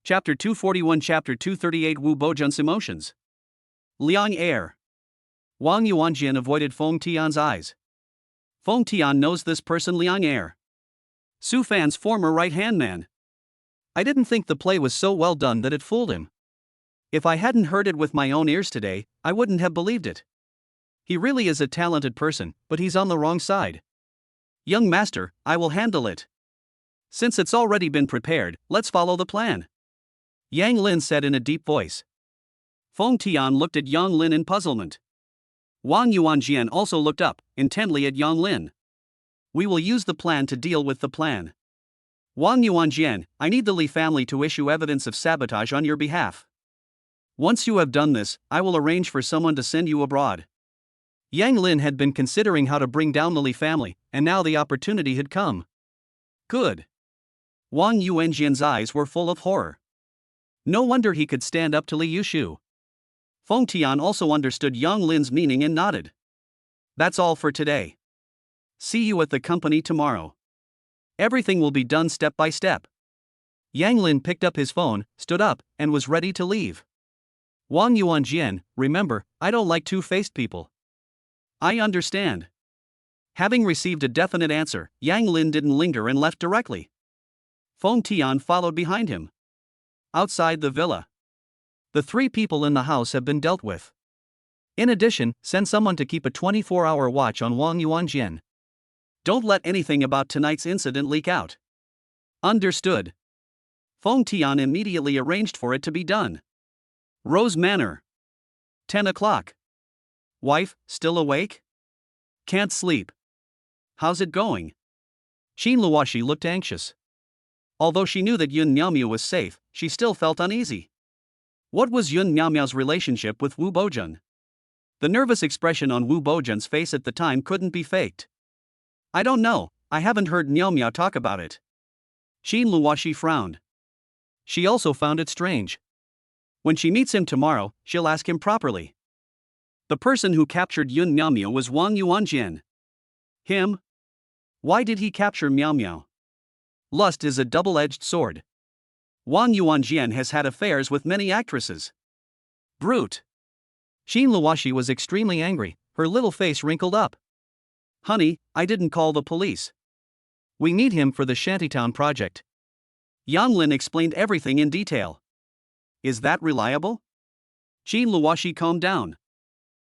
Chapter 241 Chapter 238 Wu Bojun's Emotions. Liang Air. Wang Yuanjian avoided Feng Tian's eyes. Feng Tian knows this person Liang Air. Su Fan's former right-hand man. I didn't think the play was so well done that it fooled him. If I hadn't heard it with my own ears today, I wouldn't have believed it. He really is a talented person, but he's on the wrong side. Young master, I will handle it. Since it's already been prepared, let's follow the plan. Yang Lin said in a deep voice. Feng Tian looked at Yang Lin in puzzlement. Wang Yuanjian also looked up, intently at Yang Lin. We will use the plan to deal with the plan. Wang Yuanjian, I need the Li family to issue evidence of sabotage on your behalf. Once you have done this, I will arrange for someone to send you abroad. Yang Lin had been considering how to bring down the Li family, and now the opportunity had come. Good. Wang Yuanjian's eyes were full of horror. No wonder he could stand up to Li Yushu. Feng Tian also understood Yang Lin's meaning and nodded. That's all for today. See you at the company tomorrow. Everything will be done step by step. Yang Lin picked up his phone, stood up, and was ready to leave. Wang Yuanjian, remember, I don't like two-faced people. I understand. Having received a definite answer, Yang Lin didn't linger and left directly. Feng Tian followed behind him. Outside the villa. The three people in the house have been dealt with. In addition, send someone to keep a 24-hour watch on Wang Yuanjian. Don't let anything about tonight's incident leak out. Understood. Feng Tian immediately arranged for it to be done. Rose Manor. 10 o'clock. Wife, still awake? Can't sleep. How's it going? Qin Luoshi looked anxious. Although she knew that Yun Miaomiao was safe, she still felt uneasy. What was Yun Miaomiao's relationship with Wu Bojun? The nervous expression on Wu Bojun's face at the time couldn't be faked. I don't know, I haven't heard Miaomiao talk about it. Qin Luoshi frowned. She also found it strange. When she meets him tomorrow, she'll ask him properly. The person who captured Yun Miaomiao was Wang Yuanjian. Him? Why did he capture Miaomiao? Lust is a double-edged sword. Wang Yuanjian has had affairs with many actresses. Brute. Qin Luoshi was extremely angry, her little face wrinkled up. Honey, I didn't call the police. We need him for the Shantytown project. Yang Lin explained everything in detail. Is that reliable? Qin Luoshi calmed down.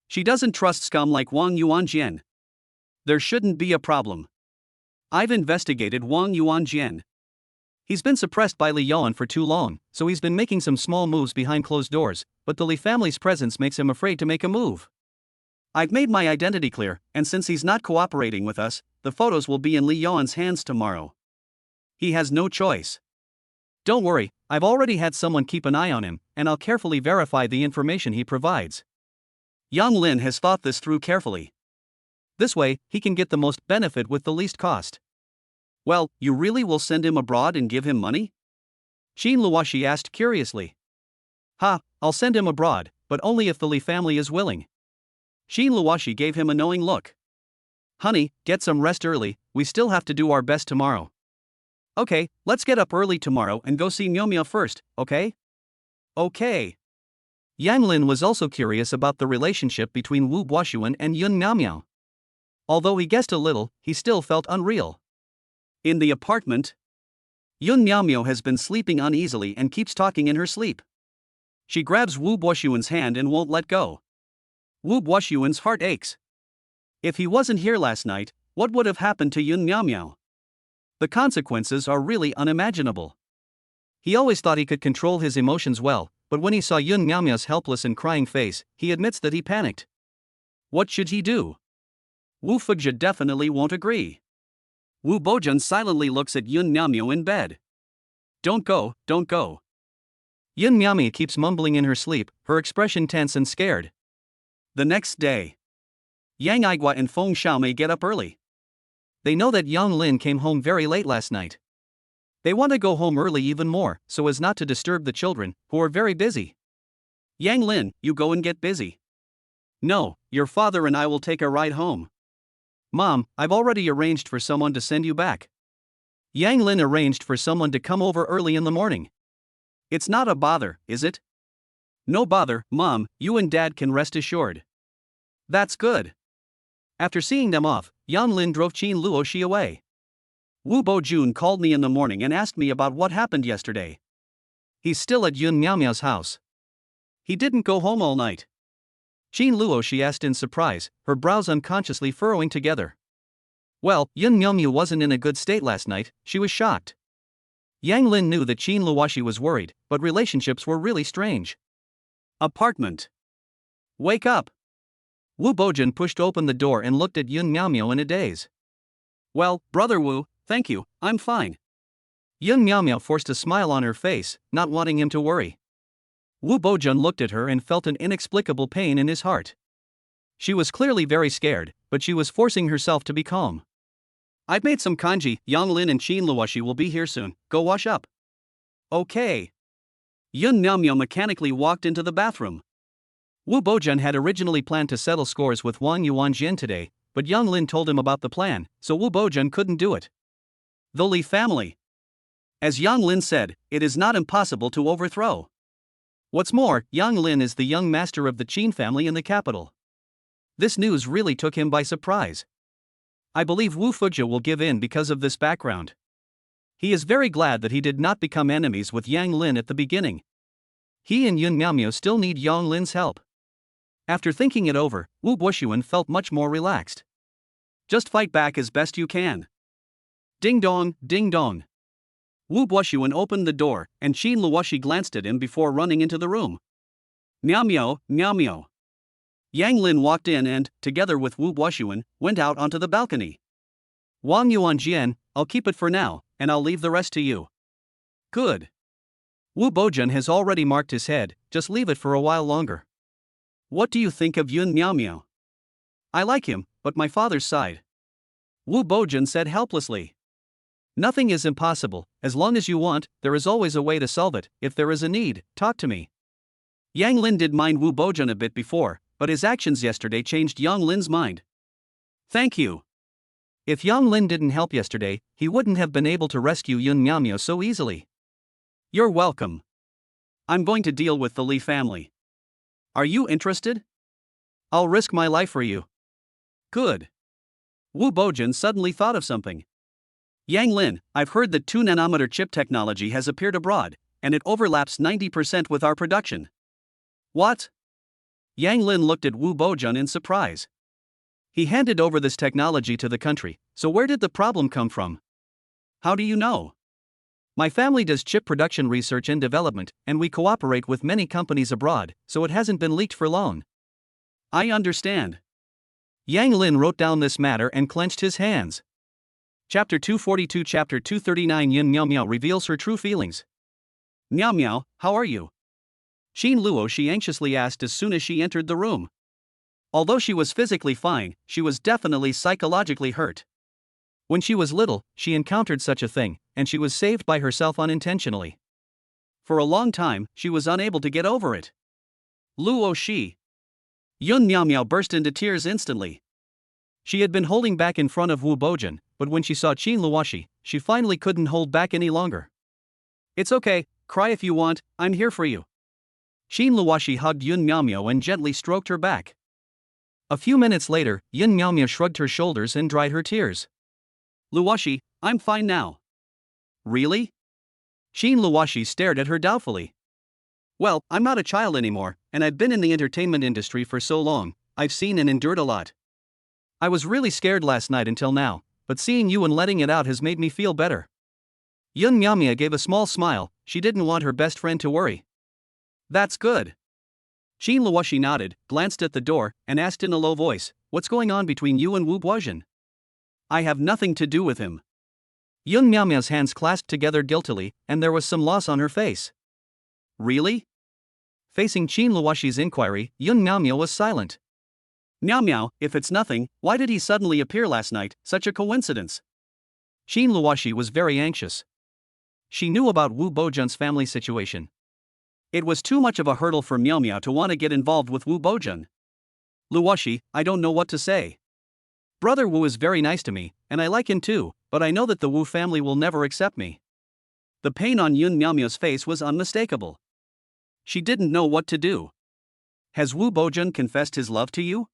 She doesn't trust scum like Wang Yuanjian. There shouldn't be a problem. I've investigated Wang Yuanjian. He's been suppressed by Li Yuan for too long, so he's been making some small moves behind closed doors, but the Li family's presence makes him afraid to make a move. I've made my identity clear, and since he's not cooperating with us, the photos will be in Li Yuan's hands tomorrow. He has no choice. Don't worry, I've already had someone keep an eye on him, and I'll carefully verify the information he provides. Yang Lin has thought this through carefully. This way, he can get the most benefit with the least cost. Well, you really will send him abroad and give him money? Qin Luoshi asked curiously. I'll send him abroad, but only if the Li family is willing. Qin Luoshi gave him a knowing look. Honey, get some rest early, we still have to do our best tomorrow. Okay, let's get up early tomorrow and go see Miaomiao first, okay? Okay. Yang Lin was also curious about the relationship between Wu Bojun and Yun Miaomiao. Although he guessed a little, he still felt unreal. In the apartment, Yun Miaomiao has been sleeping uneasily and keeps talking in her sleep. She grabs Wu Bojun's hand and won't let go. Wu Bojun's heart aches. If he wasn't here last night, what would have happened to Yun Miaomiao? The consequences are really unimaginable. He always thought he could control his emotions well, but when he saw Yun Miaomiao's helpless and crying face, he admits that he panicked. What should he do? Wu Fengyi definitely won't agree. Wu Bojun silently looks at Yun Miaomiao in bed. Don't go, don't go. Yun Miaomiao keeps mumbling in her sleep, her expression tense and scared. The next day, Yang Igua and Feng Xiaomei get up early. They know that Yang Lin came home very late last night. They want to go home early even more, so as not to disturb the children, who are very busy. Yang Lin, you go and get busy. No, your father and I will take a ride home. Mom, I've already arranged for someone to send you back. Yang Lin arranged for someone to come over early in the morning. It's not a bother, is it? No bother, Mom, you and Dad can rest assured. That's good. After seeing them off, Yang Lin drove Qin Luoxi away. Wu Bojun called me in the morning and asked me about what happened yesterday. He's still at Yun Miaomiao's house. He didn't go home all night. Qin Luoxi asked in surprise, her brows unconsciously furrowing together. Well, Yun Miaomiao wasn't in a good state last night, she was shocked. Yang Lin knew that Qin Luoxi was worried, but relationships were really strange. Apartment. Wake up. Wu Bojun pushed open the door and looked at Yun Miaomiao in a daze. Well, Brother Wu, thank you, I'm fine. Yun Miaomiao forced a smile on her face, not wanting him to worry. Wu Bojun looked at her and felt an inexplicable pain in his heart. She was clearly very scared, but she was forcing herself to be calm. I've made some kanji, Yang Lin and Qin Luoxi will be here soon, go wash up. Okay. Yun Miaomiao mechanically walked into the bathroom. Wu Bojun had originally planned to settle scores with Wang Yuanjin today, but Yang Lin told him about the plan, so Wu Bojun couldn't do it. The Li family. As Yang Lin said, it is not impossible to overthrow. What's more, Yang Lin is the young master of the Qin family in the capital. This news really took him by surprise. I believe Wu Fujia will give in because of this background. He is very glad that he did not become enemies with Yang Lin at the beginning. He and Yun Miaomiao still need Yang Lin's help. After thinking it over, Wu Bojun felt much more relaxed. Just fight back as best you can. Ding dong, ding dong. Wu Bojun opened the door, and Qin Luoxi glanced at him before running into the room. Miao miao, miao miao. Yang Lin walked in and, together with Wu Bojun, went out onto the balcony. Wang Yuanjian, I'll keep it for now, and I'll leave the rest to you. Good. Wu Bojun has already marked his head, just leave it for a while longer. What do you think of Yun Miaomiao? I like him, but my father's side. Wu Bojun said helplessly. Nothing is impossible, as long as you want, there is always a way to solve it, if there is a need, talk to me. Yang Lin did mind Wu Bojun a bit before, but his actions yesterday changed Yang Lin's mind. Thank you. If Yang Lin didn't help yesterday, he wouldn't have been able to rescue Yun Miaomiao so easily. You're welcome. I'm going to deal with the Li family. Are you interested? I'll risk my life for you. Good. Wu Bojun suddenly thought of something. Yang Lin, I've heard that 2-nanometer chip technology has appeared abroad, and it overlaps 90% with our production. What? Yang Lin looked at Wu Bojun in surprise. He handed over this technology to the country, so where did the problem come from? How do you know? My family does chip production research and development, and we cooperate with many companies abroad, so it hasn't been leaked for long. I understand. Yang Lin wrote down this matter and clenched his hands. Chapter 242 Chapter 239 Yun Miaomiao reveals her true feelings. Miao Miao, how are you? Qin Luoxi anxiously asked as soon as she entered the room. Although she was physically fine, she was definitely psychologically hurt. When she was little, she encountered such a thing, and she was saved by herself unintentionally. For a long time, she was unable to get over it. Luoxi. Yun Miaomiao burst into tears instantly. She had been holding back in front of Wu Bojun, but when she saw Qin Luoxi, she finally couldn't hold back any longer. It's okay, cry if you want, I'm here for you. Qin Luoxi hugged Yun Miaomiao and gently stroked her back. A few minutes later, Yun Miaomiao shrugged her shoulders and dried her tears. Luoxi, I'm fine now. Really? Qin Luoxi stared at her doubtfully. Well, I'm not a child anymore, and I've been in the entertainment industry for so long, I've seen and endured a lot. I was really scared last night until now, but seeing you and letting it out has made me feel better. Yun Miaomiao gave a small smile, she didn't want her best friend to worry. That's good. Qin Luoxi nodded, glanced at the door, and asked in a low voice, what's going on between you and Wu Bojun? I have nothing to do with him. Yun Miaomiao's hands clasped together guiltily, and there was some loss on her face. Really? Facing Qin Luoxi's inquiry, Yun Miaomiao was silent. Miao Miao, if it's nothing, why did he suddenly appear last night, such a coincidence? Qin Luoxi was very anxious. She knew about Wu Bojun's family situation. It was too much of a hurdle for Miao Miao to want to get involved with Wu Bojun. Luoxi, I don't know what to say. Brother Wu is very nice to me, and I like him too, but I know that the Wu family will never accept me. The pain on Yun Miaomiao's face was unmistakable. She didn't know what to do. Has Wu Bojun confessed his love to you?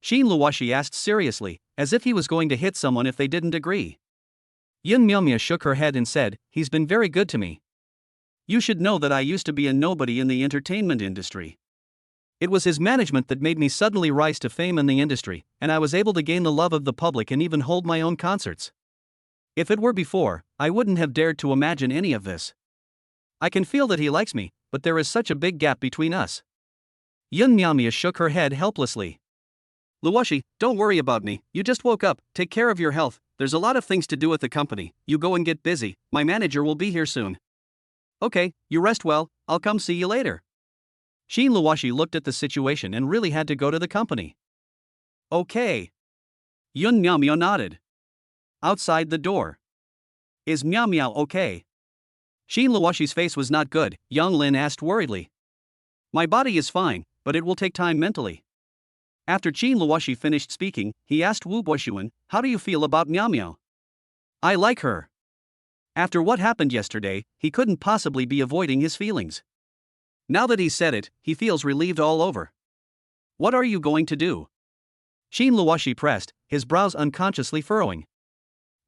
Xin Luoshi asked seriously, as if he was going to hit someone if they didn't agree. Yun Miaomia shook her head and said, "He's been very good to me. You should know that I used to be a nobody in the entertainment industry. It was his management that made me suddenly rise to fame in the industry, and I was able to gain the love of the public and even hold my own concerts. If it were before, I wouldn't have dared to imagine any of this. I can feel that he likes me, but there is such a big gap between us." Yun Miaomia shook her head helplessly. "Luoshi, don't worry about me, you just woke up, take care of your health, there's a lot of things to do at the company, you go and get busy, my manager will be here soon." "Okay, you rest well, I'll come see you later." Xin Luoshi looked at the situation and really had to go to the company. "Okay." Yun Miaomia nodded. Outside the door. "Is Miao Miao okay?" Xin Luoshi's face was not good. Yang Lin asked worriedly. "My body is fine, but it will take time mentally." After Xin Luoshi finished speaking, he asked Wu Bojun, "How do you feel about Miao Miao?" "I like her." After what happened yesterday, he couldn't possibly be avoiding his feelings. Now that he said it, he feels relieved all over. "What are you going to do?" Xin Luoshi pressed, his brows unconsciously furrowing.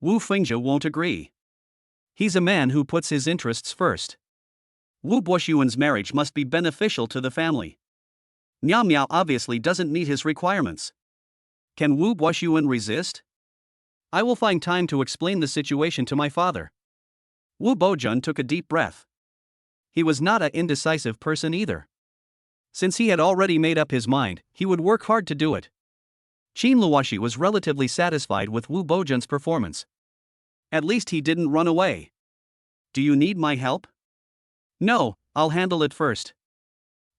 Wu Fengyi won't agree. He's a man who puts his interests first. Wu Bojun's marriage must be beneficial to the family. Miao Miao obviously doesn't meet his requirements. Can Wu Bojun resist? I will find time to explain the situation to my father. Wu Bojun took a deep breath. He was not an indecisive person either. Since he had already made up his mind, he would work hard to do it. Xin Luoshi was relatively satisfied with Wu Bojun's performance. At least he didn't run away. "Do you need my help?" "No, I'll handle it first."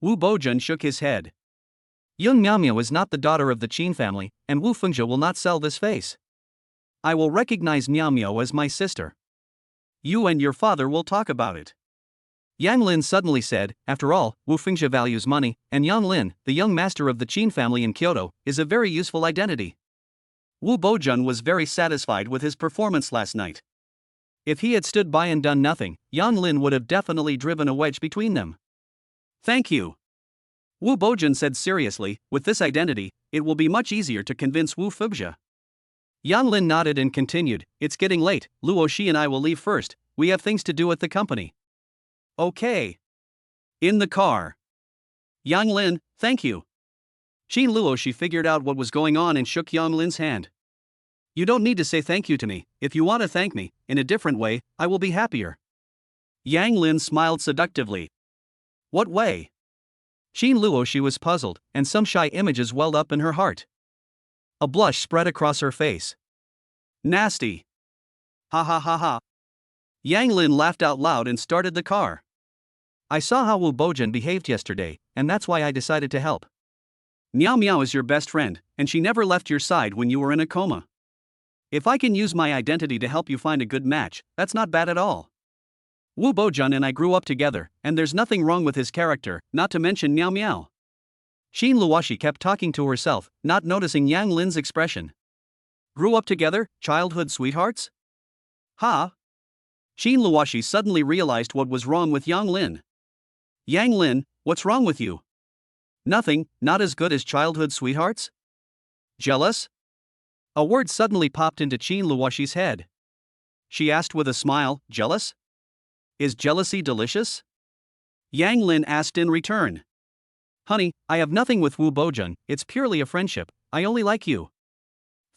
Wu Bojun shook his head. Yun Miaomia is not the daughter of the Qin family, and Wu Fengyi will not sell this face. I will recognize Miaomia as my sister. You and your father will talk about it. Yang Lin suddenly said, after all, Wu Fengyi values money, and Yang Lin, the young master of the Qin family in Kyoto, is a very useful identity. Wu Bojun was very satisfied with his performance last night. If he had stood by and done nothing, Yang Lin would have definitely driven a wedge between them. "Thank you." Wu Bojun said seriously, "With this identity, it will be much easier to convince Wu Fengyi." Yang Lin nodded and continued, "It's getting late, Luoshi and I will leave first, we have things to do at the company." "Okay." In the car. "Yang Lin, thank you." Xin Luoshi figured out what was going on and shook Yang Lin's hand. "You don't need to say thank you to me, if you want to thank me, in a different way, I will be happier." Yang Lin smiled seductively. "What way?" Xin Luoshi was puzzled, and some shy images welled up in her heart. A blush spread across her face. "Nasty." "Ha ha ha ha." Yang Lin laughed out loud and started the car. "I saw how Wu Bojun behaved yesterday, and that's why I decided to help. Miao Miao is your best friend, and she never left your side when you were in a coma. If I can use my identity to help you find a good match, that's not bad at all. Wu Bojun and I grew up together, and there's nothing wrong with his character, not to mention Miao Miao." Xin Luoshi kept talking to herself, not noticing Yang Lin's expression. "Grew up together, childhood sweethearts?" "Ha?" Xin Luoshi suddenly realized what was wrong with Yang Lin. "Yang Lin, what's wrong with you?" "Nothing, not as good as childhood sweethearts?" "Jealous?" A word suddenly popped into Xin Luoshi's head. She asked with a smile, "Jealous? Is jealousy delicious?" Yang Lin asked in return. "Honey, I have nothing with Wu Bojun, it's purely a friendship, I only like you."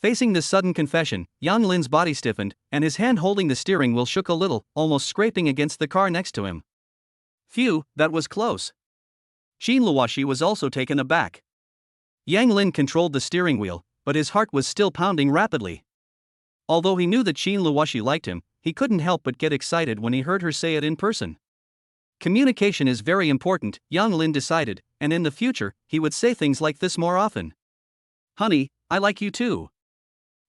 Facing this sudden confession, Yang Lin's body stiffened, and his hand holding the steering wheel shook a little, almost scraping against the car next to him. Phew, that was close. Xin Luoshi was also taken aback. Yang Lin controlled the steering wheel, but his heart was still pounding rapidly. Although he knew that Xin Luoshi liked him, he couldn't help but get excited when he heard her say it in person. Communication is very important, Yang Lin decided, and in the future, he would say things like this more often. "Honey, I like you too,"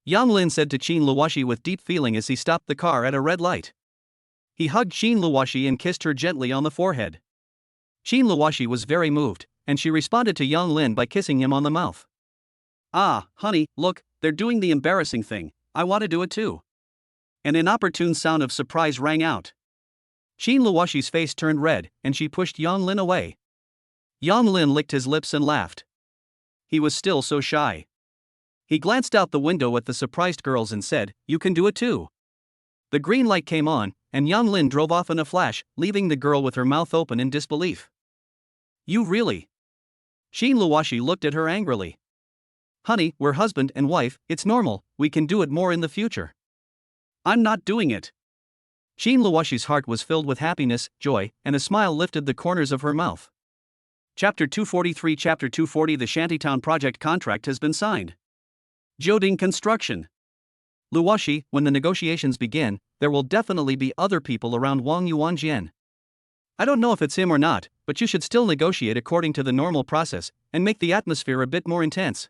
Yang Lin said to Xin Luoshi with deep feeling as he stopped the car at a red light. He hugged Xin Luoshi and kissed her gently on the forehead. Xin Luoshi was very moved, and she responded to Yang Lin by kissing him on the mouth. "Ah, honey, look, they're doing the embarrassing thing, I want to do it too." An inopportune sound of surprise rang out. Qin Luoxi's face turned red, and she pushed Yang Lin away. Yang Lin licked his lips and laughed. He was still so shy. He glanced out the window at the surprised girls and said, "You can do it too." The green light came on, and Yang Lin drove off in a flash, leaving the girl with her mouth open in disbelief. "You really?" Qin Luoxi looked at her angrily. "Honey, we're husband and wife, it's normal, we can do it more in the future." "I'm not doing it." Qin Luoxi's heart was filled with happiness, joy, and a smile lifted the corners of her mouth. Chapter 243 Chapter 240 The Shantytown project contract has been signed. Jiuding construction. Luoxi, when the negotiations begin, there will definitely be other people around Wang Yuanjian. I don't know if it's him or not, but you should still negotiate according to the normal process, and make the atmosphere a bit more intense.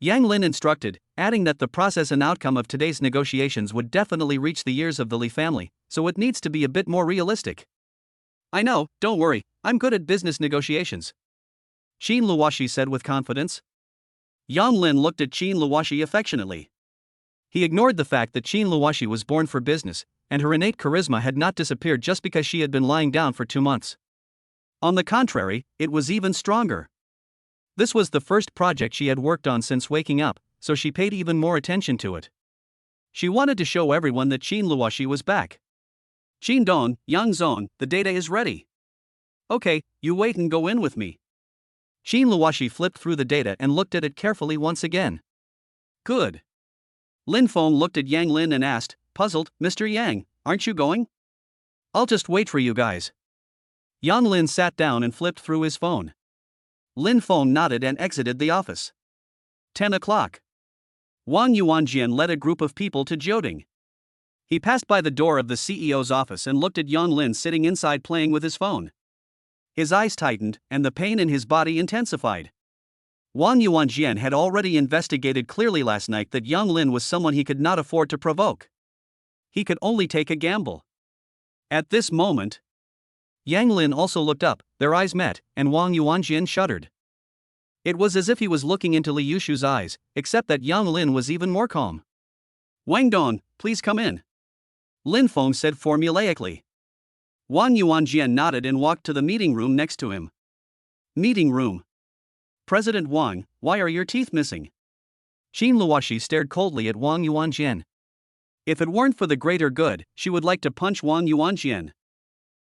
Yang Lin instructed, adding that the process and outcome of today's negotiations would definitely reach the ears of the Li family, so it needs to be a bit more realistic. "I know, don't worry, I'm good at business negotiations," Qin Luoxi said with confidence. Yang Lin looked at Qin Luoxi affectionately. He ignored the fact that Qin Luoxi was born for business, and her innate charisma had not disappeared just because she had been lying down for 2 months. On the contrary, it was even stronger. This was the first project she had worked on since waking up, so she paid even more attention to it. She wanted to show everyone that Qin Luoxi was back. "Qin Dong, Yang Zong, the data is ready." "Okay, you wait and go in with me." Qin Luoxi flipped through the data and looked at it carefully once again. "Good." Lin Feng looked at Yang Lin and asked, puzzled, "Mr. Yang, aren't you going?" "I'll just wait for you guys." Yang Lin sat down and flipped through his phone. Lin Feng nodded and exited the office. 10 o'clock. Wang Yuanjian led a group of people to Jiuding. He passed by the door of the CEO's office and looked at Yang Lin sitting inside playing with his phone. His eyes tightened, and the pain in his body intensified. Wang Yuanjian had already investigated clearly last night that Yang Lin was someone he could not afford to provoke. He could only take a gamble. At this moment, Yang Lin also looked up, their eyes met, and Wang Yuanjian shuddered. It was as if he was looking into Li Yushu's eyes, except that Yang Lin was even more calm. "Wang Dong, please come in," Lin Feng said formulaically. Wang Yuanjian nodded and walked to the meeting room next to him. Meeting room. "President Wang, why are your teeth missing?" Qin Luoxi stared coldly at Wang Yuanjian. If it weren't for the greater good, she would like to punch Wang Yuanjian.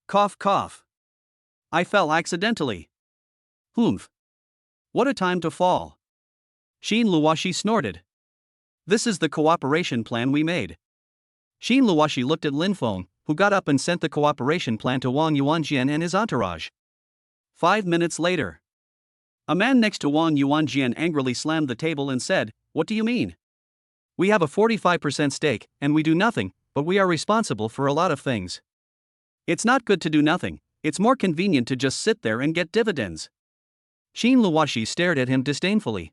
Cough cough. "I fell accidentally." "Humph. What a time to fall." Qin Luoxi snorted. "This is the cooperation plan we made." Qin Luoxi looked at Lin Feng, who got up and sent the cooperation plan to Wang Yuanjian and his entourage. 5 minutes later, a man next to Wang Yuanjian angrily slammed the table and said, "What do you mean? We have a 45% stake, and we do nothing, but we are responsible for a lot of things. It's not good to do nothing, it's more convenient to just sit there and get dividends." Qin Luoxi stared at him disdainfully.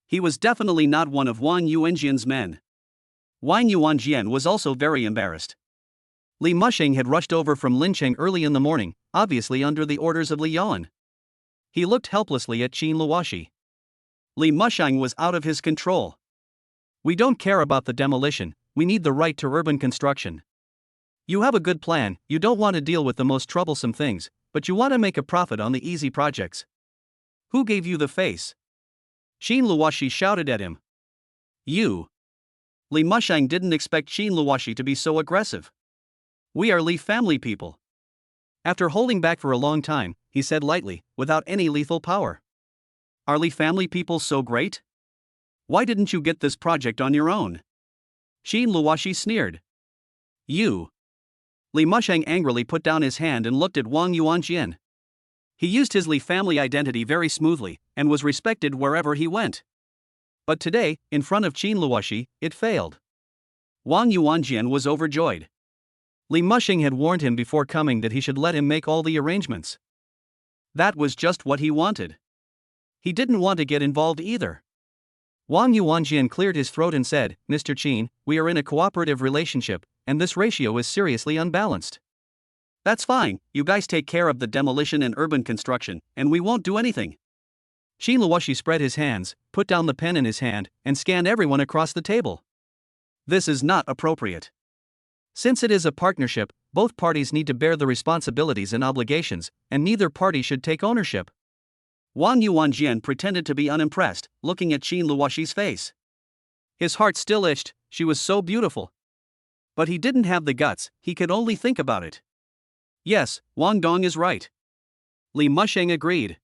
He was definitely not one of Wang Yuanjian's men. Wang Yuanjian was also very embarrassed. Li Musheng had rushed over from Lincheng early in the morning, obviously under the orders of Li Yuan. He looked helplessly at Qin Luoxi. Li Musheng was out of his control. "We don't care about the demolition, we need the right to urban construction. You have a good plan, you don't want to deal with the most troublesome things, but you want to make a profit on the easy projects. Who gave you the face?" Qin Luoxi shouted at him. "You." Li Musheng didn't expect Qin Luoxi to be so aggressive. "We are Li family people." After holding back for a long time, he said lightly, without any lethal power. "Are Li family people so great? Why didn't you get this project on your own?" Qin Luoxi sneered. "You." Li Musheng angrily put down his hand and looked at Wang Yuanjian. He used his Li family identity very smoothly, and was respected wherever he went. But today, in front of Qin Luoxi, it failed. Wang Yuanjian was overjoyed. Li Musheng had warned him before coming that he should let him make all the arrangements. That was just what he wanted. He didn't want to get involved either. Wang Yuanjian cleared his throat and said, "Mr. Qin, we are in a cooperative relationship, and this ratio is seriously unbalanced. That's fine, you guys take care of the demolition and urban construction, and we won't do anything." Qin Luoxi spread his hands, put down the pen in his hand, and scanned everyone across the table. "This is not appropriate. Since it is a partnership, both parties need to bear the responsibilities and obligations, and neither party should take ownership. Wang Yuanjian pretended to be unimpressed, looking at Qin Luoxi's face. His heart still itched, she was so beautiful. But he didn't have the guts, he could only think about it. Yes, Wang Dong is right. Li Musheng agreed.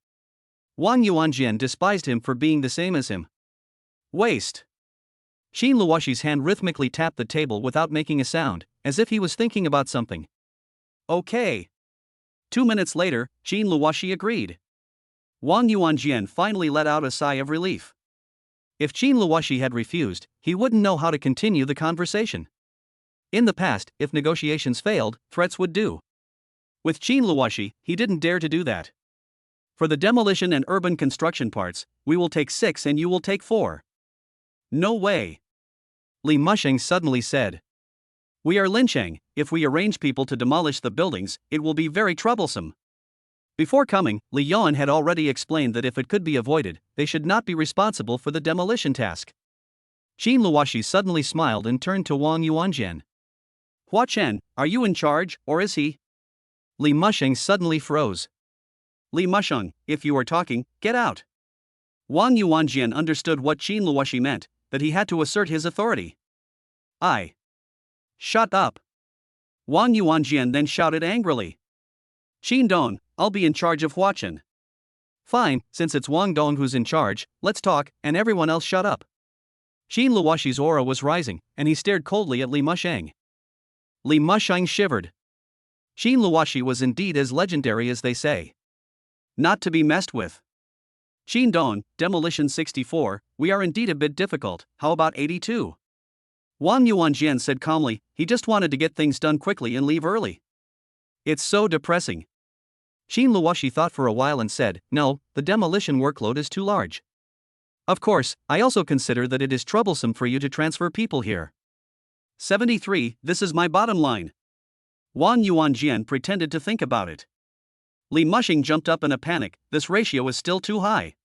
Wang Yuanjian despised him for being the same as him. Waste. Qin Luoxi's hand rhythmically tapped the table without making a sound, as if he was thinking about something. Okay. 2 minutes later, Qin Luoxi agreed. Wang Yuanjian finally let out a sigh of relief. If Qin Luoxi had refused, he wouldn't know how to continue the conversation. In the past, if negotiations failed, threats would do. With Qin Luoxi, he didn't dare to do that. For the demolition and urban construction parts, we will take 6 and you will take 4. No way. Li Musheng suddenly said. We are lynching, if we arrange people to demolish the buildings, it will be very troublesome. Before coming, Li Yuan had already explained that if it could be avoided, they should not be responsible for the demolition task. Qin Luoxi suddenly smiled and turned to Wang Yuanjian. Hua Chen, are you in charge, or is he? Li Musheng suddenly froze. Li Musheng, if you are talking, get out. Wang Yuanjian understood what Qin Luoxi meant, that he had to assert his authority. Shut up. Wang Yuanjian then shouted angrily. Qin Dong, I'll be in charge of Hua Chen. Fine, since it's Wang Dong who's in charge, let's talk, and everyone else shut up. Qin Luoxi's aura was rising, and he stared coldly at Li Musheng. Li Musheng shivered. Qin Luoxi was indeed as legendary as they say. Not to be messed with. Qin Dong, Demolition 64, we are indeed a bit difficult, how about 82? Wang Yuanjian said calmly, he just wanted to get things done quickly and leave early. It's so depressing. Qin Luoxi thought for a while and said, no, the demolition workload is too large. Of course, I also consider that it is troublesome for you to transfer people here. 73, this is my bottom line. Wang Yuanjian pretended to think about it. Li Musheng jumped up in a panic, this ratio is still too high.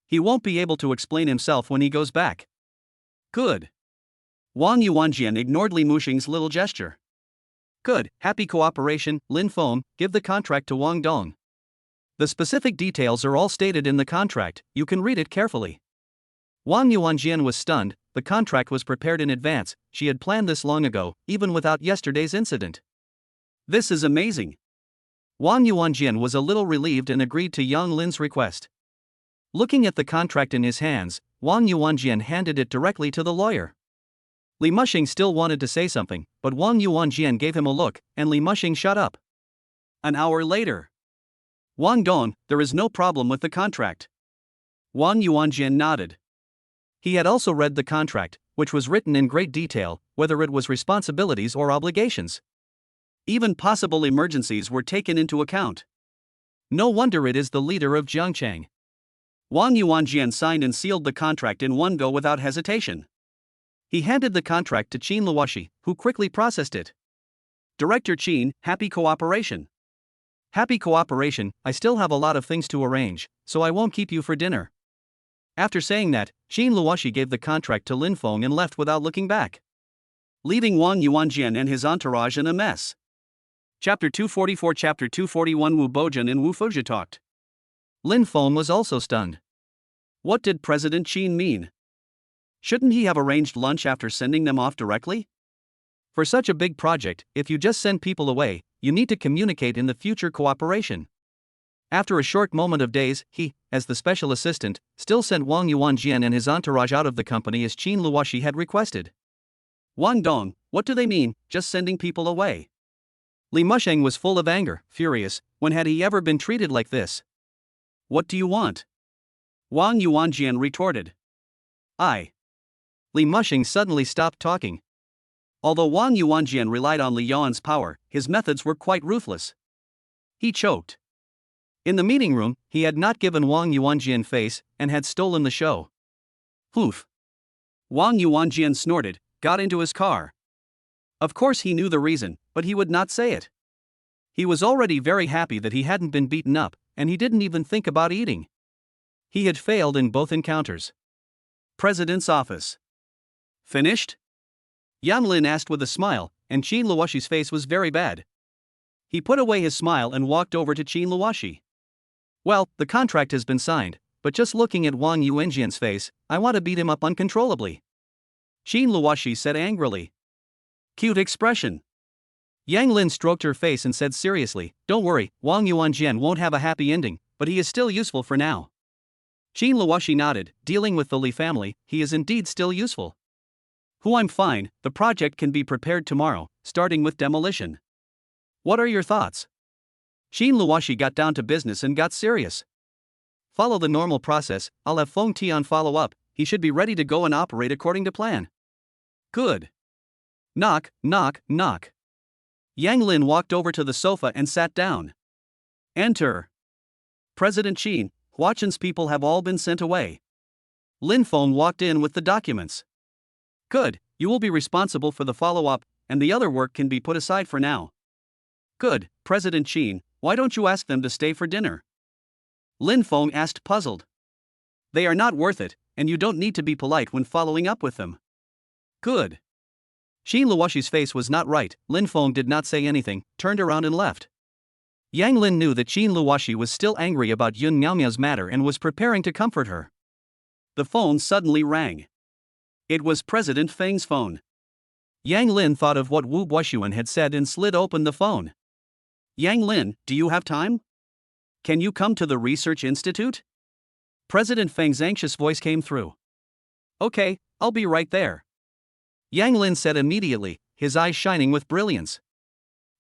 He won't be able to explain himself when he goes back. Good. Wang Yuanjian ignored Li Musheng's little gesture. Good, happy cooperation, Lin Feng, give the contract to Wang Dong. The specific details are all stated in the contract, you can read it carefully. Wang Yuanjian was stunned, the contract was prepared in advance, she had planned this long ago, even without yesterday's incident. This is amazing. Wang Yuanjian was a little relieved and agreed to Yang Lin's request. Looking at the contract in his hands, Wang Yuanjian handed it directly to the lawyer. Li Musheng still wanted to say something, but Wang Yuanjian gave him a look, and Li Musheng shut up. An hour later. Wang Dong, there is no problem with the contract. Wang Yuanjian nodded. He had also read the contract, which was written in great detail, whether it was responsibilities or obligations. Even possible emergencies were taken into account. No wonder it is the leader of Jiangchang. Wang Yuanjian signed and sealed the contract in one go without hesitation. He handed the contract to Qin Luoxi, who quickly processed it. Director Qin, happy cooperation. Happy cooperation, I still have a lot of things to arrange, so I won't keep you for dinner. After saying that, Qin Luoxi gave the contract to Lin Feng and left without looking back, leaving Wang Yuanjian and his entourage in a mess. Chapter 244 Chapter 241 Wu Bojun and Wu Fuji talked. Lin Feng was also stunned. What did President Qin mean? Shouldn't he have arranged lunch after sending them off directly? For such a big project, if you just send people away, you need to communicate in the future cooperation. After a short moment of daze, he, as the special assistant, still sent Wang Yuanjian and his entourage out of the company as Qin Luoxi had requested. Wang Dong, what do they mean, just sending people away? Li Musheng was full of anger, furious, when had he ever been treated like this? What do you want? Wang Yuanjian retorted. Li Musheng suddenly stopped talking. Although Wang Yuanjian relied on Li Yuan's power, his methods were quite ruthless. He choked. In the meeting room, he had not given Wang Yuanjian face, and had stolen the show. Poof. Wang Yuanjian snorted, got into his car. Of course he knew the reason, but he would not say it. He was already very happy that he hadn't been beaten up, and he didn't even think about eating. He had failed in both encounters. President's office. Finished? Yan Lin asked with a smile, and Qin Luoshi's face was very bad. He put away his smile and walked over to Qin Luoshi. Well, the contract has been signed, but just looking at Wang Yuanjian's face, I want to beat him up uncontrollably. Qin Luoshi said angrily. Cute expression. Yang Lin stroked her face and said seriously, don't worry, Wang Yuanjian won't have a happy ending, but he is still useful for now. Qin Luoshi nodded, dealing with the Li family, he is indeed still useful. I'm fine, the project can be prepared tomorrow, starting with demolition. What are your thoughts? Qin Luoshi got down to business and got serious. Follow the normal process, I'll have Feng Tian follow up, he should be ready to go and operate according to plan. Good. Knock, knock, knock. Yang Lin walked over to the sofa and sat down. Enter. President Qin, Huachen's people have all been sent away. Lin Feng walked in with the documents. Good, you will be responsible for the follow-up, and the other work can be put aside for now. Good, President Qin, why don't you ask them to stay for dinner? Lin Feng asked, puzzled. They are not worth it, and you don't need to be polite when following up with them. Good. Qin Luoshi's face was not right, Lin Feng did not say anything, turned around and left. Yang Lin knew that Qin Luoshi was still angry about Yun Miaomiao's matter and was preparing to comfort her. The phone suddenly rang. It was President Feng's phone. Yang Lin thought of what Wu Buoxuan had said and slid open the phone. Yang Lin, do you have time? Can you come to the Research Institute? President Feng's anxious voice came through. Okay, I'll be right there. Yang Lin said immediately, his eyes shining with brilliance.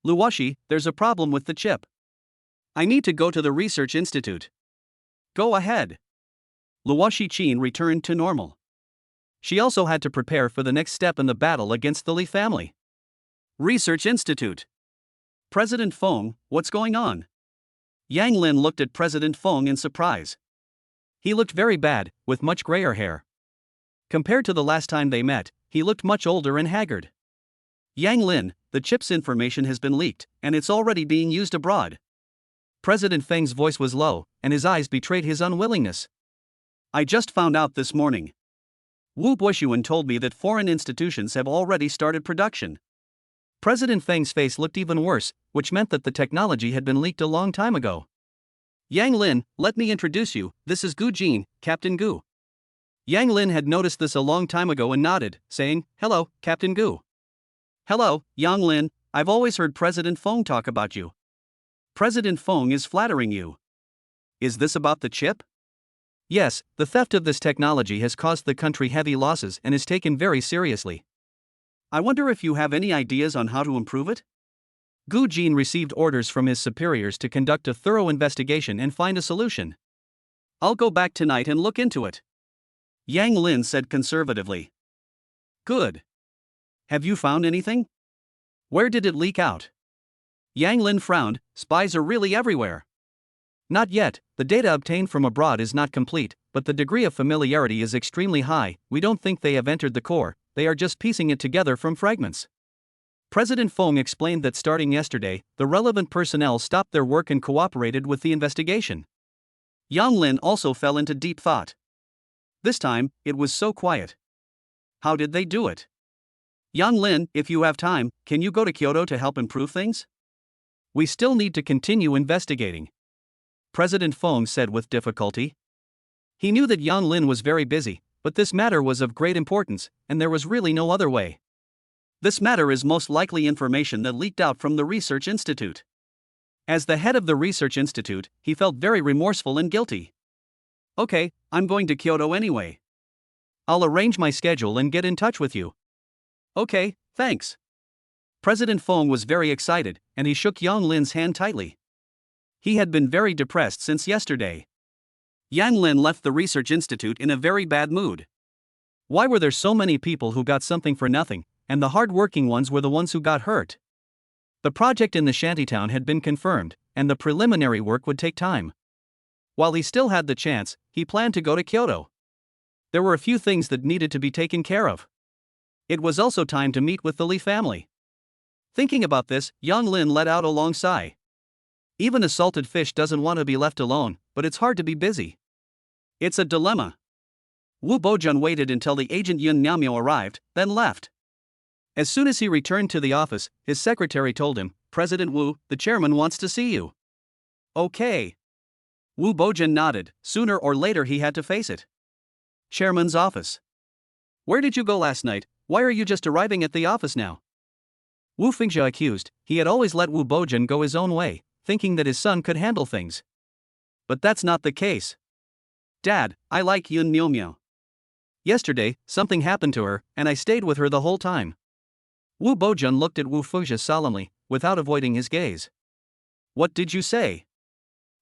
Luoshi, there's a problem with the chip. I need to go to the Research Institute. Go ahead. Luoshi Qin returned to normal. She also had to prepare for the next step in the battle against the Li family. Research Institute. President Feng, what's going on? Yang Lin looked at President Feng in surprise. He looked very bad, with much grayer hair. Compared to the last time they met, he looked much older and haggard. Yang Lin, the chip's information has been leaked, and it's already being used abroad. President Feng's voice was low, and his eyes betrayed his unwillingness. I just found out this morning. Wu Buoxuan told me that foreign institutions have already started production. President Feng's face looked even worse, which meant that the technology had been leaked a long time ago. Yang Lin, let me introduce you, this is Gu Jin, Captain Gu. Yang Lin had noticed this a long time ago and nodded, saying, hello, Captain Gu. Hello, Yang Lin, I've always heard President Feng talk about you. President Feng is flattering you. Is this about the chip? Yes, the theft of this technology has caused the country heavy losses and is taken very seriously. I wonder if you have any ideas on how to improve it? Gu Jin received orders from his superiors to conduct a thorough investigation and find a solution. I'll go back tonight and look into it. Yang Lin said conservatively. Good. Have you found anything? Where did it leak out? Yang Lin frowned, spies are really everywhere. Not yet, the data obtained from abroad is not complete, but the degree of familiarity is extremely high, we don't think they have entered the core, they are just piecing it together from fragments. President Feng explained that starting yesterday, the relevant personnel stopped their work and cooperated with the investigation. Yang Lin also fell into deep thought. This time, it was so quiet. How did they do it? Yang Lin, if you have time, can you go to Kyoto to help improve things? We still need to continue investigating. President Feng said with difficulty. He knew that Yang Lin was very busy, but this matter was of great importance, and there was really no other way. This matter is most likely information that leaked out from the Research Institute. As the head of the Research Institute, he felt very remorseful and guilty. Okay, I'm going to Kyoto anyway. I'll arrange my schedule and get in touch with you. Okay, thanks. President Feng was very excited, and he shook Yang Lin's hand tightly. He had been very depressed since yesterday. Yang Lin left the Research Institute in a very bad mood. Why were there so many people who got something for nothing, and the hard-working ones were the ones who got hurt? The project in the shantytown had been confirmed, and the preliminary work would take time. While he still had the chance, he planned to go to Kyoto. There were a few things that needed to be taken care of. It was also time to meet with the Li family. Thinking about this, Yang Lin let out a long sigh. Even a salted fish doesn't want to be left alone, but it's hard to be busy. It's a dilemma. Wu Bojun waited until the agent Yun Miaomiao arrived, then left. As soon as he returned to the office, his secretary told him, "President Wu, the chairman wants to see you." Okay. Wu Bojun nodded. Sooner or later he had to face it. Chairman's office. "Where did you go last night? Why are you just arriving at the office now?" Wu Fengyi accused. He had always let Wu Bojun go his own way, thinking that his son could handle things. But that's not the case. "Dad, I like Yun Miao. Yesterday, something happened to her, and I stayed with her the whole time." Wu Bojun looked at Wu Fengyi solemnly, without avoiding his gaze. "What did you say?"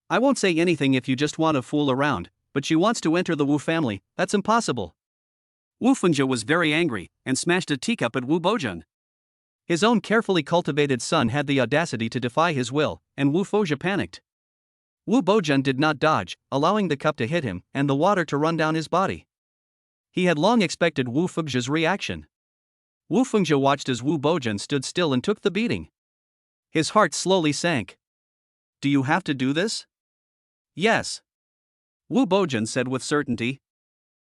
"I won't say anything if you just want to fool around, but she wants to enter the Wu family. That's impossible." Wu Fengyi was very angry, and smashed a teacup at Wu Bojun. His own carefully cultivated son had the audacity to defy his will, and Wu Fengyi panicked. Wu Bojun did not dodge, allowing the cup to hit him, and the water to run down his body. He had long expected Wu Fengyi's reaction. Wu Fengyi watched as Wu Bojun stood still and took the beating. His heart slowly sank. "Do you have to do this?" "Yes," Wu Bojun said with certainty.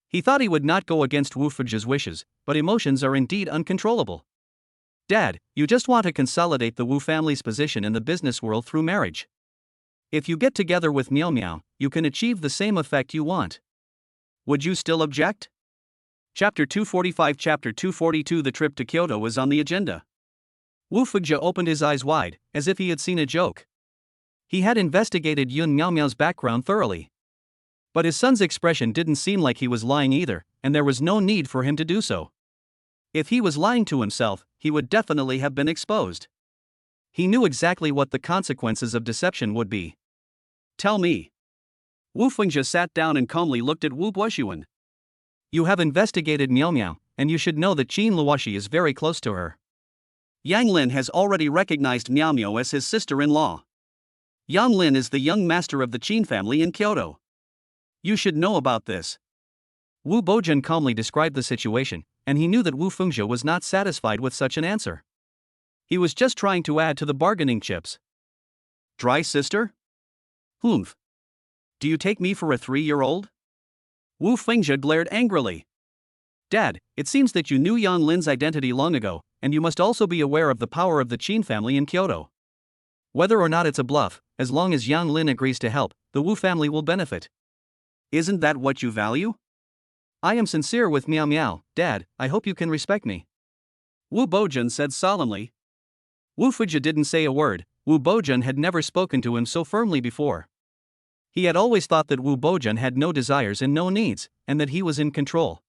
He thought he would not go against Wu Fengyi's wishes, but emotions are indeed uncontrollable. "Dad, you just want to consolidate the Wu family's position in the business world through marriage. If you get together with Miao Miao, you can achieve the same effect you want. Would you still object?" Chapter 245. Chapter 242. The trip to Kyoto was on the agenda. Wu Fengyi opened his eyes wide, as if he had seen a joke. He had investigated Yun Miao's background thoroughly. But his son's expression didn't seem like he was lying either, and there was no need for him to do so. If he was lying to himself, he would definitely have been exposed. He knew exactly what the consequences of deception would be. "Tell me." Wu Fengyi sat down and calmly looked at Wu Bojun. "You have investigated Miao Miao, and you should know that Qin Luoshi is very close to her. Yang Lin has already recognized Miao Miao as his sister-in-law. Yang Lin is the young master of the Qin family in Kyoto. You should know about this." Wu Bojun calmly described the situation, and he knew that Wu Fengyi was not satisfied with such an answer. He was just trying to add to the bargaining chips. "Dry sister? Humph. Do you take me for a 3-year-old? Wu Fengyi glared angrily. "Dad, it seems that you knew Yang Lin's identity long ago, and you must also be aware of the power of the Qin family in Kyoto. Whether or not it's a bluff, as long as Yang Lin agrees to help, the Wu family will benefit. Isn't that what you value?" "I am sincere with Miao Miao, Dad, I hope you can respect me," Wu Bojun said solemnly. Wu Fengyi didn't say a word. Wu Bojun had never spoken to him so firmly before. He had always thought that Wu Bojun had no desires and no needs, and that he was in control.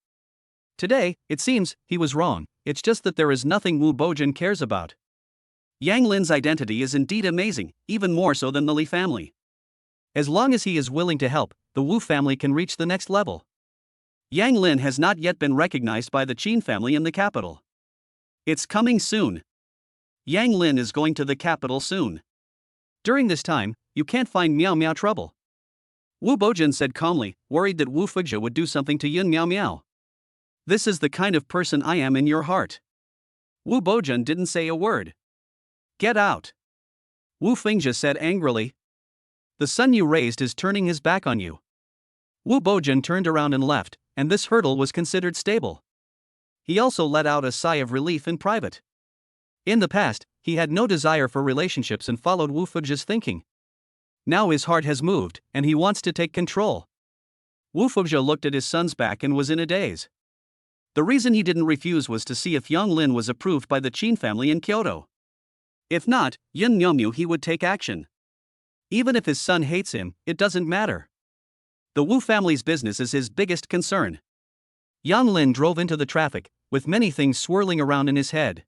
Today, it seems, he was wrong. It's just that there is nothing Wu Bojun cares about. Yang Lin's identity is indeed amazing, even more so than the Li family. As long as he is willing to help, the Wu family can reach the next level. Yang Lin has not yet been recognized by the Qin family in the capital. It's coming soon. Yang Lin is going to the capital soon. During this time, you can't find Miao Miao trouble. Wu Bojun said calmly, worried that Wu Fengyi would do something to Yun Miao Miao. "This is the kind of person I am in your heart." Wu Bojun didn't say a word. "Get out," Wu Fengyi said angrily. "The son you raised is turning his back on you." Wu Bojun turned around and left, and this hurdle was considered stable. He also let out a sigh of relief in private. In the past, he had no desire for relationships and followed Wu Fengyi's thinking. Now his heart has moved, and he wants to take control. Wu Fengyi looked at his son's back and was in a daze. The reason he didn't refuse was to see if Yang Lin was approved by the Qin family in Kyoto. If not, Yun Miao he would take action. Even if his son hates him, it doesn't matter. The Wu family's business is his biggest concern. Yang Lin drove into the traffic, with many things swirling around in his head.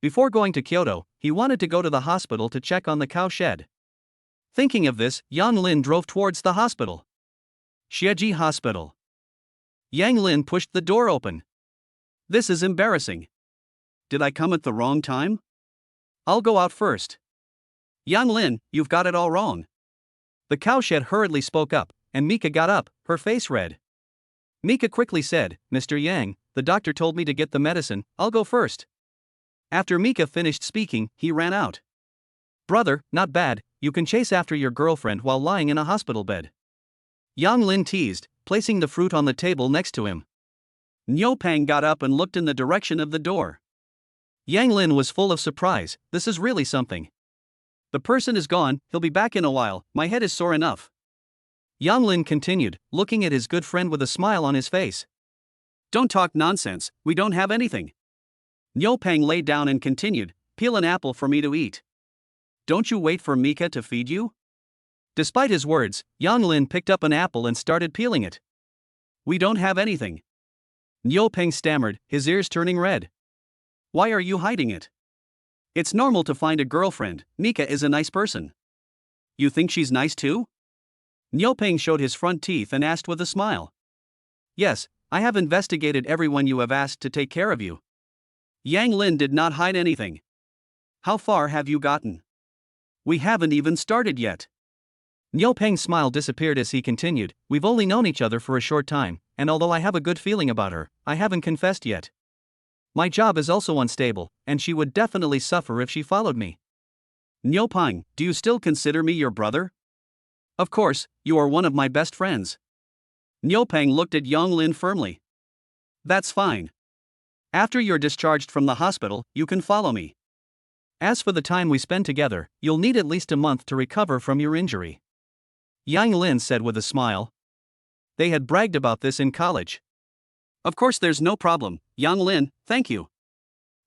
Before going to Kyoto, he wanted to go to the hospital to check on the cow shed. Thinking of this, Yang Lin drove towards the hospital. Xieji Hospital. Yang Lin pushed the door open. "This is embarrassing. Did I come at the wrong time? I'll go out first." "Yang Lin, you've got it all wrong." The cowshed hurriedly spoke up, and Mika got up, her face red. Mika quickly said, "Mr. Yang, the doctor told me to get the medicine, I'll go first." After Mika finished speaking, he ran out. "Brother, not bad, you can chase after your girlfriend while lying in a hospital bed," Yang Lin teased, placing the fruit on the table next to him. Niu Pang got up and looked in the direction of the door. Yang Lin was full of surprise. This is really something. The person is gone, he'll be back in a while, my head is sore enough. Yang Lin continued, looking at his good friend with a smile on his face. Don't talk nonsense, we don't have anything. Niu Peng lay down and continued, peel an apple for me to eat. Don't you wait for Mika to feed you? Despite his words, Yang Lin picked up an apple and started peeling it. We don't have anything. Niu Peng stammered, his ears turning red. Why are you hiding it? It's normal to find a girlfriend, Mika is a nice person. You think she's nice too? Niu Peng showed his front teeth and asked with a smile. Yes, I have investigated everyone you have asked to take care of you. Yang Lin did not hide anything. How far have you gotten? We haven't even started yet. Niu Peng's smile disappeared as he continued, we've only known each other for a short time, and although I have a good feeling about her, I haven't confessed yet. My job is also unstable, and she would definitely suffer if she followed me. Niu Peng, do you still consider me your brother? Of course, you are one of my best friends. Niu Peng looked at Yang Lin firmly. That's fine. After you're discharged from the hospital, you can follow me. As for the time we spend together, you'll need at least a month to recover from your injury. Yang Lin said with a smile. They had bragged about this in college. Of course there's no problem, Yang Lin, thank you.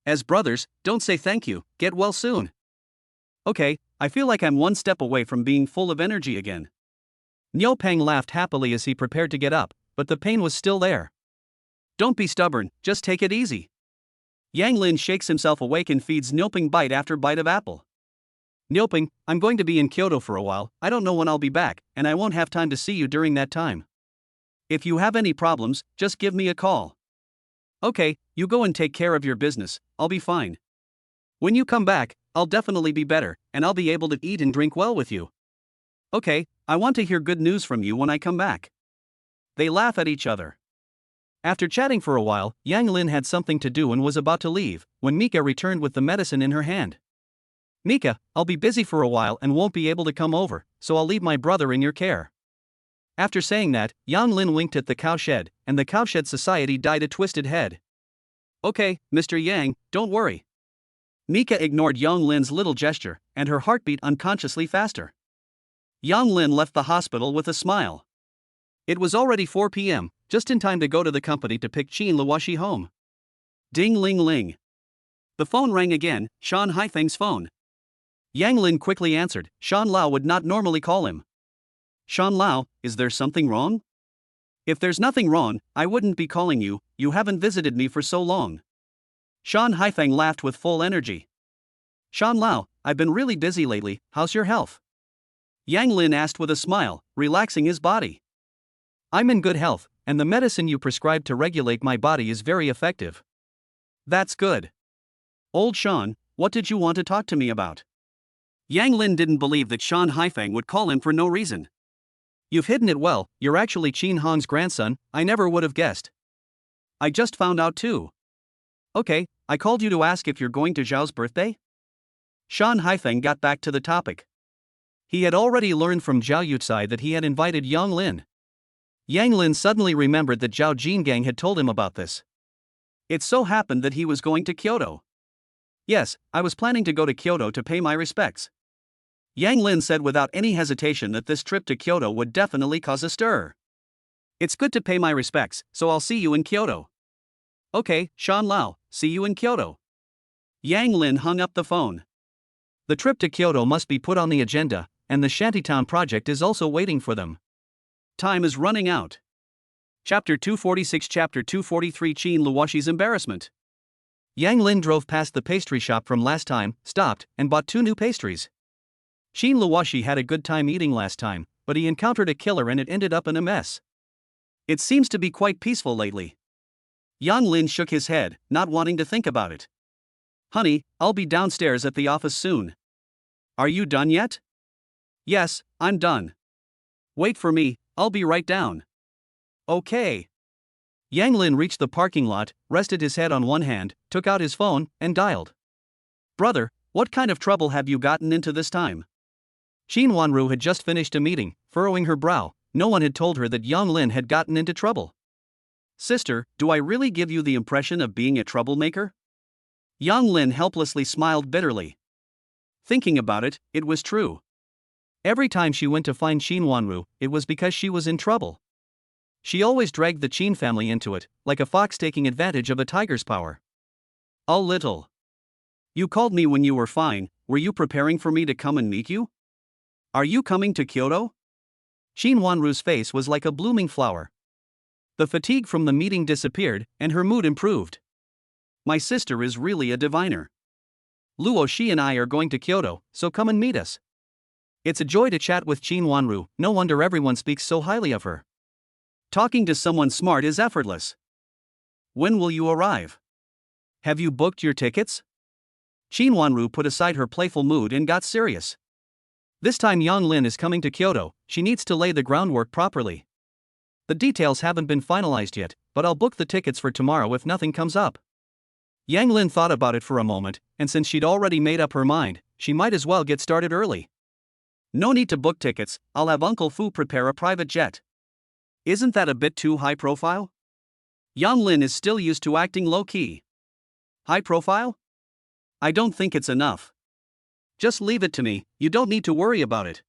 As brothers, don't say thank you, get well soon. Okay, I feel like I'm one step away from being full of energy again. Niu Peng laughed happily as he prepared to get up, but the pain was still there. Don't be stubborn, just take it easy. Yang Lin shakes himself awake and feeds Niu Peng bite after bite of apple. Niu Peng, I'm going to be in Kyoto for a while, I don't know when I'll be back, and I won't have time to see you during that time. If you have any problems, just give me a call. Okay, you go and take care of your business, I'll be fine. When you come back, I'll definitely be better, and I'll be able to eat and drink well with you. Okay, I want to hear good news from you when I come back. They laugh at each other. After chatting for a while, Yang Lin had something to do and was about to leave, when Mika returned with the medicine in her hand. Mika, I'll be busy for a while and won't be able to come over, so I'll leave my brother in your care. After saying that, Yang Lin winked at the cowshed, and the cowshed society dyed a twisted head. Okay, Mr. Yang, don't worry. Mika ignored Yang Lin's little gesture, and her heart beat unconsciously faster. Yang Lin left the hospital with a smile. It was already 4 p.m., just in time to go to the company to pick Qin Luoshi home. Ding ling ling. The phone rang again, Shan Haifeng's phone. Yang Lin quickly answered, Shan Lao would not normally call him. Shan Lao, is there something wrong? If there's nothing wrong, I wouldn't be calling you, you haven't visited me for so long. Shan Haifeng laughed with full energy. Shan Lao, I've been really busy lately, how's your health? Yang Lin asked with a smile, relaxing his body. I'm in good health, and the medicine you prescribed to regulate my body is very effective. That's good. Old Shan, what did you want to talk to me about? Yang Lin didn't believe that Shan Haifeng would call him for no reason. You've hidden it well, you're actually Qin Hong's grandson, I never would have guessed. I just found out too. Okay, I called you to ask if you're going to Zhao's birthday? Shan Haifeng got back to the topic. He had already learned from Zhao Yucai that he had invited Yang Lin. Yang Lin suddenly remembered that Zhao Jingang had told him about this. It so happened that he was going to Kyoto. Yes, I was planning to go to Kyoto to pay my respects. Yang Lin said without any hesitation that this trip to Kyoto would definitely cause a stir. It's good to pay my respects, so I'll see you in Kyoto. Okay, Shan Lao, see you in Kyoto. Yang Lin hung up the phone. The trip to Kyoto must be put on the agenda, and the shantytown project is also waiting for them. Time is running out. Chapter 246 Chapter 243 Qin Luoshi's embarrassment. Yang Lin drove past the pastry shop from last time, stopped, and bought 2 new pastries. Qin Luoshi had a good time eating last time, but he encountered a killer and it ended up in a mess. It seems to be quite peaceful lately. Yang Lin shook his head, not wanting to think about it. Honey, I'll be downstairs at the office soon. Are you done yet? Yes, I'm done. Wait for me, I'll be right down. Okay. Yang Lin reached the parking lot, rested his head on one hand, took out his phone, and dialed. Brother, what kind of trouble have you gotten into this time? Qin Wanru had just finished a meeting, furrowing her brow. No one had told her that Yang Lin had gotten into trouble. Sister, do I really give you the impression of being a troublemaker? Yang Lin helplessly smiled bitterly. Thinking about it, it was true. Every time she went to find Qin Wanru, it was because she was in trouble. She always dragged the Qin family into it, like a fox taking advantage of a tiger's power. A little. You called me when you were fine. Were you preparing for me to come and meet you? Are you coming to Kyoto? Qin Wanru's face was like a blooming flower. The fatigue from the meeting disappeared, and her mood improved. My sister is really a diviner. Luo Shi and I are going to Kyoto, so come and meet us. It's a joy to chat with Qin Wanru, no wonder everyone speaks so highly of her. Talking to someone smart is effortless. When will you arrive? Have you booked your tickets? Qin Wanru put aside her playful mood and got serious. This time Yang Lin is coming to Kyoto, she needs to lay the groundwork properly. The details haven't been finalized yet, but I'll book the tickets for tomorrow if nothing comes up. Yang Lin thought about it for a moment, and since she'd already made up her mind, she might as well get started early. No need to book tickets, I'll have Uncle Fu prepare a private jet. Isn't that a bit too high profile? Yang Lin is still used to acting low-key. High profile? I don't think it's enough. Just leave it to me, you don't need to worry about it.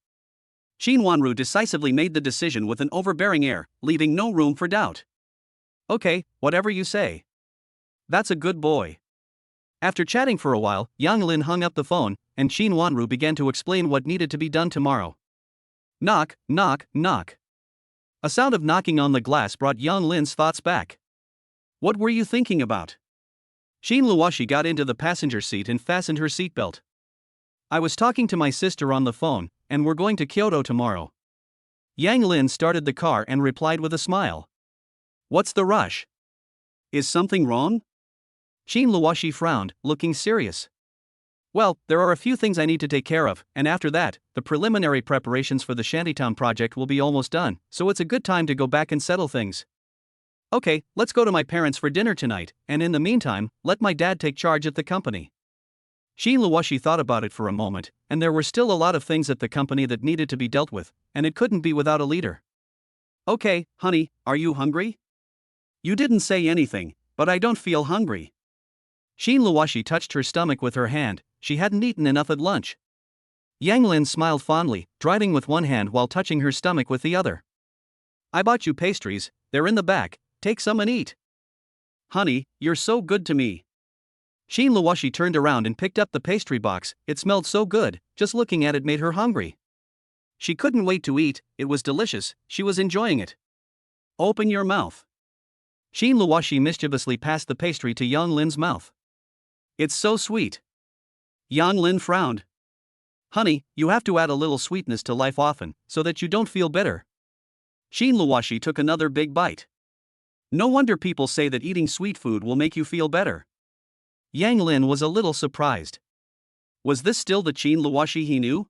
Qin Wanru decisively made the decision with an overbearing air, leaving no room for doubt. Okay, whatever you say. That's a good boy. After chatting for a while, Yang Lin hung up the phone, and Qin Wanru began to explain what needed to be done tomorrow. Knock, knock, knock. A sound of knocking on the glass brought Yang Lin's thoughts back. What were you thinking about? Qin Luoshi got into the passenger seat and fastened her seatbelt. I was talking to my sister on the phone, and we're going to Kyoto tomorrow. Yang Lin started the car and replied with a smile. What's the rush? Is something wrong? Qin Luoshi frowned, looking serious. Well, there are a few things I need to take care of, and after that, the preliminary preparations for the Shantytown project will be almost done, so it's a good time to go back and settle things. Okay, let's go to my parents for dinner tonight, and in the meantime, let my dad take charge at the company. Qin Luoshi thought about it for a moment, and there were still a lot of things at the company that needed to be dealt with, and it couldn't be without a leader. Okay, honey, are you hungry? You didn't say anything, but I don't feel hungry. Qin Luoshi touched her stomach with her hand, she hadn't eaten enough at lunch. Yang Lin smiled fondly, driving with one hand while touching her stomach with the other. I bought you pastries, they're in the back, take some and eat. Honey, you're so good to me. Qin Luoshi turned around and picked up the pastry box, it smelled so good, just looking at it made her hungry. She couldn't wait to eat, it was delicious, she was enjoying it. Open your mouth. Qin Luoshi mischievously passed the pastry to Yang Lin's mouth. It's so sweet. Yang Lin frowned. Honey, you have to add a little sweetness to life often, so that you don't feel bitter. Qin Luoshi took another big bite. No wonder people say that eating sweet food will make you feel better. Yang Lin was a little surprised. Was this still the Qin Luoshi he knew?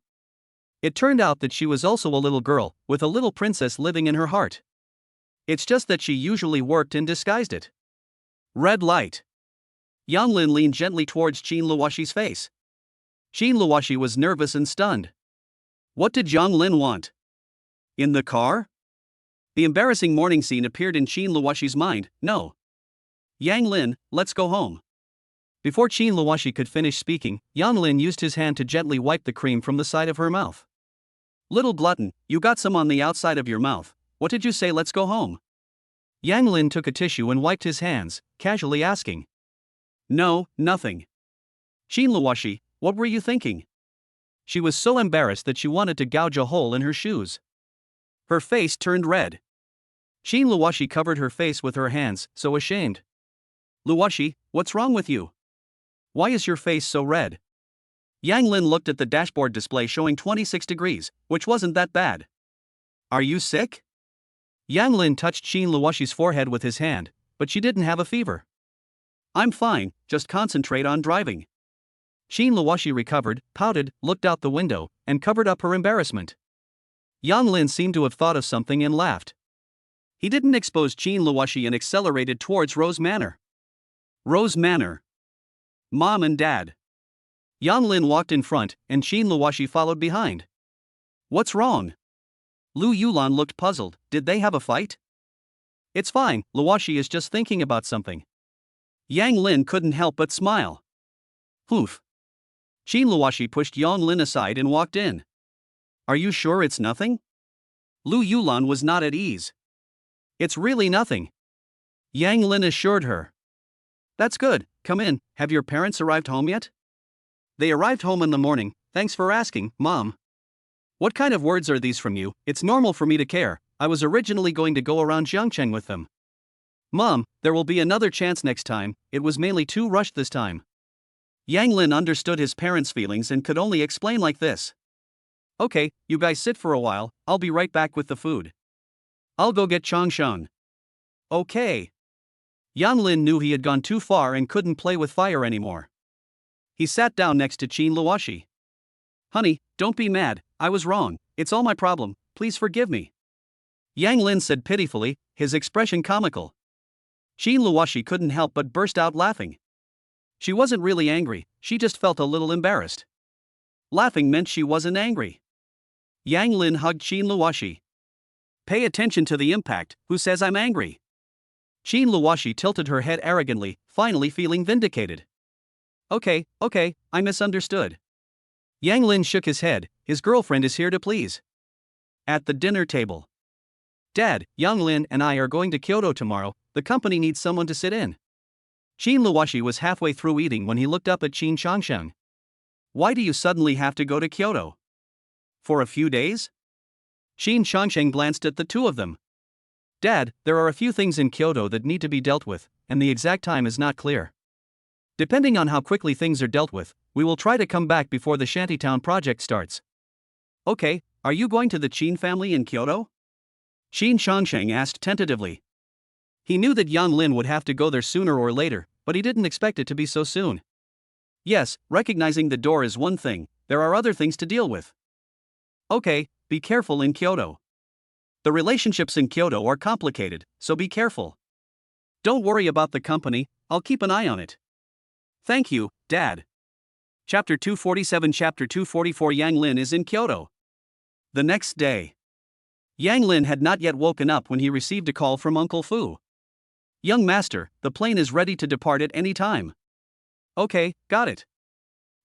It turned out that she was also a little girl, with a little princess living in her heart. It's just that she usually worked and disguised it. Red light. Yang Lin leaned gently towards Qin Luoshi's face. Qin Luoshi was nervous and stunned. What did Yang Lin want? In the car? The embarrassing morning scene appeared in Qin Luoshi's mind. No. Yang Lin, let's go home. Before Qin Luoshi could finish speaking, Yang Lin used his hand to gently wipe the cream from the side of her mouth. Little glutton, you got some on the outside of your mouth. What did you say, let's go home? Yang Lin took a tissue and wiped his hands, casually asking. No, nothing. Qin Luoshi, what were you thinking? She was so embarrassed that she wanted to gouge a hole in her shoes. Her face turned red. Qin Luoshi covered her face with her hands, so ashamed. Luoshi, what's wrong with you? Why is your face so red? Yang Lin looked at the dashboard display showing 26 degrees, which wasn't that bad. Are you sick? Yang Lin touched Qin Luoshi's forehead with his hand, but she didn't have a fever. I'm fine, just concentrate on driving. Qin Luoshi recovered, pouted, looked out the window, and covered up her embarrassment. Yang Lin seemed to have thought of something and laughed. He didn't expose Qin Luoshi and accelerated towards Rose Manor. Rose Manor. Mom and Dad. Yang Lin walked in front, and Qin Luoshi followed behind. What's wrong? Lu Yulan looked puzzled. Did they have a fight? It's fine, Luoshi is just thinking about something. Yang Lin couldn't help but smile. Hoof. Qin Luoxi pushed Yang Lin aside and walked in. Are you sure it's nothing? Lu Yulan was not at ease. It's really nothing, Yang Lin assured her. That's good, come in, have your parents arrived home yet? They arrived home in the morning, thanks for asking, Mom. What kind of words are these from you? It's normal for me to care, I was originally going to go around Jiangcheng with them. Mom, there will be another chance next time, it was mainly too rushed this time. Yang Lin understood his parents' feelings and could only explain like this. Okay, you guys sit for a while, I'll be right back with the food. I'll go get Changshan. Okay. Yang Lin knew he had gone too far and couldn't play with fire anymore. He sat down next to Qin Luoxi. Honey, don't be mad, I was wrong, it's all my problem, please forgive me. Yang Lin said pitifully, his expression comical. Qin Luoxi couldn't help but burst out laughing. She wasn't really angry, she just felt a little embarrassed. Laughing meant she wasn't angry. Yang Lin hugged Qin Luoxi. Pay attention to the impact, who says I'm angry? Qin Luoxi tilted her head arrogantly, finally feeling vindicated. Okay, I misunderstood. Yang Lin shook his head, his girlfriend is here to please. At the dinner table. Dad, Yang Lin and I are going to Kyoto tomorrow, the company needs someone to sit in. Qin Luoxi was halfway through eating when he looked up at Qin Changsheng. Why do you suddenly have to go to Kyoto? For a few days? Qin Changsheng glanced at the two of them. Dad, there are a few things in Kyoto that need to be dealt with, and the exact time is not clear. Depending on how quickly things are dealt with, we will try to come back before the shantytown project starts. Okay, are you going to the Qin family in Kyoto? Qin Changsheng asked tentatively. He knew that Yang Lin would have to go there sooner or later, but he didn't expect it to be so soon. Yes, recognizing the door is one thing, there are other things to deal with. Okay, be careful in Kyoto. The relationships in Kyoto are complicated, so be careful. Don't worry about the company, I'll keep an eye on it. Thank you, Dad. Chapter 247 Chapter 244 Yang Lin is in Kyoto. The next day. Yang Lin had not yet woken up when he received a call from Uncle Fu. Young master, the plane is ready to depart at any time. Okay, got it.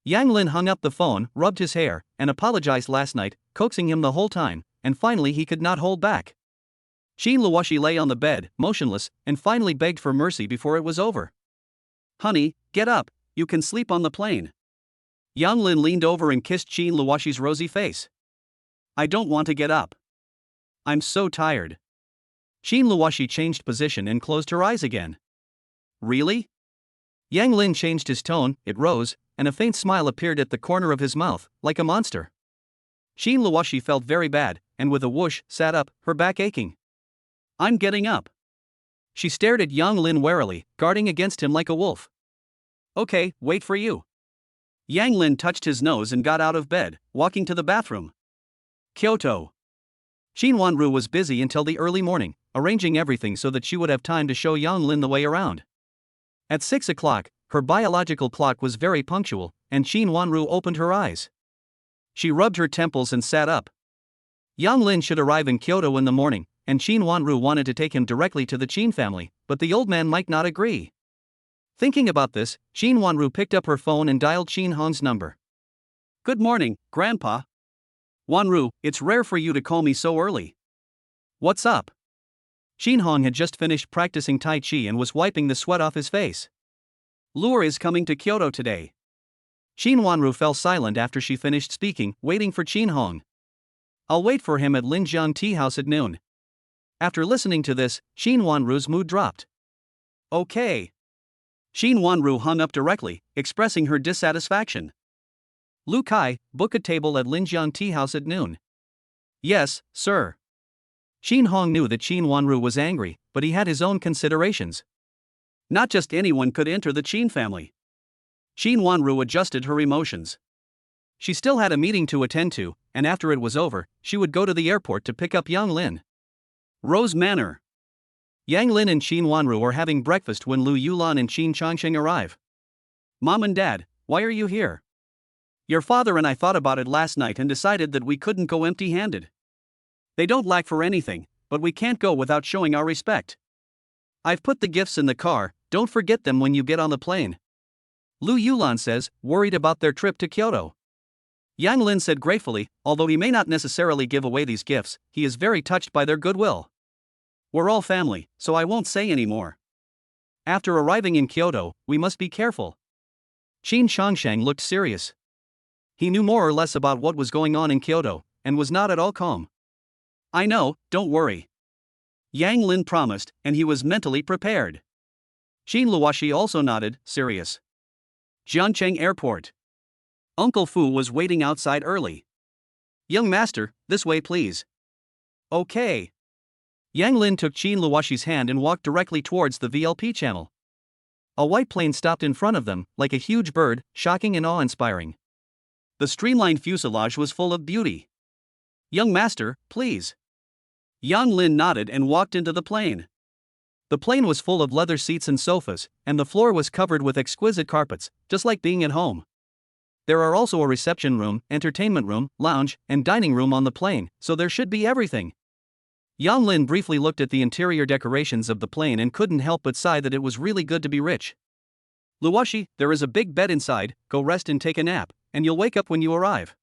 Yang Lin hung up the phone, rubbed his hair, and apologized last night, coaxing him the whole time, and finally he could not hold back. Qin Luoxi lay on the bed, motionless, and finally begged for mercy before it was over. Honey, get up, you can sleep on the plane. Yang Lin leaned over and kissed Qin Luoxi's rosy face. I don't want to get up. I'm so tired. Qin Luoxi changed position and closed her eyes again. Really? Yang Lin changed his tone, it rose, and a faint smile appeared at the corner of his mouth, like a monster. Qin Luoxi felt very bad, and with a whoosh, sat up, her back aching. I'm getting up. She stared at Yang Lin warily, guarding against him like a wolf. Okay, wait for you. Yang Lin touched his nose and got out of bed, walking to the bathroom. Kyoto. Qin Wanru was busy until the early morning, arranging everything so that she would have time to show Yang Lin the way around. At 6 o'clock, her biological clock was very punctual, and Qin Wanru opened her eyes. She rubbed her temples and sat up. Yang Lin should arrive in Kyoto in the morning, and Qin Wanru wanted to take him directly to the Qin family, but the old man might not agree. Thinking about this, Qin Wanru picked up her phone and dialed Qin Hong's number. Good morning, Grandpa. Wanru, it's rare for you to call me so early. What's up? Qin Hong had just finished practicing Tai Chi and was wiping the sweat off his face. Luer is coming to Kyoto today. Qin Wanru fell silent after she finished speaking, waiting for Qin Hong. I'll wait for him at Linjiang Tea House at noon. After listening to this, Qin Wanru's mood dropped. Okay. Qin Wanru hung up directly, expressing her dissatisfaction. Lu Kai, book a table at Linjiang Tea House at noon. Yes, sir. Qin Hong knew that Qin Wanru was angry, but he had his own considerations. Not just anyone could enter the Qin family. Qin Wanru adjusted her emotions. She still had a meeting to attend to, and after it was over, she would go to the airport to pick up Yang Lin. Rose Manor. Yang Lin and Qin Wanru are having breakfast when Lu Yulan and Qin Changsheng arrive. Mom and Dad, why are you here? Your father and I thought about it last night and decided that we couldn't go empty-handed. They don't lack for anything, but we can't go without showing our respect. I've put the gifts in the car, don't forget them when you get on the plane. Lu Yulan says, worried about their trip to Kyoto. Yang Lin said gratefully, although he may not necessarily give away these gifts, he is very touched by their goodwill. We're all family, so I won't say any more. After arriving in Kyoto, we must be careful. Qin Shangsheng looked serious. He knew more or less about what was going on in Kyoto, and was not at all calm. I know, don't worry. Yang Lin promised, and he was mentally prepared. Qin Luoshi also nodded, serious. Jiancheng Airport. Uncle Fu was waiting outside early. Young master, this way please. Okay. Yang Lin took Qin Luoshi's hand and walked directly towards the VLP channel. A white plane stopped in front of them, like a huge bird, shocking and awe-inspiring. The streamlined fuselage was full of beauty. Young master, please. Yang Lin nodded and walked into the plane. The plane was full of leather seats and sofas, and the floor was covered with exquisite carpets, just like being at home. There are also a reception room, entertainment room, lounge, and dining room on the plane, so there should be everything. Yang Lin briefly looked at the interior decorations of the plane and couldn't help but sigh that it was really good to be rich. Luoshi, there is a big bed inside, go rest and take a nap, and you'll wake up when you arrive.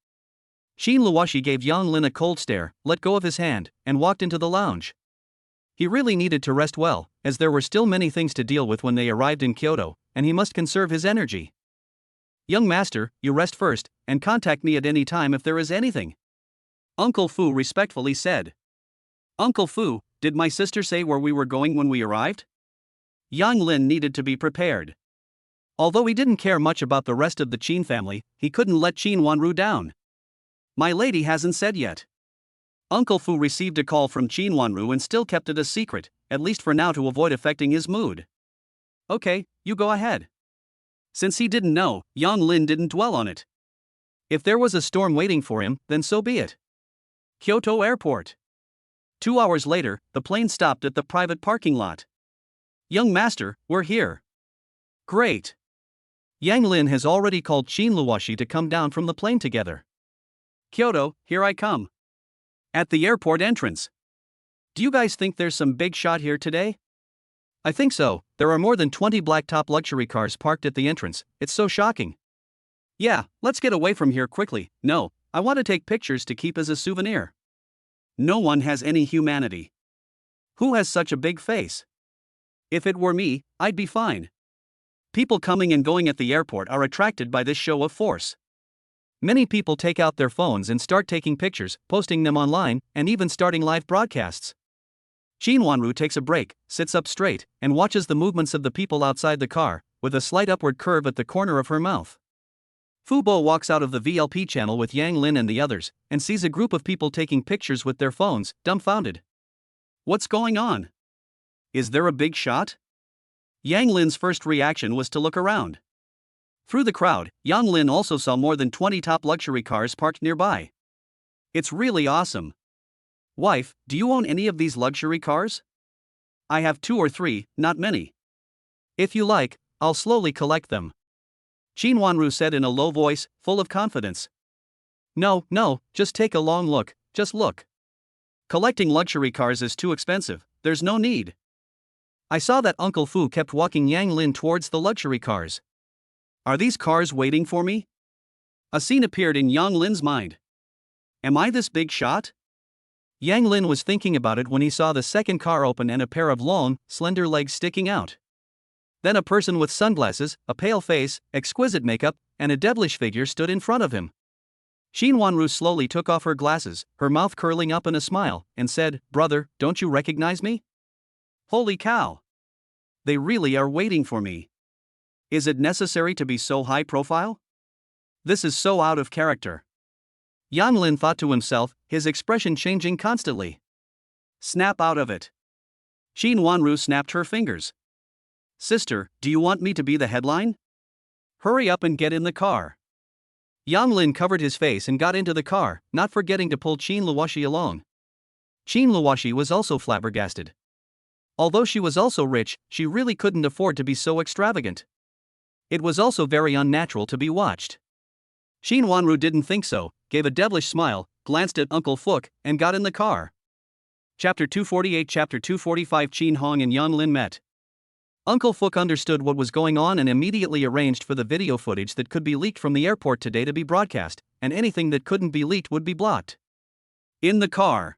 Qin Luoshi gave Yang Lin a cold stare, let go of his hand, and walked into the lounge. He really needed to rest well, as there were still many things to deal with when they arrived in Kyoto, and he must conserve his energy. Young master, you rest first, and contact me at any time if there is anything. Uncle Fu respectfully said. Uncle Fu, did my sister say where we were going when we arrived? Yang Lin needed to be prepared. Although he didn't care much about the rest of the Qin family, he couldn't let Qin Wanru down. My lady hasn't said yet. Uncle Fu received a call from Qin Wanru and still kept it a secret, at least for now to avoid affecting his mood. Okay, you go ahead. Since he didn't know, Yang Lin didn't dwell on it. If there was a storm waiting for him, then so be it. Kyoto Airport. 2 hours later, the plane stopped at the private parking lot. Young master, we're here. Great. Yang Lin has already called Qin Luoshi to come down from the plane together. Kyoto, here I come. At the airport entrance. Do you guys think there's some big shot here today? I think so, there are more than 20 blacktop luxury cars parked at the entrance, it's so shocking. Yeah, let's get away from here quickly, no, I want to take pictures to keep as a souvenir. No one has any humanity. Who has such a big face? If it were me, I'd be fine. People coming and going at the airport are attracted by this show of force. Many people take out their phones and start taking pictures, posting them online, and even starting live broadcasts. Qin Wanru takes a break, sits up straight, and watches the movements of the people outside the car, with a slight upward curve at the corner of her mouth. Fu Bo walks out of the VLP channel with Yang Lin and the others, and sees a group of people taking pictures with their phones, dumbfounded. What's going on? Is there a big shot? Yang Lin's first reaction was to look around. Through the crowd, Yang Lin also saw more than 20 top luxury cars parked nearby. It's really awesome. Wife, do you own any of these luxury cars? I have 2 or 3, not many. If you like, I'll slowly collect them. Qin Wanru said in a low voice, full of confidence. No, just take a long look, just look. Collecting luxury cars is too expensive, there's no need. I saw that Uncle Fu kept walking Yang Lin towards the luxury cars. Are these cars waiting for me? A scene appeared in Yang Lin's mind. Am I this big shot? Yang Lin was thinking about it when he saw the second car open and a pair of long, slender legs sticking out. Then a person with sunglasses, a pale face, exquisite makeup, and a devilish figure stood in front of him. Qin Wanru slowly took off her glasses, her mouth curling up in a smile, and said, "Brother, don't you recognize me? Holy cow! They really are waiting for me. Is it necessary to be so high profile? This is so out of character." Yang Lin thought to himself, his expression changing constantly. Snap out of it. Qin Wanru snapped her fingers. Sister, do you want me to be the headline? Hurry up and get in the car. Yang Lin covered his face and got into the car, not forgetting to pull Qin Luoshi along. Qin Luoshi was also flabbergasted. Although she was also rich, she really couldn't afford to be so extravagant. It was also very unnatural to be watched. Qin Wanru didn't think so, gave a devilish smile, glanced at Uncle Fook, and got in the car. Chapter 248 Chapter 245 Qin Hong and Yang Lin met. Uncle Fook understood what was going on and immediately arranged for the video footage that could be leaked from the airport today to be broadcast, and anything that couldn't be leaked would be blocked. In the car,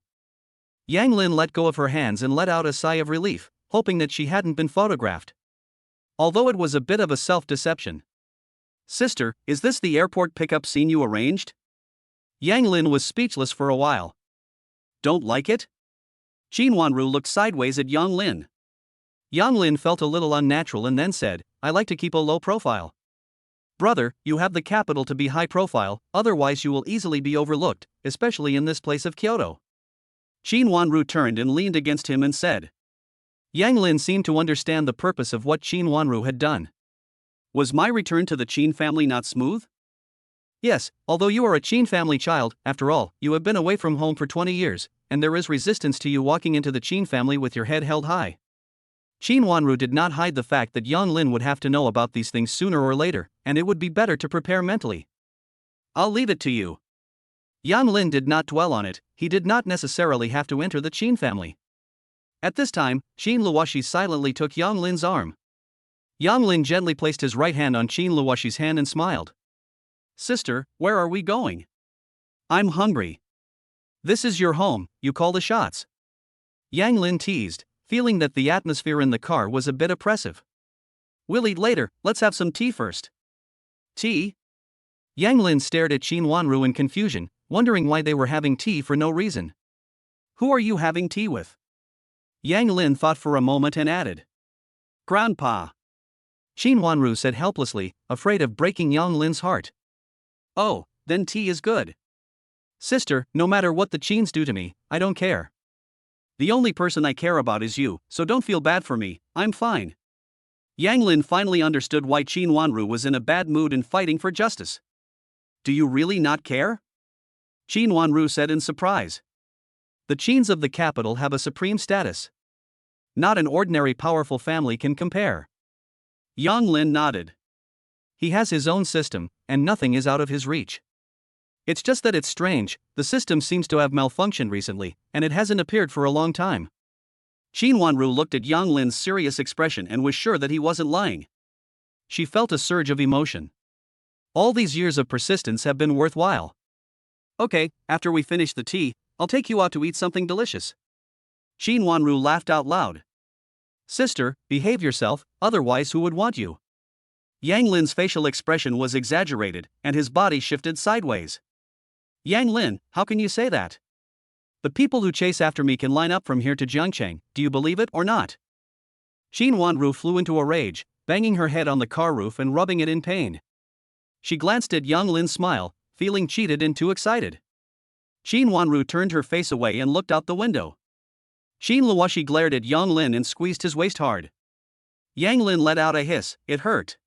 Yang Lin let go of her hands and let out a sigh of relief, hoping that she hadn't been photographed. Although it was a bit of a self-deception. Sister, is this the airport pickup scene you arranged? Yang Lin was speechless for a while. Don't like it? Qin Wanru looked sideways at Yang Lin. Yang Lin felt a little unnatural and then said, I like to keep a low profile. Brother, you have the capital to be high profile, otherwise you will easily be overlooked, especially in this place of Kyoto. Qin Wanru turned and leaned against him and said. Yang Lin seemed to understand the purpose of what Qin Wanru had done. Was my return to the Qin family not smooth? Yes, although you are a Qin family child, after all, you have been away from home for 20 years, and there is resistance to you walking into the Qin family with your head held high. Qin Wanru did not hide the fact that Yang Lin would have to know about these things sooner or later, and it would be better to prepare mentally. I'll leave it to you. Yang Lin did not dwell on it, he did not necessarily have to enter the Qin family. At this time, Qin Luoshi silently took Yang Lin's arm. Yang Lin gently placed his right hand on Qin Luoshi's hand and smiled. Sister, where are we going? I'm hungry. This is your home, you call the shots. Yang Lin teased, feeling that the atmosphere in the car was a bit oppressive. We'll eat later, let's have some tea first. Tea? Yang Lin stared at Qin Wanru in confusion, wondering why they were having tea for no reason. Who are you having tea with? Yang Lin thought for a moment and added. Grandpa. Qin Wanru said helplessly, afraid of breaking Yang Lin's heart. Oh, then tea is good. Sister, no matter what the Qins do to me, I don't care. The only person I care about is you, so don't feel bad for me, I'm fine. Yang Lin finally understood why Qin Wanru was in a bad mood and fighting for justice. Do you really not care? Qin Wanru said in surprise. The Qins of the capital have a supreme status. Not an ordinary powerful family can compare. Yang Lin nodded. He has his own system, and nothing is out of his reach. It's just that it's strange, the system seems to have malfunctioned recently, and it hasn't appeared for a long time. Qin Wanru looked at Yang Lin's serious expression and was sure that he wasn't lying. She felt a surge of emotion. All these years of persistence have been worthwhile. Okay, after we finish the tea, I'll take you out to eat something delicious. Qin Wanru laughed out loud. Sister, behave yourself, otherwise who would want you? Yang Lin's facial expression was exaggerated, and his body shifted sideways. Yang Lin, how can you say that? The people who chase after me can line up from here to Jiangcheng, do you believe it or not? Qin Wanru flew into a rage, banging her head on the car roof and rubbing it in pain. She glanced at Yang Lin's smile, feeling cheated and too excited. Qin Wanru turned her face away and looked out the window. Qin Luoshi glared at Yang Lin and squeezed his waist hard. Yang Lin let out a hiss, it hurt.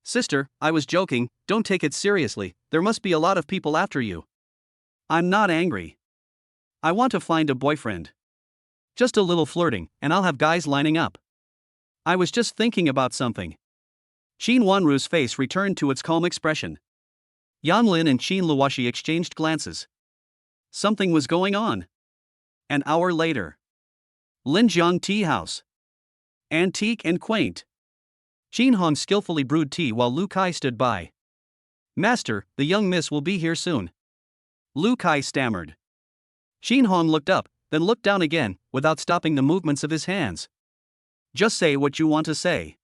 Sister, I was joking, don't take it seriously, there must be a lot of people after you. I'm not angry. I want to find a boyfriend. Just a little flirting, and I'll have guys lining up. I was just thinking about something. Qin Wanru's face returned to its calm expression. Yang Lin and Qin Luoshi exchanged glances. Something was going on. An hour later. Linjiang Tea House. Antique and quaint. Qin Hong skillfully brewed tea while Lu Kai stood by. Master, the young miss will be here soon. Lu Kai stammered. Qin Hong looked up, then looked down again, without stopping the movements of his hands. Just say what you want to say.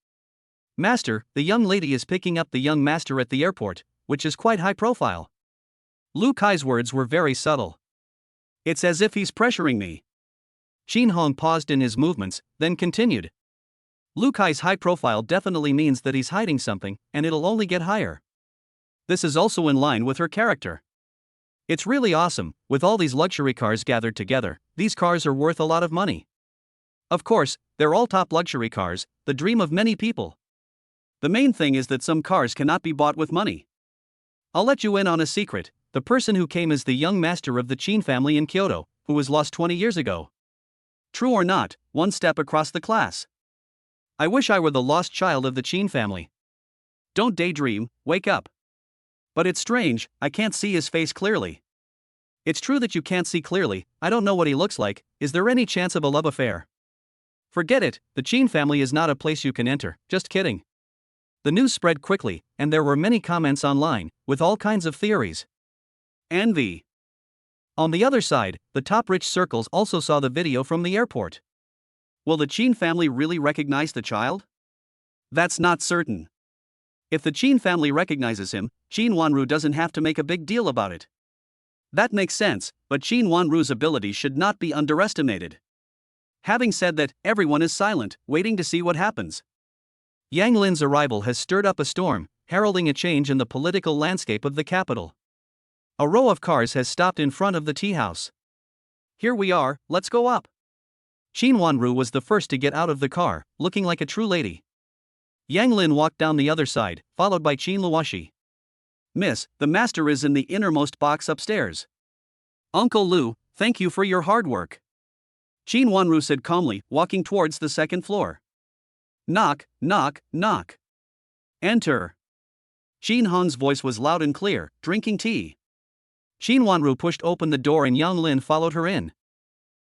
Master, the young lady is picking up the young master at the airport, which is quite high profile. Lu Kai's words were very subtle. It's as if he's pressuring me. Qin Hong paused in his movements, then continued. Lu Kai's high profile definitely means that he's hiding something, and it'll only get higher. This is also in line with her character. It's really awesome, with all these luxury cars gathered together, these cars are worth a lot of money. Of course, they're all top luxury cars, the dream of many people. The main thing is that some cars cannot be bought with money. I'll let you in on a secret, the person who came is the young master of the Qin family in Kyoto, who was lost 20 years ago. True or not, one step across the class. I wish I were the lost child of the Qin family. Don't daydream, wake up. But it's strange, I can't see his face clearly. It's true that you can't see clearly, I don't know what he looks like, is there any chance of a love affair? Forget it, the Qin family is not a place you can enter, just kidding. The news spread quickly, and there were many comments online, with all kinds of theories. Envy. On the other side, the top rich circles also saw the video from the airport. Will the Qin family really recognize the child? That's not certain. If the Qin family recognizes him, Qin Wanru doesn't have to make a big deal about it. That makes sense, but Qin Wanru's ability should not be underestimated. Having said that, everyone is silent, waiting to see what happens. Yang Lin's arrival has stirred up a storm, heralding a change in the political landscape of the capital. A row of cars has stopped in front of the tea house. Here we are, let's go up. Qin Wanru was the first to get out of the car, looking like a true lady. Yang Lin walked down the other side, followed by Qin Luoshi. Miss, the master is in the innermost box upstairs. Uncle Lu, thank you for your hard work. Qin Wanru said calmly, walking towards the second floor. Knock, knock, knock. Enter. Qin Hong's voice was loud and clear, drinking tea. Qin Wanru pushed open the door and Yang Lin followed her in.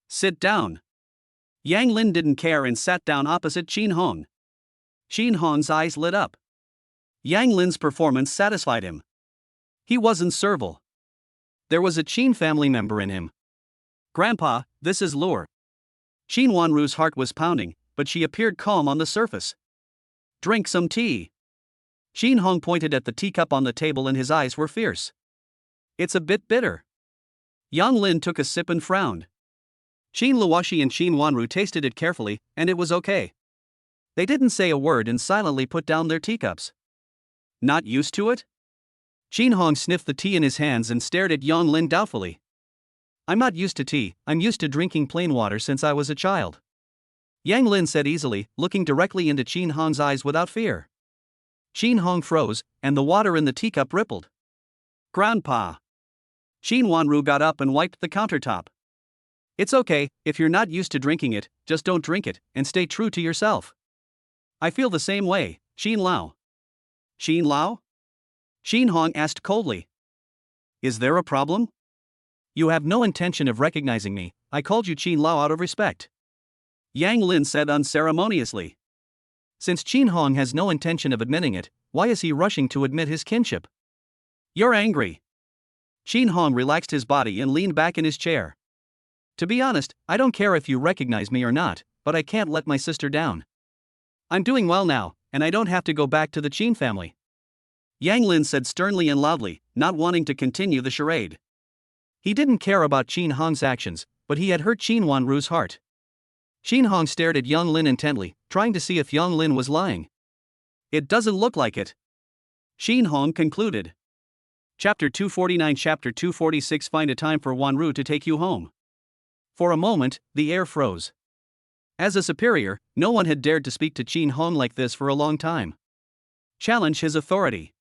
Sit down. Yang Lin didn't care and sat down opposite Qin Hong. Qin Hong's eyes lit up. Yang Lin's performance satisfied him. He wasn't servile. There was a Qin family member in him. Grandpa, this is Lure. Qin Wanru's heart was pounding, but she appeared calm on the surface. Drink some tea. Qin Hong pointed at the teacup on the table and his eyes were fierce. It's a bit bitter. Yang Lin took a sip and frowned. Qin Luoshi and Qin Wanru tasted it carefully, and it was okay. They didn't say a word and silently put down their teacups. Not used to it? Qin Hong sniffed the tea in his hands and stared at Yang Lin doubtfully. I'm not used to tea, I'm used to drinking plain water since I was a child. Yang Lin said easily, looking directly into Qin Hong's eyes without fear. Qin Hong froze, and the water in the teacup rippled. Grandpa. Qin Wanru got up and wiped the countertop. It's okay, if you're not used to drinking it, just don't drink it, and stay true to yourself. I feel the same way, Qin Lao. Qin Lao? Qin Hong asked coldly. Is there a problem? You have no intention of recognizing me, I called you Qin Lao out of respect. Yang Lin said unceremoniously. Since Qin Hong has no intention of admitting it, why is he rushing to admit his kinship? You're angry. Qin Hong relaxed his body and leaned back in his chair. To be honest, I don't care if you recognize me or not, but I can't let my sister down. I'm doing well now, and I don't have to go back to the Qin family. Yang Lin said sternly and loudly, not wanting to continue the charade. He didn't care about Qin Hong's actions, but he had hurt Qin Wanru's heart. Qin Hong stared at Yang Lin intently, trying to see if Yang Lin was lying. It doesn't look like it. Qin Hong concluded. Chapter 249 Chapter 246 Find a time for Wanru to take you home. For a moment, the air froze. As a superior, no one had dared to speak to Qin Hong like this for a long time. Challenge his authority.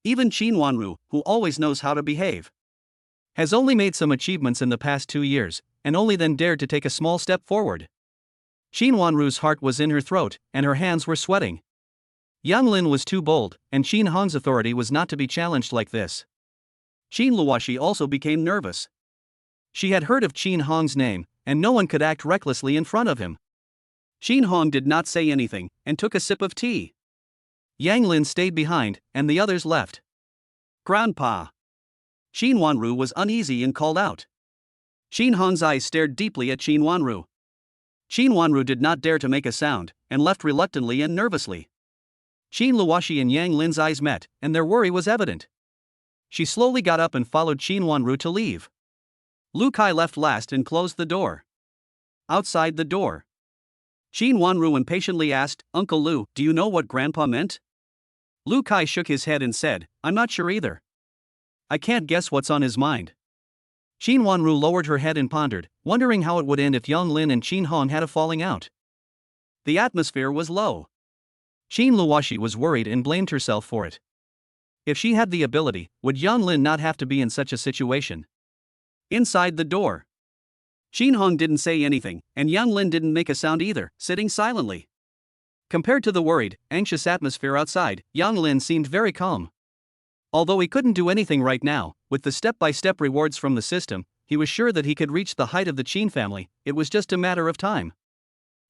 Even Qin Wanru, who always knows how to behave, has only made some achievements in the past 2 years, and only then dared to take a small step forward. Qin Wanru's heart was in her throat, and her hands were sweating. Yang Lin was too bold, and Qin Hong's authority was not to be challenged like this. Qin Luoshi also became nervous. She had heard of Qin Hong's name, and no one could act recklessly in front of him. Qin Hong did not say anything, and took a sip of tea. Yang Lin stayed behind, and the others left. Grandpa. Qin Wanru was uneasy and called out. Qin Hong's eyes stared deeply at Qin Wanru. Qin Wanru did not dare to make a sound, and left reluctantly and nervously. Qin Luoshi and Yang Lin's eyes met, and their worry was evident. She slowly got up and followed Qin Wanru to leave. Lu Kai left last and closed the door. Outside the door, Qin Wanru impatiently asked, Uncle Lu, do you know what Grandpa meant? Lu Kai shook his head and said, I'm not sure either. I can't guess what's on his mind. Qin Wanru lowered her head and pondered, wondering how it would end if Yang Lin and Qin Hong had a falling out. The atmosphere was low. Qin Luoshi was worried and blamed herself for it. If she had the ability, would Yang Lin not have to be in such a situation? Inside the door, Qin Hong didn't say anything, and Yang Lin didn't make a sound either, sitting silently. Compared to the worried, anxious atmosphere outside, Yang Lin seemed very calm. Although he couldn't do anything right now, with the step-by-step rewards from the system, he was sure that he could reach the height of the Qin family. It was just a matter of time.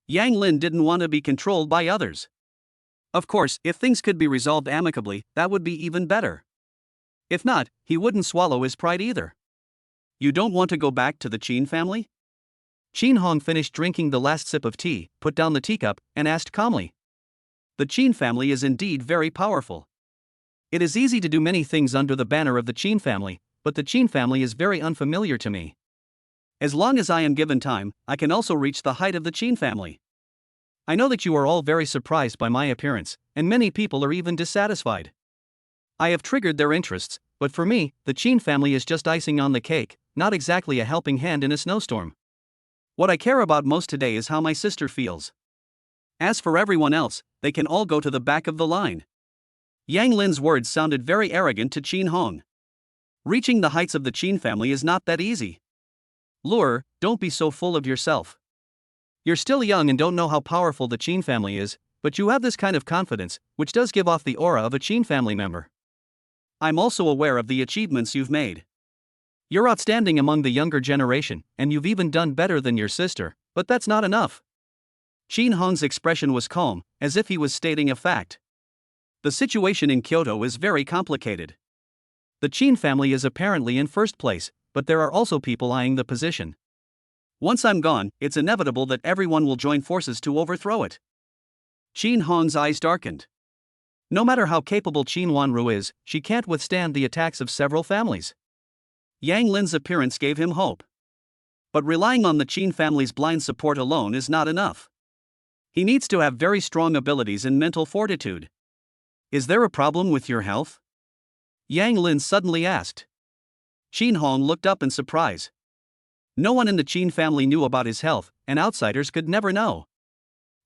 Yang Lin didn't want to be controlled by others. Of course, if things could be resolved amicably, that would be even better. If not, he wouldn't swallow his pride either. You don't want to go back to the Qin family? Qin Hong finished drinking the last sip of tea, put down the teacup, and asked calmly. The Qin family is indeed very powerful. It is easy to do many things under the banner of the Qin family, but the Qin family is very unfamiliar to me. As long as I am given time, I can also reach the height of the Qin family. I know that you are all very surprised by my appearance, and many people are even dissatisfied. I have triggered their interests, but for me, the Qin family is just icing on the cake, not exactly a helping hand in a snowstorm. What I care about most today is how my sister feels. As for everyone else, they can all go to the back of the line. Yang Lin's words sounded very arrogant to Qin Hong. Reaching the heights of the Qin family is not that easy. Lure, don't be so full of yourself. You're still young and don't know how powerful the Qin family is, but you have this kind of confidence, which does give off the aura of a Qin family member. I'm also aware of the achievements you've made. You're outstanding among the younger generation, and you've even done better than your sister, but that's not enough. Qin Hong's expression was calm, as if he was stating a fact. The situation in Kyoto is very complicated. The Qin family is apparently in first place, but there are also people eyeing the position. Once I'm gone, it's inevitable that everyone will join forces to overthrow it. Qin Hong's eyes darkened. No matter how capable Qin Wanru is, she can't withstand the attacks of several families. Yang Lin's appearance gave him hope. But relying on the Qin family's blind support alone is not enough. He needs to have very strong abilities and mental fortitude. Is there a problem with your health? Yang Lin suddenly asked. Qin Hong looked up in surprise. No one in the Qin family knew about his health, and outsiders could never know.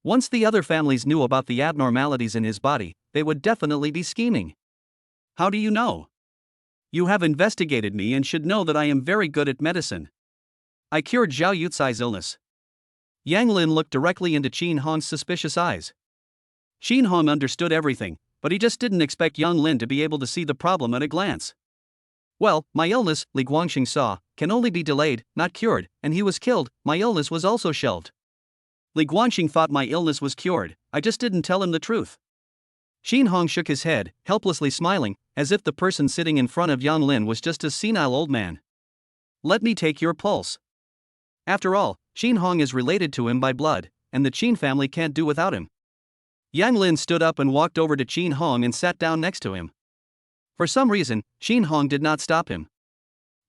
Once the other families knew about the abnormalities in his body, they would definitely be scheming. How do you know? You have investigated me and should know that I am very good at medicine. I cured Zhao Yucai's illness. Yang Lin looked directly into Qin Hong's suspicious eyes. Qin Hong understood everything, but he just didn't expect Yang Lin to be able to see the problem at a glance. Well, my illness, Li Guangxing saw, can only be delayed, not cured, and he was killed. My illness was also shelved. Li Guangxing thought my illness was cured, I just didn't tell him the truth. Qin Hong shook his head, helplessly smiling, as if the person sitting in front of Yang Lin was just a senile old man. Let me take your pulse. After all, Qin Hong is related to him by blood, and the Qin family can't do without him. Yang Lin stood up and walked over to Qin Hong and sat down next to him. For some reason, Qin Hong did not stop him.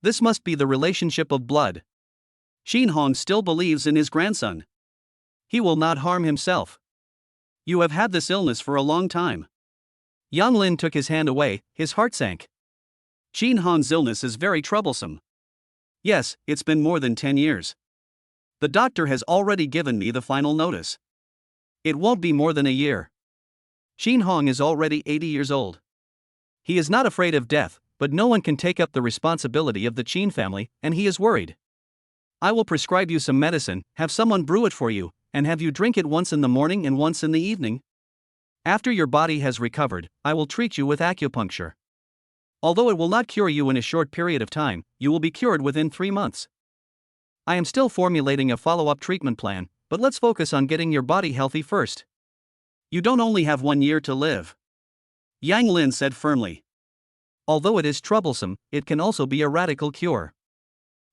This must be the relationship of blood. Qin Hong still believes in his grandson. He will not harm himself. You have had this illness for a long time. Yang Lin took his hand away, his heart sank. Qin Hong's illness is very troublesome. Yes, it's been more than 10 years. The doctor has already given me the final notice. It won't be more than a year. Qin Hong is already 80 years old. He is not afraid of death, but no one can take up the responsibility of the Qin family, and he is worried. I will prescribe you some medicine, have someone brew it for you, and have you drink it once in the morning and once in the evening. After your body has recovered, I will treat you with acupuncture. Although it will not cure you in a short period of time, you will be cured within 3 months. I am still formulating a follow-up treatment plan, but let's focus on getting your body healthy first. You don't only have 1 year to live. Yang Lin said firmly. Although it is troublesome, it can also be a radical cure.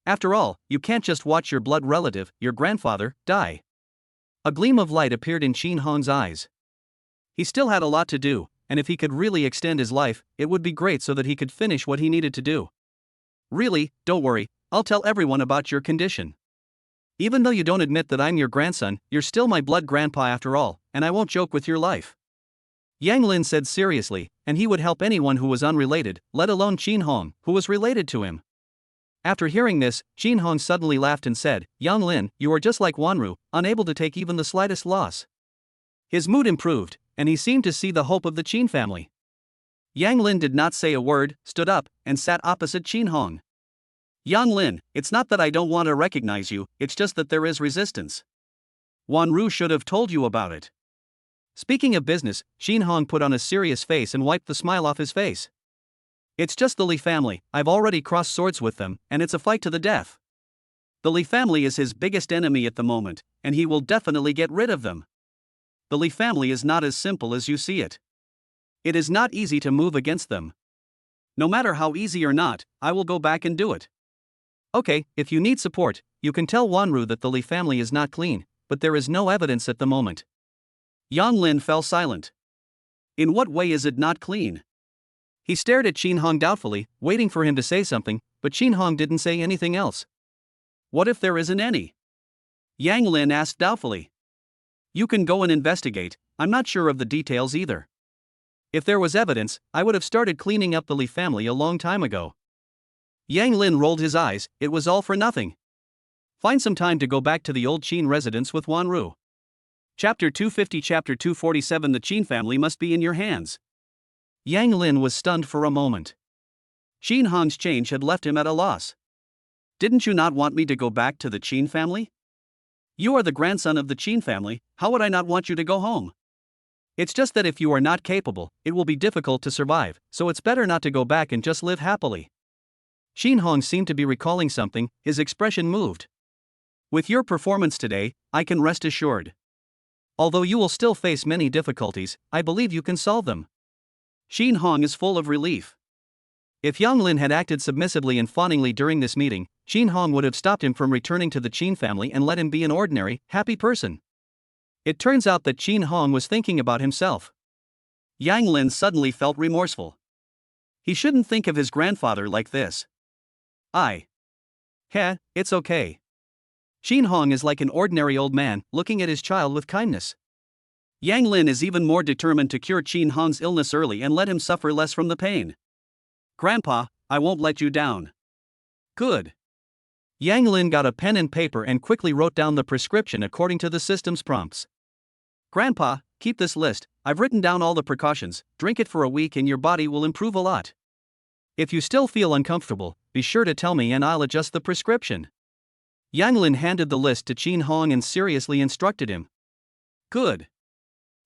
After all, you can't just watch your blood relative, your grandfather, die. A gleam of light appeared in Qin Hong's eyes. He still had a lot to do, and if he could really extend his life, it would be great so that he could finish what he needed to do. Really, don't worry, I'll tell everyone about your condition. Even though you don't admit that I'm your grandson, you're still my blood grandpa after all, and I won't joke with your life. Yang Lin said seriously, and he would help anyone who was unrelated, let alone Qin Hong, who was related to him. After hearing this, Qin Hong suddenly laughed and said, Yang Lin, you are just like Wanru, unable to take even the slightest loss. His mood improved, and he seemed to see the hope of the Qin family. Yang Lin did not say a word, stood up, and sat opposite Qin Hong. Yang Lin, it's not that I don't want to recognize you, it's just that there is resistance. Wanru should have told you about it. Speaking of business, Qin Hong put on a serious face and wiped the smile off his face. It's just the Li family, I've already crossed swords with them, and it's a fight to the death. The Li family is his biggest enemy at the moment, and he will definitely get rid of them. The Li family is not as simple as you see it. It is not easy to move against them. No matter how easy or not, I will go back and do it. Okay, if you need support, you can tell Wanru that the Li family is not clean, but there is no evidence at the moment. Yang Lin fell silent. In what way is it not clean? He stared at Qin Hong doubtfully, waiting for him to say something, but Qin Hong didn't say anything else. What if there isn't any? Yang Lin asked doubtfully. You can go and investigate, I'm not sure of the details either. If there was evidence, I would have started cleaning up the Li family a long time ago. Yang Lin rolled his eyes, it was all for nothing. Find some time to go back to the old Qin residence with Wanru. Chapter 250 Chapter 247 The Qin family must be in your hands. Yang Lin was stunned for a moment. Qin Hong's change had left him at a loss. Didn't you not want me to go back to the Qin family? You are the grandson of the Qin family, how would I not want you to go home? It's just that if you are not capable, it will be difficult to survive, so it's better not to go back and just live happily. Qin Hong seemed to be recalling something, his expression moved. With your performance today, I can rest assured. Although you will still face many difficulties, I believe you can solve them. Qin Hong is full of relief. If Yang Lin had acted submissively and fawningly during this meeting, Qin Hong would have stopped him from returning to the Qin family and let him be an ordinary, happy person. It turns out that Qin Hong was thinking about himself. Yang Lin suddenly felt remorseful. He shouldn't think of his grandfather like this. It's okay. Qin Hong is like an ordinary old man, looking at his child with kindness. Yang Lin is even more determined to cure Qin Hong's illness early and let him suffer less from the pain. Grandpa, I won't let you down. Good. Yang Lin got a pen and paper and quickly wrote down the prescription according to the system's prompts. Grandpa, keep this list, I've written down all the precautions, drink it for a week and your body will improve a lot. If you still feel uncomfortable, be sure to tell me and I'll adjust the prescription. Yang Lin handed the list to Qin Hong and seriously instructed him. Good.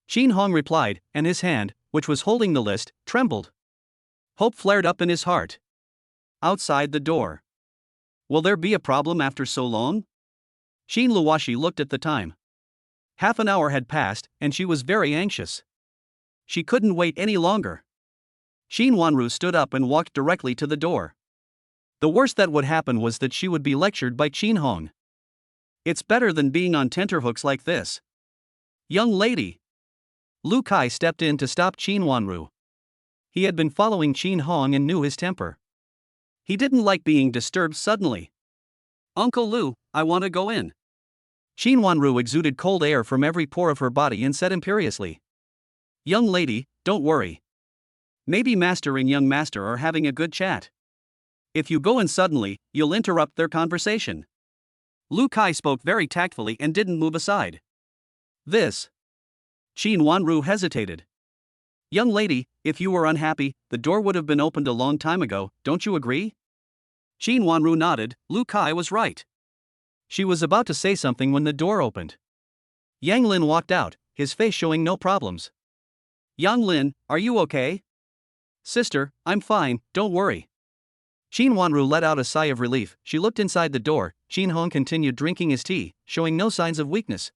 Qin Hong replied, and his hand, which was holding the list, trembled. Hope flared up in his heart. Outside the door. Will there be a problem after so long? Qin Luoshi looked at the time. Half an hour had passed, and she was very anxious. She couldn't wait any longer. Qin Wanru stood up and walked directly to the door. The worst that would happen was that she would be lectured by Qin Hong. It's better than being on tenterhooks like this. Young lady. Lu Kai stepped in to stop Qin Wanru. He had been following Qin Hong and knew his temper. He didn't like being disturbed suddenly. Uncle Lu, I want to go in. Qin Wanru exuded cold air from every pore of her body and said imperiously. Young lady, don't worry. Maybe master and young master are having a good chat. If you go in suddenly, you'll interrupt their conversation. Lu Kai spoke very tactfully and didn't move aside. This. Qin Wanru hesitated. Young lady, if you were unhappy, the door would have been opened a long time ago, don't you agree? Qin Wanru nodded, Lu Kai was right. She was about to say something when the door opened. Yang Lin walked out, his face showing no problems. Yang Lin, are you okay? Sister, I'm fine, don't worry. Qin Wanru let out a sigh of relief. She looked inside the door. Qin Hong continued drinking his tea, showing no signs of weakness.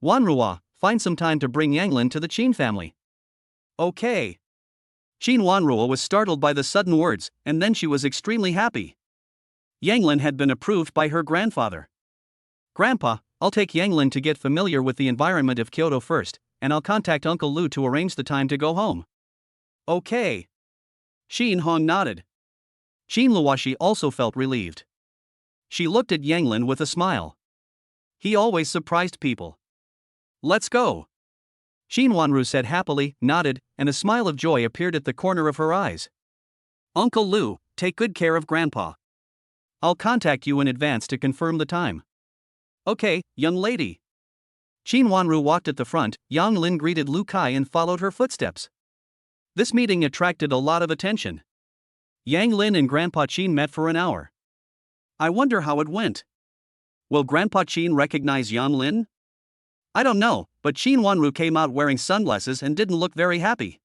Wanruwa, find some time to bring Yang Lin to the Qin family. Okay. Qin Wanruwa was startled by the sudden words, and then she was extremely happy. Yang Lin had been approved by her grandfather. Grandpa, I'll take Yang Lin to get familiar with the environment of Kyoto first, and I'll contact Uncle Lu to arrange the time to go home. Okay. Qin Hong nodded. Qin Luoshi also felt relieved. She looked at Yang Lin with a smile. He always surprised people. Let's go. Qin Wanru said happily, nodded, and a smile of joy appeared at the corner of her eyes. Uncle Lu, take good care of Grandpa. I'll contact you in advance to confirm the time. Okay, young lady. Qin Wanru walked at the front. Yang Lin greeted Lu Kai and followed her footsteps. This meeting attracted a lot of attention. Yang Lin and Grandpa Qin met for an hour. I wonder how it went. Will Grandpa Qin recognize Yang Lin? I don't know, but Qin Wanru came out wearing sunglasses and didn't look very happy.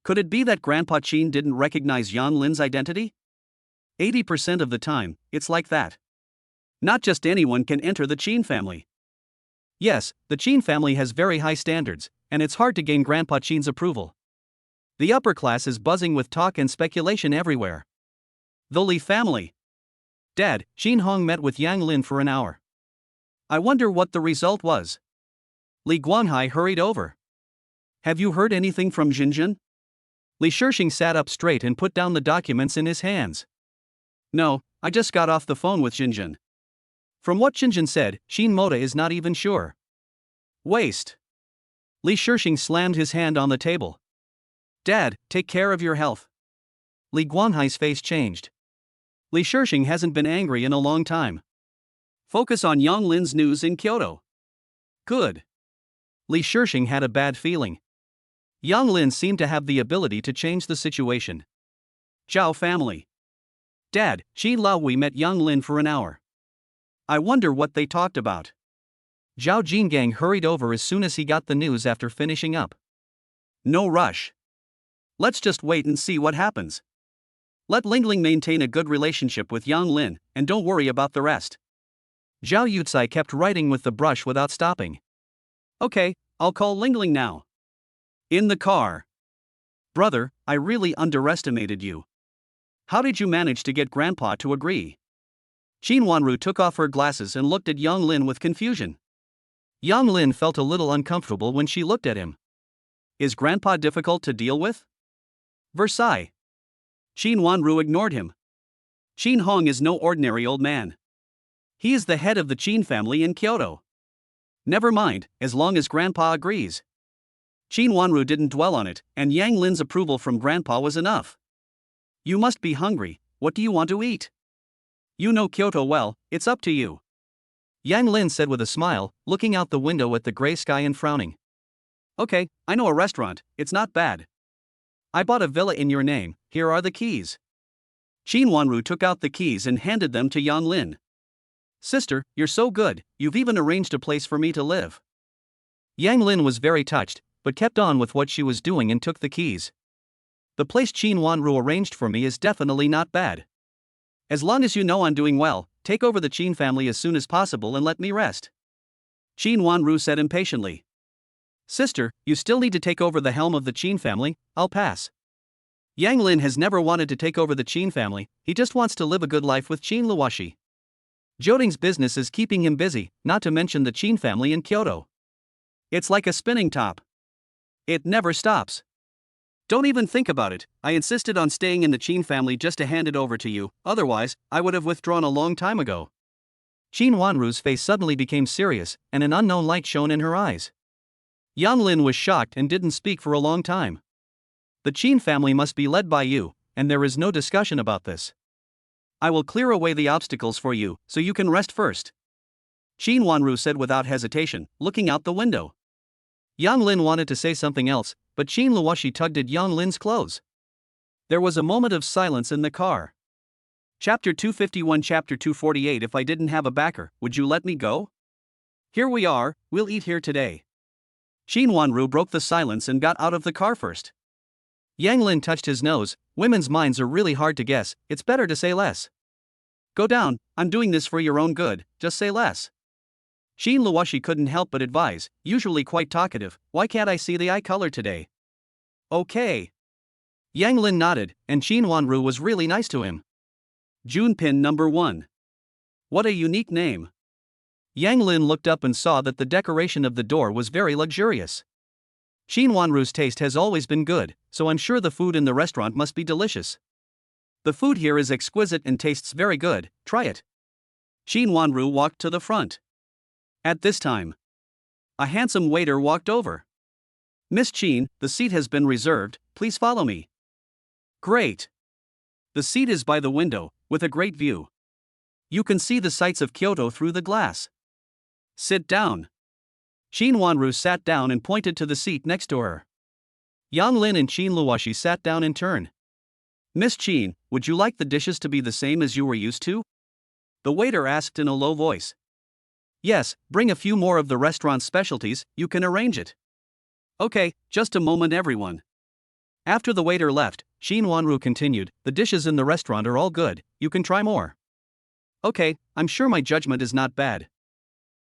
Could it be that Grandpa Qin didn't recognize Yang Lin's identity? 80% of the time, it's like that. Not just anyone can enter the Qin family. Yes, the Qin family has very high standards, and it's hard to gain Grandpa Qin's approval. The upper class is buzzing with talk and speculation everywhere. The Li family. Dad, Qin Hong met with Yang Lin for an hour. I wonder what the result was. Li Guanghai hurried over. Have you heard anything from Jinjin? Li Shishing sat up straight and put down the documents in his hands. No, I just got off the phone with Jinjin. From what Jinjin said, Shin Moda is not even sure. Waste. Li Shishing slammed his hand on the table. Dad, take care of your health. Li Guanghai's face changed. Li Shishing hasn't been angry in a long time. Focus on Yang Lin's news in Kyoto. Good. Li Shishing had a bad feeling. Yang Lin seemed to have the ability to change the situation. Zhao family. Dad, Qi Laohui met Yang Lin for an hour. I wonder what they talked about. Zhao Jingang hurried over as soon as he got the news after finishing up. No rush. Let's just wait and see what happens. Let Lingling maintain a good relationship with Yang Lin, and don't worry about the rest. Zhao Yucai kept writing with the brush without stopping. Okay, I'll call Lingling now. In the car. Brother, I really underestimated you. How did you manage to get Grandpa to agree? Qin Wanru took off her glasses and looked at Yang Lin with confusion. Yang Lin felt a little uncomfortable when she looked at him. Is Grandpa difficult to deal with? Versailles. Qin Wanru ignored him. Qin Hong is no ordinary old man. He is the head of the Qin family in Kyoto. Never mind, as long as Grandpa agrees. Qin Wanru didn't dwell on it, and Yang Lin's approval from Grandpa was enough. You must be hungry. What do you want to eat? You know Kyoto well, it's up to you. Yang Lin said with a smile, looking out the window at the gray sky and frowning. Okay, I know a restaurant, it's not bad. I bought a villa in your name, here are the keys. Qin Wanru took out the keys and handed them to Yang Lin. Sister, you're so good, you've even arranged a place for me to live. Yang Lin was very touched, but kept on with what she was doing and took the keys. The place Qin Wanru arranged for me is definitely not bad. As long as you know I'm doing well, take over the Qin family as soon as possible and let me rest. Qin Wanru said impatiently. Sister, you still need to take over the helm of the Qin family, I'll pass. Yang Lin has never wanted to take over the Qin family, he just wants to live a good life with Qin Luoshi. Joding's business is keeping him busy, not to mention the Qin family in Kyoto. It's like a spinning top. It never stops. Don't even think about it, I insisted on staying in the Qin family just to hand it over to you, otherwise, I would have withdrawn a long time ago. Qin Wanru's face suddenly became serious, and an unknown light shone in her eyes. Yang Lin was shocked and didn't speak for a long time. The Qin family must be led by you, and there is no discussion about this. I will clear away the obstacles for you, so you can rest first. Qin Wanru said without hesitation, looking out the window. Yang Lin wanted to say something else, but Qin Luoshi tugged at Yang Lin's clothes. There was a moment of silence in the car. Chapter 251 Chapter 248 If I didn't have a backer, would you let me go? Here we are, we'll eat here today. Qin Wanru broke the silence and got out of the car first. Yang Lin touched his nose. Women's minds are really hard to guess, it's better to say less. Go down, I'm doing this for your own good, just say less. Qin Luoshi couldn't help but advise, usually quite talkative, why can't I see the eye color today? Okay. Yang Lin nodded, and Qin Wanru was really nice to him. Junpin number 1. What a unique name. Yang Lin looked up and saw that the decoration of the door was very luxurious. Qin Wanru's taste has always been good, so I'm sure the food in the restaurant must be delicious. The food here is exquisite and tastes very good, try it. Qin Wanru walked to the front. At this time, a handsome waiter walked over. Miss Qin, the seat has been reserved, please follow me. Great. The seat is by the window, with a great view. You can see the sights of Kyoto through the glass. Sit down. Qin Wanru sat down and pointed to the seat next to her. Yang Lin and Qin Luoshi sat down in turn. Miss Qin, would you like the dishes to be the same as you were used to? The waiter asked in a low voice. Yes, bring a few more of the restaurant's specialties, you can arrange it. Okay, just a moment everyone. After the waiter left, Qin Wanru continued, the dishes in the restaurant are all good, you can try more. Okay, I'm sure my judgment is not bad.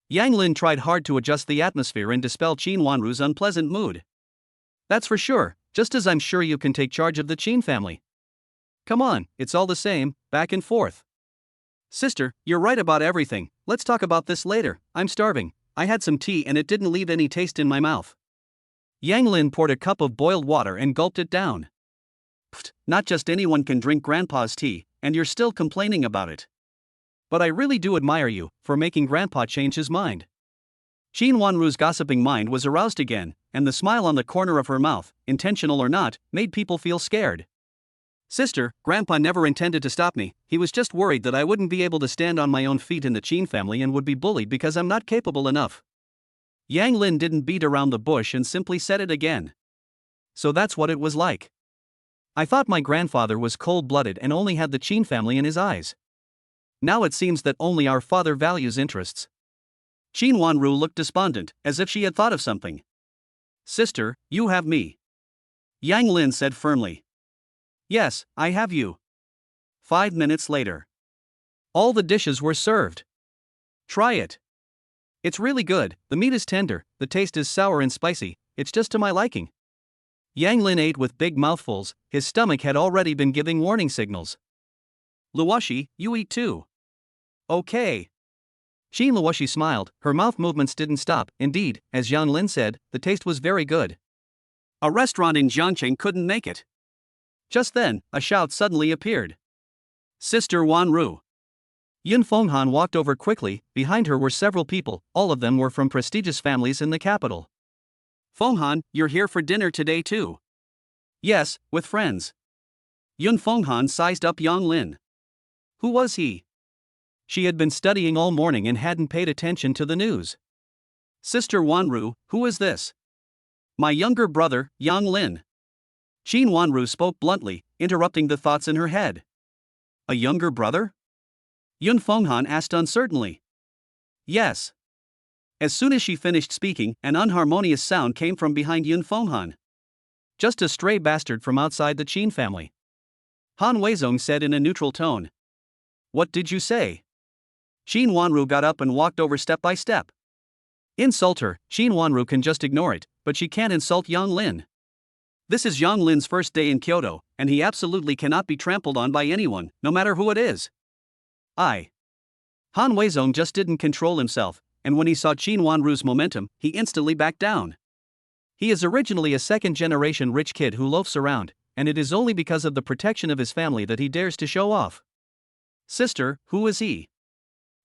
Yang Lin tried hard to adjust the atmosphere and dispel Qin Wanru's unpleasant mood. That's for sure, just as I'm sure you can take charge of the Qin family. Come on, it's all the same, back and forth. Sister, you're right about everything, let's talk about this later, I'm starving. I had some tea and it didn't leave any taste in my mouth. Yang Lin poured a cup of boiled water and gulped it down. Pfft, not just anyone can drink Grandpa's tea, and you're still complaining about it. But I really do admire you for making Grandpa change his mind. Qin Wanru's gossiping mind was aroused again, and the smile on the corner of her mouth, intentional or not, made people feel scared. Sister, Grandpa never intended to stop me, he was just worried that I wouldn't be able to stand on my own feet in the Qin family and would be bullied because I'm not capable enough. Yang Lin didn't beat around the bush and simply said it again. So that's what it was like. I thought my grandfather was cold-blooded and only had the Qin family in his eyes. Now it seems that only our father values interests. Qin Wanru looked despondent, as if she had thought of something. Sister, you have me. Yang Lin said firmly. Yes, I have you. 5 minutes later. All the dishes were served. Try it. It's really good, the meat is tender, the taste is sour and spicy, it's just to my liking. Yang Lin ate with big mouthfuls, his stomach had already been giving warning signals. Luoshi, you eat too. Okay. Qin Luoshi smiled, her mouth movements didn't stop, indeed, as Yang Lin said, the taste was very good. A restaurant in Jiangcheng couldn't make it. Just then, a shout suddenly appeared. Sister Wanru. Yun Fenghan walked over quickly, behind her were several people, all of them were from prestigious families in the capital. Fenghan, you're here for dinner today too? Yes, with friends. Yun Fenghan sized up Yang Lin. Who was he? She had been studying all morning and hadn't paid attention to the news. Sister Wanru, who is this? My younger brother, Yang Lin. Qin Wanru spoke bluntly, interrupting the thoughts in her head. A younger brother? Yun Fenghan asked uncertainly. Yes. As soon as she finished speaking, an unharmonious sound came from behind Yun Fenghan. Just a stray bastard from outside the Qin family. Han Weizong said in a neutral tone. What did you say? Qin Wanru got up and walked over step by step. Insult her, Qin Wanru can just ignore it, but she can't insult Yang Lin. This is Yang Lin's first day in Kyoto, and he absolutely cannot be trampled on by anyone, no matter who it is. Han Weizong just didn't control himself, and when he saw Qin Wanru's momentum, he instantly backed down. He is originally a second-generation rich kid who loafs around, and it is only because of the protection of his family that he dares to show off. Sister, who is he?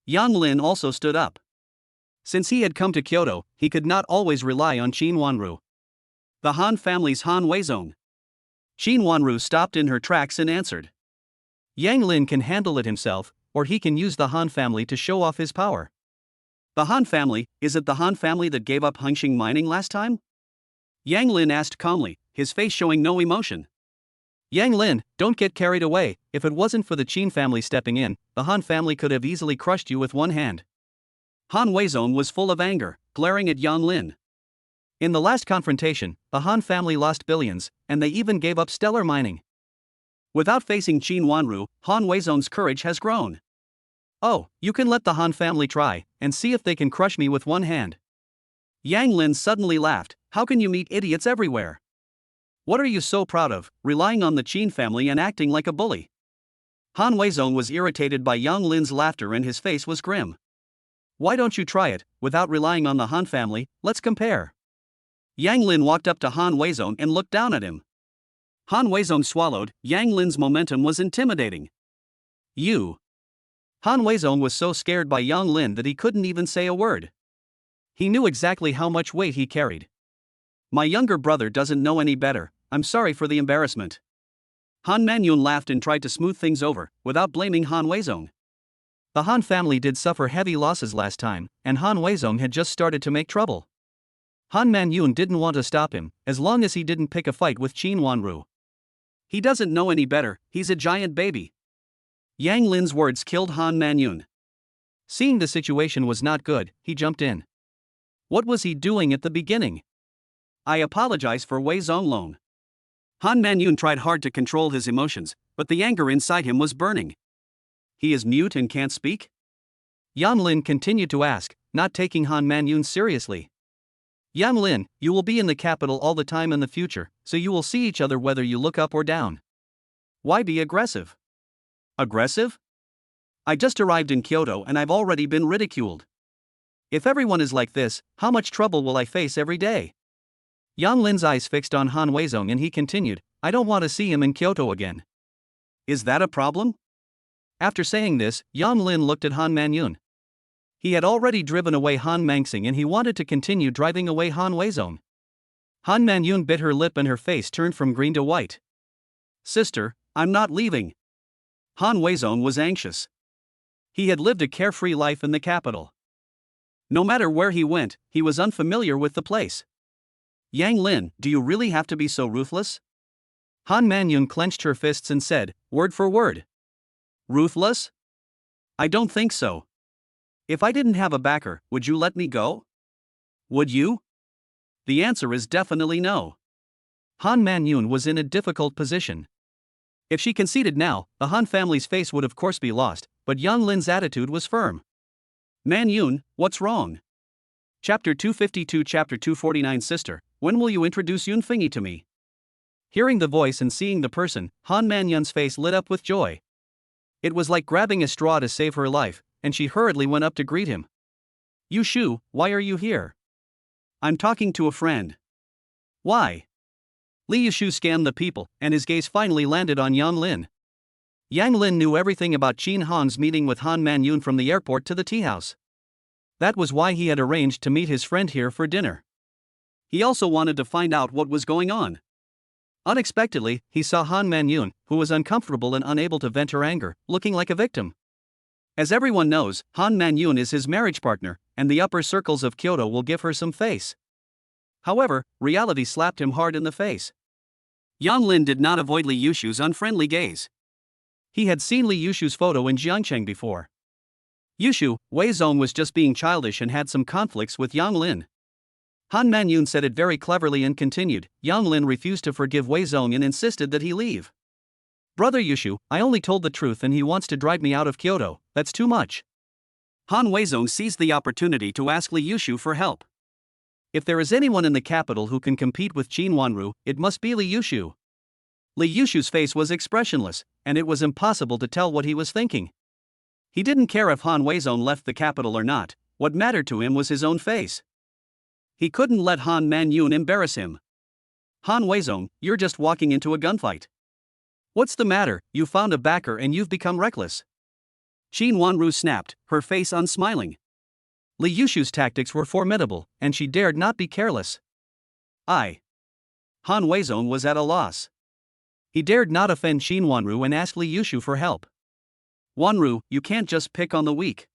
Yang Lin also stood up. Since he had come to Kyoto, he could not always rely on Qin Wanru. The Han family's Han Weizong. Qin Wanru stopped in her tracks and answered. Yang Lin can handle it himself, or he can use the Han family to show off his power. The Han family, is it the Han family that gave up Hengxing mining last time? Yang Lin asked calmly, his face showing no emotion. Yang Lin, don't get carried away, if it wasn't for the Qin family stepping in, the Han family could have easily crushed you with one hand. Han Weizong was full of anger, glaring at Yang Lin. In the last confrontation, the Han family lost billions, and they even gave up stellar mining. Without facing Qin Wanru, Han Weizong's courage has grown. Oh, you can let the Han family try, and see if they can crush me with one hand. Yang Lin suddenly laughed, how can you meet idiots everywhere? What are you so proud of, relying on the Qin family and acting like a bully? Han Weizong was irritated by Yang Lin's laughter and his face was grim. Why don't you try it, without relying on the Han family, let's compare. Yang Lin walked up to Han Weizong and looked down at him. Han Weizong swallowed, Yang Lin's momentum was intimidating. You. Han Weizong was so scared by Yang Lin that he couldn't even say a word. He knew exactly how much weight he carried. My younger brother doesn't know any better, I'm sorry for the embarrassment. Han Manyun laughed and tried to smooth things over, without blaming Han Weizong. The Han family did suffer heavy losses last time, and Han Weizong had just started to make trouble. Han Manyun didn't want to stop him, as long as he didn't pick a fight with Qin Wanru. He doesn't know any better, he's a giant baby. Yang Lin's words killed Han Manyun. Seeing the situation was not good, he jumped in. What was he doing at the beginning? I apologize for Wei Zonglong. Han Manyun tried hard to control his emotions, but the anger inside him was burning. He is mute and can't speak? Yan Lin continued to ask, not taking Han Man-yun seriously. Yan Lin, you will be in the capital all the time in the future, so you will see each other whether you look up or down. Why be aggressive? Aggressive? I just arrived in Kyoto and I've already been ridiculed. If everyone is like this, how much trouble will I face every day? Yan Lin's eyes fixed on Han Weizong and he continued, I don't want to see him in Kyoto again. Is that a problem? After saying this, Yan Lin looked at Han Man-yun. He had already driven away Han Mangxing and he wanted to continue driving away Han Weizong. Han Man-yun bit her lip and her face turned from green to white. Sister, I'm not leaving. Han Weizong was anxious. He had lived a carefree life in the capital. No matter where he went, he was unfamiliar with the place. Yang Lin, do you really have to be so ruthless? Han Man-yun clenched her fists and said, word for word. Ruthless? I don't think so. If I didn't have a backer, would you let me go? Would you? The answer is definitely no. Han Man-yun was in a difficult position. If she conceded now, the Han family's face would of course be lost, but Yang Lin's attitude was firm. Man-yun, what's wrong? Chapter 252 Chapter 249 Sister, when will you introduce Yun Fengyi to me? Hearing the voice and seeing the person, Han Man-yun's face lit up with joy. It was like grabbing a straw to save her life, and she hurriedly went up to greet him. Yu Shu, why are you here? I'm talking to a friend. Why? Li Yushu scanned the people, and his gaze finally landed on Yang Lin. Yang Lin knew everything about Qin Han's meeting with Han Man-yun from the airport to the tea house. That was why he had arranged to meet his friend here for dinner. He also wanted to find out what was going on. Unexpectedly, he saw Han Man-yun, who was uncomfortable and unable to vent her anger, looking like a victim. As everyone knows, Han Man-yun is his marriage partner, and the upper circles of Kyoto will give her some face. However, reality slapped him hard in the face. Yang Lin did not avoid Li Yushu's unfriendly gaze. He had seen Li Yushu's photo in Jiangcheng before. Yushu, Weizong was just being childish and had some conflicts with Yang Lin. Han Man-yun said it very cleverly and continued, Yang Lin refused to forgive Weizong and insisted that he leave. Brother Yushu, I only told the truth and he wants to drive me out of Kyoto, that's too much. Han Weizong seized the opportunity to ask Li Yushu for help. If there is anyone in the capital who can compete with Qin Wanru, it must be Li Yushu. Li Yushu's face was expressionless, and it was impossible to tell what he was thinking. He didn't care if Han Weizong left the capital or not, what mattered to him was his own face. He couldn't let Han Man-yun embarrass him. Han Weizong, you're just walking into a gunfight. What's the matter, you found a backer and you've become reckless. Qin Wanru snapped, her face unsmiling. Li Yushu's tactics were formidable, and she dared not be careless. Han Weizong was at a loss. He dared not offend Qin Wanru and ask Li Yushu for help. Wanru, you can't just pick on the weak.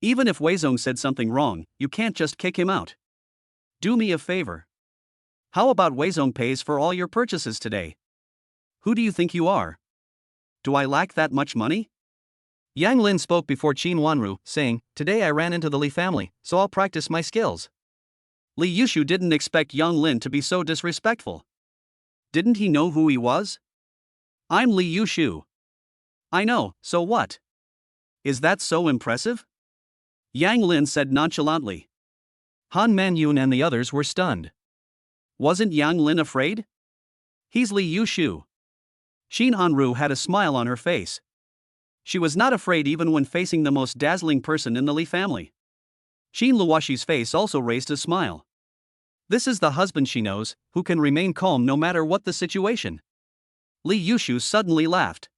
Even if Weizong said something wrong, you can't just kick him out. Do me a favor. How about Weizong pays for all your purchases today? Who do you think you are? Do I lack that much money? Yang Lin spoke before Qin Wanru, saying, today I ran into the Li family, so I'll practice my skills. Li Yushu didn't expect Yang Lin to be so disrespectful. Didn't he know who he was? I'm Li Yushu. I know, so what? Is that so impressive? Yang Lin said nonchalantly. Han Man-yun and the others were stunned. Wasn't Yang Lin afraid? He's Li Yushu. Qin Hanru had a smile on her face. She was not afraid even when facing the most dazzling person in the Li family. Qin Luoshi's face also raised a smile. This is the husband she knows, who can remain calm no matter what the situation. Li Yushu suddenly laughed.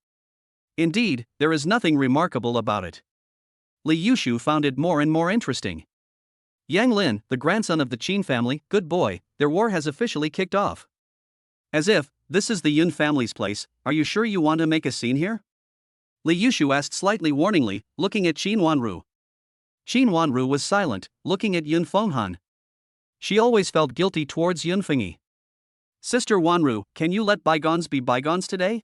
Indeed, there is nothing remarkable about it. Li Yushu found it more and more interesting. Yang Lin, the grandson of the Qin family, good boy, their war has officially kicked off. As if, this is the Yun family's place, are you sure you want to make a scene here? Li Yushu asked slightly warningly, looking at Qin Wanru. Qin Wanru was silent, looking at Yun Fenghan. She always felt guilty towards Yun Fengyi. Sister Wanru, can you let bygones be bygones today?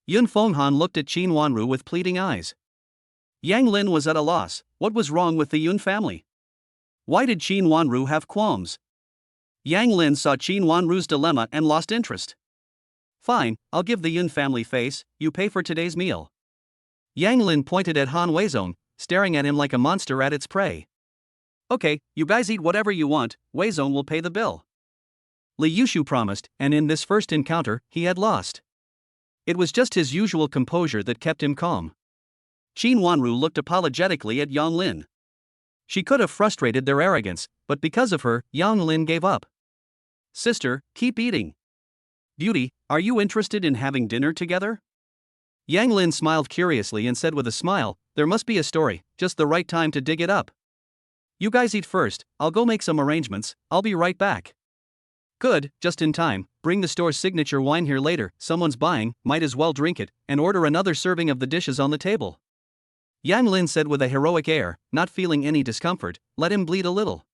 Yun Fenghan looked at Qin Wanru with pleading eyes. Yang Lin was at a loss, what was wrong with the Yun family? Why did Qin Wanru have qualms? Yang Lin saw Qin Wanru's dilemma and lost interest. Fine, I'll give the Yun family face, you pay for today's meal. Yang Lin pointed at Han Weizong, staring at him like a monster at its prey. Okay, you guys eat whatever you want, Weizong will pay the bill. Li Yushu promised, and in this first encounter, he had lost. It was just his usual composure that kept him calm. Qin Wanru looked apologetically at Yang Lin. She could have frustrated their arrogance, but because of her, Yang Lin gave up. Sister, keep eating. Beauty, are you interested in having dinner together? Yang Lin smiled curiously and said with a smile, there must be a story, just the right time to dig it up. You guys eat first, I'll go make some arrangements, I'll be right back. Good, just in time, bring the store's signature wine here later, someone's buying, might as well drink it, and order another serving of the dishes on the table. Yang Lin said with a heroic air, not feeling any discomfort, let him bleed a little.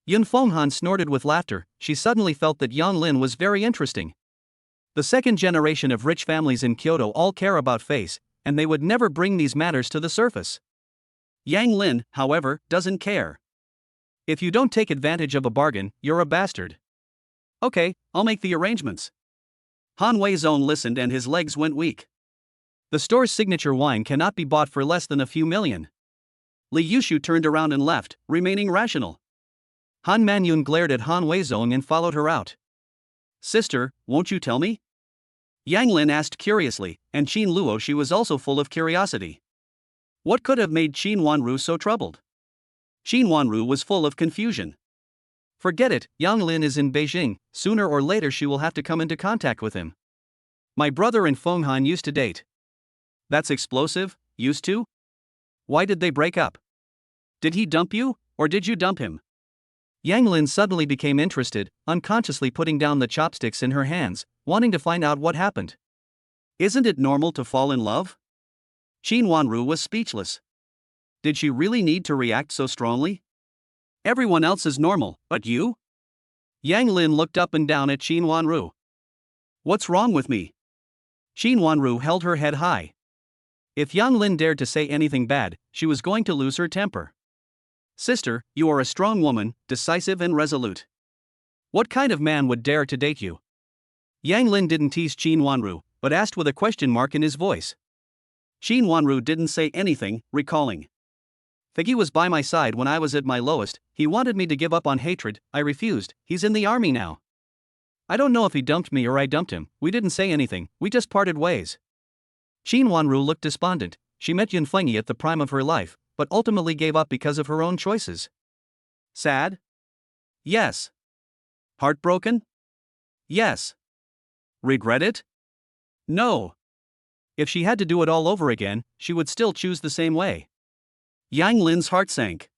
Yun Fenghan snorted with laughter, she suddenly felt that Yang Lin was very interesting. The second generation of rich families in Kyoto all care about face, and they would never bring these matters to the surface. Yang Lin, however, doesn't care. If you don't take advantage of a bargain, you're a bastard. Okay, I'll make the arrangements. Han Weizong listened and his legs went weak. The store's signature wine cannot be bought for less than a few million. Li Yushu turned around and left, remaining rational. Han Manyun glared at Han Weizong and followed her out. Sister, won't you tell me? Yang Lin asked curiously, and Qin Luoshi was also full of curiosity. What could have made Qin Wanru so troubled? Qin Wanru was full of confusion. Forget it, Yang Lin is in Beijing, sooner or later she will have to come into contact with him. My brother and Fenghan used to date. That's explosive, used to? Why did they break up? Did he dump you, or did you dump him? Yang Lin suddenly became interested, unconsciously putting down the chopsticks in her hands, wanting to find out what happened. Isn't it normal to fall in love? Qin Wanru was speechless. Did she really need to react so strongly? Everyone else is normal, but you? Yang Lin looked up and down at Qin Wanru. What's wrong with me? Qin Wanru held her head high. If Yang Lin dared to say anything bad, she was going to lose her temper. Sister, you are a strong woman, decisive and resolute. What kind of man would dare to date you? Yang Lin didn't tease Qin Wanru, but asked with a question mark in his voice. Qin Wanru didn't say anything, recalling. Fengyi was by my side when I was at my lowest, he wanted me to give up on hatred, I refused, he's in the army now. I don't know if he dumped me or I dumped him, we didn't say anything, we just parted ways. Qin Wanru looked despondent, she met Yun Fengyi at the prime of her life, but ultimately gave up because of her own choices. Sad? Yes. Heartbroken? Yes. Regret it? No. If she had to do it all over again, she would still choose the same way. Yang Lin's heart sank.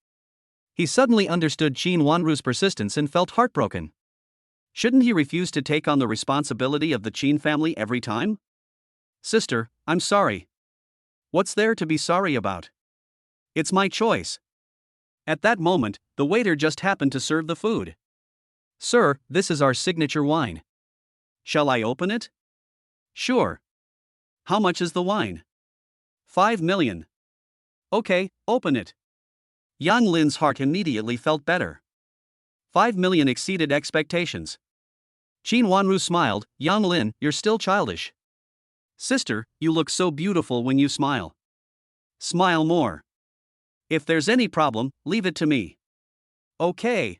He suddenly understood Qin Wanru's persistence and felt heartbroken. Shouldn't he refuse to take on the responsibility of the Qin family every time? Sister, I'm sorry. What's there to be sorry about? It's my choice. At that moment, the waiter just happened to serve the food. Sir, this is our signature wine. Shall I open it? Sure. How much is the wine? 5 million. Okay, open it. Yang Lin's heart immediately felt better. 5 million exceeded expectations. Qin Wanru smiled, Yang Lin, you're still childish. Sister, you look so beautiful when you smile. Smile more. If there's any problem, leave it to me. Okay.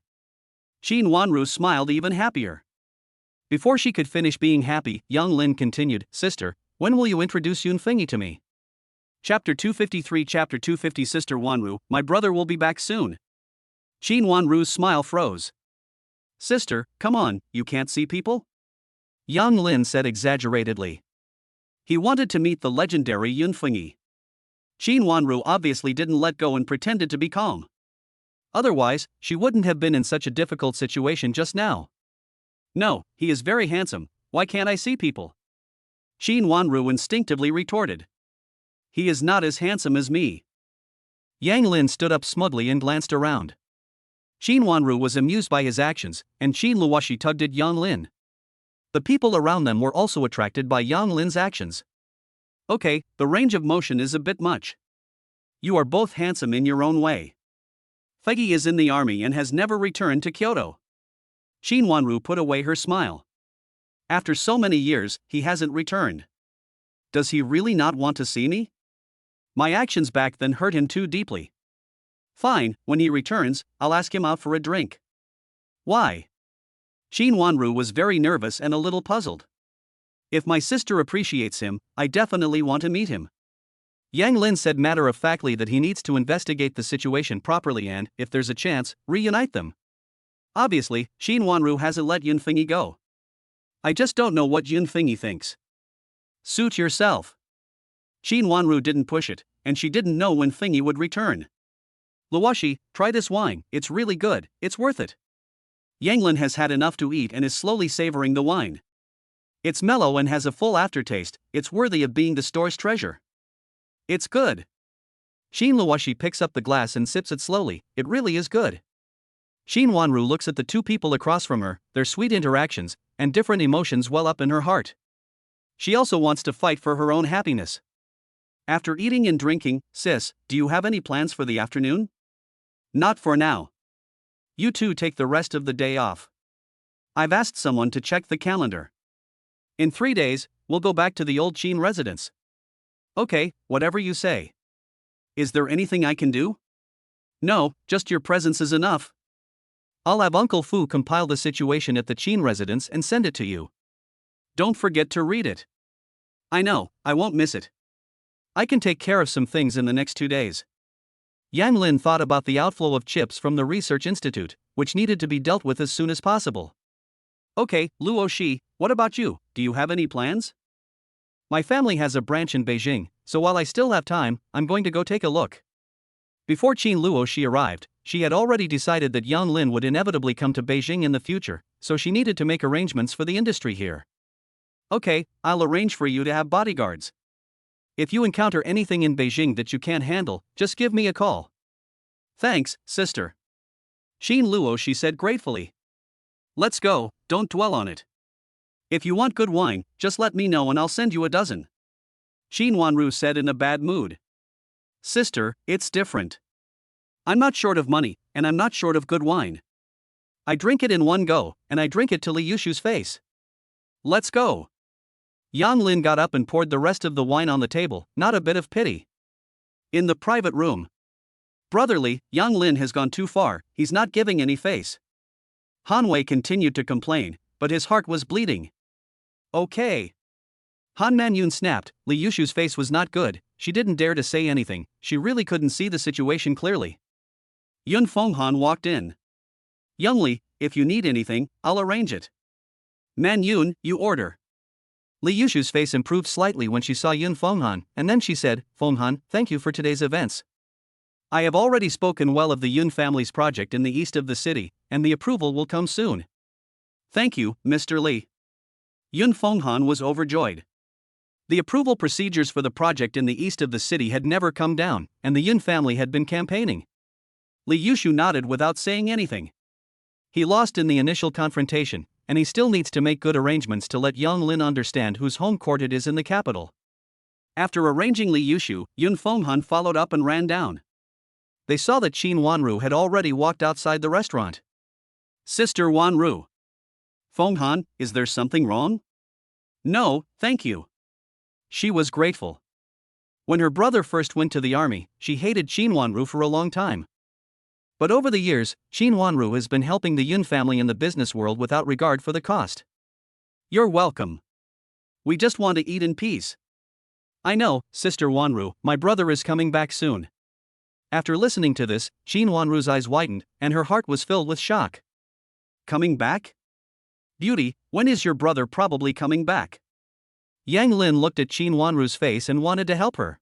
Qin Wanru smiled even happier. Before she could finish being happy, Yang Lin continued, Sister, when will you introduce Yun Fengyi to me? Chapter 253 Chapter 250 Sister Wanru, my brother will be back soon. Qin Wanru's smile froze. Sister, come on, you can't see people? Yang Lin said exaggeratedly. He wanted to meet the legendary Yun Fengyi. Qin Wanru obviously didn't let go and pretended to be calm. Otherwise, she wouldn't have been in such a difficult situation just now. No, he is very handsome, why can't I see people? Qin Wanru instinctively retorted. He is not as handsome as me. Yang Lin stood up smugly and glanced around. Qin Wanru was amused by his actions, and Qin Luoshi tugged at Yang Lin. The people around them were also attracted by Yang Lin's actions. Okay, the range of motion is a bit much. You are both handsome in your own way. Fengyi is in the army and has never returned to Kyoto. Qin Wanru put away her smile. After so many years, he hasn't returned. Does he really not want to see me? My actions back then hurt him too deeply. Fine, when he returns, I'll ask him out for a drink. Why? Qin Wanru was very nervous and a little puzzled. If my sister appreciates him, I definitely want to meet him. Yang Lin said matter-of-factly that he needs to investigate the situation properly and, if there's a chance, reunite them. Obviously, Qin Wanru hasn't let Yun Fengyi go. I just don't know what Yun Fengyi thinks. Suit yourself. Qin Wanru didn't push it, and she didn't know when Fengyi would return. Luoshi, try this wine, it's really good, it's worth it. Yang Lin has had enough to eat and is slowly savoring the wine. It's mellow and has a full aftertaste, it's worthy of being the store's treasure. It's good. Qin Luoshi picks up the glass and sips it slowly, it really is good. Qin Wanru looks at the two people across from her, their sweet interactions, and different emotions well up in her heart. She also wants to fight for her own happiness. After eating and drinking, sis, do you have any plans for the afternoon? Not for now. You two take the rest of the day off. I've asked someone to check the calendar. In 3 days, we'll go back to the old Qin residence. Okay, whatever you say. Is there anything I can do? No, just your presence is enough. I'll have Uncle Fu compile the situation at the Qin residence and send it to you. Don't forget to read it. I know, I won't miss it. I can take care of some things in the next 2 days. Yang Lin thought about the outflow of chips from the research institute, which needed to be dealt with as soon as possible. Okay, Luo Shi, what about you? Do you have any plans? My family has a branch in Beijing, so while I still have time, I'm going to go take a look. Before Qin Luo Shi arrived, she had already decided that Yang Lin would inevitably come to Beijing in the future, so she needed to make arrangements for the industry here. Okay, I'll arrange for you to have bodyguards. If you encounter anything in Beijing that you can't handle, just give me a call. Thanks, sister. Qin Luo Shi said gratefully. Let's go, don't dwell on it. If you want good wine, just let me know and I'll send you a dozen. Qin Wanru said in a bad mood. Sister, it's different. I'm not short of money, and I'm not short of good wine. I drink it in one go, and I drink it to Li Yushu's face. Let's go. Yang Lin got up and poured the rest of the wine on the table, not a bit of pity. In the private room. Brotherly, Yang Lin has gone too far, he's not giving any face. Han Wei continued to complain, but his heart was bleeding. Okay. Han Manyun snapped, Li Yushu's face was not good, she didn't dare to say anything, she really couldn't see the situation clearly. Yun Fenghan walked in. Young Li, if you need anything, I'll arrange it. Manyun, you order. Li Yushu's face improved slightly when she saw Yun Fenghan, and then she said, Fenghan, thank you for today's events. I have already spoken well of the Yun family's project in the east of the city, and the approval will come soon. Thank you, Mr. Li. Yun Fenghan was overjoyed. The approval procedures for the project in the east of the city had never come down, and the Yun family had been campaigning. Li Yushu nodded without saying anything. He lost in the initial confrontation, and he still needs to make good arrangements to let Yang Lin understand whose home court it is in the capital. After arranging Li Yushu, Yun Fenghan followed up and ran down. They saw that Qin Wanru had already walked outside the restaurant. Sister Wanru. Fenghan, is there something wrong? No, thank you. She was grateful. When her brother first went to the army, she hated Qin Wanru for a long time. But over the years, Qin Wanru has been helping the Yun family in the business world without regard for the cost. You're welcome. We just want to eat in peace. I know, Sister Wanru, my brother is coming back soon. After listening to this, Qin Wanru's eyes widened, and her heart was filled with shock. Coming back? Beauty, when is your brother probably coming back? Yang Lin looked at Qin Wanru's face and wanted to help her.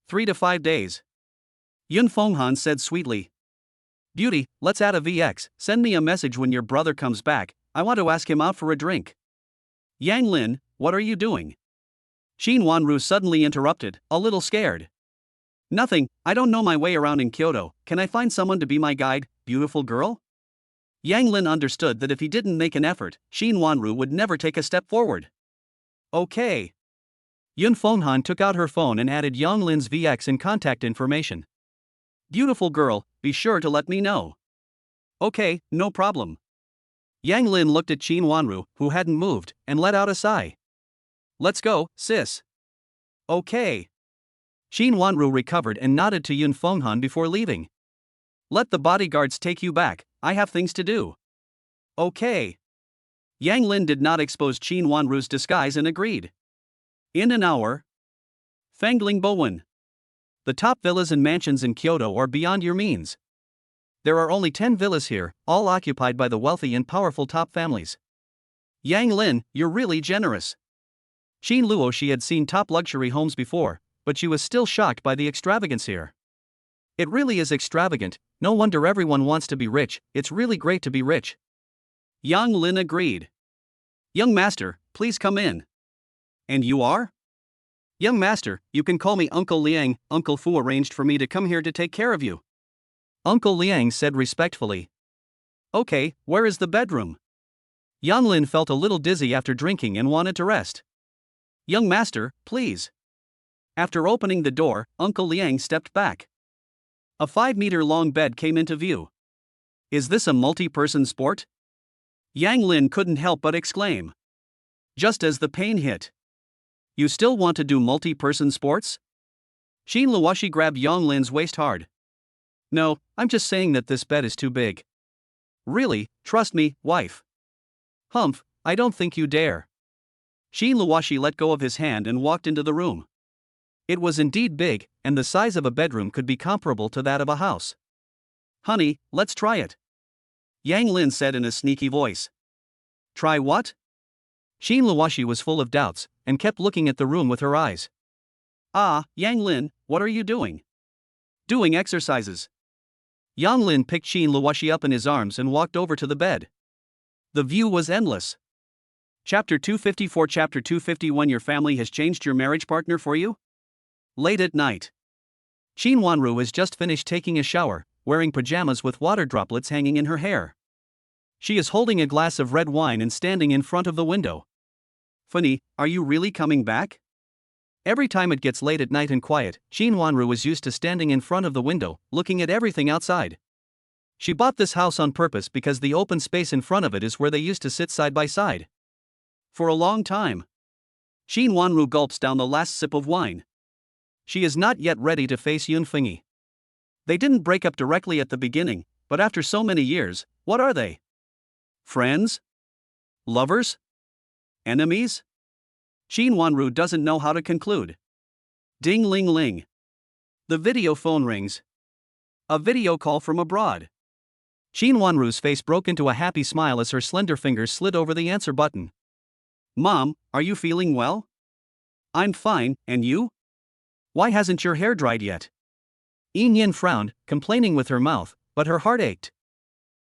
3 to 5 days. Yun Fenghan said sweetly. Beauty, let's add a VX, send me a message when your brother comes back, I want to ask him out for a drink. Yang Lin, what are you doing? Qin Wanru suddenly interrupted, a little scared. Nothing, I don't know my way around in Kyoto, can I find someone to be my guide, beautiful girl? Yang Lin understood that if he didn't make an effort, Qin Wanru would never take a step forward. Okay. Yun Fenghan took out her phone and added Yang Lin's VX and contact information. Beautiful girl, be sure to let me know. Okay, no problem. Yang Lin looked at Qin Wanru, who hadn't moved, and let out a sigh. Let's go, sis. Okay. Xin Wanru recovered and nodded to Yun Fenghan before leaving. Let the bodyguards take you back, I have things to do. Okay. Yang Lin did not expose Xin Wanru's disguise and agreed. In an hour. Fengling Bojun. The top villas and mansions in Kyoto are beyond your means. There are only 10 villas here, all occupied by the wealthy and powerful top families. Yang Lin, you're really generous. Xin Luo, she had seen top luxury homes before, but she was still shocked by the extravagance here. It really is extravagant, no wonder everyone wants to be rich, it's really great to be rich. Yang Lin agreed. Young master, please come in. And you are? Young master, you can call me Uncle Liang, Uncle Fu arranged for me to come here to take care of you. Uncle Liang said respectfully. Okay, where is the bedroom? Yang Lin felt a little dizzy after drinking and wanted to rest. Young master, please. After opening the door, Uncle Liang stepped back. A 5-meter-long bed came into view. Is this a multi-person sport? Yang Lin couldn't help but exclaim. Just as the pain hit. You still want to do multi-person sports? Xin Luoshi grabbed Yang Lin's waist hard. No, I'm just saying that this bed is too big. Really, trust me, wife. Humph, I don't think you dare. Xin Luoshi let go of his hand and walked into the room. It was indeed big, and the size of a bedroom could be comparable to that of a house. Honey, let's try it. Yang Lin said in a sneaky voice. Try what? Xin Luoshi was full of doubts, and kept looking at the room with her eyes. Ah, Yang Lin, what are you doing? Doing exercises. Yang Lin picked Xin Luoshi up in his arms and walked over to the bed. The view was endless. Chapter 254. Chapter 251. Your family has changed your marriage partner for you? Late at night. Xin Wanru has just finished taking a shower, wearing pajamas with water droplets hanging in her hair. She is holding a glass of red wine and standing in front of the window. Fengyi, are you really coming back? Every time it gets late at night and quiet, Xin Wanru was used to standing in front of the window, looking at everything outside. She bought this house on purpose because the open space in front of it is where they used to sit side by side. For a long time. Xin Wanru gulps down the last sip of wine. She is not yet ready to face Yun Fengyi. They didn't break up directly at the beginning, but after so many years, what are they? Friends? Lovers? Enemies? Xin Wanru doesn't know how to conclude. Ding ling ling. The video phone rings. A video call from abroad. Xin Wanru's face broke into a happy smile as her slender fingers slid over the answer button. Mom, are you feeling well? I'm fine, and you? Why hasn't your hair dried yet? Yin Yin frowned, complaining with her mouth, but her heart ached.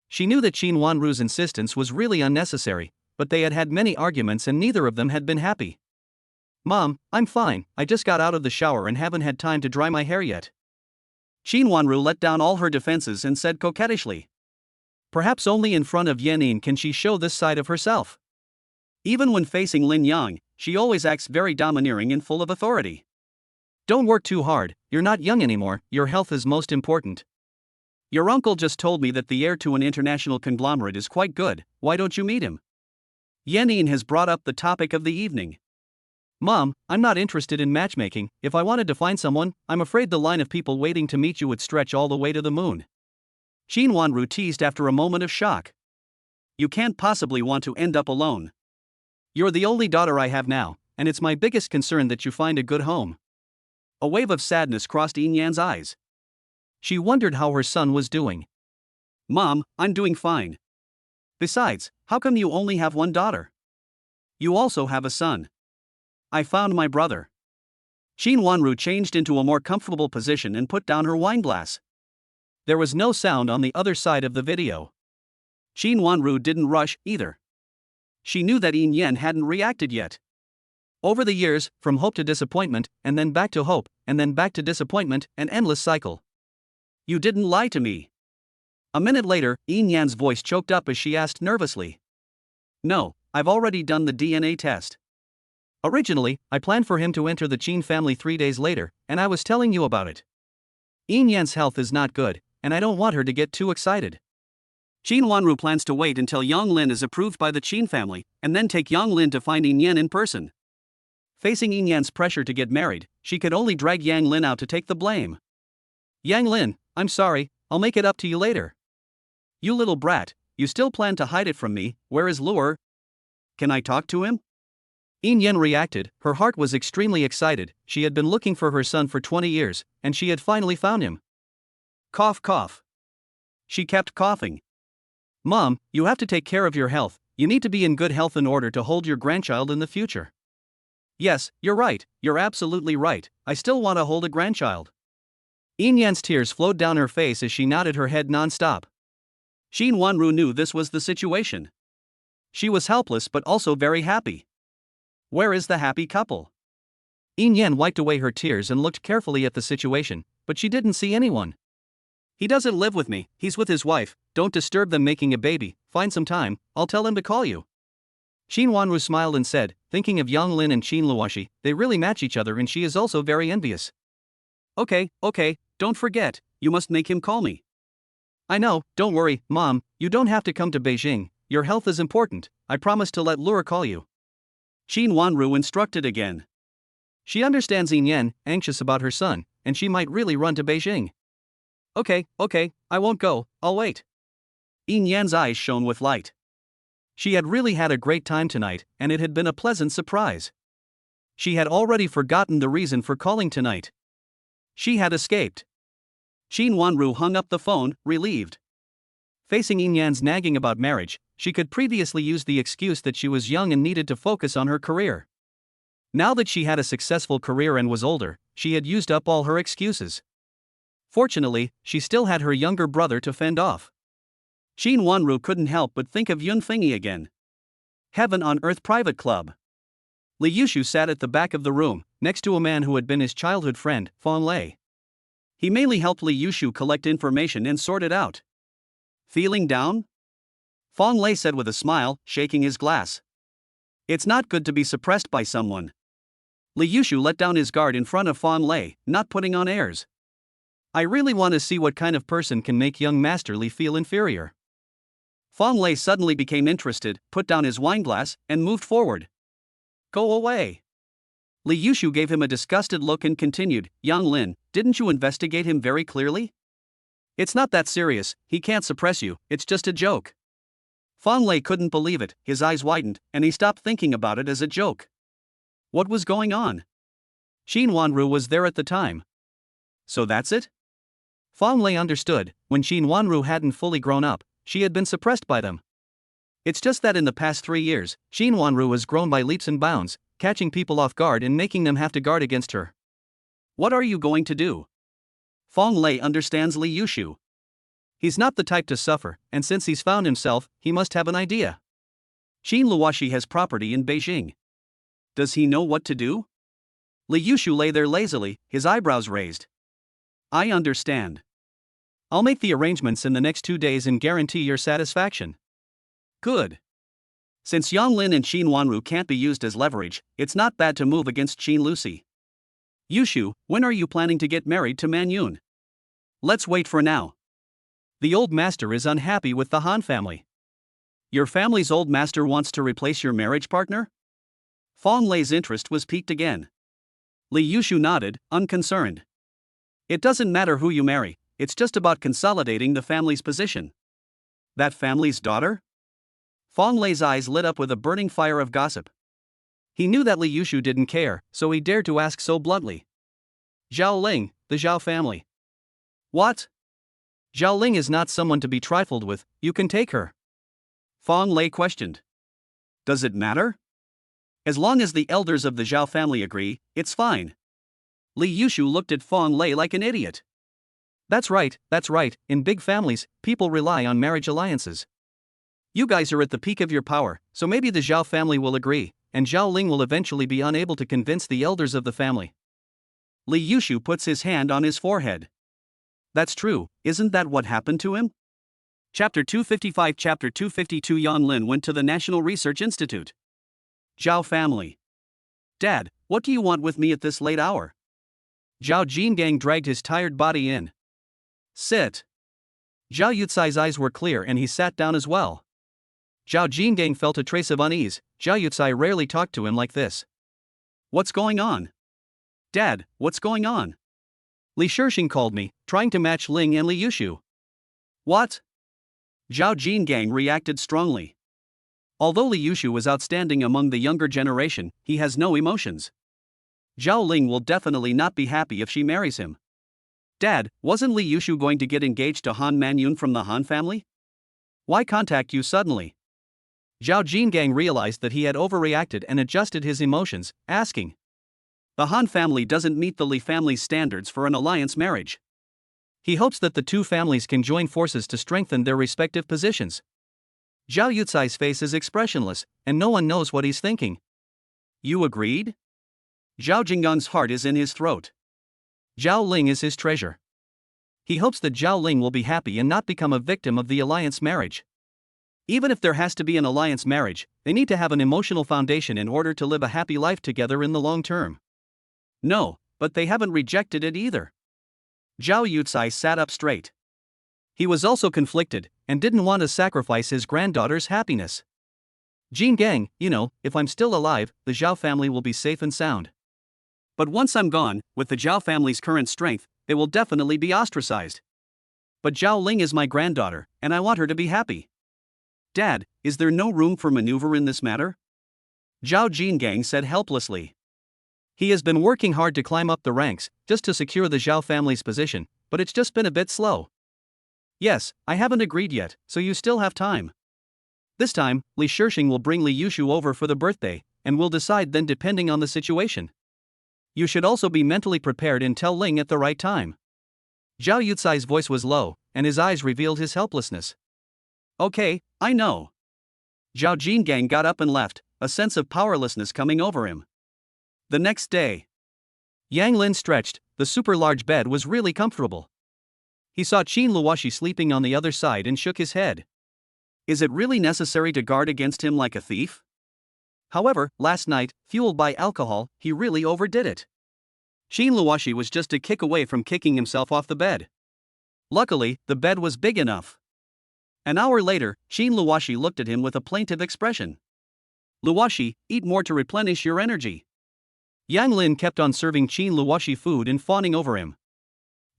She knew that Xin Wanru's insistence was really unnecessary, but they had had many arguments and neither of them had been happy. Mom, I'm fine, I just got out of the shower and haven't had time to dry my hair yet. Xin Wanru let down all her defenses and said coquettishly. Perhaps only in front of Yenin can she show this side of herself. Even when facing Lin Yang, she always acts very domineering and full of authority. Don't work too hard, you're not young anymore, your health is most important. Your uncle just told me that the heir to an international conglomerate is quite good, why don't you meet him? Yenin has brought up the topic of the evening. Mom, I'm not interested in matchmaking, if I wanted to find someone, I'm afraid the line of people waiting to meet you would stretch all the way to the moon. Xin Wanru teased after a moment of shock. You can't possibly want to end up alone. You're the only daughter I have now, and it's my biggest concern that you find a good home. A wave of sadness crossed Yin Yan's eyes. She wondered how her son was doing. Mom, I'm doing fine. Besides, how come you only have one daughter? You also have a son. I found my brother. Xin Wanru changed into a more comfortable position and put down her wine glass. There was no sound on the other side of the video. Xin Wanru didn't rush, either. She knew that Yin Yan hadn't reacted yet. Over the years, from hope to disappointment, and then back to hope, and then back to disappointment, an endless cycle. You didn't lie to me. A minute later, Yin Yan's voice choked up as she asked nervously. No, I've already done the DNA test. Originally, I planned for him to enter the Qin family 3 days later, and I was telling you about it. Yin Yan's health is not good, and I don't want her to get too excited. Xin Wanru plans to wait until Yang Lin is approved by the Qin family, and then take Yang Lin to find Yin Yan in person. Facing Yin Yan's pressure to get married, she could only drag Yang Lin out to take the blame. Yang Lin, I'm sorry, I'll make it up to you later. You little brat, you still plan to hide it from me, where is Lure? Can I talk to him? Yin Yan reacted, her heart was extremely excited, she had been looking for her son for 20 years, and she had finally found him. Cough cough. She kept coughing. Mom, you have to take care of your health, you need to be in good health in order to hold your grandchild in the future. Yes, you're right, you're absolutely right, I still want to hold a grandchild. Yin Yan's tears flowed down her face as she nodded her head non-stop. Xin Wanru knew this was the situation. She was helpless but also very happy. Where is the happy couple? Yin Yan wiped away her tears and looked carefully at the situation, but she didn't see anyone. He doesn't live with me, he's with his wife, don't disturb them making a baby, find some time, I'll tell him to call you. Xin Wanru smiled and said, thinking of Yang Lin and Qin Luoshi, they really match each other and she is also very envious. Okay, don't forget, you must make him call me. I know, don't worry, Mom, you don't have to come to Beijing, your health is important, I promise to let Lure call you. Xin Wanru instructed again. She understands Yin Yan, anxious about her son, and she might really run to Beijing. Okay, I won't go, I'll wait. Yin Yan's eyes shone with light. She had really had a great time tonight, and it had been a pleasant surprise. She had already forgotten the reason for calling tonight. She had escaped. Xin Wanru hung up the phone, relieved. Facing Yin Yan's nagging about marriage, she could previously use the excuse that she was young and needed to focus on her career. Now that she had a successful career and was older, she had used up all her excuses. Fortunately, she still had her younger brother to fend off. Xin Wanru couldn't help but think of Yun Fengyi again. Heaven on Earth Private Club. Li Yushu sat at the back of the room, next to a man who had been his childhood friend, Feng Lei. He mainly helped Li Yushu collect information and sort it out. Feeling down? Feng Lei said with a smile, shaking his glass. It's not good to be suppressed by someone. Li Yushu let down his guard in front of Feng Lei, not putting on airs. I really want to see what kind of person can make young Master Li feel inferior. Feng Lei suddenly became interested, put down his wineglass, and moved forward. Go away. Li Yushu gave him a disgusted look and continued, Yang Lin, didn't you investigate him very clearly? It's not that serious, he can't suppress you, it's just a joke. Feng Lei couldn't believe it, his eyes widened, and he stopped thinking about it as a joke. What was going on? Xin Wanru was there at the time. So that's it? Feng Lei understood, when Xin Wanru hadn't fully grown up, she had been suppressed by them. It's just that in the past 3 years, Xin Wanru has grown by leaps and bounds, catching people off guard and making them have to guard against her. What are you going to do? Feng Lei understands Li Yushu. He's not the type to suffer, and since he's found himself, he must have an idea. Qin Luoshi has property in Beijing. Does he know what to do? Li Yushu lay there lazily, his eyebrows raised. I understand. I'll make the arrangements in the next 2 days and guarantee your satisfaction. Good. Since Yang Lin and Xin Wanru can't be used as leverage, it's not bad to move against Qin Lucy. Yushu, when are you planning to get married to Man Yun? Let's wait for now. The old master is unhappy with the Han family. Your family's old master wants to replace your marriage partner? Feng Lei's interest was piqued again. Li Yushu nodded, unconcerned. It doesn't matter who you marry, it's just about consolidating the family's position. That family's daughter? Feng Lei's eyes lit up with a burning fire of gossip. He knew that Li Yushu didn't care, so he dared to ask so bluntly. Zhao Ling, the Zhao family. What? Zhao Ling is not someone to be trifled with, you can take her. Feng Lei questioned. Does it matter? As long as the elders of the Zhao family agree, it's fine. Li Yushu looked at Feng Lei like an idiot. That's right, in big families, people rely on marriage alliances. You guys are at the peak of your power, so maybe the Zhao family will agree, and Zhao Ling will eventually be unable to convince the elders of the family. Li Yushu puts his hand on his forehead. That's true, isn't that what happened to him? Chapter 255 Chapter 252 Yan Lin went to the National Research Institute. Zhao family. Dad, what do you want with me at this late hour? Zhao Jingang dragged his tired body in. Sit. Zhao Yucai's eyes were clear and he sat down as well. Zhao Jingang felt a trace of unease, Zhao Yucai rarely talked to him like this. What's going on? Dad, what's going on? Li Shishing called me, trying to match Ling and Li Yushu. What? Zhao Jingang reacted strongly. Although Li Yushu was outstanding among the younger generation, he has no emotions. Zhao Ling will definitely not be happy if she marries him. Dad, wasn't Li Yushu going to get engaged to Han Manyun from the Han family? Why contact you suddenly? Zhao Jingang realized that he had overreacted and adjusted his emotions, asking. The Han family doesn't meet the Li family's standards for an alliance marriage. He hopes that the two families can join forces to strengthen their respective positions. Zhao Yucai's face is expressionless, and no one knows what he's thinking. You agreed? Zhao Jinggang's heart is in his throat. Zhao Ling is his treasure. He hopes that Zhao Ling will be happy and not become a victim of the alliance marriage. Even if there has to be an alliance marriage, they need to have an emotional foundation in order to live a happy life together in the long term. No, but they haven't rejected it either. Zhao Yucai sat up straight. He was also conflicted, and didn't want to sacrifice his granddaughter's happiness. Jingang, if I'm still alive, the Zhao family will be safe and sound. But once I'm gone, with the Zhao family's current strength, they will definitely be ostracized. But Zhao Ling is my granddaughter, and I want her to be happy. Dad, is there no room for maneuver in this matter? Zhao Jingang said helplessly. He has been working hard to climb up the ranks, just to secure the Zhao family's position, but it's just been a bit slow. Yes, I haven't agreed yet, so you still have time. This time, Li Shishing will bring Li Yushu over for the birthday, and we'll decide then depending on the situation. You should also be mentally prepared and tell Ling at the right time. Zhao Yucai's voice was low, and his eyes revealed his helplessness. Okay, I know. Zhao Jingang got up and left, a sense of powerlessness coming over him. The next day, Yang Lin stretched. The super large bed was really comfortable. He saw Qin Luoshi sleeping on the other side and shook his head. Is it really necessary to guard against him like a thief? However, last night, fueled by alcohol, he really overdid it. Qin Luoshi was just a kick away from kicking himself off the bed. Luckily, the bed was big enough. An hour later, Qin Luoshi looked at him with a plaintive expression. Luoshi, eat more to replenish your energy. Yang Lin kept on serving Qin Luoshi food and fawning over him.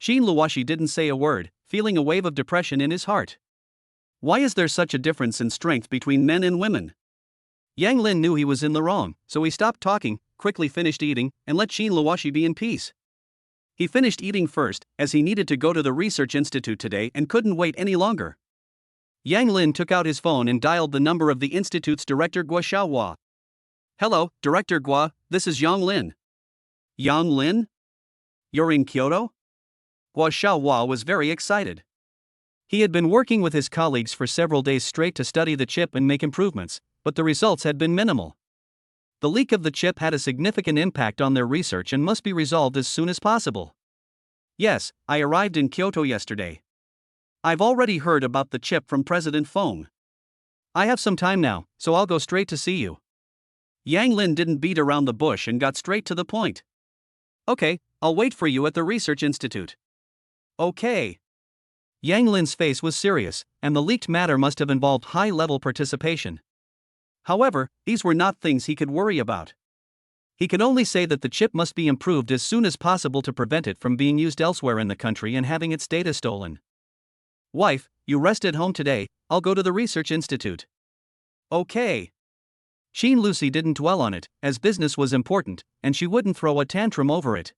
Qin Luoshi didn't say a word, feeling a wave of depression in his heart. Why is there such a difference in strength between men and women? Yang Lin knew he was in the wrong, so he stopped talking, quickly finished eating, and let Qin Luoshi be in peace. He finished eating first, as he needed to go to the research institute today and couldn't wait any longer. Yang Lin took out his phone and dialed the number of the institute's director Guo Xiaohua. Hello, Director Guo, this is Yang Lin. Yang Lin? You're in Kyoto? Guo Xiaohua was very excited. He had been working with his colleagues for several days straight to study the chip and make improvements, but the results had been minimal. The leak of the chip had a significant impact on their research and must be resolved as soon as possible. Yes, I arrived in Kyoto yesterday. I've already heard about the chip from President Feng. I have some time now, so I'll go straight to see you. Yang Lin didn't beat around the bush and got straight to the point. Okay, I'll wait for you at the research institute. Okay. Yang Lin's face was serious, and the leaked matter must have involved high-level participation. However, these were not things he could worry about. He could only say that the chip must be improved as soon as possible to prevent it from being used elsewhere in the country and having its data stolen. Wife, you rest at home today, I'll go to the research institute. Okay. Qin Lucy didn't dwell on it, as business was important, and she wouldn't throw a tantrum over it.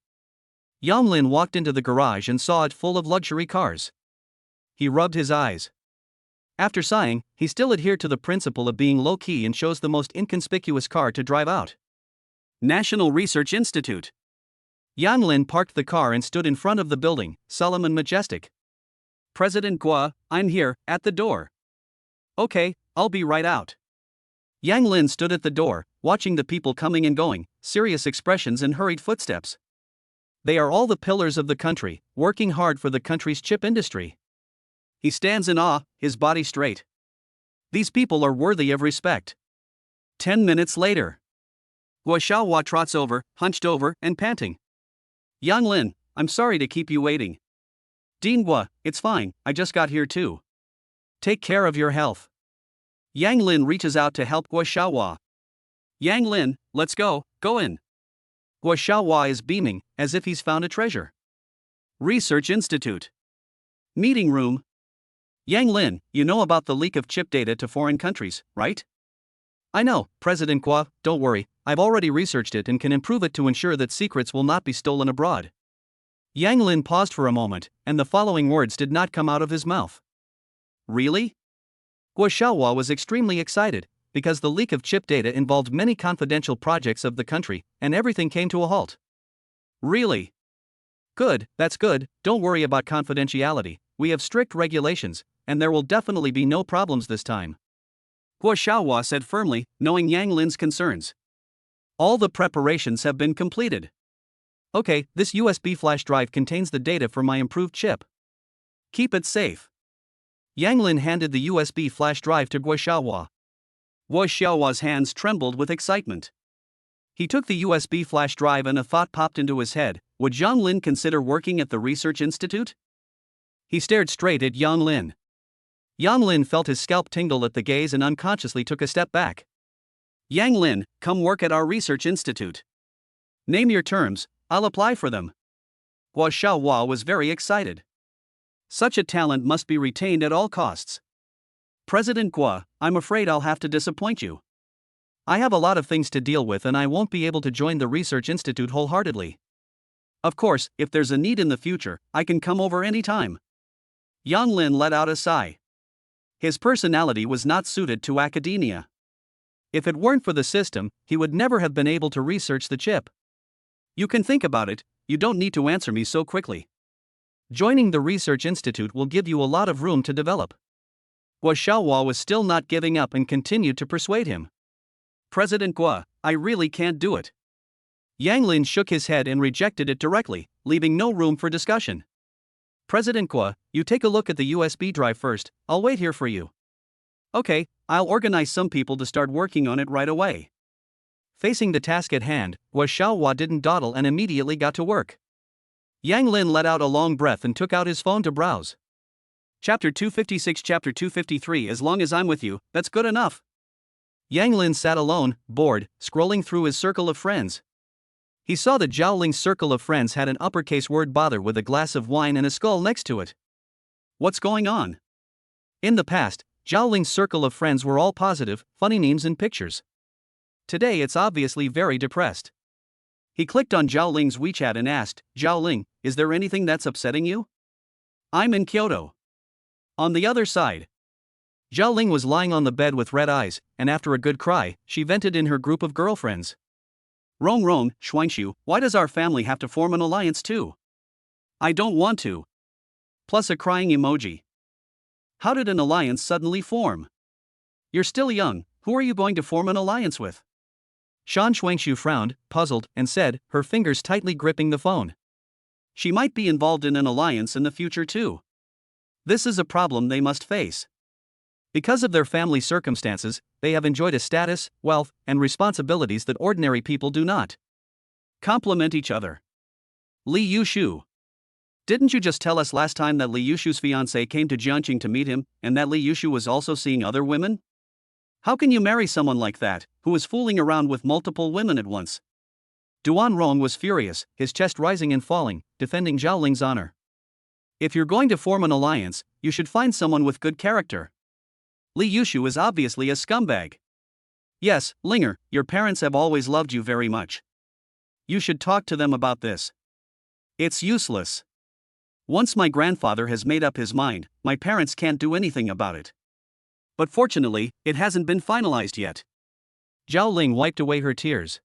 Yang Lin walked into the garage and saw it full of luxury cars. He rubbed his eyes. After sighing, he still adhered to the principle of being low-key and chose the most inconspicuous car to drive out. National Research Institute. Yang Lin parked the car and stood in front of the building, solemn and majestic. President Guo, I'm here, at the door. Okay, I'll be right out. Yang Lin stood at the door, watching the people coming and going, serious expressions and hurried footsteps. They are all the pillars of the country, working hard for the country's chip industry. He stands in awe, his body straight. These people are worthy of respect. 10 minutes later. Guo Xiaohua trots over, hunched over, and panting. Yang Lin, I'm sorry to keep you waiting. Dean Guo, it's fine, I just got here too. Take care of your health. Yang Lin reaches out to help Guo Xiaohua. Yang Lin, let's go in. Guo Xiaohua is beaming, as if he's found a treasure. Research Institute. Meeting room. Yang Lin, you know about the leak of chip data to foreign countries, right? I know, President Guo, don't worry, I've already researched it and can improve it to ensure that secrets will not be stolen abroad. Yang Lin paused for a moment, and the following words did not come out of his mouth. Really? Guo Xiaohua was extremely excited, because the leak of chip data involved many confidential projects of the country, and everything came to a halt. Really? Good, that's good, don't worry about confidentiality, we have strict regulations, and there will definitely be no problems this time. Guo Xiaohua said firmly, knowing Yang Lin's concerns. All the preparations have been completed. Okay, this USB flash drive contains the data for my improved chip. Keep it safe. Yang Lin handed the USB flash drive to Guo Xiaohua. Guo Xiaohua's hands trembled with excitement. He took the USB flash drive and a thought popped into his head. Would Yang Lin consider working at the Research Institute? He stared straight at Yang Lin. Yang Lin felt his scalp tingle at the gaze and unconsciously took a step back. Yang Lin, come work at our Research Institute. Name your terms, I'll apply for them. Guo Xiaohua was very excited. Such a talent must be retained at all costs. President Guo, I'm afraid I'll have to disappoint you. I have a lot of things to deal with and I won't be able to join the Research Institute wholeheartedly. Of course, if there's a need in the future, I can come over anytime. Yang Lin let out a sigh. His personality was not suited to academia. If it weren't for the system, he would never have been able to research the chip. You can think about it, you don't need to answer me so quickly. Joining the Research Institute will give you a lot of room to develop. Guo Xiaohua was still not giving up and continued to persuade him. President Guo, I really can't do it. Yang Lin shook his head and rejected it directly, leaving no room for discussion. President Guo, you take a look at the USB drive first, I'll wait here for you. Okay, I'll organize some people to start working on it right away. Facing the task at hand, Guo Xiaohua didn't dawdle and immediately got to work. Yang Lin let out a long breath and took out his phone to browse. Chapter 256 Chapter 253 As long as I'm with you, that's good enough. Yang Lin sat alone, bored, scrolling through his circle of friends. He saw that Zhao Ling's circle of friends had an uppercase word bother with a glass of wine and a skull next to it. What's going on? In the past, Zhao Ling's circle of friends were all positive, funny memes and pictures. Today it's obviously very depressed. He clicked on Zhao Ling's WeChat and asked, Zhao Ling, is there anything that's upsetting you? I'm in Kyoto. On the other side. Zhao Ling was lying on the bed with red eyes, and after a good cry, she vented in her group of girlfriends. Rong Rong, Xuanshu, why does our family have to form an alliance too? I don't want to. Plus a crying emoji. How did an alliance suddenly form? You're still young, who are you going to form an alliance with? Shan Xuanshu frowned, puzzled, and said, her fingers tightly gripping the phone. She might be involved in an alliance in the future too. This is a problem they must face. Because of their family circumstances, they have enjoyed a status, wealth, and responsibilities that ordinary people do not. Complement each other. Li Yushu. Didn't you just tell us last time that Li Yushu's fiancée came to Jiangqing to meet him, and that Li Yushu was also seeing other women? How can you marry someone like that, who is fooling around with multiple women at once? Duan Rong was furious, his chest rising and falling, defending Zhao Ling's honor. If you're going to form an alliance, you should find someone with good character. Li Yushu is obviously a scumbag. Yes, Linger, your parents have always loved you very much. You should talk to them about this. It's useless. Once my grandfather has made up his mind, my parents can't do anything about it. But fortunately, it hasn't been finalized yet. Zhao Ling wiped away her tears.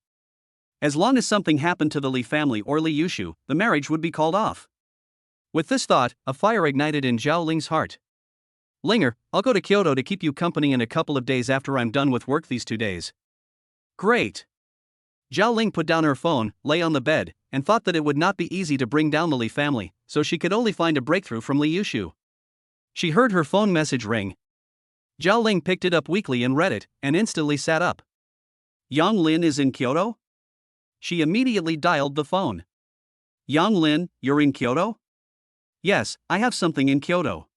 As long as something happened to the Li family or Li Yushu, the marriage would be called off. With this thought, a fire ignited in Zhao Ling's heart. Linger, I'll go to Kyoto to keep you company in a couple of days after I'm done with work these 2 days. Great. Zhao Ling put down her phone, lay on the bed, and thought that it would not be easy to bring down the Li family, so she could only find a breakthrough from Li Yushu. She heard her phone message ring. Zhao Ling picked it up weakly and read it, and instantly sat up. Yang Lin is in Kyoto? She immediately dialed the phone. Yang Lin, you're in Kyoto? Yes, I have something in Kyoto.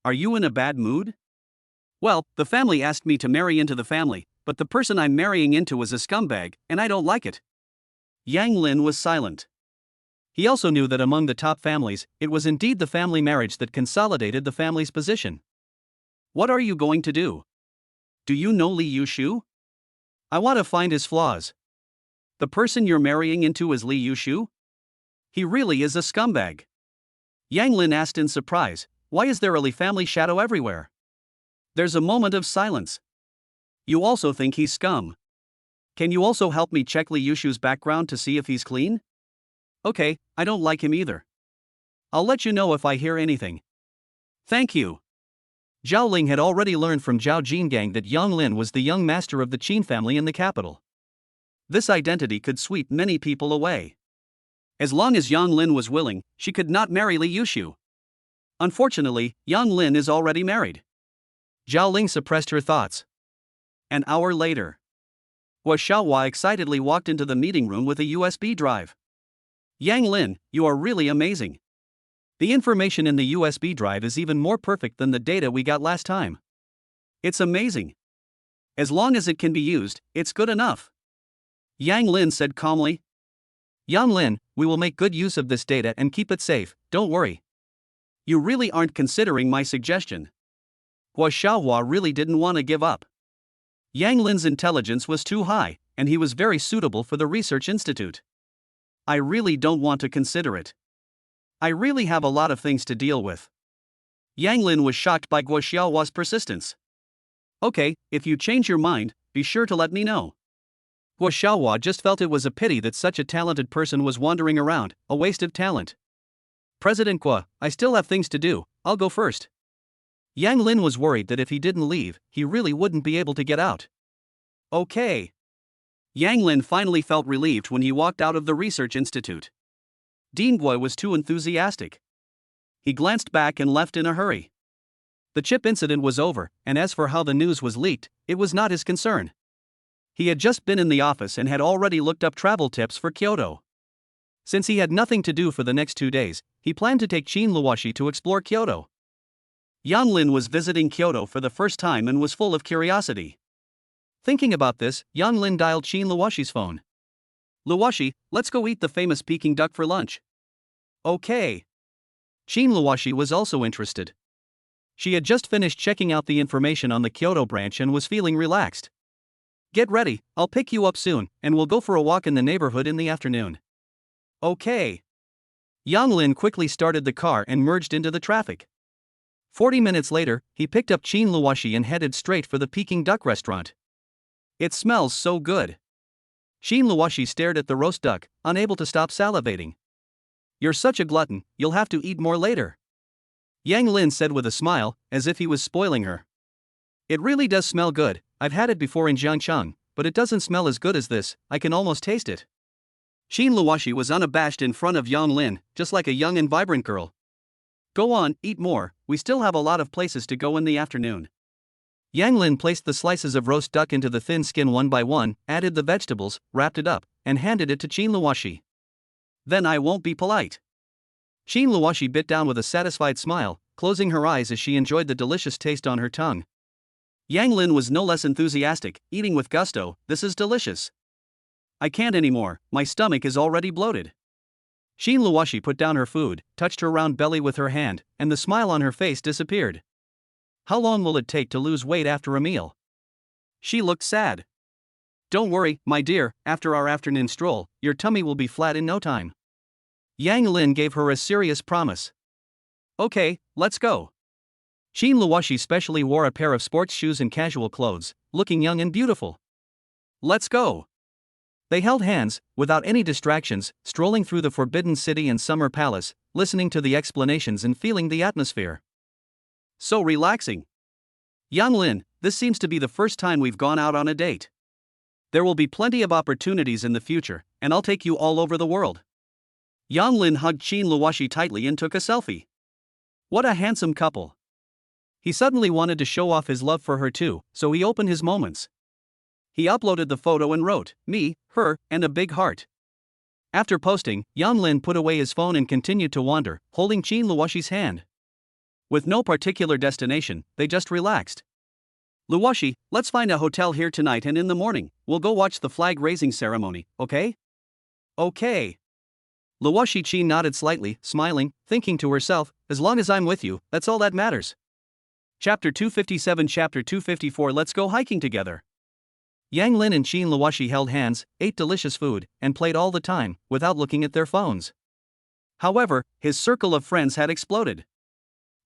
Are you in a bad mood? Well, the family asked me to marry into the family, but the person I'm marrying into is a scumbag, and I don't like it. Yang Lin was silent. He also knew that among the top families, it was indeed the family marriage that consolidated the family's position. What are you going to do? Do you know Li Yushu? I want to find his flaws. The person you're marrying into is Li Yushu? He really is a scumbag. Yang Lin asked in surprise, why is there a Li family shadow everywhere? There's a moment of silence. You also think he's scum. Can you also help me check Li Yushu's background to see if he's clean? Okay, I don't like him either. I'll let you know if I hear anything. Thank you. Zhao Ling had already learned from Zhao Jingang that Yang Lin was the young master of the Qin family in the capital. This identity could sweep many people away. As long as Yang Lin was willing, she could not marry Li Yushu. Unfortunately, Yang Lin is already married. Zhao Ling suppressed her thoughts. An hour later, Guo Xiaohua excitedly walked into the meeting room with a USB drive. Yang Lin, you are really amazing. The information in the USB drive is even more perfect than the data we got last time. It's amazing. As long as it can be used, it's good enough. Yang Lin said calmly. Yang Lin, we will make good use of this data and keep it safe, don't worry. You really aren't considering my suggestion. Guo Xiaohua really didn't want to give up. Yang Lin's intelligence was too high, and he was very suitable for the research institute. I really don't want to consider it. I really have a lot of things to deal with. Yang Lin was shocked by Guo Xiaohua's persistence. Okay, if you change your mind, be sure to let me know. Guo Xiaohua just felt it was a pity that such a talented person was wandering around, a waste of talent. President Guo, I still have things to do, I'll go first. Yang Lin was worried that if he didn't leave, he really wouldn't be able to get out. Okay. Yang Lin finally felt relieved when he walked out of the research institute. Dean Guo was too enthusiastic. He glanced back and left in a hurry. The chip incident was over, and as for how the news was leaked, it was not his concern. He had just been in the office and had already looked up travel tips for Kyoto. Since he had nothing to do for the next 2 days, he planned to take Qin Luoshi to explore Kyoto. Yang Lin was visiting Kyoto for the first time and was full of curiosity. Thinking about this, Yang Lin dialed Qin Luoshi's phone. Luoshi, let's go eat the famous Peking duck for lunch. Okay. Qin Luoshi was also interested. She had just finished checking out the information on the Kyoto branch and was feeling relaxed. Get ready, I'll pick you up soon, and we'll go for a walk in the neighborhood in the afternoon. Okay. Yang Lin quickly started the car and merged into the traffic. 40 minutes later, he picked up Qin Luoshi and headed straight for the Peking duck restaurant. It smells so good. Qin Luoshi stared at the roast duck, unable to stop salivating. You're such a glutton, you'll have to eat more later. Yang Lin said with a smile, as if he was spoiling her. It really does smell good, I've had it before in Jiangcheng, but it doesn't smell as good as this, I can almost taste it. Qin Luoshi was unabashed in front of Yang Lin, just like a young and vibrant girl. Go on, eat more, we still have a lot of places to go in the afternoon. Yang Lin placed the slices of roast duck into the thin skin one by one, added the vegetables, wrapped it up, and handed it to Qin Luoshi. Then I won't be polite. Qin Luoshi bit down with a satisfied smile, closing her eyes as she enjoyed the delicious taste on her tongue. Yang Lin was no less enthusiastic, eating with gusto, this is delicious. I can't anymore, my stomach is already bloated. Qin Luoshi put down her food, touched her round belly with her hand, and the smile on her face disappeared. How long will it take to lose weight after a meal? She looked sad. Don't worry, my dear, after our afternoon stroll, your tummy will be flat in no time. Yang Lin gave her a serious promise. Okay, let's go. Qin Luoshi specially wore a pair of sports shoes and casual clothes, looking young and beautiful. Let's go. They held hands, without any distractions, strolling through the forbidden city and summer palace, listening to the explanations and feeling the atmosphere. So relaxing. Yang Lin, this seems to be the first time we've gone out on a date. There will be plenty of opportunities in the future, and I'll take you all over the world. Yang Lin hugged Qin Luoshi tightly and took a selfie. What a handsome couple. He suddenly wanted to show off his love for her too, so he opened his moments. He uploaded the photo and wrote, me, her, and a big heart. After posting, Yang Lin put away his phone and continued to wander, holding Qin Luoshi's hand. With no particular destination, they just relaxed. Luoshi, let's find a hotel here tonight and in the morning, we'll go watch the flag raising ceremony, okay? Okay. Luoshi Qin nodded slightly, smiling, thinking to herself, as long as I'm with you, that's all that matters. Chapter 257 Chapter 254 Let's go hiking together. Yang Lin and Qin Luoshi held hands, ate delicious food, and played all the time, without looking at their phones. However, his circle of friends had exploded.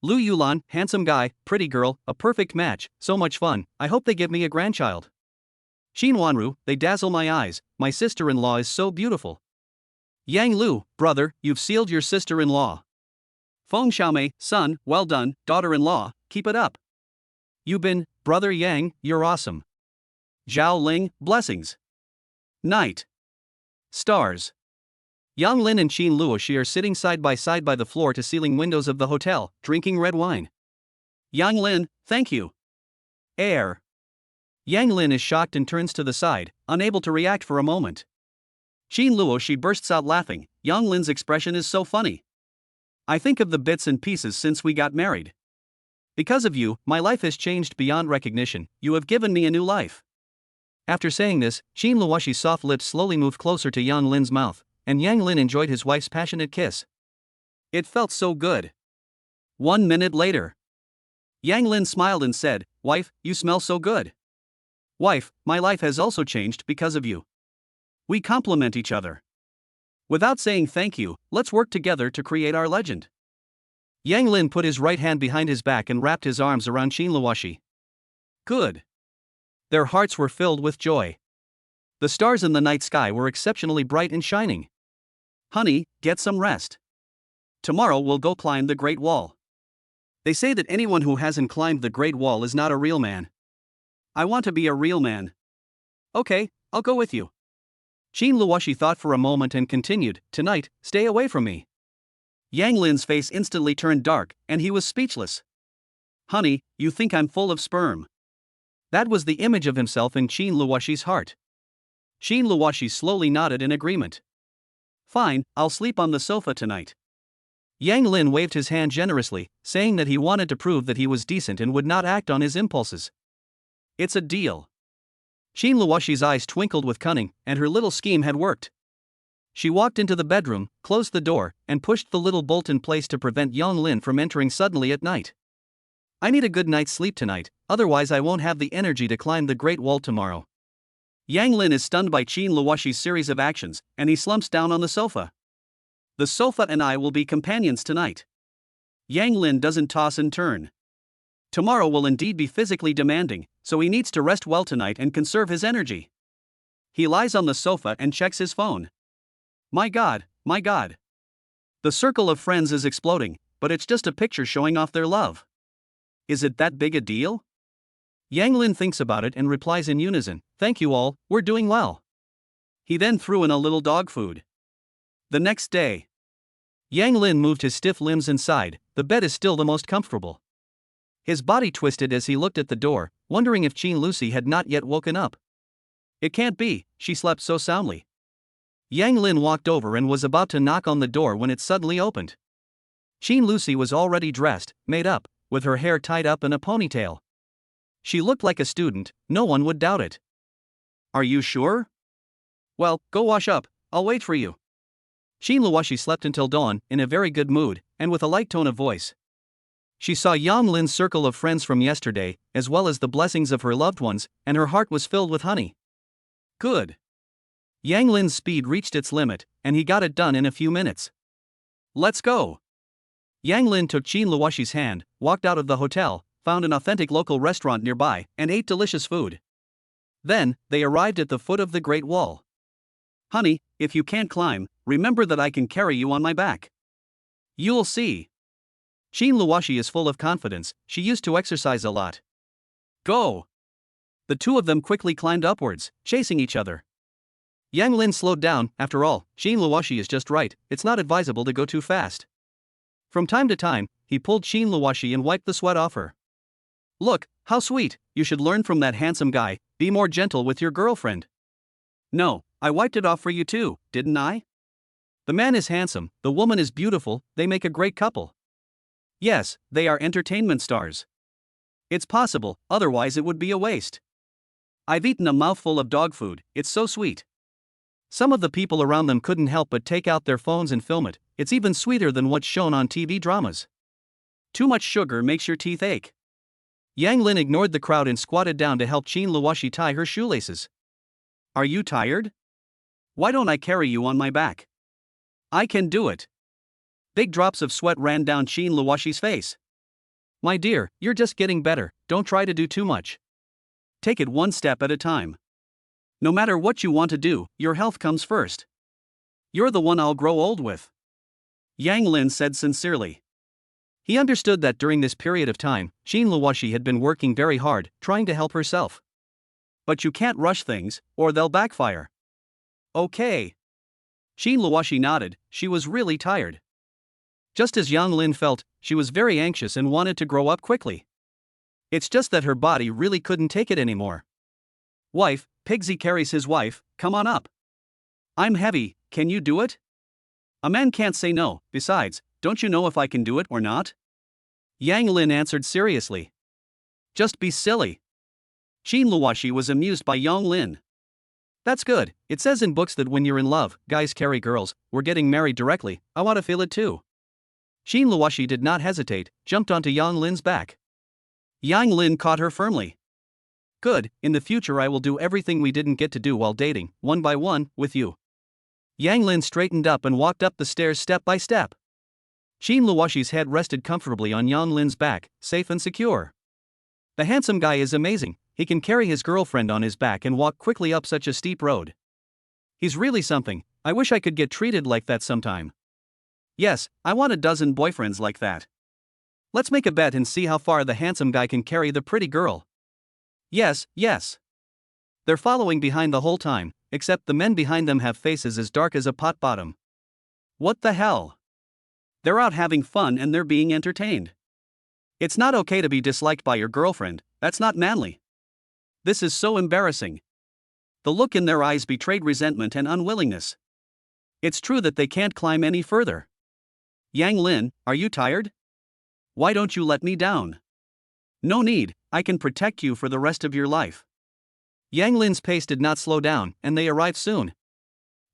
Lu Yulan, handsome guy, pretty girl, a perfect match, so much fun, I hope they give me a grandchild. Qin Wanru, they dazzle my eyes, my sister-in-law is so beautiful. Yang Lu, brother, you've sealed your sister-in-law. Feng Xiaomei, son, well done, daughter-in-law, keep it up. Yubin, brother Yang, you're awesome. Zhao Ling, blessings. Night. Stars. Yang Lin and Qin Luoshi are sitting side by side by the floor-to-ceiling windows of the hotel, drinking red wine. Yang Lin, thank you. Air. Yang Lin is shocked and turns to the side, unable to react for a moment. Qin Luoshi bursts out laughing. Yang Lin's expression is so funny. I think of the bits and pieces since we got married. Because of you, my life has changed beyond recognition, you have given me a new life. After saying this, Qin Luoshi's soft lips slowly moved closer to Yang Lin's mouth, and Yang Lin enjoyed his wife's passionate kiss. It felt so good. 1 minute later. Yang Lin smiled and said, "Wife, you smell so good." "Wife, my life has also changed because of you. We complement each other. Without saying thank you, let's work together to create our legend." Yang Lin put his right hand behind his back and wrapped his arms around Qin Luoshi. Good. Their hearts were filled with joy. The stars in the night sky were exceptionally bright and shining. Honey, get some rest. Tomorrow we'll go climb the Great Wall. They say that anyone who hasn't climbed the Great Wall is not a real man. I want to be a real man. Okay, I'll go with you. Qin Luoshi thought for a moment and continued, "Tonight, stay away from me." Yang Lin's face instantly turned dark, and he was speechless. Honey, you think I'm full of sperm. That was the image of himself in Qin Luoshi's heart. Qin Luoshi slowly nodded in agreement. Fine, I'll sleep on the sofa tonight. Yang Lin waved his hand generously, saying that he wanted to prove that he was decent and would not act on his impulses. It's a deal. Qin Luoshi's eyes twinkled with cunning, and her little scheme had worked. She walked into the bedroom, closed the door, and pushed the little bolt in place to prevent Yang Lin from entering suddenly at night. I need a good night's sleep tonight, otherwise I won't have the energy to climb the Great Wall tomorrow. Yang Lin is stunned by Qin Luoshi's series of actions, and he slumps down on the sofa. The sofa and I will be companions tonight. Yang Lin doesn't toss and turn. Tomorrow will indeed be physically demanding, so he needs to rest well tonight and conserve his energy. He lies on the sofa and checks his phone. My God, my God. The circle of friends is exploding, but it's just a picture showing off their love. Is it that big a deal? Yang Lin thinks about it and replies in unison, "Thank you all, we're doing well." He then threw in a little dog food. The next day. Yang Lin moved his stiff limbs inside. The bed is still the most comfortable. His body twisted as he looked at the door, wondering if Qin Lucy had not yet woken up. It can't be, she slept so soundly. Yang Lin walked over and was about to knock on the door when it suddenly opened. Qin Lucy was already dressed, made up, with her hair tied up in a ponytail. She looked like a student, no one would doubt it. Are you sure? Well, go wash up, I'll wait for you. Qin Luoshi slept until dawn, in a very good mood, and with a light tone of voice. She saw Yang Lin's circle of friends from yesterday, as well as the blessings of her loved ones, and her heart was filled with honey. Good. Yang Lin's speed reached its limit, and he got it done in a few minutes. Let's go. Yang Lin took Qin Luoshi's hand, walked out of the hotel, found an authentic local restaurant nearby, and ate delicious food. Then, they arrived at the foot of the Great Wall. Honey, if you can't climb, remember that I can carry you on my back. You'll see. Qin Luoshi is full of confidence, she used to exercise a lot. Go. The two of them quickly climbed upwards, chasing each other. Yang Lin slowed down. After all, Qin Luoshi is just right, it's not advisable to go too fast. From time to time, he pulled Qin Luoshi and wiped the sweat off her. Look, how sweet, you should learn from that handsome guy, be more gentle with your girlfriend. No, I wiped it off for you too, didn't I? The man is handsome, the woman is beautiful, they make a great couple. Yes, they are entertainment stars. It's possible, otherwise it would be a waste. I've eaten a mouthful of dog food, it's so sweet. Some of the people around them couldn't help but take out their phones and film it. It's even sweeter than what's shown on TV dramas. Too much sugar makes your teeth ache. Yang Lin ignored the crowd and squatted down to help Qin Luoxi tie her shoelaces. Are you tired? Why don't I carry you on my back? I can do it. Big drops of sweat ran down Qin Luoxi's face. My dear, you're just getting better, don't try to do too much. Take it one step at a time. No matter what you want to do, your health comes first. You're the one I'll grow old with. Yang Lin said sincerely. He understood that during this period of time, Qin Luoxi had been working very hard, trying to help herself. But you can't rush things, or they'll backfire. Okay. Qin Luoxi nodded, she was really tired. Just as Yang Lin felt, she was very anxious and wanted to grow up quickly. It's just that her body really couldn't take it anymore. Wife, Pigsy carries his wife, come on up. I'm heavy, can you do it? A man can't say no, besides, don't you know if I can do it or not? Yang Lin answered seriously. Just be silly. Qin Luoxi was amused by Yang Lin. That's good, it says in books that when you're in love, guys carry girls, we're getting married directly, I want to feel it too. Qin Luoxi did not hesitate, jumped onto Yang Lin's back. Yang Lin caught her firmly. Good, in the future I will do everything we didn't get to do while dating, one by one, with you. Yang Lin straightened up and walked up the stairs step by step. Qin Luoxi's head rested comfortably on Yang Lin's back, safe and secure. The handsome guy is amazing, he can carry his girlfriend on his back and walk quickly up such a steep road. He's really something, I wish I could get treated like that sometime. Yes, I want a dozen boyfriends like that. Let's make a bet and see how far the handsome guy can carry the pretty girl. Yes, yes. They're following behind the whole time, except the men behind them have faces as dark as a pot bottom. What the hell? They're out having fun and they're being entertained. It's not okay to be disliked by your girlfriend, that's not manly. This is so embarrassing. The look in their eyes betrayed resentment and unwillingness. It's true that they can't climb any further. Yang Lin, are you tired? Why don't you let me down? No need, I can protect you for the rest of your life. Yang Lin's pace did not slow down, and they arrived soon.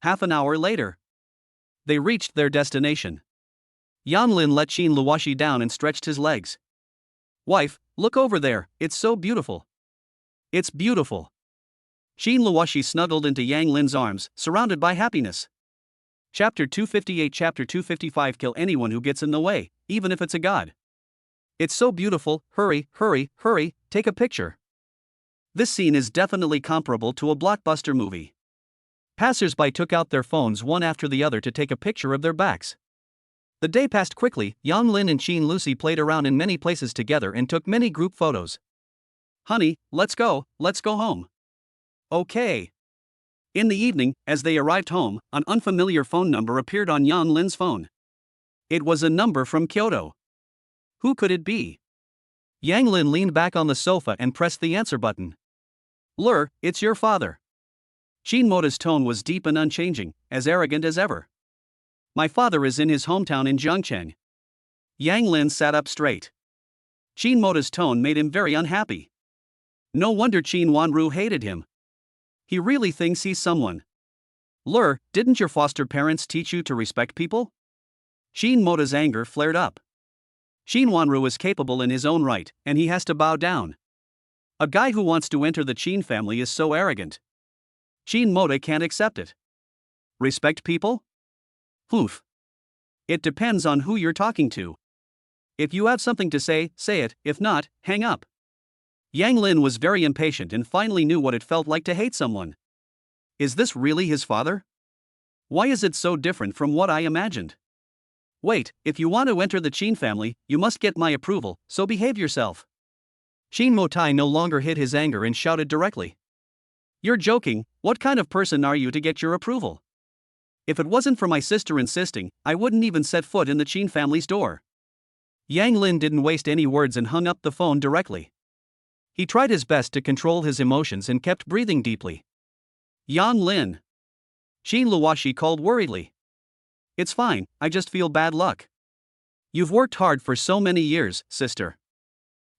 Half an hour later, they reached their destination. Yang Lin let Qin Luoxi down and stretched his legs. Wife, look over there, it's so beautiful. It's beautiful. Qin Luoxi snuggled into Yang Lin's arms, surrounded by happiness. Chapter 258 Chapter 255 Kill anyone who gets in the way, even if it's a god. It's so beautiful, hurry, hurry, hurry, take a picture. This scene is definitely comparable to a blockbuster movie. Passers-by took out their phones one after the other to take a picture of their backs. The day passed quickly, Yang Lin and Qin Lucy played around in many places together and took many group photos. Honey, let's go home. Okay. In the evening, as they arrived home, an unfamiliar phone number appeared on Yang Lin's phone. It was a number from Kyoto. Who could it be? Yang Lin leaned back on the sofa and pressed the answer button. Lur, it's your father. Qin Mota's tone was deep and unchanging, as arrogant as ever. My father is in his hometown in Zhengcheng. Yang Lin sat up straight. Qin Mota's tone made him very unhappy. No wonder Qin Wanru hated him. He really thinks he's someone. Lur, didn't your foster parents teach you to respect people? Qin Mota's anger flared up. Qin Wanru is capable in his own right, and he has to bow down. A guy who wants to enter the Qin family is so arrogant. Qin Mota can't accept it. Respect people? Oof. It depends on who you're talking to. If you have something to say, say it, if not, hang up. Yang Lin was very impatient and finally knew what it felt like to hate someone. Is this really his father? Why is it so different from what I imagined? Wait, if you want to enter the Qin family, you must get my approval, so behave yourself. Qin Motai no longer hid his anger and shouted directly. You're joking, what kind of person are you to get your approval? If it wasn't for my sister insisting, I wouldn't even set foot in the Qin family's door. Yang Lin didn't waste any words and hung up the phone directly. He tried his best to control his emotions and kept breathing deeply. Yang Lin. Qin Luoxi called worriedly. It's fine, I just feel bad luck. You've worked hard for so many years, sister.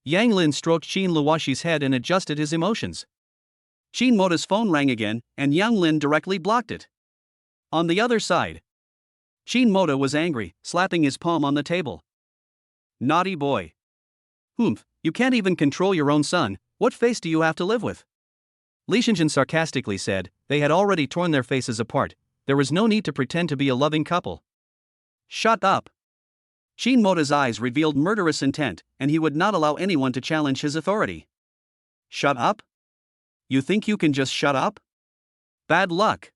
Yang Lin stroked Qin Luoxi's head and adjusted his emotions. Qin Mota's phone rang again, and Yang Lin directly blocked it. On the other side, Shin Moda was angry, slapping his palm on the table. Naughty boy. Humph, you can't even control your own son, what face do you have to live with? Li Xinjin sarcastically said, they had already torn their faces apart, there was no need to pretend to be a loving couple. Shut up. Shin Moda's eyes revealed murderous intent, and he would not allow anyone to challenge his authority. Shut up? You think you can just shut up? Bad luck.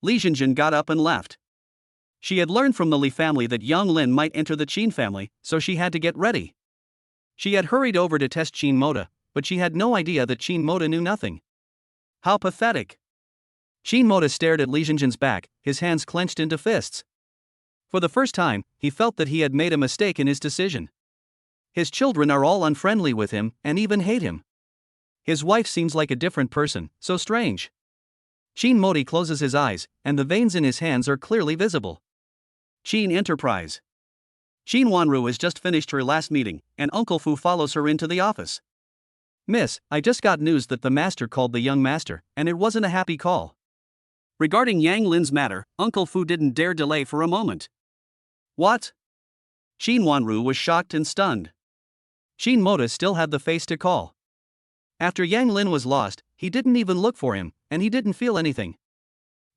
Li Xinjin got up and left. She had learned from the Li family that young Lin might enter the Qin family, so she had to get ready. She had hurried over to test Shin Moda, but she had no idea that Shin Moda knew nothing. How pathetic. Shin Moda stared at Li Xinjin's back, his hands clenched into fists. For the first time, he felt that he had made a mistake in his decision. His children are all unfriendly with him, and even hate him. His wife seems like a different person, so strange. Shin Modi closes his eyes, and the veins in his hands are clearly visible. Qin Enterprise. Shin Wanru has just finished her last meeting, and Uncle Fu follows her into the office. Miss, I just got news that the master called the young master, and it wasn't a happy call. Regarding Yang Lin's matter, Uncle Fu didn't dare delay for a moment. What? Shin Wanru was shocked and stunned. Shin Moda still had the face to call. After Yang Lin was lost, he didn't even look for him, and he didn't feel anything.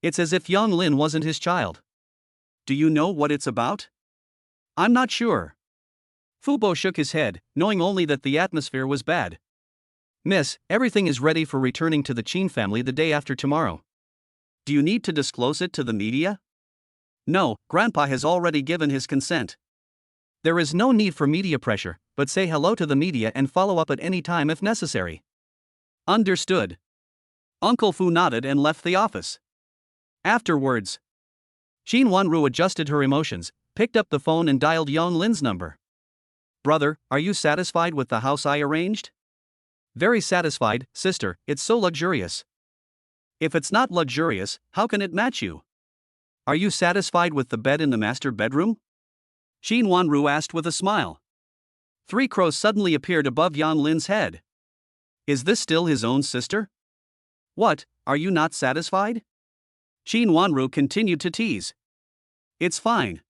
It's as if Yang Lin wasn't his child. Do you know what it's about? I'm not sure. Fubo shook his head, knowing only that the atmosphere was bad. Miss, everything is ready for returning to the Qin family the day after tomorrow. Do you need to disclose it to the media? No, Grandpa has already given his consent. There is no need for media pressure, but say hello to the media and follow up at any time if necessary. Understood. Uncle Fu nodded and left the office. Afterwards, Shin Wanru adjusted her emotions, picked up the phone and dialed Yang Lin's number. Brother, are you satisfied with the house I arranged? Very satisfied, sister, it's so luxurious. If it's not luxurious, how can it match you? Are you satisfied with the bed in the master bedroom? Shin Wanru asked with a smile. 3 crows suddenly appeared above Yang Lin's head. Is this still his own sister? What, are you not satisfied? Shin Wanru continued to tease. It's fine.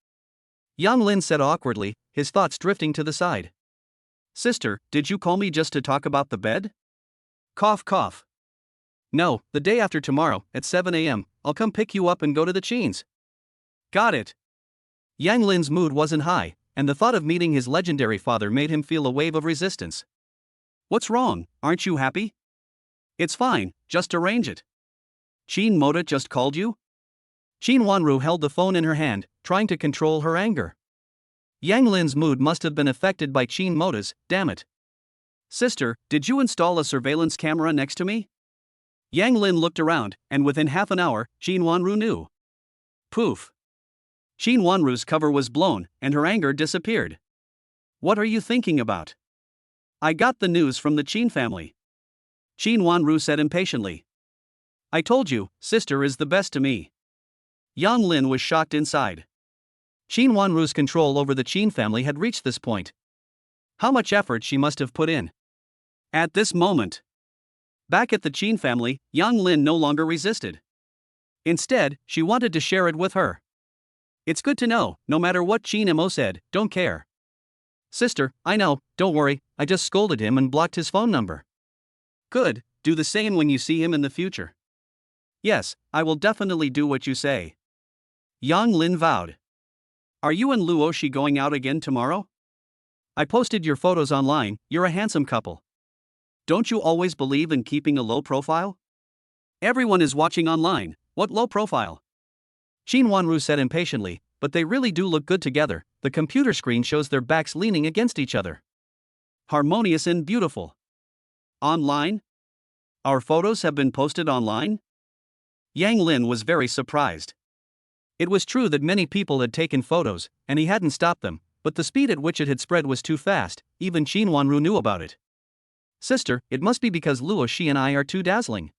Yang Lin said awkwardly, his thoughts drifting to the side. Sister, did you call me just to talk about the bed? Cough cough. No, the day after tomorrow, at 7 a.m., I'll come pick you up and go to the Qins. Got it. Yang Lin's mood wasn't high, and the thought of meeting his legendary father made him feel a wave of resistance. What's wrong, aren't you happy? It's fine, just arrange it. Shin Moda just called you? Shin Wanru held the phone in her hand, trying to control her anger. Yang Lin's mood must have been affected by Shin Moda's, damn it. Sister, did you install a surveillance camera next to me? Yang Lin looked around, and within half an hour, Shin Wanru knew. Poof. Shin Wanru's cover was blown, and her anger disappeared. What are you thinking about? I got the news from the Qin family. Shin Wanru said impatiently. I told you, sister is the best to me. Yang Lin was shocked inside. Shin Wanru's control over the Qin family had reached this point. How much effort she must have put in. At this moment, back at the Qin family, Yang Lin no longer resisted. Instead, she wanted to share it with her. It's good to know, no matter what Qin Mo said, don't care. Sister, I know, don't worry, I just scolded him and blocked his phone number. Good, do the same when you see him in the future. Yes, I will definitely do what you say. Yang Lin vowed. Are you and Luoshi going out again tomorrow? I posted your photos online, you're a handsome couple. Don't you always believe in keeping a low profile? Everyone is watching online, what low profile? Shin Wanru said impatiently, but they really do look good together, the computer screen shows their backs leaning against each other. Harmonious and beautiful. Online? Our photos have been posted online? Yang Lin was very surprised. It was true that many people had taken photos, and he hadn't stopped them, but the speed at which it had spread was too fast, even Shin Wanru knew about it. Sister, it must be because Luoshi and I are too dazzling.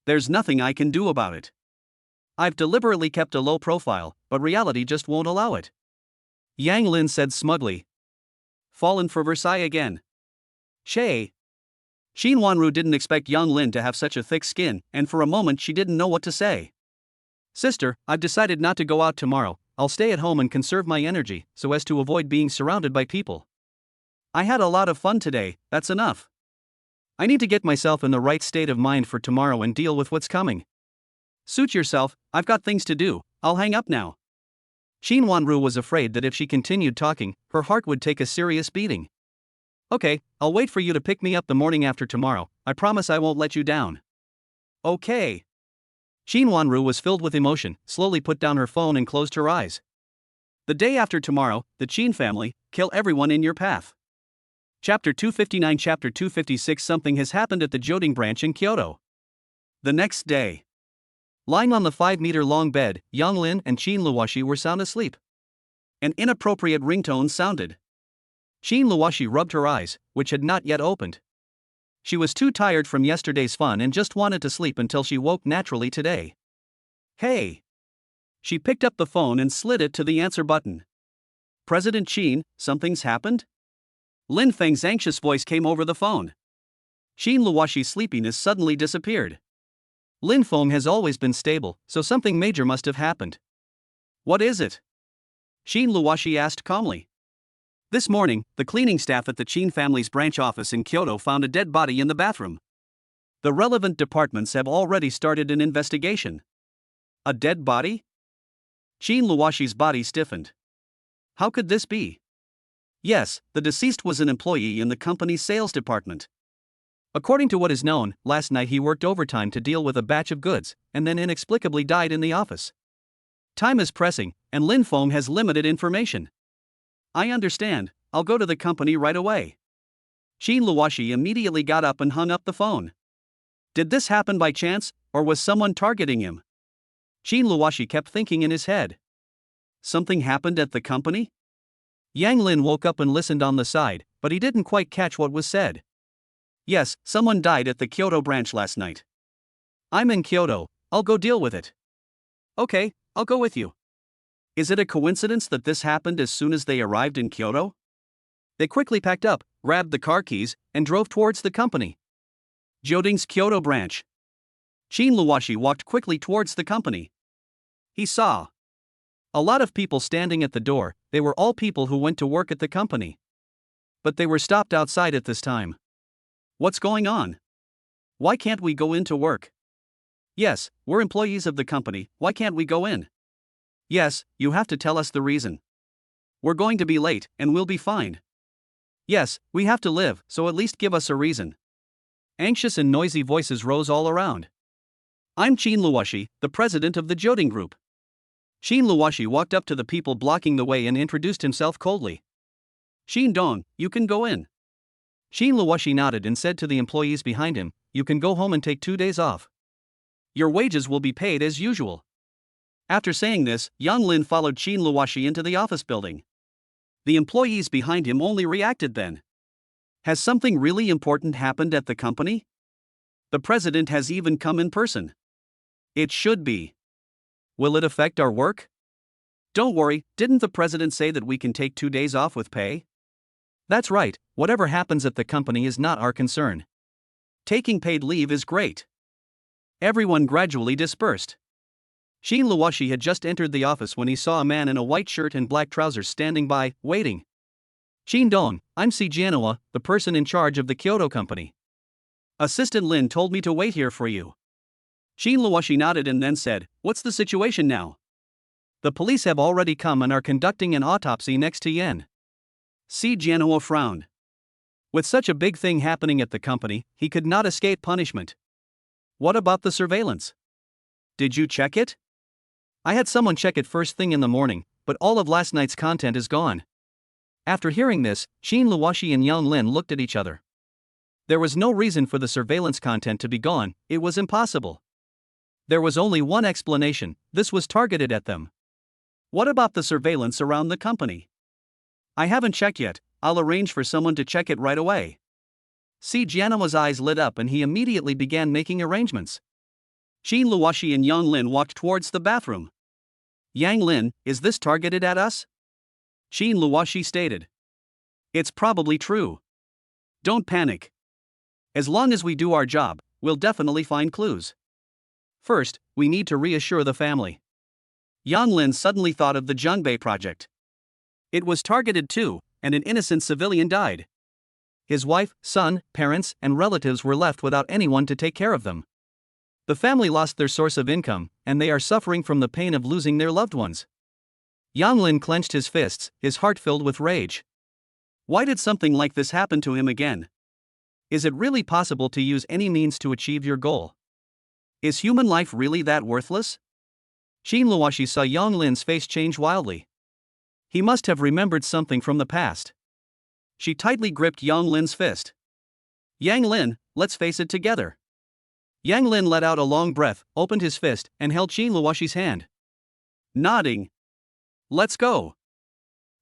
There's nothing I can do about it. I've deliberately kept a low profile, but reality just won't allow it. Yang Lin said smugly. Fallen for Versailles again. Shay. Shin Wanru didn't expect Yang Lin to have such a thick skin, and for a moment she didn't know what to say. Sister, I've decided not to go out tomorrow. I'll stay at home and conserve my energy so as to avoid being surrounded by people. I had a lot of fun today, that's enough. I need to get myself in the right state of mind for tomorrow and deal with what's coming. Suit yourself, I've got things to do, I'll hang up now. Shin Wanru was afraid that if she continued talking, her heart would take a serious beating. Okay, I'll wait for you to pick me up the morning after tomorrow, I promise I won't let you down. Okay. Shin Wanru was filled with emotion, slowly put down her phone and closed her eyes. The day after tomorrow, the Chin family, kill everyone in your path. Chapter 259 Chapter 256 Something has happened at the Joding branch in Kyoto. The next day. Lying on the 5-meter-long bed, Yang Lin and Qin Luoshi were sound asleep. An inappropriate ringtone sounded. Qin Luoshi rubbed her eyes, which had not yet opened. She was too tired from yesterday's fun and just wanted to sleep until she woke naturally today. Hey! She picked up the phone and slid it to the answer button. President Qin, something's happened? Lin Feng's anxious voice came over the phone. Qin Luoshi's sleepiness suddenly disappeared. Lin Feng has always been stable, so something major must have happened. What is it? Qin Luoshi asked calmly. This morning, the cleaning staff at the Qin family's branch office in Kyoto found a dead body in the bathroom. The relevant departments have already started an investigation. A dead body? Qin Luoshi's body stiffened. How could this be? Yes, the deceased was an employee in the company's sales department. According to what is known, last night he worked overtime to deal with a batch of goods, and then inexplicably died in the office. Time is pressing, and Lin Feng has limited information. I understand, I'll go to the company right away. Qin Luoshi immediately got up and hung up the phone. Did this happen by chance, or was someone targeting him? Qin Luoshi kept thinking in his head. Something happened at the company? Yang Lin woke up and listened on the side, but he didn't quite catch what was said. Yes, someone died at the Kyoto branch last night. I'm in Kyoto, I'll go deal with it. Okay, I'll go with you. Is it a coincidence that this happened as soon as they arrived in Kyoto? They quickly packed up, grabbed the car keys, and drove towards the company. Joding's Kyoto branch. Qin Luoshi walked quickly towards the company. He saw a lot of people standing at the door. They were all people who went to work at the company. But they were stopped outside at this time. What's going on? Why can't we go in to work? Yes, we're employees of the company, why can't we go in? Yes, you have to tell us the reason. We're going to be late, and we'll be fined. Yes, we have to live, so at least give us a reason. Anxious and noisy voices rose all around. I'm Qin Luoshi, the president of the Joding Group. Qin Luoshi walked up to the people blocking the way and introduced himself coldly. Qin Dong, you can go in. Qin Luoshi nodded and said to the employees behind him, you can go home and take 2 days off. Your wages will be paid as usual. After saying this, Yang Lin followed Qin Luoshi into the office building. The employees behind him only reacted then. Has something really important happened at the company? The president has even come in person. It should be. Will it affect our work? Don't worry, didn't the president say that we can take 2 days off with pay? That's right, whatever happens at the company is not our concern. Taking paid leave is great. Everyone gradually dispersed. Qin Luoshi had just entered the office when he saw a man in a white shirt and black trousers standing by, waiting. Qin Dong, I'm Si Jianhua, the person in charge of the Kyoto company. Assistant Lin told me to wait here for you. Qin Luoshi nodded and then said, what's the situation now? The police have already come and are conducting an autopsy next to Yen. Si Jianhua frowned. With such a big thing happening at the company, he could not escape punishment. What about the surveillance? Did you check it? I had someone check it first thing in the morning, but all of last night's content is gone. After hearing this, Qin Luoshi and Yang Lin looked at each other. There was no reason for the surveillance content to be gone, it was impossible. There was only one explanation, this was targeted at them. What about the surveillance around the company? I haven't checked yet, I'll arrange for someone to check it right away. Si Jianhua's eyes lit up and he immediately began making arrangements. Qin Luoshi and Yang Lin walked towards the bathroom. Yang Lin, is this targeted at us? Qin Luoshi stated. It's probably true. Don't panic. As long as we do our job, we'll definitely find clues. First, we need to reassure the family. Yang Lin suddenly thought of the Zhongbei project. It was targeted too, and an innocent civilian died. His wife, son, parents, and relatives were left without anyone to take care of them. The family lost their source of income, and they are suffering from the pain of losing their loved ones. Yang Lin clenched his fists, his heart filled with rage. Why did something like this happen to him again? Is it really possible to use any means to achieve your goal? Is human life really that worthless? Qin Luoxi saw Yang Lin's face change wildly. He must have remembered something from the past. She tightly gripped Yang Lin's fist. Yang Lin, let's face it together. Yang Lin let out a long breath, opened his fist, and held Qin Luoxi's hand. Nodding. Let's go.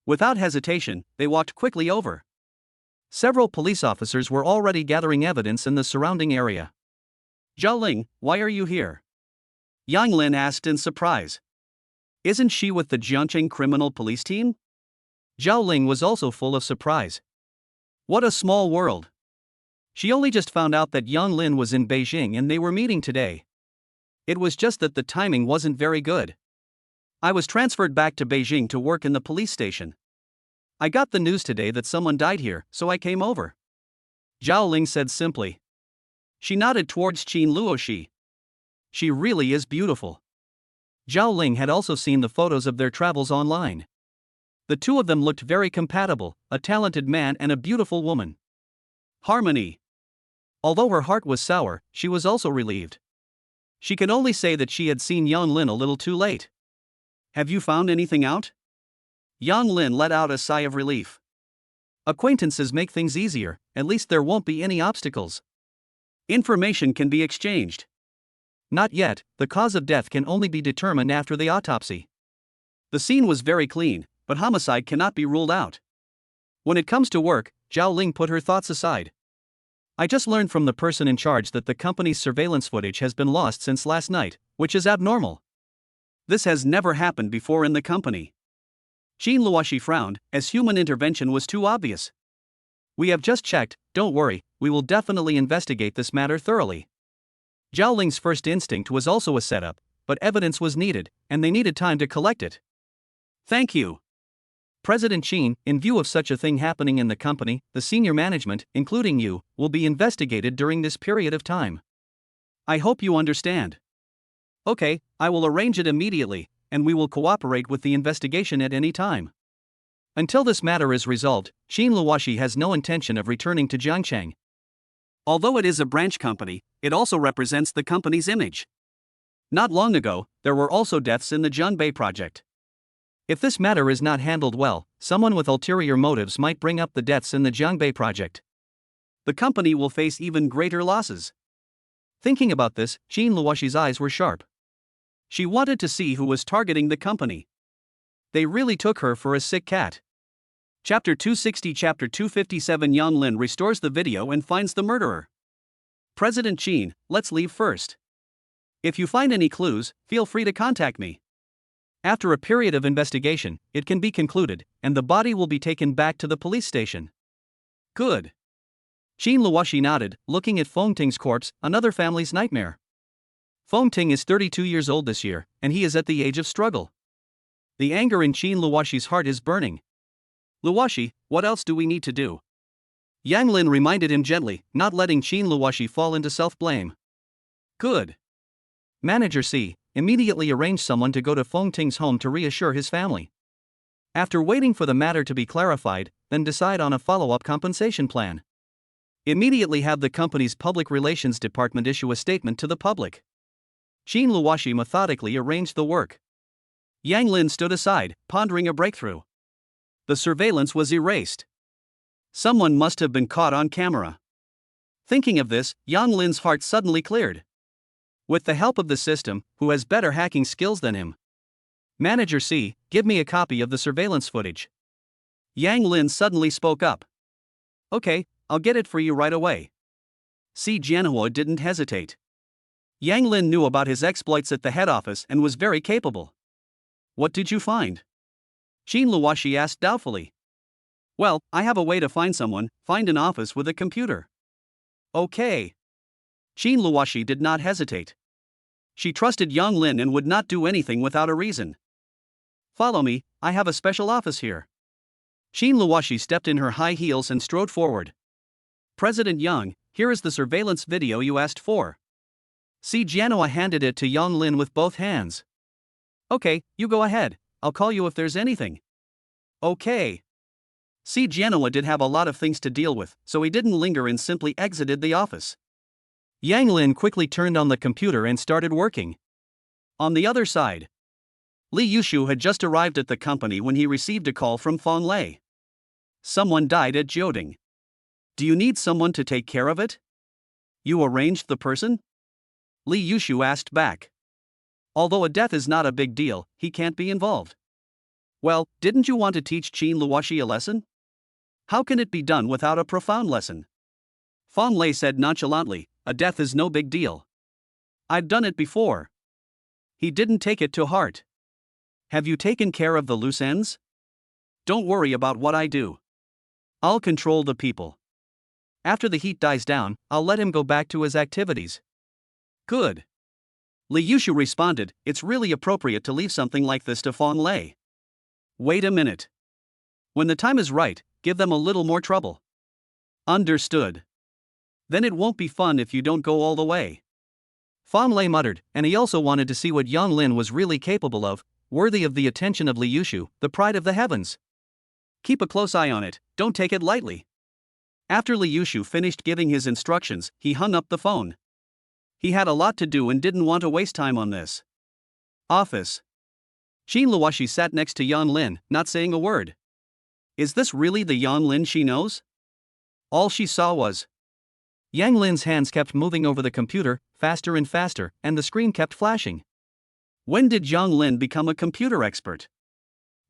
Without hesitation, they walked quickly over. Several police officers were already gathering evidence in the surrounding area. Zhao Ling, why are you here? Yang Lin asked in surprise. Isn't she with the Jiangcheng criminal police team? Zhao Ling was also full of surprise. What a small world. She only just found out that Yang Lin was in Beijing and they were meeting today. It was just that the timing wasn't very good. I was transferred back to Beijing to work in the police station. I got the news today that someone died here, so I came over. Zhao Ling said simply. She nodded towards Qin Luoxi. She really is beautiful. Zhao Ling had also seen the photos of their travels online. The two of them looked very compatible, a talented man and a beautiful woman. Harmony. Although her heart was sour, she was also relieved. She could only say that she had seen Yang Lin a little too late. Have you found anything out? Yang Lin let out a sigh of relief. Acquaintances make things easier, at least there won't be any obstacles. Information can be exchanged. Not yet, the cause of death can only be determined after the autopsy. The scene was very clean, but homicide cannot be ruled out. When it comes to work, Zhao Ling put her thoughts aside. I just learned from the person in charge that the company's surveillance footage has been lost since last night, which is abnormal. This has never happened before in the company. Qin Luoxi frowned, as human intervention was too obvious. We have just checked, don't worry, we will definitely investigate this matter thoroughly. Zhao Ling's first instinct was also a setup, but evidence was needed, and they needed time to collect it. Thank you. President Qin, in view of such a thing happening in the company, the senior management, including you, will be investigated during this period of time. I hope you understand. Okay, I will arrange it immediately, and we will cooperate with the investigation at any time. Until this matter is resolved, Qin Luoxi has no intention of returning to Jiangcheng. Although it is a branch company, it also represents the company's image. Not long ago, there were also deaths in the Zhongbei project. If this matter is not handled well, someone with ulterior motives might bring up the deaths in the Zhongbei project. The company will face even greater losses. Thinking about this, Qin Luoxi's eyes were sharp. She wanted to see who was targeting the company. They really took her for a sick cat. Chapter 260 Chapter 257 Yang Lin restores the video and finds the murderer. President Qin, let's leave first. If you find any clues, feel free to contact me. After a period of investigation, it can be concluded, and the body will be taken back to the police station. Good. Qin Luoxi nodded, looking at Fengting's corpse, another family's nightmare. Fengting is 32 years old this year, and he is at the age of struggle. The anger in Qin Luoxi's heart is burning. Luoxi, what else do we need to do? Yang Lin reminded him gently, not letting Qin Luoxi fall into self-blame. Good. Manager C immediately arranged someone to go to Fengting's home to reassure his family. After waiting for the matter to be clarified, then decide on a follow-up compensation plan. Immediately have the company's public relations department issue a statement to the public. Qin Luoxi methodically arranged the work. Yang Lin stood aside, pondering a breakthrough. The surveillance was erased. Someone must have been caught on camera. Thinking of this, Yang Lin's heart suddenly cleared. With the help of the system, who has better hacking skills than him? Manager C, give me a copy of the surveillance footage. Yang Lin suddenly spoke up. Okay, I'll get it for you right away. C Jianhua didn't hesitate. Yang Lin knew about his exploits at the head office and was very capable. What did you find? Qin Luoxi asked doubtfully. Well, I have a way to find an office with a computer. Okay. Qin Luoxi did not hesitate. She trusted Yang Lin and would not do anything without a reason. Follow me, I have a special office here. Qin Luoshi stepped in her high heels and strode forward. President Yang, here is the surveillance video you asked for. Si Jianhua handed it to Yang Lin with both hands. Okay, you go ahead, I'll call you if there's anything. Okay. Si Jianhua did have a lot of things to deal with, so he didn't linger and simply exited the office. Yang Lin quickly turned on the computer and started working. On the other side, Li Yushu had just arrived at the company when he received a call from Fong Lei. Someone died at Jioding. Do you need someone to take care of it? You arranged the person? Li Yushu asked back. Although a death is not a big deal, he can't be involved. Well, didn't you want to teach Qin Luoshi a lesson? How can it be done without a profound lesson? Fong Lei said nonchalantly, a death is no big deal. I've done it before. He didn't take it to heart. Have you taken care of the loose ends? Don't worry about what I do. I'll control the people. After the heat dies down, I'll let him go back to his activities. Good. Li Yushu responded, it's really appropriate to leave something like this to Fong Lei. Wait a minute. When the time is right, give them a little more trouble. Understood. Then it won't be fun if you don't go all the way. Fong Lei muttered, and he also wanted to see what Yang Lin was really capable of, worthy of the attention of Li Yushu, the pride of the heavens. Keep a close eye on it, don't take it lightly. After Li Yushu finished giving his instructions, he hung up the phone. He had a lot to do and didn't want to waste time on this. Office. Qin Luoshi sat next to Yang Lin, not saying a word. Is this really the Yang Lin she knows? All she saw was Yang Lin's hands kept moving over the computer, faster and faster, and the screen kept flashing. When did Yang Lin become a computer expert?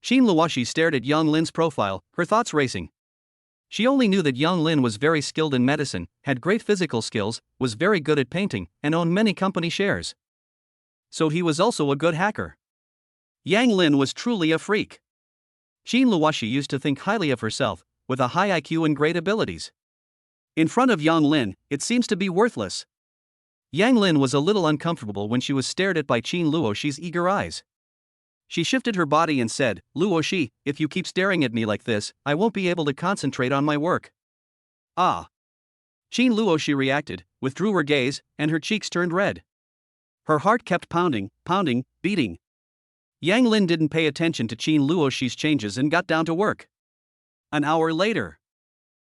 Qin Luoshi stared at Yang Lin's profile, her thoughts racing. She only knew that Yang Lin was very skilled in medicine, had great physical skills, was very good at painting, and owned many company shares. So he was also a good hacker. Yang Lin was truly a freak. Qin Luoshi used to think highly of herself, with a high IQ and great abilities. In front of Yang Lin, it seems to be worthless. Yang Lin was a little uncomfortable when she was stared at by Qin Luoshi's eager eyes. She shifted her body and said, Luoshi, if you keep staring at me like this, I won't be able to concentrate on my work. Ah. Qin Luoshi reacted, withdrew her gaze, and her cheeks turned red. Her heart kept pounding, beating. Yang Lin didn't pay attention to Qin Luoshi's changes and got down to work. An hour later,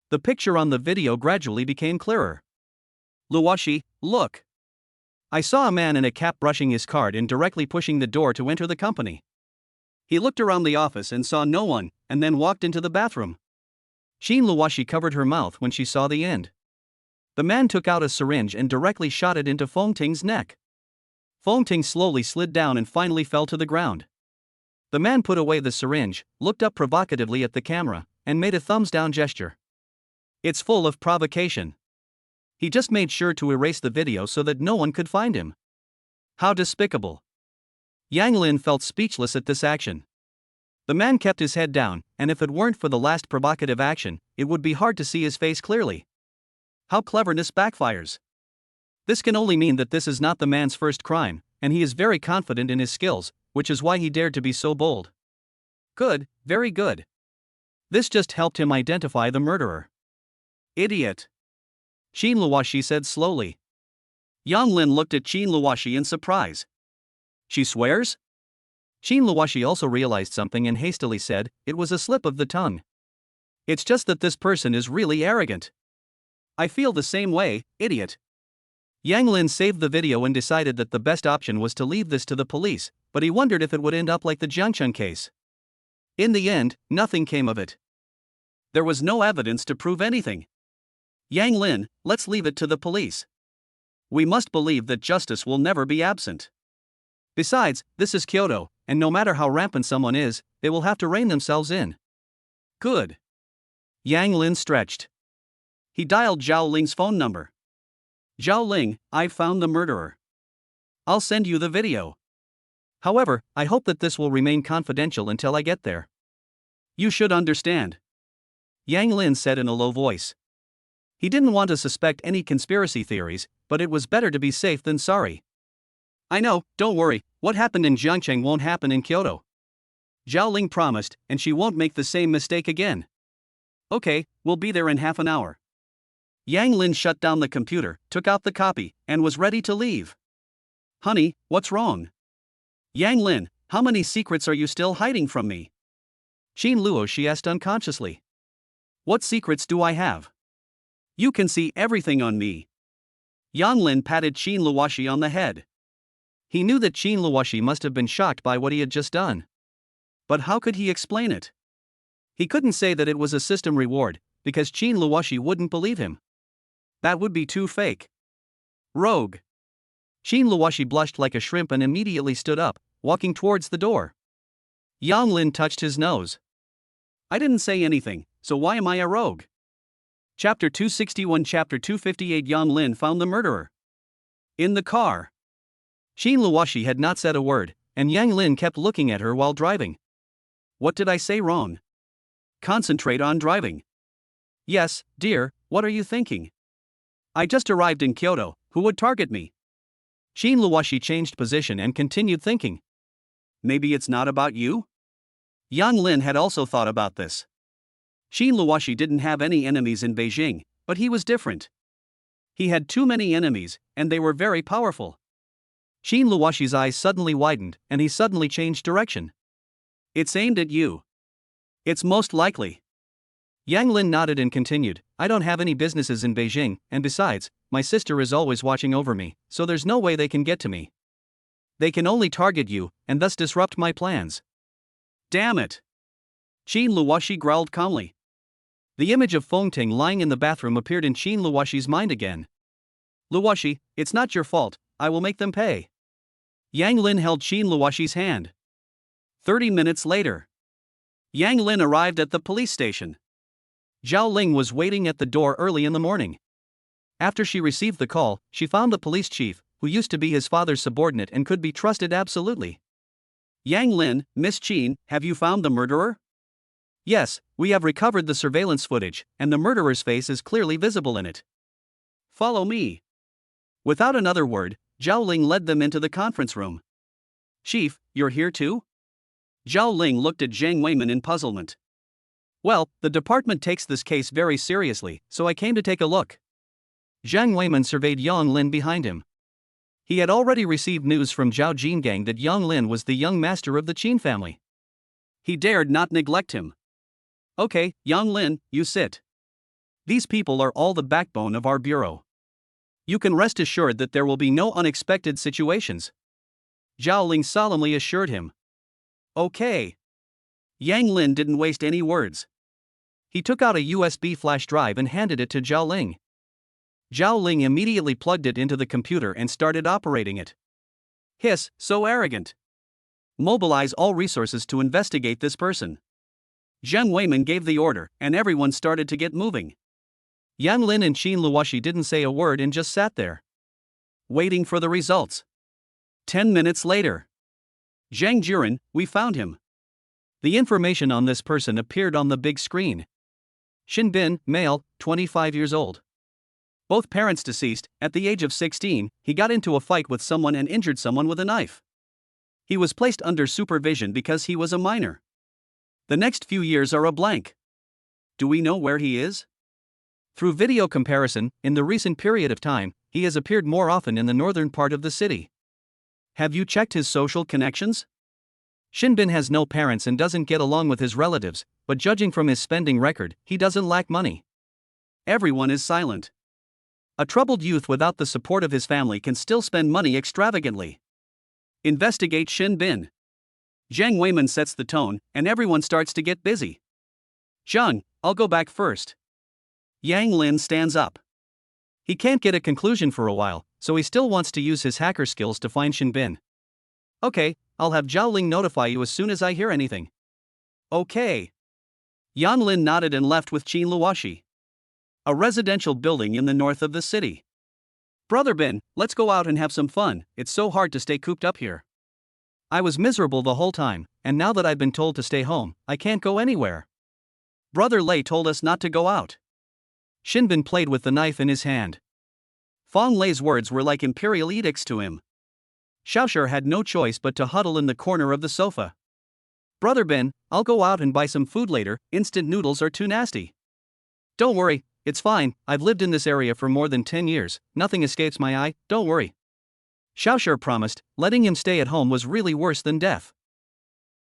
the picture on the video gradually became clearer. Luoshi, look. I saw a man in a cap brushing his card and directly pushing the door to enter the company. He looked around the office and saw no one, and then walked into the bathroom. Qin Luoshi covered her mouth when she saw the end. The man took out a syringe and directly shot it into Feng Ting's neck. Feng Ting slowly slid down and finally fell to the ground. The man put away the syringe, looked up provocatively at the camera, and made a thumbs-down gesture. It's full of provocation. He just made sure to erase the video so that no one could find him. How despicable. Yang Lin felt speechless at this action. The man kept his head down, and if it weren't for the last provocative action, it would be hard to see his face clearly. How cleverness backfires. This can only mean that this is not the man's first crime, and he is very confident in his skills, which is why he dared to be so bold. Good, very good. This just helped him identify the murderer. Idiot. Qin Luoshi said slowly. Yang Lin looked at Qin Luoshi in surprise. She swears? Qin Luoshi also realized something and hastily said, it was a slip of the tongue. It's just that this person is really arrogant. I feel the same way, idiot. Yang Lin saved the video and decided that the best option was to leave this to the police, but he wondered if it would end up like the Jiangcheng case. In the end, nothing came of it. There was no evidence to prove anything. Yang Lin, let's leave it to the police. We must believe that justice will never be absent. Besides, this is Kyoto, and no matter how rampant someone is, they will have to rein themselves in. Good. Yang Lin stretched. He dialed Zhao Ling's phone number. Zhao Ling, I've found the murderer. I'll send you the video. However, I hope that this will remain confidential until I get there. You should understand. Yang Lin said in a low voice. He didn't want to suspect any conspiracy theories, but it was better to be safe than sorry. I know, don't worry, what happened in Jiangcheng won't happen in Kyoto. Zhao Ling promised, and she won't make the same mistake again. Okay, we'll be there in half an hour. Yang Lin shut down the computer, took out the copy, and was ready to leave. Honey, what's wrong? Yang Lin, how many secrets are you still hiding from me? Qin Luo, she asked unconsciously. What secrets do I have? You can see everything on me. Yang Lin patted Qin Luoshi on the head. He knew that Qin Luoshi must have been shocked by what he had just done. But how could he explain it? He couldn't say that it was a system reward, because Qin Luoshi wouldn't believe him. That would be too fake. Rogue. Qin Luoshi blushed like a shrimp and immediately stood up, walking towards the door. Yang Lin touched his nose. I didn't say anything, so why am I a rogue? Chapter 261. Chapter 258. Yang Lin found the murderer. In the car. Qin Luoshi had not said a word, and Yang Lin kept looking at her while driving. What did I say wrong? Concentrate on driving. Yes, dear, what are you thinking? I just arrived in Kyoto, who would target me? Qin Luoshi changed position and continued thinking. Maybe it's not about you? Yang Lin had also thought about this. Qin Luoshi didn't have any enemies in Beijing, but he was different. He had too many enemies, and they were very powerful. Qin Luoshi's eyes suddenly widened, and he suddenly changed direction. It's aimed at you. It's most likely. Yang Lin nodded and continued, I don't have any businesses in Beijing, and besides, my sister is always watching over me, so there's no way they can get to me. They can only target you, and thus disrupt my plans. Damn it! Qin Luoshi growled calmly. The image of Fengyi lying in the bathroom appeared in Qin Luoshi's mind again. Luoshi, it's not your fault, I will make them pay. Yang Lin held Qin Luoshi's hand. 30 minutes later. Yang Lin arrived at the police station. Zhao Ling was waiting at the door early in the morning. After she received the call, she found the police chief, who used to be his father's subordinate and could be trusted absolutely. Yang Lin, Miss Qin, have you found the murderer? Yes, we have recovered the surveillance footage, and the murderer's face is clearly visible in it. Follow me. Without another word, Zhao Ling led them into the conference room. Chief, you're here too? Zhao Ling looked at Zhang Weiman in puzzlement. Well, the department takes this case very seriously, so I came to take a look. Zhang Weiman surveyed Yang Lin behind him. He had already received news from Zhao Jingang that Yang Lin was the young master of the Qin family. He dared not neglect him. Okay, Yang Lin, you sit. These people are all the backbone of our bureau. You can rest assured that there will be no unexpected situations. Zhao Ling solemnly assured him. Okay. Yang Lin didn't waste any words. He took out a USB flash drive and handed it to Zhao Ling. Zhao Ling immediately plugged it into the computer and started operating it. Hiss, so arrogant. Mobilize all resources to investigate this person. Zhang Weiman gave the order, and everyone started to get moving. Yang Lin and Qin Luoshi didn't say a word and just sat there, waiting for the results. 10 minutes later. Zhang Jiren, we found him. The information on this person appeared on the big screen. Xin Bin, male, 25 years old. Both parents deceased. At the age of 16, he got into a fight with someone and injured someone with a knife. He was placed under supervision because he was a minor. The next few years are a blank. Do we know where he is? Through video comparison, in the recent period of time, he has appeared more often in the northern part of the city. Have you checked his social connections? Xin Bin has no parents and doesn't get along with his relatives, but judging from his spending record, he doesn't lack money. Everyone is silent. A troubled youth without the support of his family can still spend money extravagantly. Investigate Xin Bin. Zhang Weiman sets the tone, and everyone starts to get busy. Zhang, I'll go back first. Yang Lin stands up. He can't get a conclusion for a while, so he still wants to use his hacker skills to find Xin Bin. Okay, I'll have Zhao Ling notify you as soon as I hear anything. Okay. Yang Lin nodded and left with Qin Luoshi. A residential building in the north of the city. Brother Bin, let's go out and have some fun, it's so hard to stay cooped up here. I was miserable the whole time, and now that I've been told to stay home, I can't go anywhere. Brother Lei told us not to go out. Xin Bin played with the knife in his hand. Fang Lei's words were like imperial edicts to him. Xiaoshir had no choice but to huddle in the corner of the sofa. Brother Ben, I'll go out and buy some food later, instant noodles are too nasty. Don't worry, it's fine, I've lived in this area for more than 10 years, nothing escapes my eye, don't worry. Xiaoshur promised, letting him stay at home was really worse than death.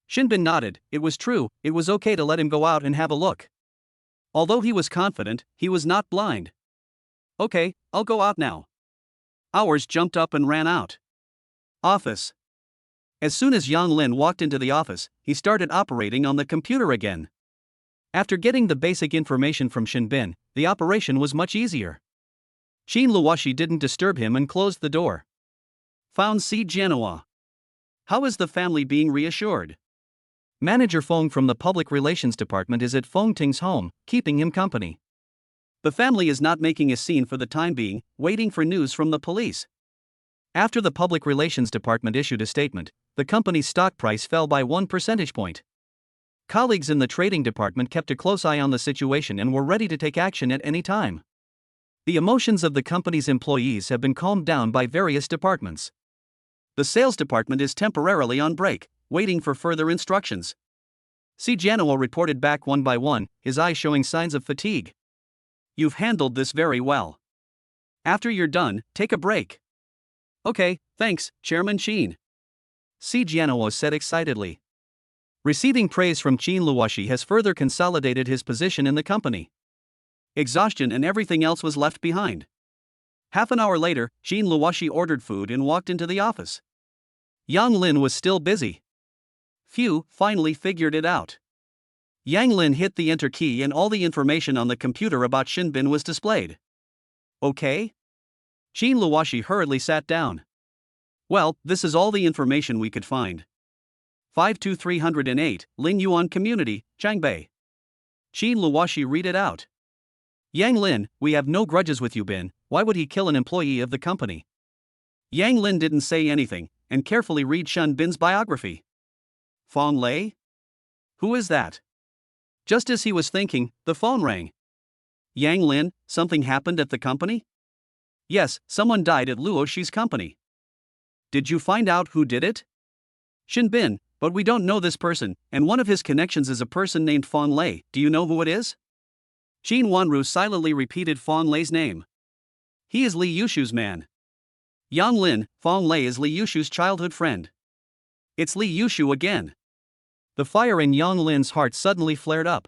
Shinbin nodded, it was true, it was okay to let him go out and have a look. Although he was confident, he was not blind. Okay, I'll go out now. Hours jumped up and ran out. Office. As soon as Yang Lin walked into the office, he started operating on the computer again. After getting the basic information from Shinbin, the operation was much easier. Qin Luoshi didn't disturb him and closed the door. Found Si Jianhua. How is the family being reassured? Manager Feng from the Public Relations Department is at Feng Ting's home, keeping him company. The family is not making a scene for the time being, waiting for news from the police. After the Public Relations Department issued a statement, the company's stock price fell by 1 percentage point. Colleagues in the trading department kept a close eye on the situation and were ready to take action at any time. The emotions of the company's employees have been calmed down by various departments. The sales department is temporarily on break, waiting for further instructions. Si Jianhua reported back one by one, his eyes showing signs of fatigue. You've handled this very well. After you're done, take a break. Okay, thanks, Chairman Qin. Si Jianhua said excitedly. Receiving praise from Qin Luoshi has further consolidated his position in the company. Exhaustion and everything else was left behind. Half an hour later, Qin Luoshi ordered food and walked into the office. Yang Lin was still busy. Phew, finally figured it out. Yang Lin hit the enter key and all the information on the computer about Shinbin was displayed. Okay? Qin Luoshi hurriedly sat down. Well, this is all the information we could find. 52308, Ling Yuan Community, Changbei. Qin Luoshi read it out. Yang Lin, we have no grudges with you, Bin. Why would he kill an employee of the company? Yang Lin didn't say anything, and carefully read Shun Bin's biography. Fong Lei? Who is that? Just as he was thinking, the phone rang. Yang Lin, something happened at the company? Yes, someone died at Luoshi's company. Did you find out who did it? Shinbin, but we don't know this person, and one of his connections is a person named Fong Lei. Do you know who it is? Qin Wanru silently repeated Fong Lei's name. He is Li Yushu's man. Yang Lin, Fong Lei is Li Yushu's childhood friend. It's Li Yushu again. The fire in Yang Lin's heart suddenly flared up.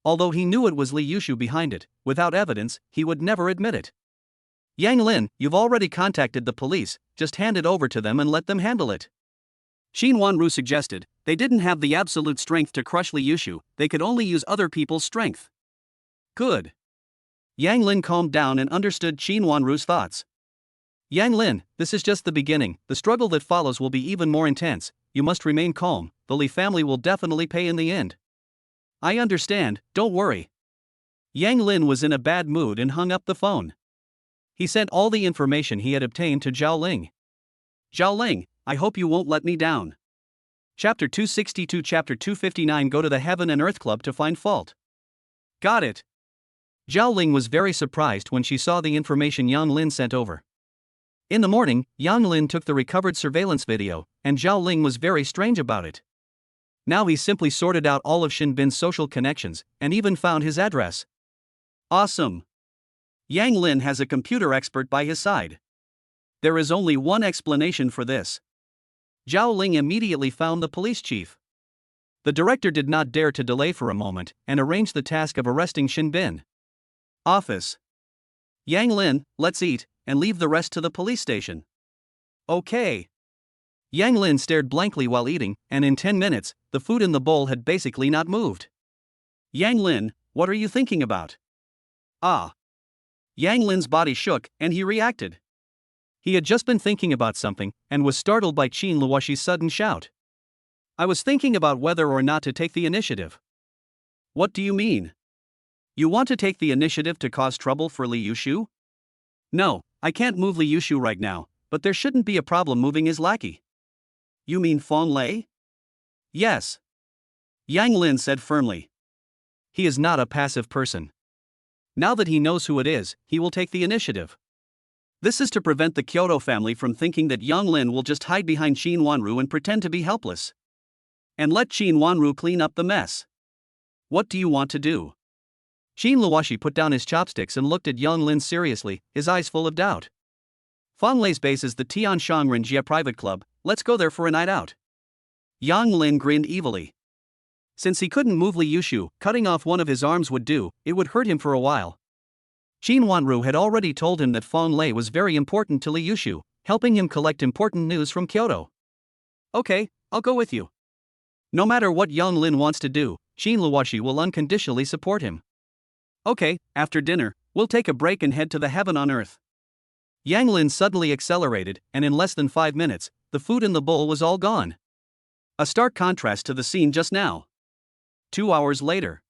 Although he knew it was Li Yushu behind it, without evidence, he would never admit it. Yang Lin, you've already contacted the police, just hand it over to them and let them handle it. Qin Wanru suggested, they didn't have the absolute strength to crush Li Yushu, they could only use other people's strength. Good. Yang Lin calmed down and understood Qin Wanru's thoughts. Yang Lin, this is just the beginning, the struggle that follows will be even more intense, you must remain calm, the Li family will definitely pay in the end. I understand, don't worry. Yang Lin was in a bad mood and hung up the phone. He sent all the information he had obtained to Zhao Ling. Zhao Ling, I hope you won't let me down. Chapter 262 Chapter 259 Go to the Heaven and Earth Club to find fault. Got it. Zhao Ling was very surprised when she saw the information Yang Lin sent over. In the morning, Yang Lin took the recovered surveillance video, and Zhao Ling was very strange about it. Now he simply sorted out all of Shinbin's social connections, and even found his address. Awesome. Yang Lin has a computer expert by his side. There is only one explanation for this. Zhao Ling immediately found the police chief. The director did not dare to delay for a moment, and arranged the task of arresting Shinbin. Office. Yang Lin, let's eat, and leave the rest to the police station. Okay. Yang Lin stared blankly while eating, and in 10 minutes, the food in the bowl had basically not moved. Yang Lin, what are you thinking about? Ah. Yang Lin's body shook, and he reacted. He had just been thinking about something, and was startled by Qin Luoshi's sudden shout. I was thinking about whether or not to take the initiative. What do you mean? You want to take the initiative to cause trouble for Li Yushu? No, I can't move Li Yushu right now, but there shouldn't be a problem moving his lackey. You mean Fong Lei? Yes. Yang Lin said firmly. He is not a passive person. Now that he knows who it is, he will take the initiative. This is to prevent the Kyoto family from thinking that Yang Lin will just hide behind Qin Wanru and pretend to be helpless. and let Qin Wanru clean up the mess. What do you want to do? Qin Luoshi put down his chopsticks and looked at Yang Lin seriously, his eyes full of doubt. Fang Lei's base is the Tianshan Renjia private club, let's go there for a night out. Yang Lin grinned evilly. Since he couldn't move Li Yushu, cutting off one of his arms would do, it would hurt him for a while. Qin Wanru had already told him that Fang Lei was very important to Li Yushu, helping him collect important news from Kyoto. Okay, I'll go with you. No matter what Yang Lin wants to do, Qin Luoshi will unconditionally support him. Okay, after dinner, we'll take a break and head to the heaven on earth. Yang Lin suddenly accelerated, and in less than 5 minutes, the food in the bowl was all gone. A stark contrast to the scene just now. 2 hours later.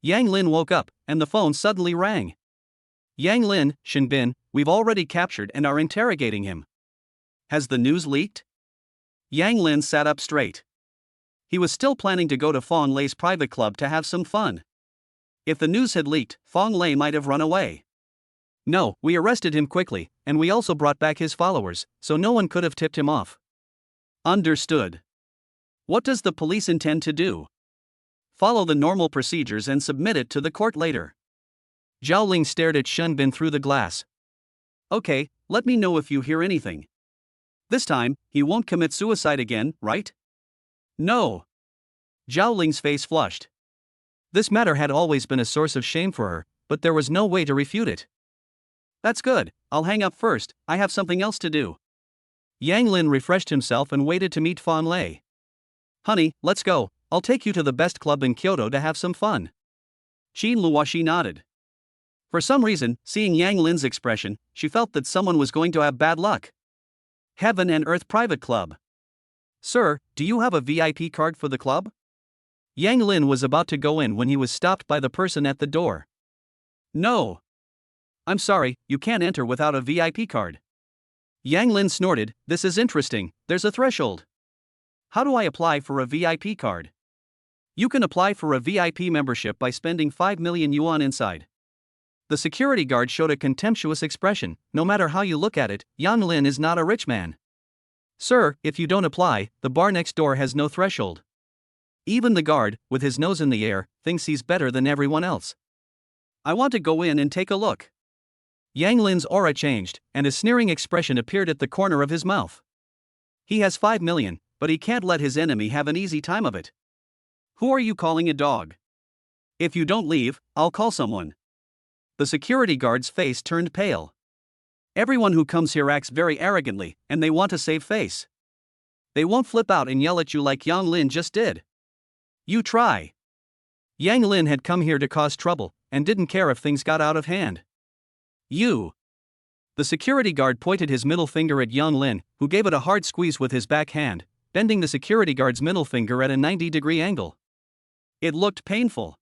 Yang Lin woke up, and the phone suddenly rang. Yang Lin, Shinbin, we've already captured and are interrogating him. Has the news leaked? Yang Lin sat up straight. He was still planning to go to Fang Lei's private club to have some fun. If the news had leaked, Fang Lei might have run away. No, we arrested him quickly, and we also brought back his followers, so no one could have tipped him off. Understood. What does the police intend to do? Follow the normal procedures and submit it to the court later. Zhao Ling stared at Shenbin through the glass. Okay, let me know if you hear anything. This time, he won't commit suicide again, right? No. Zhao Ling's face flushed. This matter had always been a source of shame for her, but there was no way to refute it. That's good, I'll hang up first, I have something else to do. Yang Lin refreshed himself and waited to meet Fang Lei. Honey, let's go, I'll take you to the best club in Kyoto to have some fun. Qin Luoshi nodded. For some reason, seeing Yang Lin's expression, she felt that someone was going to have bad luck. Heaven and Earth Private Club. Sir, do you have a VIP card for the club? Yang Lin was about to go in when he was stopped by the person at the door. No. I'm sorry, you can't enter without a VIP card. Yang Lin snorted, this is interesting, there's a threshold. How do I apply for a VIP card? You can apply for a VIP membership by spending 5 million yuan inside. The security guard showed a contemptuous expression, no matter how you look at it, Yang Lin is not a rich man. Sir, if you don't apply, the bar next door has no threshold. Even the guard, with his nose in the air, thinks he's better than everyone else. I want to go in and take a look. Yang Lin's aura changed, and a sneering expression appeared at the corner of his mouth. He has 5 million, but he can't let his enemy have an easy time of it. Who are you calling a dog? If you don't leave, I'll call someone. The security guard's face turned pale. Everyone who comes here acts very arrogantly, and they want to save face. They won't flip out and yell at you like Yang Lin just did. You try. Yang Lin had come here to cause trouble, and didn't care if things got out of hand. You. The security guard pointed his middle finger at Yang Lin, who gave it a hard squeeze with his back hand, bending the security guard's middle finger at a 90-degree angle. It looked painful.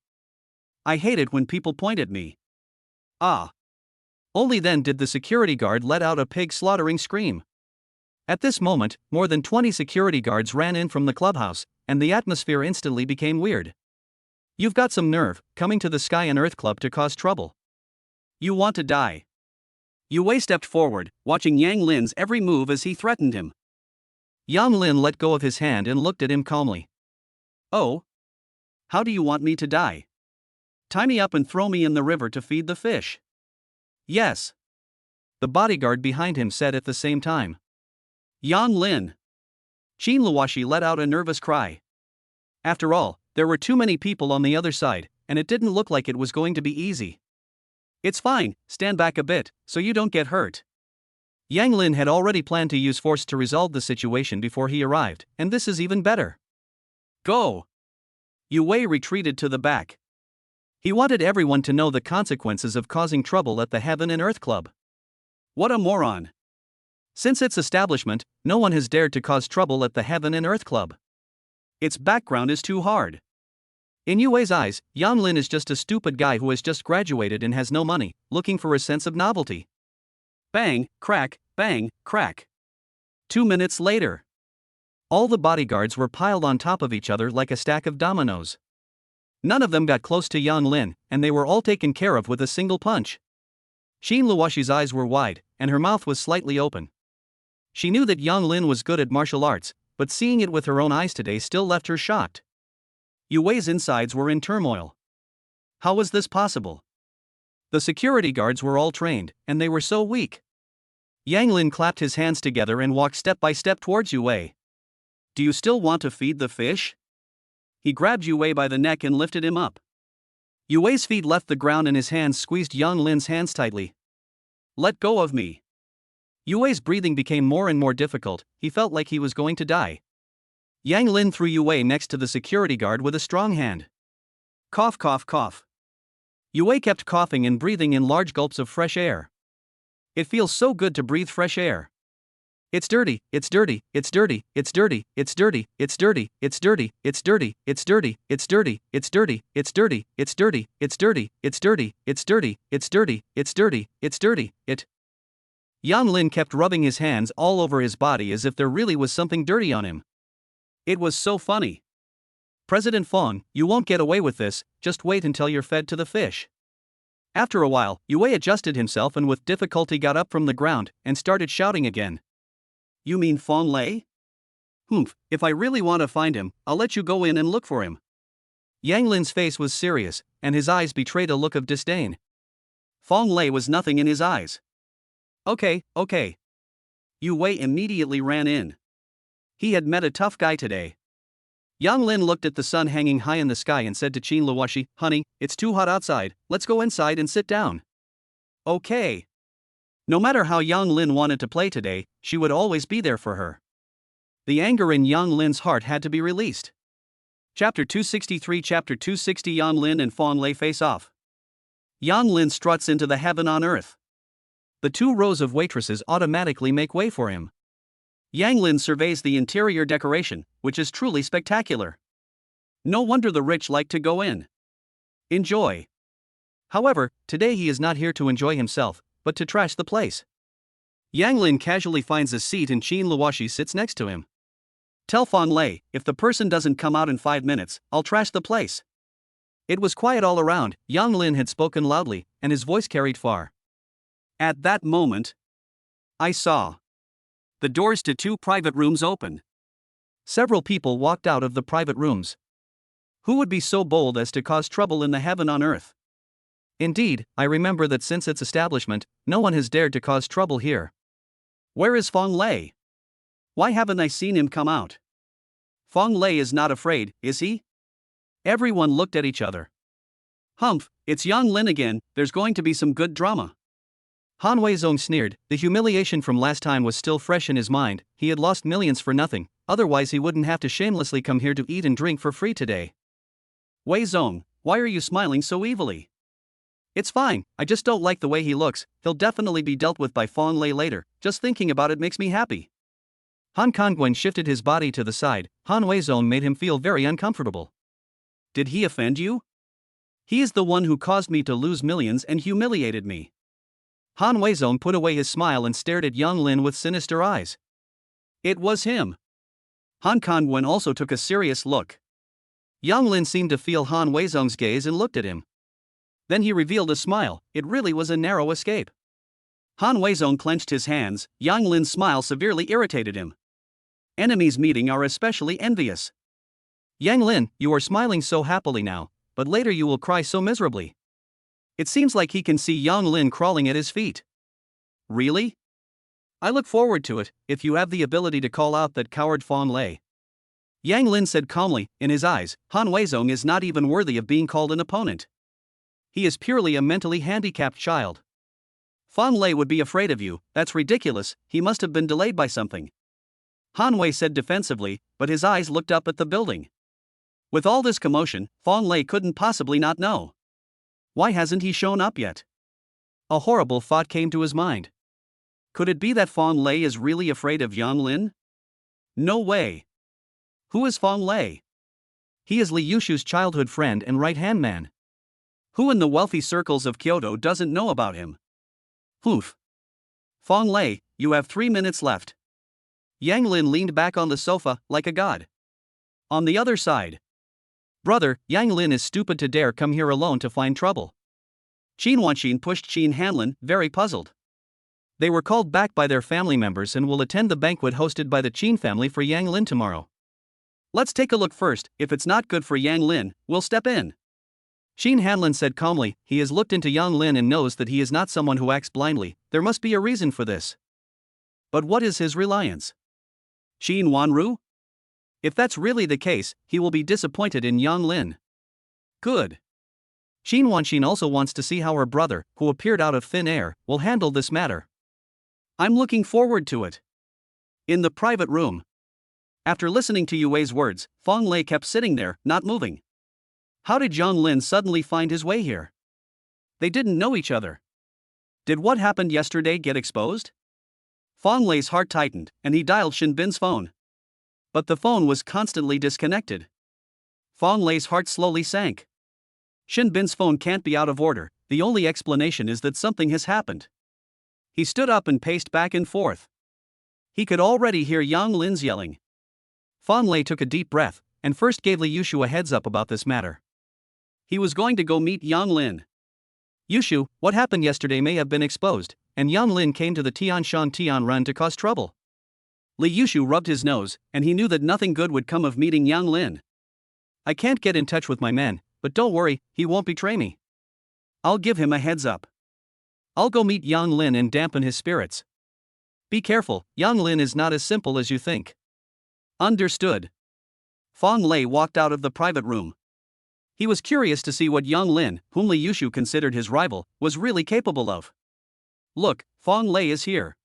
I hate it when people point at me. Ah. Only then did the security guard let out a pig-slaughtering scream. At this moment, more than 20 security guards ran in from the clubhouse, and the atmosphere instantly became weird. You've got some nerve, coming to the Sky and Earth Club to cause trouble. You want to die. Yue Wei stepped forward, watching Yang Lin's every move as he threatened him. Yang Lin let go of his hand and looked at him calmly. Oh? How do you want me to die? Tie me up and throw me in the river to feed the fish. Yes. The bodyguard behind him said at the same time. Yang Lin. Qin Luoshi let out a nervous cry. After all, there were too many people on the other side, and it didn't look like it was going to be easy. It's fine, stand back a bit, so you don't get hurt. Yang Lin had already planned to use force to resolve the situation before he arrived, and this is even better. Go! Yue Wei retreated to the back. He wanted everyone to know the consequences of causing trouble at the Heaven and Earth Club. What a moron! Since its establishment, no one has dared to cause trouble at the Heaven and Earth Club. Its background is too hard. In Yue Wei's eyes, Yang Lin is just a stupid guy who has just graduated and has no money, looking for a sense of novelty. Bang, crack, bang, crack. 2 minutes later. All the bodyguards were piled on top of each other like a stack of dominoes. None of them got close to Yang Lin, and they were all taken care of with a single punch. Qin Luoshi's eyes were wide, and her mouth was slightly open. She knew that Yang Lin was good at martial arts, but seeing it with her own eyes today still left her shocked. Yu Wei's insides were in turmoil. How was this possible? The security guards were all trained, and they were so weak. Yang Lin clapped his hands together and walked step by step towards Yu Wei. Do you still want to feed the fish? He grabbed Yu Wei by the neck and lifted him up. Yu Wei's feet left the ground and his hands squeezed Yang Lin's hands tightly. Let go of me. Yu Wei's breathing became more and more difficult, he felt like he was going to die. Yang Lin threw Yu Wei next to the security guard with a strong hand. Cough, cough, cough. Yu Wei kept coughing and breathing in large gulps of fresh air. It feels so good to breathe fresh air. It's dirty, it's dirty, it's dirty, it's dirty, it's dirty, it's dirty, it's dirty, it's dirty, it's dirty, it's dirty, it's dirty, it's dirty, it's dirty, it's dirty, it's dirty, it's dirty, it's dirty, it's dirty, it's dirty, it. Yang Lin kept rubbing his hands all over his body as if there really was something dirty on him. It was so funny. President Feng, you won't get away with this, just wait until you're fed to the fish. After a while, Yu Wei adjusted himself and with difficulty got up from the ground and started shouting again. You mean Feng Lei? Humph, if I really want to find him, I'll let you go in and look for him. Yang Lin's face was serious, and his eyes betrayed a look of disdain. Feng Lei was nothing in his eyes. Okay, okay. Yu Wei immediately ran in. He had met a tough guy today. Yang Lin looked at the sun hanging high in the sky and said to Qin Luoshi, honey, it's too hot outside, let's go inside and sit down. Okay. No matter how Yang Lin wanted to play today, she would always be there for her. The anger in Yang Lin's heart had to be released. Chapter 263 Chapter 260 Yang Lin and Feng Lei face off. Yang Lin struts into the heaven on earth. The two rows of waitresses automatically make way for him. Yang Lin surveys the interior decoration, which is truly spectacular. No wonder the rich like to go in. Enjoy. However, today he is not here to enjoy himself, but to trash the place. Yang Lin casually finds a seat and Qin Luoshi sits next to him. Tell Feng Lei, if the person doesn't come out in 5 minutes, I'll trash the place. It was quiet all around. Yang Lin had spoken loudly, and his voice carried far. At that moment, I saw the doors to 2 private rooms open. Several people walked out of the private rooms. Who would be so bold as to cause trouble in the heaven on earth? Indeed, I remember that since its establishment, no one has dared to cause trouble here. Where is Feng Lei? Why haven't I seen him come out? Feng Lei is not afraid, is he? Everyone looked at each other. Humph, it's Yang Lin again, there's going to be some good drama. Han Weizong sneered, the humiliation from last time was still fresh in his mind, he had lost millions for nothing, otherwise he wouldn't have to shamelessly come here to eat and drink for free today. Weizong, why are you smiling so evilly? It's fine, I just don't like the way he looks, he'll definitely be dealt with by Feng Lei later, just thinking about it makes me happy. Han Kangwen shifted his body to the side, Han Weizong made him feel very uncomfortable. Did he offend you? He is the one who caused me to lose millions and humiliated me. Han Weizong put away his smile and stared at Yang Lin with sinister eyes. It was him. Han Kangwen also took a serious look. Yang Lin seemed to feel Han Weizong's gaze and looked at him. Then he revealed a smile, it really was a narrow escape. Han Weizong clenched his hands, Yang Lin's smile severely irritated him. Enemies meeting are especially envious. Yang Lin, you are smiling so happily now, but later you will cry so miserably. It seems like he can see Yang Lin crawling at his feet. Really? I look forward to it, if you have the ability to call out that coward Feng Lei. Yang Lin said calmly, in his eyes, Han Weizong is not even worthy of being called an opponent. He is purely a mentally handicapped child. Feng Lei would be afraid of you, that's ridiculous, he must have been delayed by something. Han Wei said defensively, but his eyes looked up at the building. With all this commotion, Feng Lei couldn't possibly not know. Why hasn't he shown up yet? A horrible thought came to his mind. Could it be that Feng Lei is really afraid of Yang Lin? No way. Who is Feng Lei? He is Li Yushu's childhood friend and right-hand man. Who in the wealthy circles of Kyoto doesn't know about him? Humph. Feng Lei, you have 3 minutes left. Yang Lin leaned back on the sofa, like a god. On the other side. Brother, Yang Lin is stupid to dare come here alone to find trouble. Qin Wanxin pushed Qin Hanlin, very puzzled. They were called back by their family members and will attend the banquet hosted by the Qin family for Yang Lin tomorrow. Let's take a look first. If it's not good for Yang Lin, we'll step in. Qin Hanlin said calmly. He has looked into Yang Lin and knows that he is not someone who acts blindly. There must be a reason for this. But what is his reliance? Qin Wanru? If that's really the case, he will be disappointed in Yang Lin. Good. Qin Wanxin also wants to see how her brother, who appeared out of thin air, will handle this matter. I'm looking forward to it. In the private room. After listening to Yue's words, Feng Lei kept sitting there, not moving. How did Yang Lin suddenly find his way here? They didn't know each other. Did what happened yesterday get exposed? Feng Lei's heart tightened, and he dialed Shin Bin's phone. But the phone was constantly disconnected. Feng Lei's heart slowly sank. Shin Bin's phone can't be out of order. The only explanation is that something has happened. He stood up and paced back and forth. He could already hear Yang Lin's yelling. Feng Lei took a deep breath, and first gave Li Yushu a heads up about this matter. He was going to go meet Yang Lin. Yushu, what happened yesterday may have been exposed, and Yang Lin came to the Tianshan Tianren to cause trouble. Li Yushu rubbed his nose, and he knew that nothing good would come of meeting Yang Lin. I can't get in touch with my men, but don't worry, he won't betray me. I'll give him a heads up. I'll go meet Yang Lin and dampen his spirits. Be careful, Yang Lin is not as simple as you think. Understood. Feng Lei walked out of the private room. He was curious to see what Yang Lin, whom Li Yushu considered his rival, was really capable of. Look, Feng Lei is here.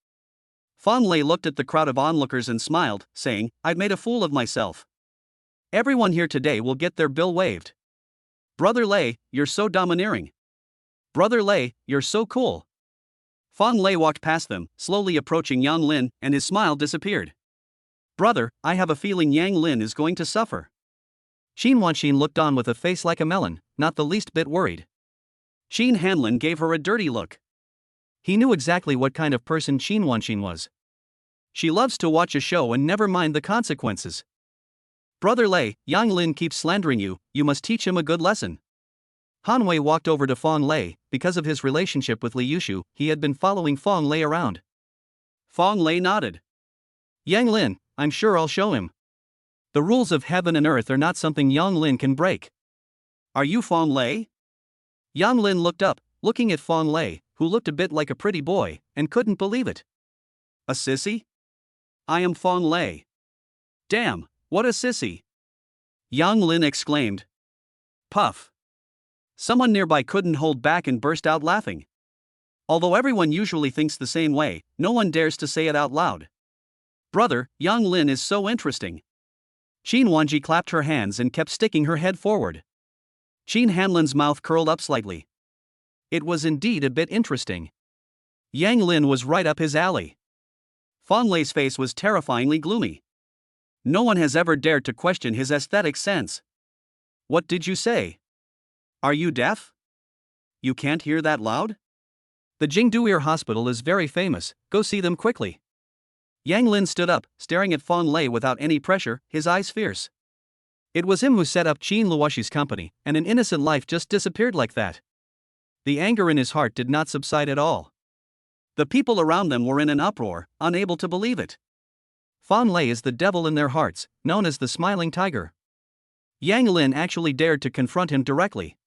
Feng Lei looked at the crowd of onlookers and smiled, saying, I've made a fool of myself. Everyone here today will get their bill waived. Brother Lei, you're so domineering. Brother Lei, you're so cool. Feng Lei walked past them, slowly approaching Yang Lin, and his smile disappeared. Brother, I have a feeling Yang Lin is going to suffer. Qin Wanxin looked on with a face like a melon, not the least bit worried. Qin Hanlin gave her a dirty look. He knew exactly what kind of person Qin Wanxin was. She loves to watch a show and never mind the consequences. Brother Lei, Yang Lin keeps slandering you, you must teach him a good lesson. Han Wei walked over to Feng Lei. Because of his relationship with Li Yushu, he had been following Feng Lei around. Feng Lei nodded. Yang Lin, I'm sure I'll show him. The rules of heaven and earth are not something Yang Lin can break. Are you Feng Lei? Yang Lin looked up, looking at Feng Lei, who looked a bit like a pretty boy, and couldn't believe it. A sissy? I am Feng Lei. Damn, what a sissy! Yang Lin exclaimed. Puff. Someone nearby couldn't hold back and burst out laughing. Although everyone usually thinks the same way, no one dares to say it out loud. Brother, Yang Lin is so interesting. Qin Wanji clapped her hands and kept sticking her head forward. Qin Hanlin's mouth curled up slightly. It was indeed a bit interesting. Yang Lin was right up his alley. Feng Lei's face was terrifyingly gloomy. No one has ever dared to question his aesthetic sense. What did you say? Are you deaf? You can't hear that loud? The Jingduir Hospital is very famous, go see them quickly. Yang Lin stood up, staring at Feng Lei without any pressure, his eyes fierce. It was him who set up Qin Luoshi's company, and an innocent life just disappeared like that. The anger in his heart did not subside at all. The people around them were in an uproar, unable to believe it. Feng Lei is the devil in their hearts, known as the Smiling Tiger. Yang Lin actually dared to confront him directly.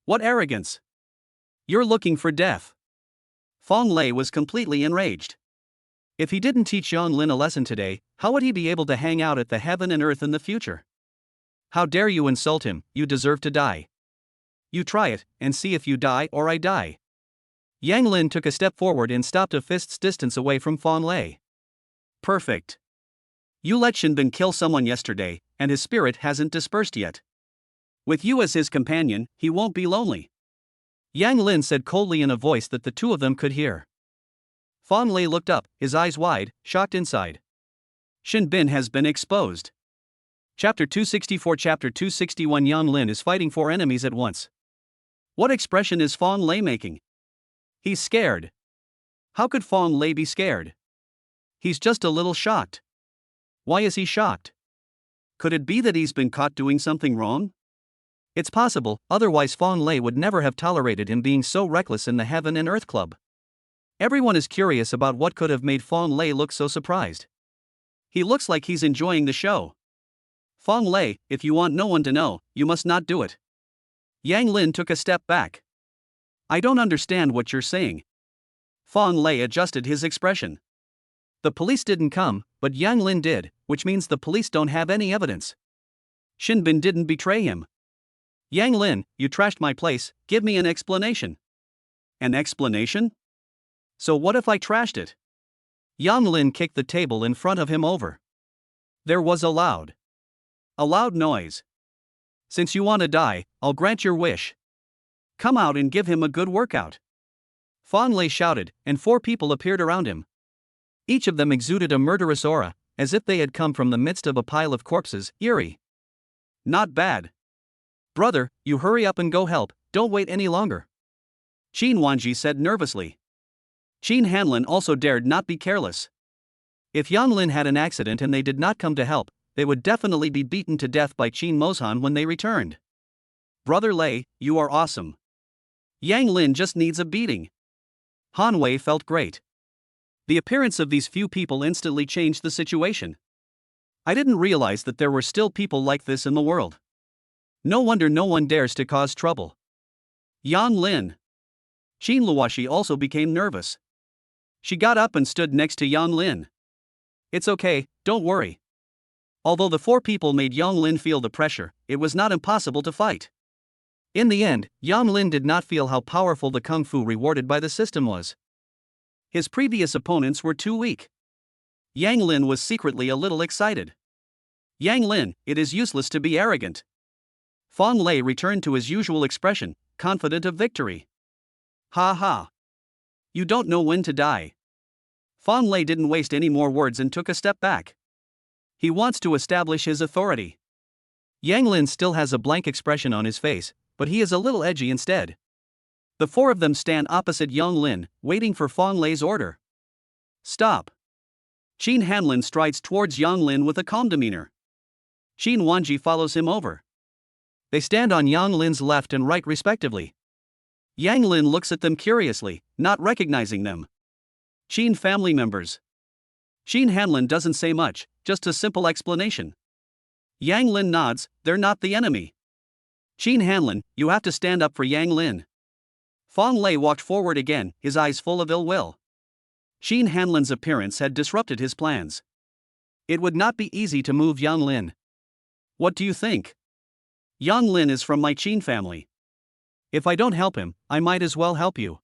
What arrogance! You're looking for death. Feng Lei was completely enraged. If he didn't teach Yang Lin a lesson today, how would he be able to hang out at the heaven and earth in the future? How dare you insult him, you deserve to die. You try it, and see if you die or I die. Yang Lin took a step forward and stopped a fist's distance away from Feng Lei. Perfect. You let Shinbin kill someone yesterday, and his spirit hasn't dispersed yet. With you as his companion, he won't be lonely. Yang Lin said coldly in a voice that the two of them could hear. Feng Lei looked up, his eyes wide, shocked inside. Shinbin has been exposed. Chapter 264 Chapter 261 Yang Lin is fighting four enemies at once. What expression is Feng Lei making? He's scared. How could Feng Lei be scared? He's just a little shocked. Why is he shocked? Could it be that he's been caught doing something wrong? It's possible, otherwise Feng Lei would never have tolerated him being so reckless in the Heaven and Earth Club. Everyone is curious about what could have made Fong Lei look so surprised. He looks like he's enjoying the show. Fong Lei, if you want no one to know, you must not do it. Yang Lin took a step back. I don't understand what you're saying. Fong Lei adjusted his expression. The police didn't come, but Yang Lin did, which means the police don't have any evidence. Shinbin didn't betray him. Yang Lin, you trashed my place, give me an explanation. An explanation? So what if I trashed it? Yang Lin kicked the table in front of him over. There was a loud noise. Since you want to die, I'll grant your wish. Come out and give him a good workout. Fong Lei shouted, and 4 people appeared around him. Each of them exuded a murderous aura, as if they had come from the midst of a pile of corpses. Eerie. Not bad. Brother, you hurry up and go help, don't wait any longer. Qin Wanji said nervously. Qin Hanlin also dared not be careless. If Yang Lin had an accident and they did not come to help, they would definitely be beaten to death by Qin Mozhan when they returned. Brother Lei, you are awesome. Yang Lin just needs a beating. Han Wei felt great. The appearance of these few people instantly changed the situation. I didn't realize that there were still people like this in the world. No wonder no one dares to cause trouble. Yang Lin. Qin Luoshi also became nervous. She got up and stood next to Yang Lin. It's okay, don't worry. Although the 4 people made Yang Lin feel the pressure, it was not impossible to fight. In the end, Yang Lin did not feel how powerful the kung fu rewarded by the system was. His previous opponents were too weak. Yang Lin was secretly a little excited. Yang Lin, it is useless to be arrogant. Fong Lei returned to his usual expression, confident of victory. Ha ha. You don't know when to die. Fong Lei didn't waste any more words and took a step back. He wants to establish his authority. Yang Lin still has a blank expression on his face, but he is a little edgy instead. The 4 of them stand opposite Yang Lin, waiting for Fong Lei's order. Stop. Qin Hanlin strides towards Yang Lin with a calm demeanor. Qin Wanji follows him over. They stand on Yang Lin's left and right respectively. Yang Lin looks at them curiously, not recognizing them. Qin family members. Qin Hanlin doesn't say much, just a simple explanation. Yang Lin nods, they're not the enemy. Qin Hanlin, you have to stand up for Yang Lin. Fong Lei walked forward again, his eyes full of ill will. Qin Hanlin's appearance had disrupted his plans. It would not be easy to move Yang Lin. What do you think? Yang Lin is from my Qin family. If I don't help him, I might as well help you.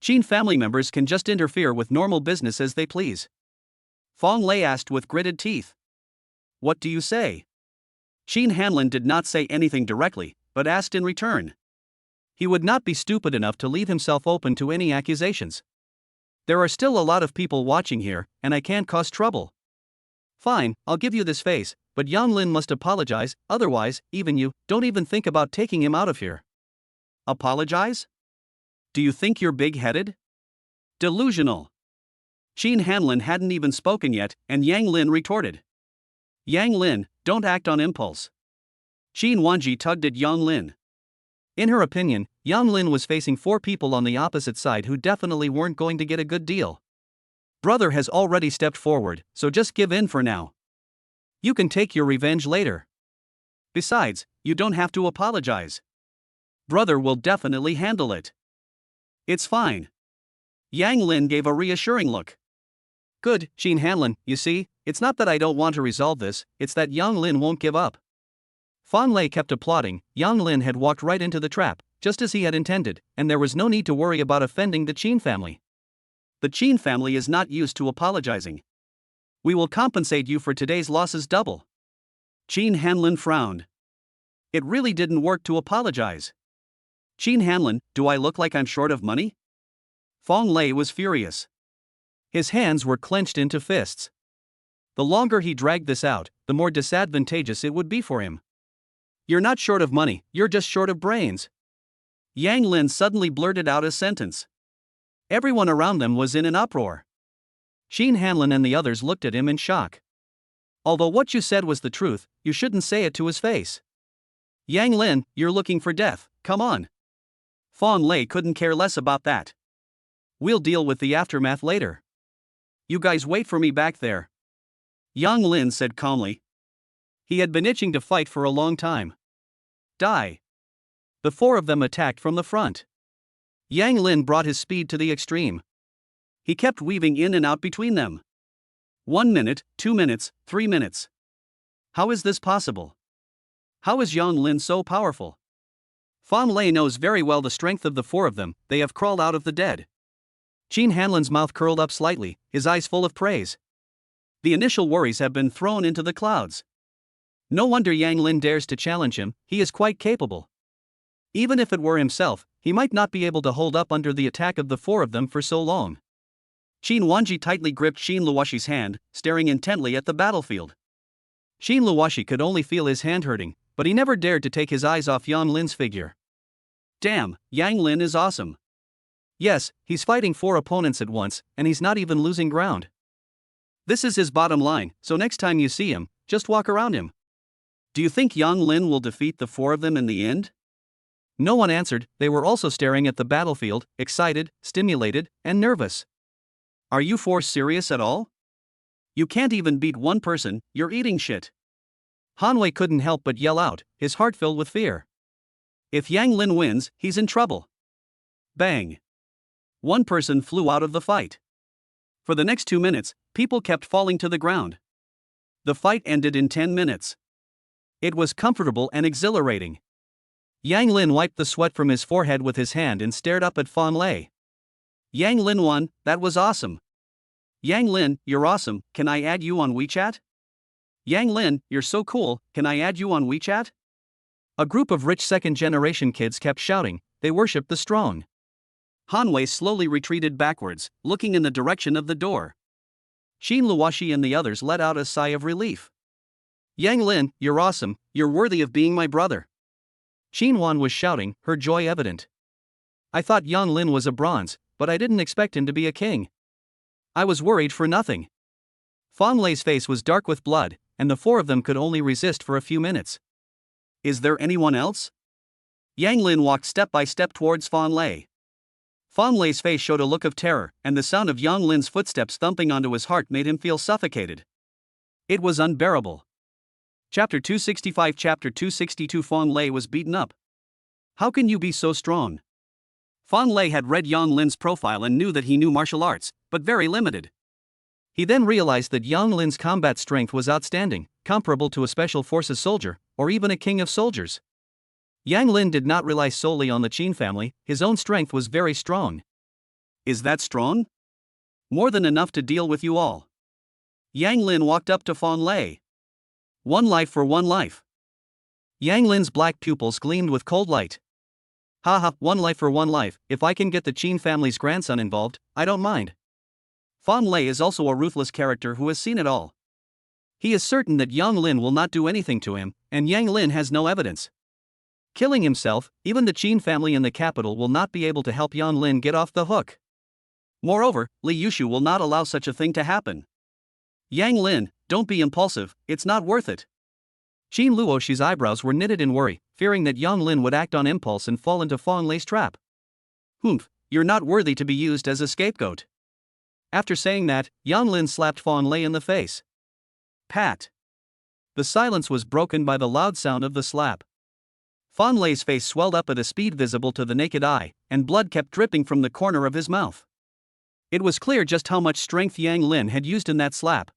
Qin family members can just interfere with normal business as they please. Fong Lei asked with gritted teeth. What do you say? Qin Hanlin did not say anything directly, but asked in return. He would not be stupid enough to leave himself open to any accusations. There are still a lot of people watching here, and I can't cause trouble. Fine, I'll give you this face, but Yang Lin must apologize, otherwise, even you, don't even think about taking him out of here. Apologize? Do you think you're big-headed? Delusional. Qin Hanlin hadn't even spoken yet, and Yang Lin retorted. Yang Lin, don't act on impulse. Qin Wanji tugged at Yang Lin. In her opinion, Yang Lin was facing 4 people on the opposite side who definitely weren't going to get a good deal. Brother has already stepped forward, so just give in for now. You can take your revenge later. Besides, you don't have to apologize. Brother will definitely handle it. It's fine. Yang Lin gave a reassuring look. Good, Qin Hanlin, you see, it's not that I don't want to resolve this, it's that Yang Lin won't give up. Fong Lei kept applauding. Yang Lin had walked right into the trap, just as he had intended, and there was no need to worry about offending the Qin family. The Qin family is not used to apologizing. We will compensate you for today's losses double. Qin Hanlin frowned. It really didn't work to apologize. Qin Hanlin, do I look like I'm short of money? Fong Lei was furious. His hands were clenched into fists. The longer he dragged this out, the more disadvantageous it would be for him. You're not short of money, you're just short of brains. Yang Lin suddenly blurted out a sentence. Everyone around them was in an uproar. Qin Hanlin and the others looked at him in shock. Although what you said was the truth, you shouldn't say it to his face. Yang Lin, you're looking for death, come on. Fong Lei couldn't care less about that. We'll deal with the aftermath later. You guys wait for me back there. Yang Lin said calmly. He had been itching to fight for a long time. Die. The four of them attacked from the front. Yang Lin brought his speed to the extreme. He kept weaving in and out between them. 1 minute, 2 minutes, 3 minutes. How is this possible? How is Yang Lin so powerful? Fan Lei knows very well the strength of the four of them. They have crawled out of the dead. Qin Hanlin's mouth curled up slightly, his eyes full of praise. The initial worries have been thrown into the clouds. No wonder Yang Lin dares to challenge him, he is quite capable. Even if it were himself, he might not be able to hold up under the attack of the four of them for so long. Qin Wanji tightly gripped Qin Luoshi's hand, staring intently at the battlefield. Qin Luoshi could only feel his hand hurting, but he never dared to take his eyes off Yang Lin's figure. Damn, Yang Lin is awesome. Yes, he's fighting 4 opponents at once, and he's not even losing ground. This is his bottom line, so next time you see him, just walk around him. Do you think Yang Lin will defeat the 4 of them in the end? No one answered, they were also staring at the battlefield, excited, stimulated, and nervous. Are you 4 serious at all? You can't even beat 1 person, you're eating shit. Hanwei couldn't help but yell out, his heart filled with fear. If Yang Lin wins, he's in trouble. Bang. 1 person flew out of the fight. For the next 2 minutes, people kept falling to the ground. The fight ended in 10 minutes. It was comfortable and exhilarating. Yang Lin wiped the sweat from his forehead with his hand and stared up at Fan Lei. Yang Lin won, that was awesome. Yang Lin, you're awesome, can I add you on WeChat? Yang Lin, you're so cool, can I add you on WeChat? A group of rich second-generation kids kept shouting, they worshipped the strong. Hanwei slowly retreated backwards, looking in the direction of the door. Qin Luoshi and the others let out a sigh of relief. Yang Lin, you're awesome, you're worthy of being my brother. Qin Wan was shouting, her joy evident. I thought Yang Lin was a bronze, but I didn't expect him to be a king. I was worried for nothing. Fan Lei's face was dark with blood, and the 4 of them could only resist for a few minutes. Is there anyone else? Yang Lin walked step by step towards Fan Lei. Fan Lei's face showed a look of terror, and the sound of Yang Lin's footsteps thumping onto his heart made him feel suffocated. It was unbearable. Chapter 265 Chapter 262 Fan Lei was beaten up. How can you be so strong? Fan Lei had read Yang Lin's profile and knew that he knew martial arts, but very limited. He then realized that Yang Lin's combat strength was outstanding, comparable to a special forces soldier, or even a king of soldiers. Yang Lin did not rely solely on the Qin family, his own strength was very strong. Is that strong? More than enough to deal with you all. Yang Lin walked up to Fan Lei. 1 life for 1 life. Yang Lin's black pupils gleamed with cold light. Haha, 1 life for 1 life, if I can get the Qin family's grandson involved, I don't mind. Fan Lei is also a ruthless character who has seen it all. He is certain that Yang Lin will not do anything to him, and Yang Lin has no evidence. Killing himself, even the Qin family in the capital will not be able to help Yang Lin get off the hook. Moreover, Li Yushu will not allow such a thing to happen. Yang Lin, don't be impulsive, it's not worth it. Qin Luoshi's eyebrows were knitted in worry, fearing that Yang Lin would act on impulse and fall into Fan Lei's trap. Humph, you're not worthy to be used as a scapegoat. After saying that, Yang Lin slapped Fan Lei in the face. Pat. The silence was broken by the loud sound of the slap. Fan Lei's face swelled up at a speed visible to the naked eye, and blood kept dripping from the corner of his mouth. It was clear just how much strength Yang Lin had used in that slap.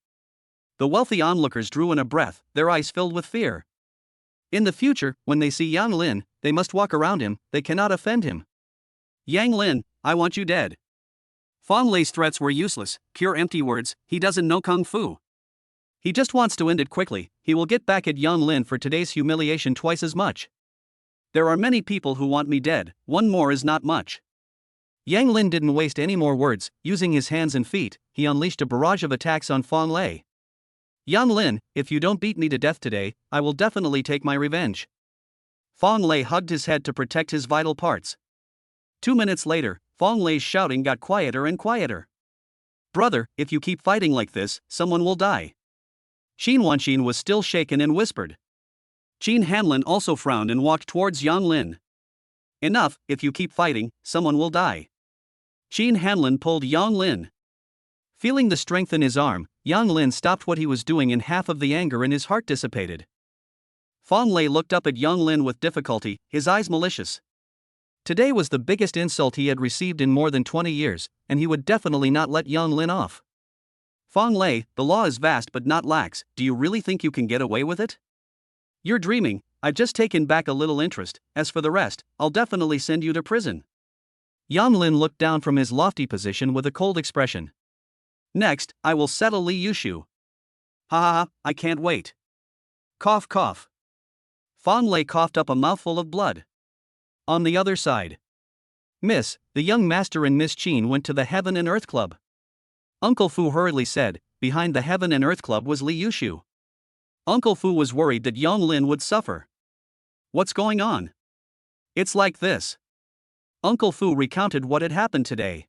The wealthy onlookers drew in a breath, their eyes filled with fear. In the future, when they see Yang Lin, they must walk around him, they cannot offend him. Yang Lin, I want you dead. Fan Lei's threats were useless, pure empty words, he doesn't know kung fu. He just wants to end it quickly, he will get back at Yang Lin for today's humiliation twice as much. There are many people who want me dead, 1 more is not much. Yang Lin didn't waste any more words, using his hands and feet, he unleashed a barrage of attacks on Fan Lei. Yang Lin, if you don't beat me to death today, I will definitely take my revenge. Fan Lei hugged his head to protect his vital parts. 2 minutes later, Fan Lei's shouting got quieter and quieter. Brother, if you keep fighting like this, someone will die. Qin Wanqin was still shaken and whispered. Qin Hanlin also frowned and walked towards Yang Lin. Enough, if you keep fighting, someone will die. Qin Hanlin pulled Yang Lin. Feeling the strength in his arm, Yang Lin stopped what he was doing and half of the anger in his heart dissipated. Fong Lei looked up at Yang Lin with difficulty, his eyes malicious. Today was the biggest insult he had received in more than 20 years, and he would definitely not let Yang Lin off. Fong Lei, the law is vast but not lax, do you really think you can get away with it? You're dreaming, I've just taken back a little interest, as for the rest, I'll definitely send you to prison. Yang Lin looked down from his lofty position with a cold expression. Next, I will settle Li Yushu. Ha ha ha, I can't wait. Cough cough. Fong Lei coughed up a mouthful of blood. On the other side. Miss, the young master and Miss Qin went to the Heaven and Earth Club. Uncle Fu hurriedly said, behind the Heaven and Earth Club was Li Yushu. Uncle Fu was worried that Yang Lin would suffer. What's going on? It's like this. Uncle Fu recounted what had happened today.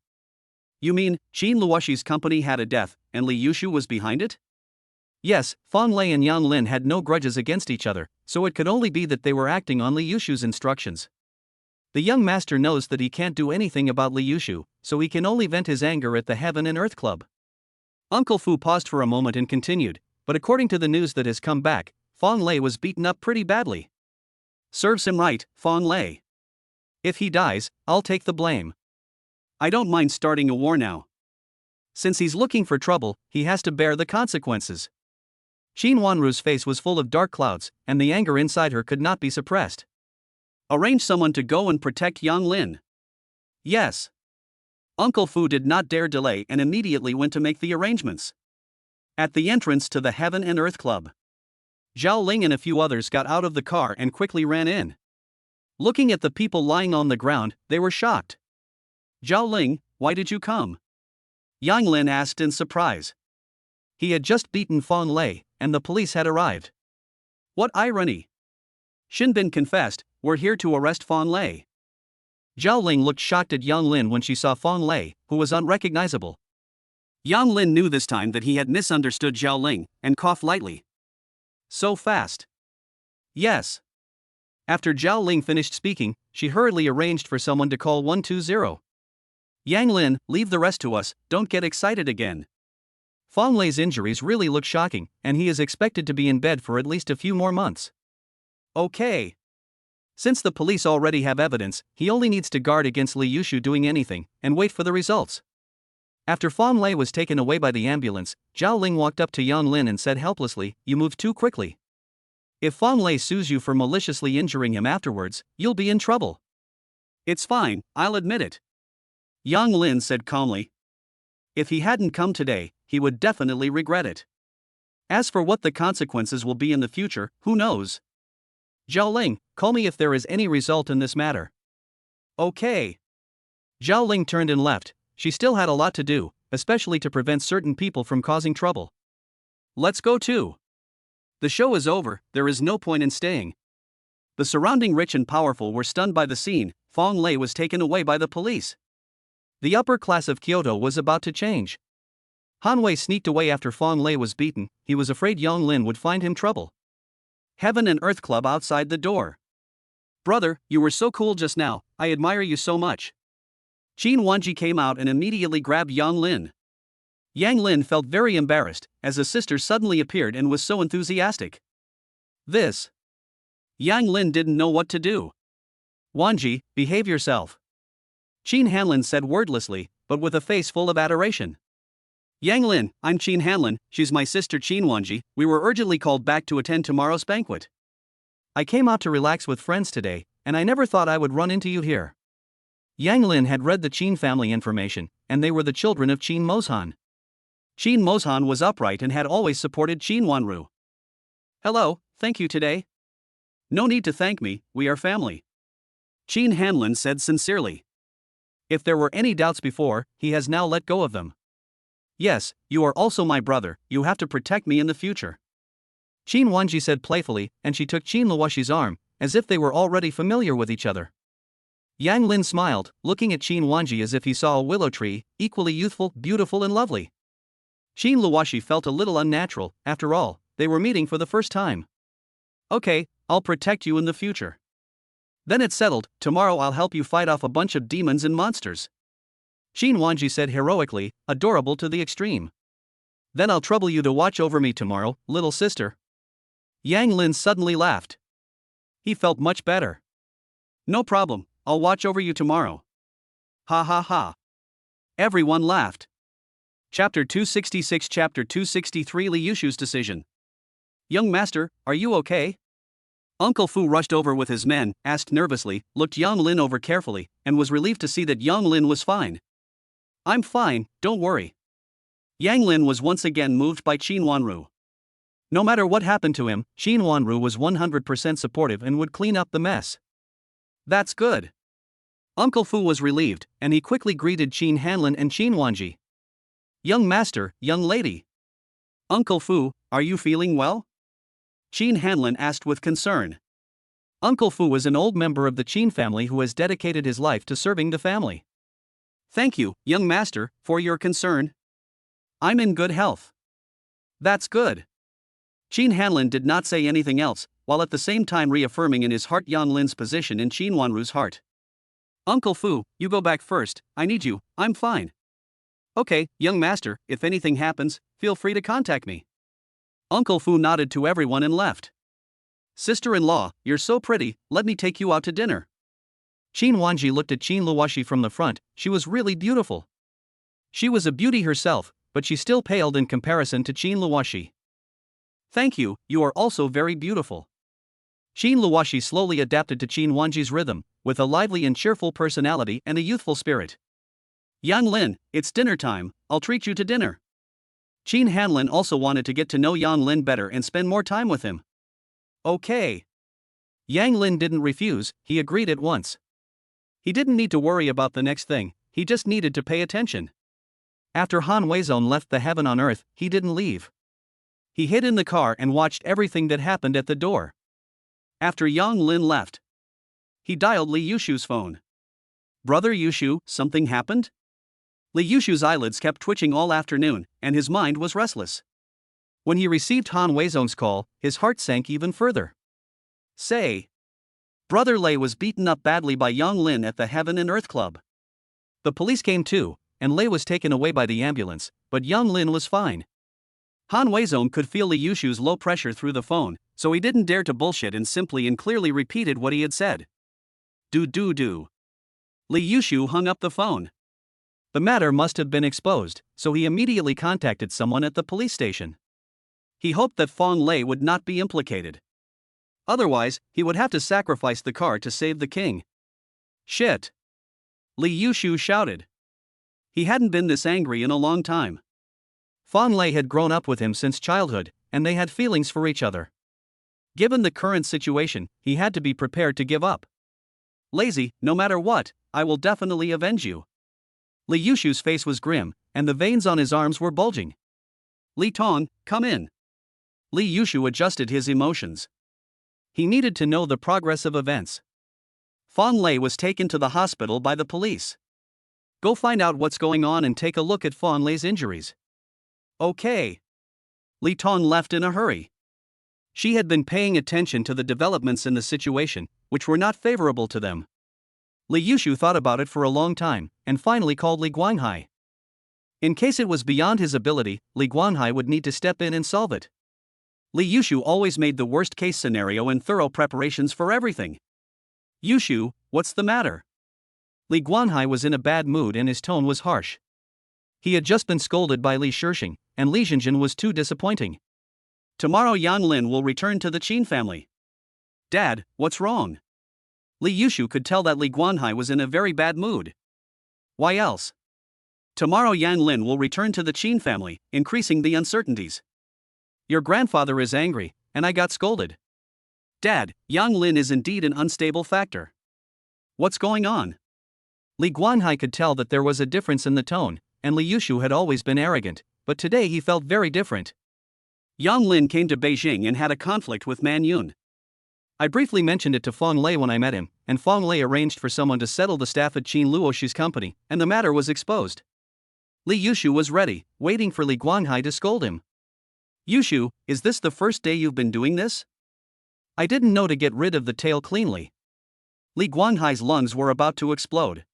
You mean, Qin Luoshi's company had a death, and Li Yushu was behind it? Yes, Fong Lei and Yang Lin had no grudges against each other, so it could only be that they were acting on Li Yushu's instructions. The young master knows that he can't do anything about Li Yushu, so he can only vent his anger at the Heaven and Earth Club. Uncle Fu paused for a moment and continued, but according to the news that has come back, Fong Lei was beaten up pretty badly. Serves him right, Fong Lei. If he dies, I'll take the blame. I don't mind starting a war now. Since he's looking for trouble, he has to bear the consequences. Qin Wanru's face was full of dark clouds, and the anger inside her could not be suppressed. Arrange someone to go and protect Yang Lin. Yes. Uncle Fu did not dare delay and immediately went to make the arrangements. At the entrance to the Heaven and Earth Club, Zhao Ling and a few others got out of the car and quickly ran in. Looking at the people lying on the ground, they were shocked. Zhao Ling, why did you come? Yang Lin asked in surprise. He had just beaten Fong Lei, and the police had arrived. What irony! Shinbin confessed, we're here to arrest Fong Lei. Zhao Ling looked shocked at Yang Lin when she saw Fong Lei, who was unrecognizable. Yang Lin knew this time that he had misunderstood Zhao Ling, and coughed lightly. So fast. Yes. After Zhao Ling finished speaking, she hurriedly arranged for someone to call 120. Yang Lin, leave the rest to us, don't get excited again. Fong Lei's injuries really look shocking, and he is expected to be in bed for at least a few more months. Okay. Since the police already have evidence, he only needs to guard against Li Yushu doing anything, and wait for the results. After Fong Lei was taken away by the ambulance, Zhao Ling walked up to Yang Lin and said helplessly, you moved too quickly. If Fong Lei sues you for maliciously injuring him afterwards, you'll be in trouble. It's fine, I'll admit it. Yang Lin said calmly. If he hadn't come today, he would definitely regret it. As for what the consequences will be in the future, who knows? Zhao Ling, call me if there is any result in this matter. Okay. Zhao Ling turned and left. She still had a lot to do, especially to prevent certain people from causing trouble. Let's go too. The show is over, there is no point in staying. The surrounding rich and powerful were stunned by the scene. Fong Lei was taken away by the police. The upper class of Kyoto was about to change. Han Wei sneaked away after Fong Lei was beaten. He was afraid Yang Lin would find him trouble. Heaven and Earth Club outside the door. Brother, you were so cool just now, I admire you so much. Qin Wanji came out and immediately grabbed Yang Lin. Yang Lin felt very embarrassed, as a sister suddenly appeared and was so enthusiastic. This. Yang Lin didn't know what to do. Wanji, behave yourself. Qin Hanlin said wordlessly, but with a face full of adoration. Yang Lin, I'm Qin Hanlin, she's my sister Qin Wanji, we were urgently called back to attend tomorrow's banquet. I came out to relax with friends today, and I never thought I would run into you here. Yang Lin had read the Qin family information, and they were the children of Qin Mozhan. Qin Mozhan was upright and had always supported Qin Wanru. Hello, thank you today? No need to thank me, we are family. Qin Hanlin said sincerely. If there were any doubts before, he has now let go of them. Yes, you are also my brother, you have to protect me in the future. Qin Wanji said playfully, and she took Qin Luoshi's arm, as if they were already familiar with each other. Yang Lin smiled, looking at Qin Wanji as if he saw a willow tree, equally youthful, beautiful and lovely. Qin Luoshi felt a little unnatural, after all, they were meeting for the first time. Okay, I'll protect you in the future. Then it's settled, tomorrow I'll help you fight off a bunch of demons and monsters. Qin Wanji said heroically, adorable to the extreme. Then I'll trouble you to watch over me tomorrow, little sister. Yang Lin suddenly laughed. He felt much better. No problem, I'll watch over you tomorrow. Ha ha ha. Everyone laughed. Chapter 266 Chapter 263 Li Yushu's decision. Young master, are you okay? Uncle Fu rushed over with his men, asked nervously, looked Yang Lin over carefully, and was relieved to see that Yang Lin was fine. I'm fine, don't worry. Yang Lin was once again moved by Qin Wanru. No matter what happened to him, Qin Wanru was 100% supportive and would clean up the mess. That's good. Uncle Fu was relieved, and he quickly greeted Qin Hanlin and Qin Wanji. Young master, young lady. Uncle Fu, are you feeling well? Qin Hanlin asked with concern. Uncle Fu was an old member of the Qin family who has dedicated his life to serving the family. Thank you, young master, for your concern. I'm in good health. That's good. Qin Hanlin did not say anything else, while at the same time reaffirming in his heart Yang Lin's position in Qin Wanru's heart. Uncle Fu, you go back first, I need you, I'm fine. Okay, young master, if anything happens, feel free to contact me. Uncle Fu nodded to everyone and left. Sister-in-law, you're so pretty, let me take you out to dinner. Qin Wanji looked at Qin Luoshi from the front, she was really beautiful. She was a beauty herself, but she still paled in comparison to Qin Luoshi. Thank you, you are also very beautiful. Qin Luoshi slowly adapted to Qin Wanji's rhythm, with a lively and cheerful personality and a youthful spirit. Yang Lin, it's dinner time, I'll treat you to dinner. Qin Hanlin also wanted to get to know Yang Lin better and spend more time with him. Okay. Yang Lin didn't refuse, he agreed at once. He didn't need to worry about the next thing, he just needed to pay attention. After Han Weizong left the heaven on earth, he didn't leave. He hid in the car and watched everything that happened at the door. After Yang Lin left, he dialed Li Yushu's phone. Brother Yushu, something happened? Li Yushu's eyelids kept twitching all afternoon, and his mind was restless. When he received Han Weizong's call, his heart sank even further. Say. Brother Lei was beaten up badly by Yang Lin at the Heaven and Earth Club. The police came too, and Lei was taken away by the ambulance, but Yang Lin was fine. Han Weizong could feel Li Yushu's low pressure through the phone, so he didn't dare to bullshit and simply and clearly repeated what he had said. Do. Li Yushu hung up the phone. The matter must have been exposed, so he immediately contacted someone at the police station. He hoped that Fong Lei would not be implicated. Otherwise, he would have to sacrifice the car to save the king. Shit! Li Yushu shouted. He hadn't been this angry in a long time. Fong Lei had grown up with him since childhood, and they had feelings for each other. Given the current situation, he had to be prepared to give up. Lazy, no matter what, I will definitely avenge you. Li Yushu's face was grim, and the veins on his arms were bulging. Li Tong, come in. Li Yushu adjusted his emotions. He needed to know the progress of events. Fong Lei was taken to the hospital by the police. Go find out what's going on and take a look at Fong Lei's injuries. Okay. Li Tong left in a hurry. She had been paying attention to the developments in the situation, which were not favorable to them. Li Yushu thought about it for a long time, and finally called Li Guanghai. In case it was beyond his ability, Li Guanghai would need to step in and solve it. Li Yushu always made the worst-case scenario and thorough preparations for everything. Yushu, what's the matter? Li Guanghai was in a bad mood and his tone was harsh. He had just been scolded by Li Shixing, and Li Xinjin was too disappointing. Tomorrow Yang Lin will return to the Qin family. Dad, what's wrong? Li Yushu could tell that Li Guanghai was in a very bad mood. Why else? Tomorrow Yang Lin will return to the Qin family, increasing the uncertainties. Your grandfather is angry, and I got scolded. Dad, Yang Lin is indeed an unstable factor. What's going on? Li Guanghai could tell that there was a difference in the tone, and Li Yushu had always been arrogant, but today he felt very different. Yang Lin came to Beijing and had a conflict with Man Yun. I briefly mentioned it to Fong Lei when I met him, and Fong Lei arranged for someone to settle the staff at Qin Luoshi's company, and the matter was exposed. Li Yushu was ready, waiting for Li Guanghai to scold him. Yushu, is this the first day you've been doing this? I didn't know to get rid of the tail cleanly. Li Guanghai's lungs were about to explode.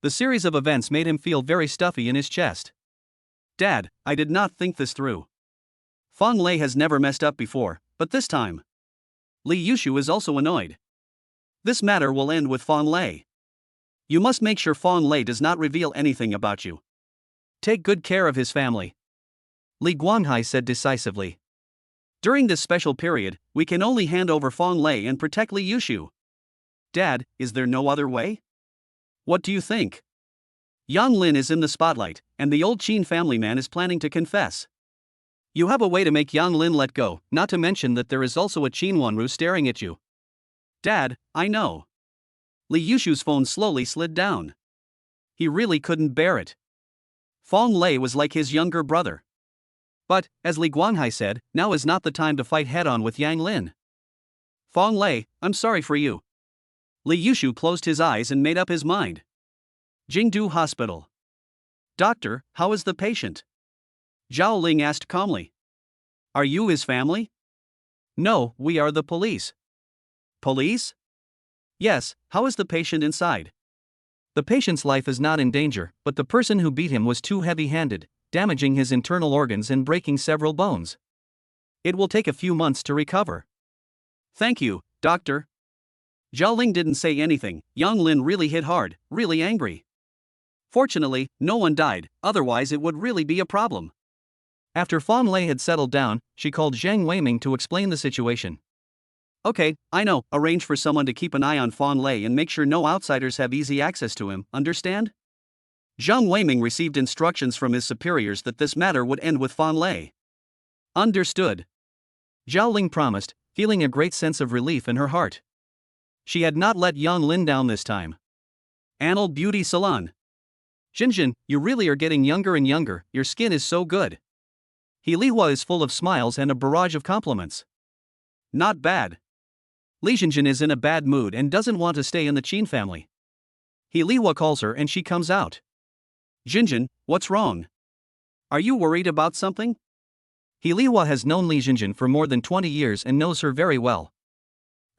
The series of events made him feel very stuffy in his chest. Dad, I did not think this through. Feng Lei has never messed up before, but this time. Li Yushu is also annoyed. This matter will end with Feng Lei. You must make sure Feng Lei does not reveal anything about you. Take good care of his family. Li Guanghai said decisively. During this special period, we can only hand over Feng Lei and protect Li Yushu. Dad, is there no other way? What do you think? Yang Lin is in the spotlight, and the old Qin family man is planning to confess. You have a way to make Yang Lin let go, not to mention that there is also a Qin Wanru staring at you. Dad, I know. Li Yushu's phone slowly slid down. He really couldn't bear it. Feng Lei was like his younger brother. But, as Li Guanghai said, now is not the time to fight head-on with Yang Lin. Feng Lei, I'm sorry for you. Li Yushu closed his eyes and made up his mind. Jingdu Hospital. Doctor, how is the patient? Zhao Ling asked calmly. Are you his family? No, we are the police. Police? Yes, how is the patient inside? The patient's life is not in danger, but the person who beat him was too heavy-handed, damaging his internal organs and breaking several bones. It will take a few months to recover. Thank you, doctor. Zhao Ling didn't say anything. Yang Lin really hit hard, really angry. Fortunately, no one died, otherwise it would really be a problem. After Feng Lei had settled down, she called Zhang Weiming to explain the situation. Okay, I know, arrange for someone to keep an eye on Feng Lei and make sure no outsiders have easy access to him, understand? Zhang Weiming received instructions from his superiors that this matter would end with Feng Lei. Understood. Zhao Ling promised, feeling a great sense of relief in her heart. She had not let Yang Lin down this time. Annal Beauty Salon. Jinjin, you really are getting younger and younger, your skin is so good. He Lihua is full of smiles and a barrage of compliments. Not bad. Li Jinjin is in a bad mood and doesn't want to stay in the Qin family. He Lihua calls her and she comes out. Jinjin, what's wrong? Are you worried about something? He Lihua has known Li Jinjin for more than 20 years and knows her very well.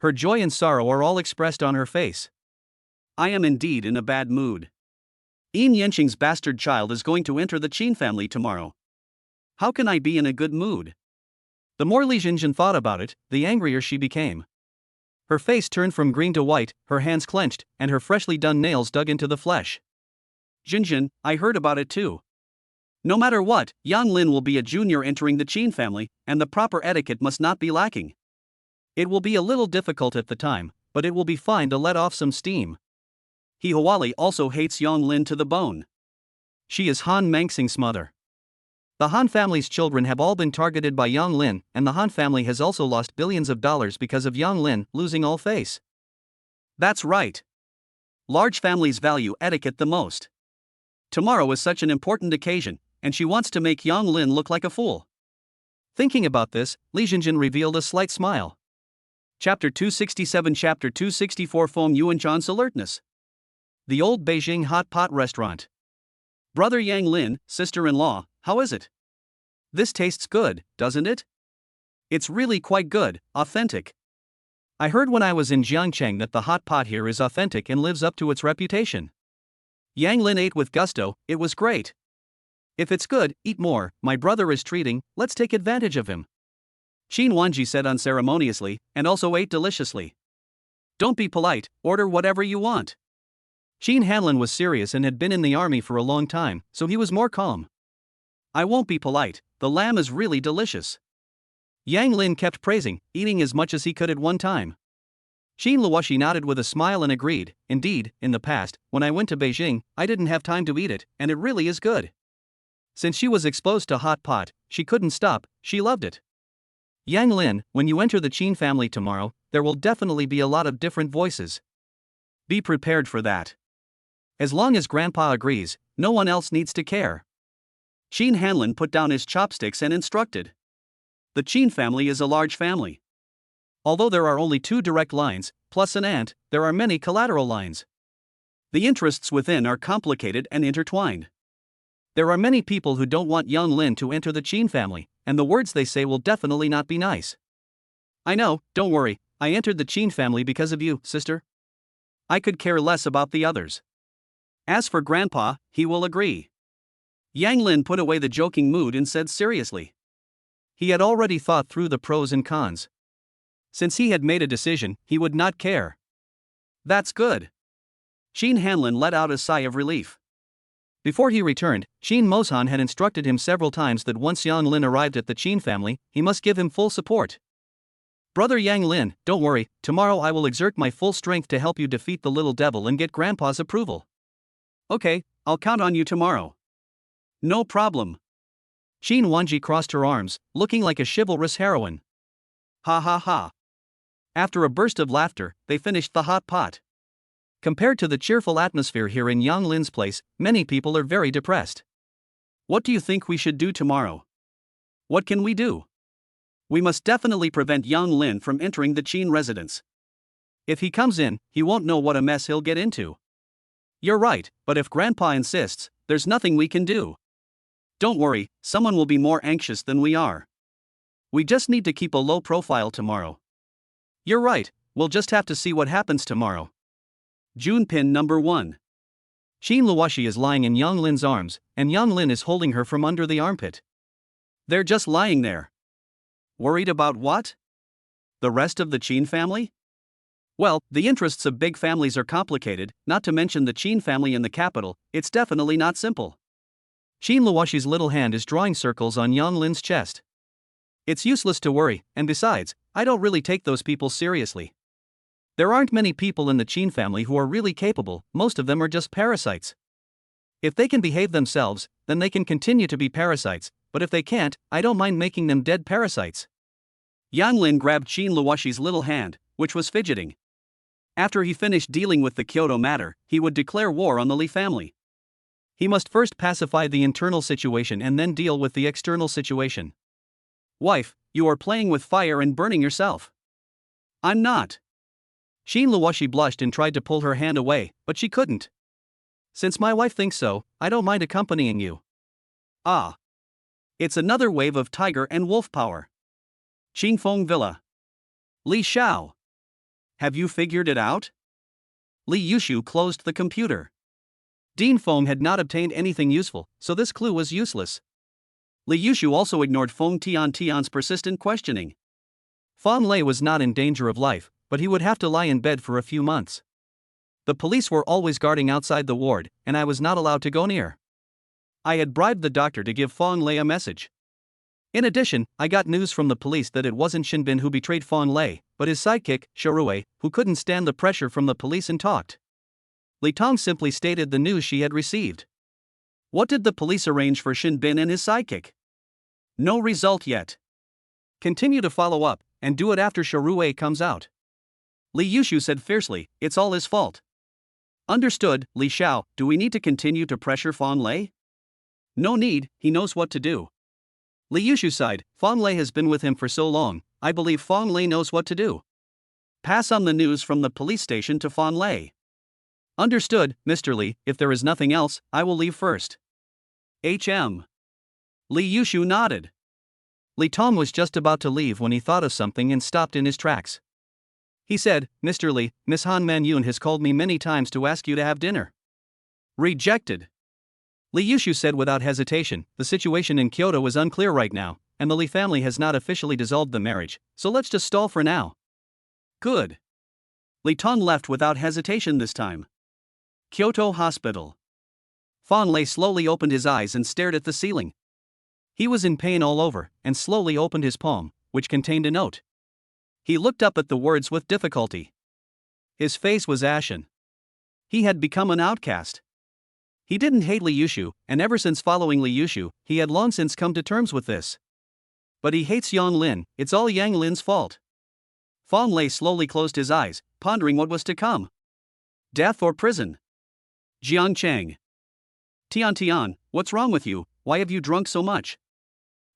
Her joy and sorrow are all expressed on her face. I am indeed in a bad mood. Yin Yanqing's bastard child is going to enter the Qin family tomorrow. How can I be in a good mood? The more Li Jinjin thought about it, the angrier she became. Her face turned from green to white, her hands clenched, and her freshly done nails dug into the flesh. Jinjin, I heard about it too. No matter what, Yang Lin will be a junior entering the Qin family, and the proper etiquette must not be lacking. It will be a little difficult at the time, but it will be fine to let off some steam. He Huali also hates Yang Lin to the bone. She is Han Mangxing's mother. The Han family's children have all been targeted by Yang Lin, and the Han family has also lost billions of dollars because of Yang Lin losing all face. That's right. Large families value etiquette the most. Tomorrow is such an important occasion, and she wants to make Yang Lin look like a fool. Thinking about this, Li Jinjin revealed a slight smile. Chapter 267 Chapter 264 Feng Yuanchan's alertness. The old Beijing hot pot restaurant. Brother Yang Lin, sister-in-law, how is it? This tastes good, doesn't it? It's really quite good, authentic. I heard when I was in Jiangcheng that the hot pot here is authentic and lives up to its reputation. Yang Lin ate with gusto, it was great. If it's good, eat more, my brother is treating, let's take advantage of him. Qin Wanji said unceremoniously, and also ate deliciously. Don't be polite, order whatever you want. Qin Hanlin was serious and had been in the army for a long time, so he was more calm. I won't be polite, the lamb is really delicious. Yang Lin kept praising, eating as much as he could at one time. Qin Luoshi nodded with a smile and agreed, indeed, in the past, when I went to Beijing, I didn't have time to eat it, and it really is good. Since she was exposed to hot pot, she couldn't stop, she loved it. Yang Lin, when you enter the Qin family tomorrow, there will definitely be a lot of different voices. Be prepared for that. As long as Grandpa agrees, no one else needs to care. Qin Hanlin put down his chopsticks and instructed. The Qin family is a large family. Although there are only 2 direct lines, plus an aunt, there are many collateral lines. The interests within are complicated and intertwined. There are many people who don't want Yang Lin to enter the Qin family, and the words they say will definitely not be nice. I know, don't worry, I entered the Qin family because of you, sister. I could care less about the others. As for Grandpa, he will agree. Yang Lin put away the joking mood and said seriously. He had already thought through the pros and cons. Since he had made a decision, he would not care. That's good. Shin Hanlin let out a sigh of relief. Before he returned, Shin Mosan had instructed him several times that once Yang Lin arrived at the Qin family, he must give him full support. Brother Yang Lin, don't worry, tomorrow I will exert my full strength to help you defeat the little devil and get Grandpa's approval. Okay, I'll count on you tomorrow. No problem. Shin Wanji crossed her arms, looking like a chivalrous heroine. Ha ha ha. After a burst of laughter, they finished the hot pot. Compared to the cheerful atmosphere here in Yang Lin's place, many people are very depressed. What do you think we should do tomorrow? What can we do? We must definitely prevent Yang Lin from entering the Qin residence. If he comes in, he won't know what a mess he'll get into. You're right, but if Grandpa insists, there's nothing we can do. Don't worry, someone will be more anxious than we are. We just need to keep a low profile tomorrow. You're right, we'll just have to see what happens tomorrow. Junpin number 1. Shin Luoshi is lying in Yang Lin's arms, and Yang Lin is holding her from under the armpit. They're just lying there. Worried about what? The rest of the Qin family? Well, the interests of big families are complicated, not to mention the Qin family in the capital, it's definitely not simple. Shin Luoshi's little hand is drawing circles on Yang Lin's chest. It's useless to worry, and besides, I don't really take those people seriously. There aren't many people in the Qin family who are really capable, most of them are just parasites. If they can behave themselves, then they can continue to be parasites, but if they can't, I don't mind making them dead parasites. Yang Lin grabbed Shin Luoshi's little hand, which was fidgeting. After he finished dealing with the Kyoto matter, he would declare war on the Li family. He must first pacify the internal situation and then deal with the external situation. Wife, you are playing with fire and burning yourself. I'm not. Shin Luoshi blushed and tried to pull her hand away, but she couldn't. Since my wife thinks so, I don't mind accompanying you. Ah. It's another wave of tiger and wolf power. Qingfeng Villa. Li Xiao. Have you figured it out? Li Yushu closed the computer. Dean Feng had not obtained anything useful, so this clue was useless. Li Yushu also ignored Feng Tian's persistent questioning. Fan Lei was not in danger of life, but he would have to lie in bed for a few months. The police were always guarding outside the ward, and I was not allowed to go near. I had bribed the doctor to give Fan Lei a message. In addition, I got news from the police that it wasn't Shinbin who betrayed Fan Lei, but his sidekick, Sharue, who couldn't stand the pressure from the police and talked. Li Tong simply stated the news she had received. What did the police arrange for Shinbin and his sidekick? No result yet. Continue to follow up, and do it after Sharue comes out. Li Yushu said fiercely, it's all his fault. Understood, Li Xiao, do we need to continue to pressure Fan Lei? No need, he knows what to do. Li Yushu sighed, Fan Lei has been with him for so long, I believe Fan Lei knows what to do. Pass on the news from the police station to Fan Lei. Understood, Mr. Li, if there is nothing else, I will leave first. HM. Li Yushu nodded. Li Tong was just about to leave when he thought of something and stopped in his tracks. He said, Mr. Li, Miss Han Man-yoon has called me many times to ask you to have dinner. Rejected. Li Yushu said without hesitation, the situation in Kyoto is unclear right now, and the Li family has not officially dissolved the marriage, so let's just stall for now. Good. Li Tong left without hesitation this time. Kyoto Hospital. Fan Lei slowly opened his eyes and stared at the ceiling. He was in pain all over, and slowly opened his palm, which contained a note. He looked up at the words with difficulty. His face was ashen. He had become an outcast. He didn't hate Li Yushu, and ever since following Li Yushu, he had long since come to terms with this. But he hates Yang Lin, it's all Yang Lin's fault. Fan Lei slowly closed his eyes, pondering what was to come. Death or prison? Jiang Cheng. Tian, what's wrong with you, why have you drunk so much?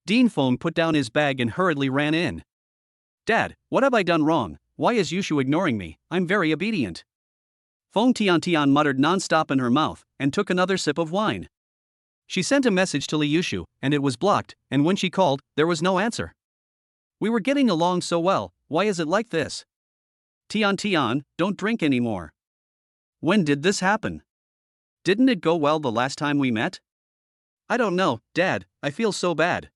Dean Feng put down his bag and hurriedly ran in. Dad, what have I done wrong, why is Yushu ignoring me, I'm very obedient. Feng Tian muttered non-stop in her mouth, and took another sip of wine. She sent a message to Li Yushu, and it was blocked, and when she called, there was no answer. We were getting along so well, why is it like this? Tian, don't drink anymore. When did this happen? Didn't it go well the last time we met? I don't know, Dad, I feel so bad.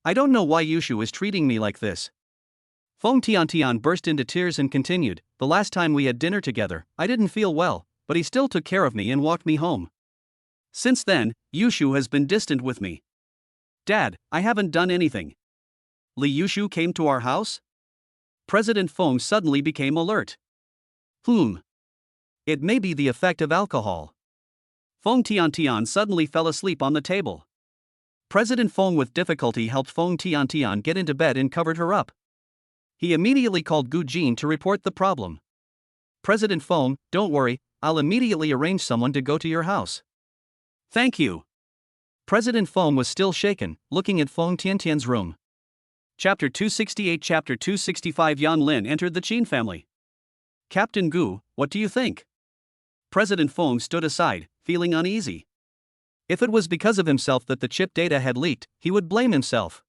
I don't know why Yushu is treating me like this. Feng Tian burst into tears and continued, the last time we had dinner together, I didn't feel well, but he still took care of me and walked me home. Since then, Yushu has been distant with me. Dad, I haven't done anything. Li Yushu came to our house? President Feng suddenly became alert. It may be the effect of alcohol. Feng Tian suddenly fell asleep on the table. President Feng with difficulty helped Feng Tian get into bed and covered her up. He immediately called Gu Jin to report the problem. President Feng, don't worry, I'll immediately arrange someone to go to your house. Thank you. President Feng was still shaken, looking at Feng Tiantian's room. Chapter 268 Chapter 265 Yan Lin entered the Qin family. Captain Gu, what do you think? President Feng stood aside, feeling uneasy. If it was because of himself that the chip data had leaked, he would blame himself.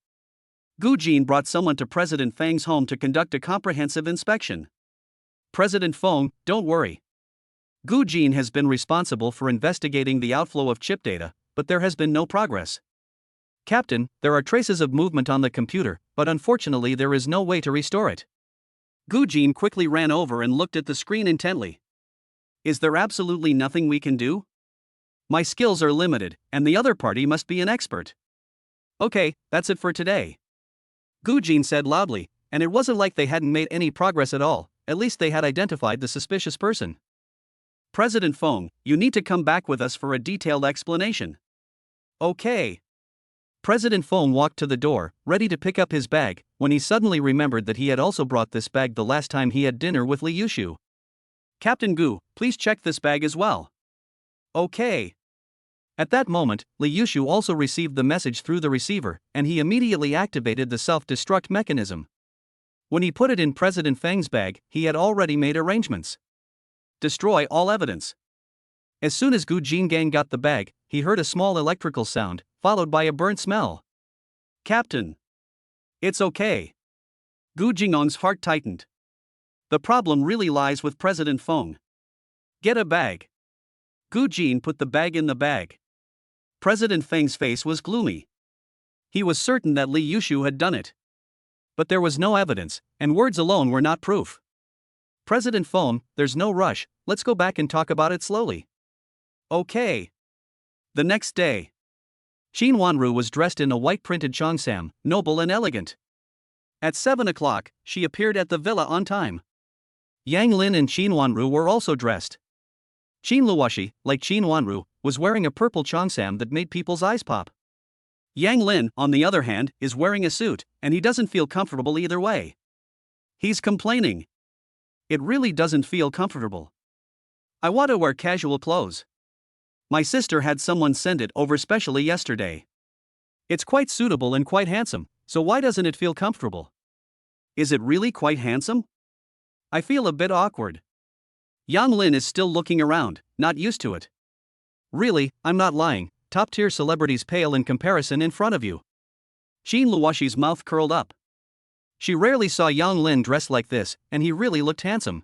Gu Jin brought someone to President Feng's home to conduct a comprehensive inspection. President Feng, don't worry. Gu Jin has been responsible for investigating the outflow of chip data, but there has been no progress. Captain, there are traces of movement on the computer, but unfortunately there is no way to restore it. Gu Jin quickly ran over and looked at the screen intently. Is there absolutely nothing we can do? My skills are limited, and the other party must be an expert. Okay, that's it for today. Gu Jin said loudly, and it wasn't like they hadn't made any progress at all, at least they had identified the suspicious person. President Feng, you need to come back with us for a detailed explanation. Okay. President Feng walked to the door, ready to pick up his bag, when he suddenly remembered that he had also brought this bag the last time he had dinner with Li Yushu. Captain Gu, please check this bag as well. Okay. At that moment, Li Yushu also received the message through the receiver, and he immediately activated the self-destruct mechanism. When he put it in President Feng's bag, he had already made arrangements. Destroy all evidence. As soon as Gu Jingang got the bag, he heard a small electrical sound, followed by a burnt smell. Captain. It's okay. Gu Jingong's heart tightened. The problem really lies with President Feng. Get a bag. Gu Jin put the bag in the bag. President Feng's face was gloomy. He was certain that Li Yushu had done it. But there was no evidence, and words alone were not proof. President Feng, there's no rush, let's go back and talk about it slowly. Okay. The next day. Qin Wanru was dressed in a white printed cheongsam, noble and elegant. At 7 o'clock, she appeared at the villa on time. Yang Lin and Qin Wanru were also dressed. Qin Luoshi, like Qin Wanru, was wearing a purple cheongsam that made people's eyes pop. Yang Lin, on the other hand, is wearing a suit, and he doesn't feel comfortable either way. He's complaining. It really doesn't feel comfortable. I want to wear casual clothes. My sister had someone send it over specially yesterday. It's quite suitable and quite handsome, so why doesn't it feel comfortable? Is it really quite handsome? I feel a bit awkward. Yang Lin is still looking around, not used to it. Really, I'm not lying, top-tier celebrities pale in comparison in front of you. Qin Luoshi's mouth curled up. She rarely saw Yang Lin dressed like this, and he really looked handsome.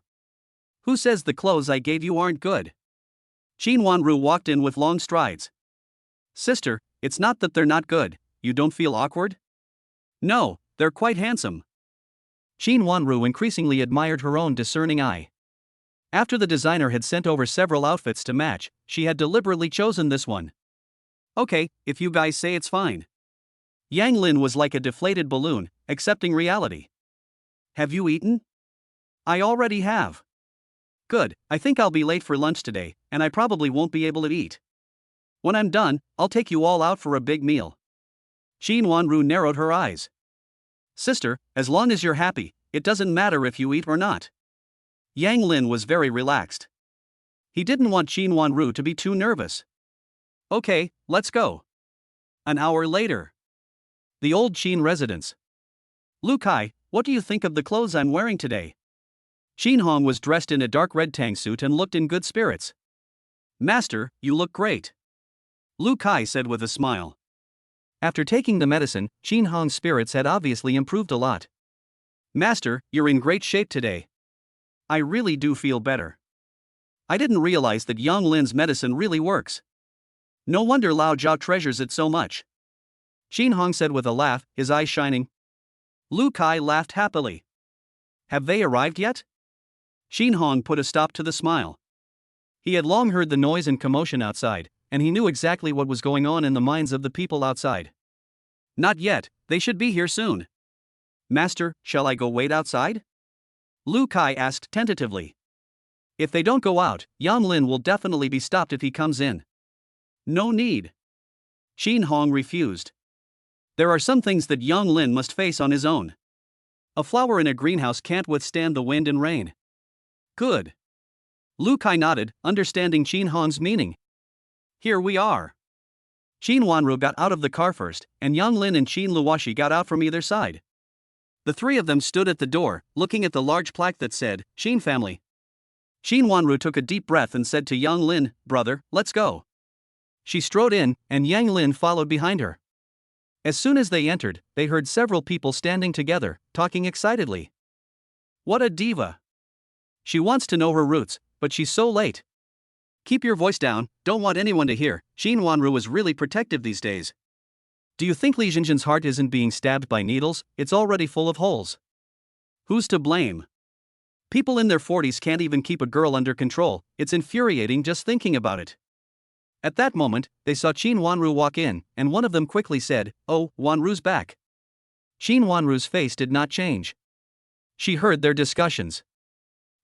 Who says the clothes I gave you aren't good? Qin Wanru walked in with long strides. Sister, it's not that they're not good, you don't feel awkward? No, they're quite handsome. Qin Wanru increasingly admired her own discerning eye. After the designer had sent over several outfits to match, she had deliberately chosen this one. Okay, if you guys say it's fine. Yang Lin was like a deflated balloon, accepting reality. Have you eaten? I already have. Good, I think I'll be late for lunch today, and I probably won't be able to eat. When I'm done, I'll take you all out for a big meal. Qin Wanru narrowed her eyes. Sister, as long as you're happy, it doesn't matter if you eat or not. Yang Lin was very relaxed. He didn't want Qin Wanru to be too nervous. Okay, let's go. An hour later. The old Qin residence. Lu Kai, what do you think of the clothes I'm wearing today? Qin Hong was dressed in a dark red tang suit and looked in good spirits. Master, you look great. Lu Kai said with a smile. After taking the medicine, Qin Hong's spirits had obviously improved a lot. Master, you're in great shape today. I really do feel better. I didn't realize that Yang Lin's medicine really works. No wonder Lao Zhao treasures it so much. Qin Hong said with a laugh, his eyes shining. Lu Kai laughed happily. Have they arrived yet? Qin Hong put a stop to the smile. He had long heard the noise and commotion outside, and he knew exactly what was going on in the minds of the people outside. Not yet, they should be here soon. Master, shall I go wait outside? Lu Kai asked tentatively. If they don't go out, Yang Lin will definitely be stopped if he comes in. No need. Qin Hong refused. There are some things that Yang Lin must face on his own. A flower in a greenhouse can't withstand the wind and rain. Good. Lu Kai nodded, understanding Qin Hong's meaning. Here we are. Qin Wanru got out of the car first, and Yang Lin and Qin Luoshi got out from either side. The three of them stood at the door, looking at the large plaque that said, Qin family. Qin Wanru took a deep breath and said to Yang Lin, brother, let's go. She strode in, and Yang Lin followed behind her. As soon as they entered, they heard several people standing together, talking excitedly. What a diva! She wants to know her roots, but she's so late. Keep your voice down, don't want anyone to hear. Qin Wanru is really protective these days. Do you think Li Jinjin's heart isn't being stabbed by needles? It's already full of holes. Who's to blame? People in their 40s can't even keep a girl under control, it's infuriating just thinking about it. At that moment, they saw Qin Wanru walk in, and one of them quickly said, Oh, Wanru's back. Qin Wanru's face did not change. She heard their discussions.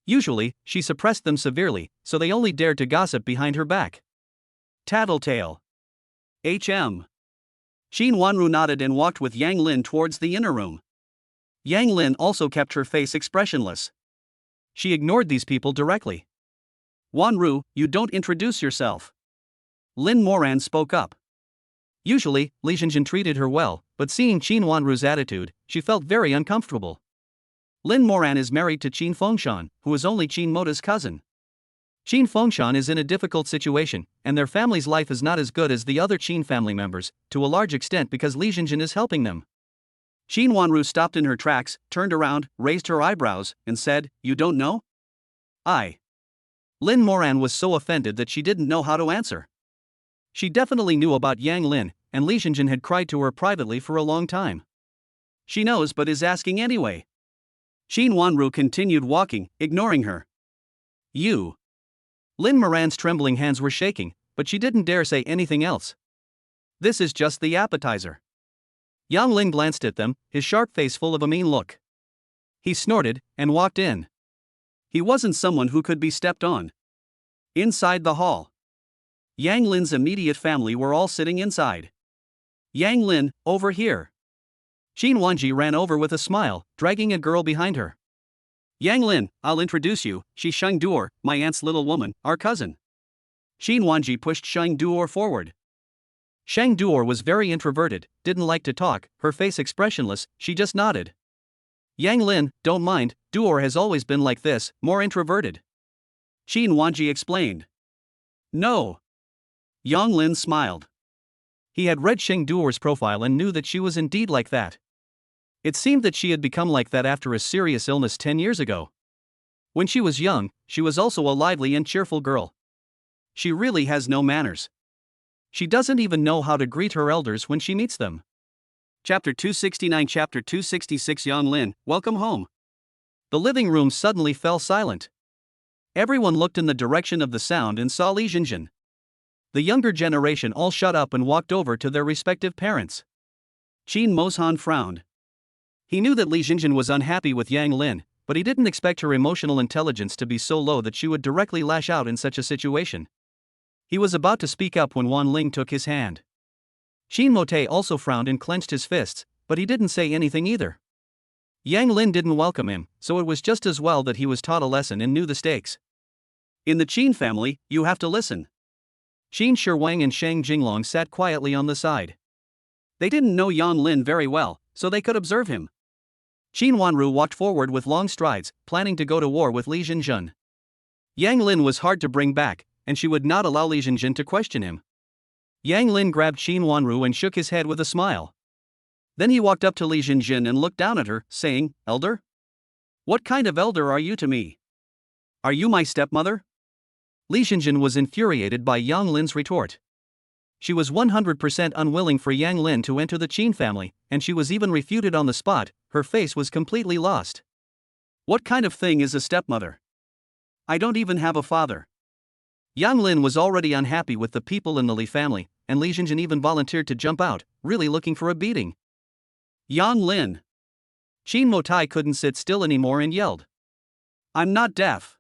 Usually, she suppressed them severely, so they only dared to gossip behind her back. Tattletale. Qin Wanru nodded and walked with Yang Lin towards the inner room. Yang Lin also kept her face expressionless. She ignored these people directly. Wanru, you don't introduce yourself. Lin Moran spoke up. Usually, Li Jinjin treated her well, but seeing Qin Wanru's attitude, she felt very uncomfortable. Lin Moran is married to Qin Fengshan, who is only Qin Mota's cousin. Qin Fengshan is in a difficult situation, and their family's life is not as good as the other Qin family members, to a large extent because Li Jinjin is helping them. Qin Wanru stopped in her tracks, turned around, raised her eyebrows, and said, You don't know? Lin Moran was so offended that she didn't know how to answer. She definitely knew about Yang Lin, and Li Jinjin had cried to her privately for a long time. She knows but is asking anyway. Qin Wanru continued walking, ignoring her. You. Lin Moran's trembling hands were shaking, but she didn't dare say anything else. This is just the appetizer. Yang Lin glanced at them, his sharp face full of a mean look. He snorted, and walked in. He wasn't someone who could be stepped on. Inside the hall, Yang Lin's immediate family were all sitting inside. Yang Lin, over here. Qin Wanji ran over with a smile, dragging a girl behind her. Yang Lin, I'll introduce you, she's Sheng Duer, my aunt's little woman, our cousin. Qin Wanji pushed Sheng Duer forward. Sheng Duer was very introverted, didn't like to talk, her face expressionless, she just nodded. Yang Lin, don't mind, Duer has always been like this, more introverted. Qin Wanji explained. No. Yang Lin smiled. He had read Sheng Duer's profile and knew that she was indeed like that. It seemed that she had become like that after a serious illness 10 years ago. When she was young, she was also a lively and cheerful girl. She really has no manners. She doesn't even know how to greet her elders when she meets them. Chapter 269 Chapter 266 Yang Lin, welcome home. The living room suddenly fell silent. Everyone looked in the direction of the sound and saw Li Jinjin. The younger generation all shut up and walked over to their respective parents. Qin Mozhan frowned. He knew that Li Jinjin was unhappy with Yang Lin, but he didn't expect her emotional intelligence to be so low that she would directly lash out in such a situation. He was about to speak up when Wan Ling took his hand. Qin Mote also frowned and clenched his fists, but he didn't say anything either. Yang Lin didn't welcome him, so it was just as well that he was taught a lesson and knew the stakes. In the Qin family, you have to listen. Qin Shiwang and Sheng Jinglong sat quietly on the side. They didn't know Yang Lin very well, so they could observe him. Qin Wanru walked forward with long strides, planning to go to war with Li Jinjin. Yang Lin was hard to bring back, and she would not allow Li Jinjin to question him. Yang Lin grabbed Qin Wanru and shook his head with a smile. Then he walked up to Li Jinjin and looked down at her, saying, Elder? What kind of elder are you to me? Are you my stepmother? Li Xinjin was infuriated by Yang Lin's retort. She was 100% unwilling for Yang Lin to enter the Qin family, and she was even refuted on the spot. Her face was completely lost. What kind of thing is a stepmother? I don't even have a father. Yang Lin was already unhappy with the people in the Li family, and Li Xinjin even volunteered to jump out, really looking for a beating. Yang Lin. Qin Motai couldn't sit still anymore and yelled. I'm not deaf.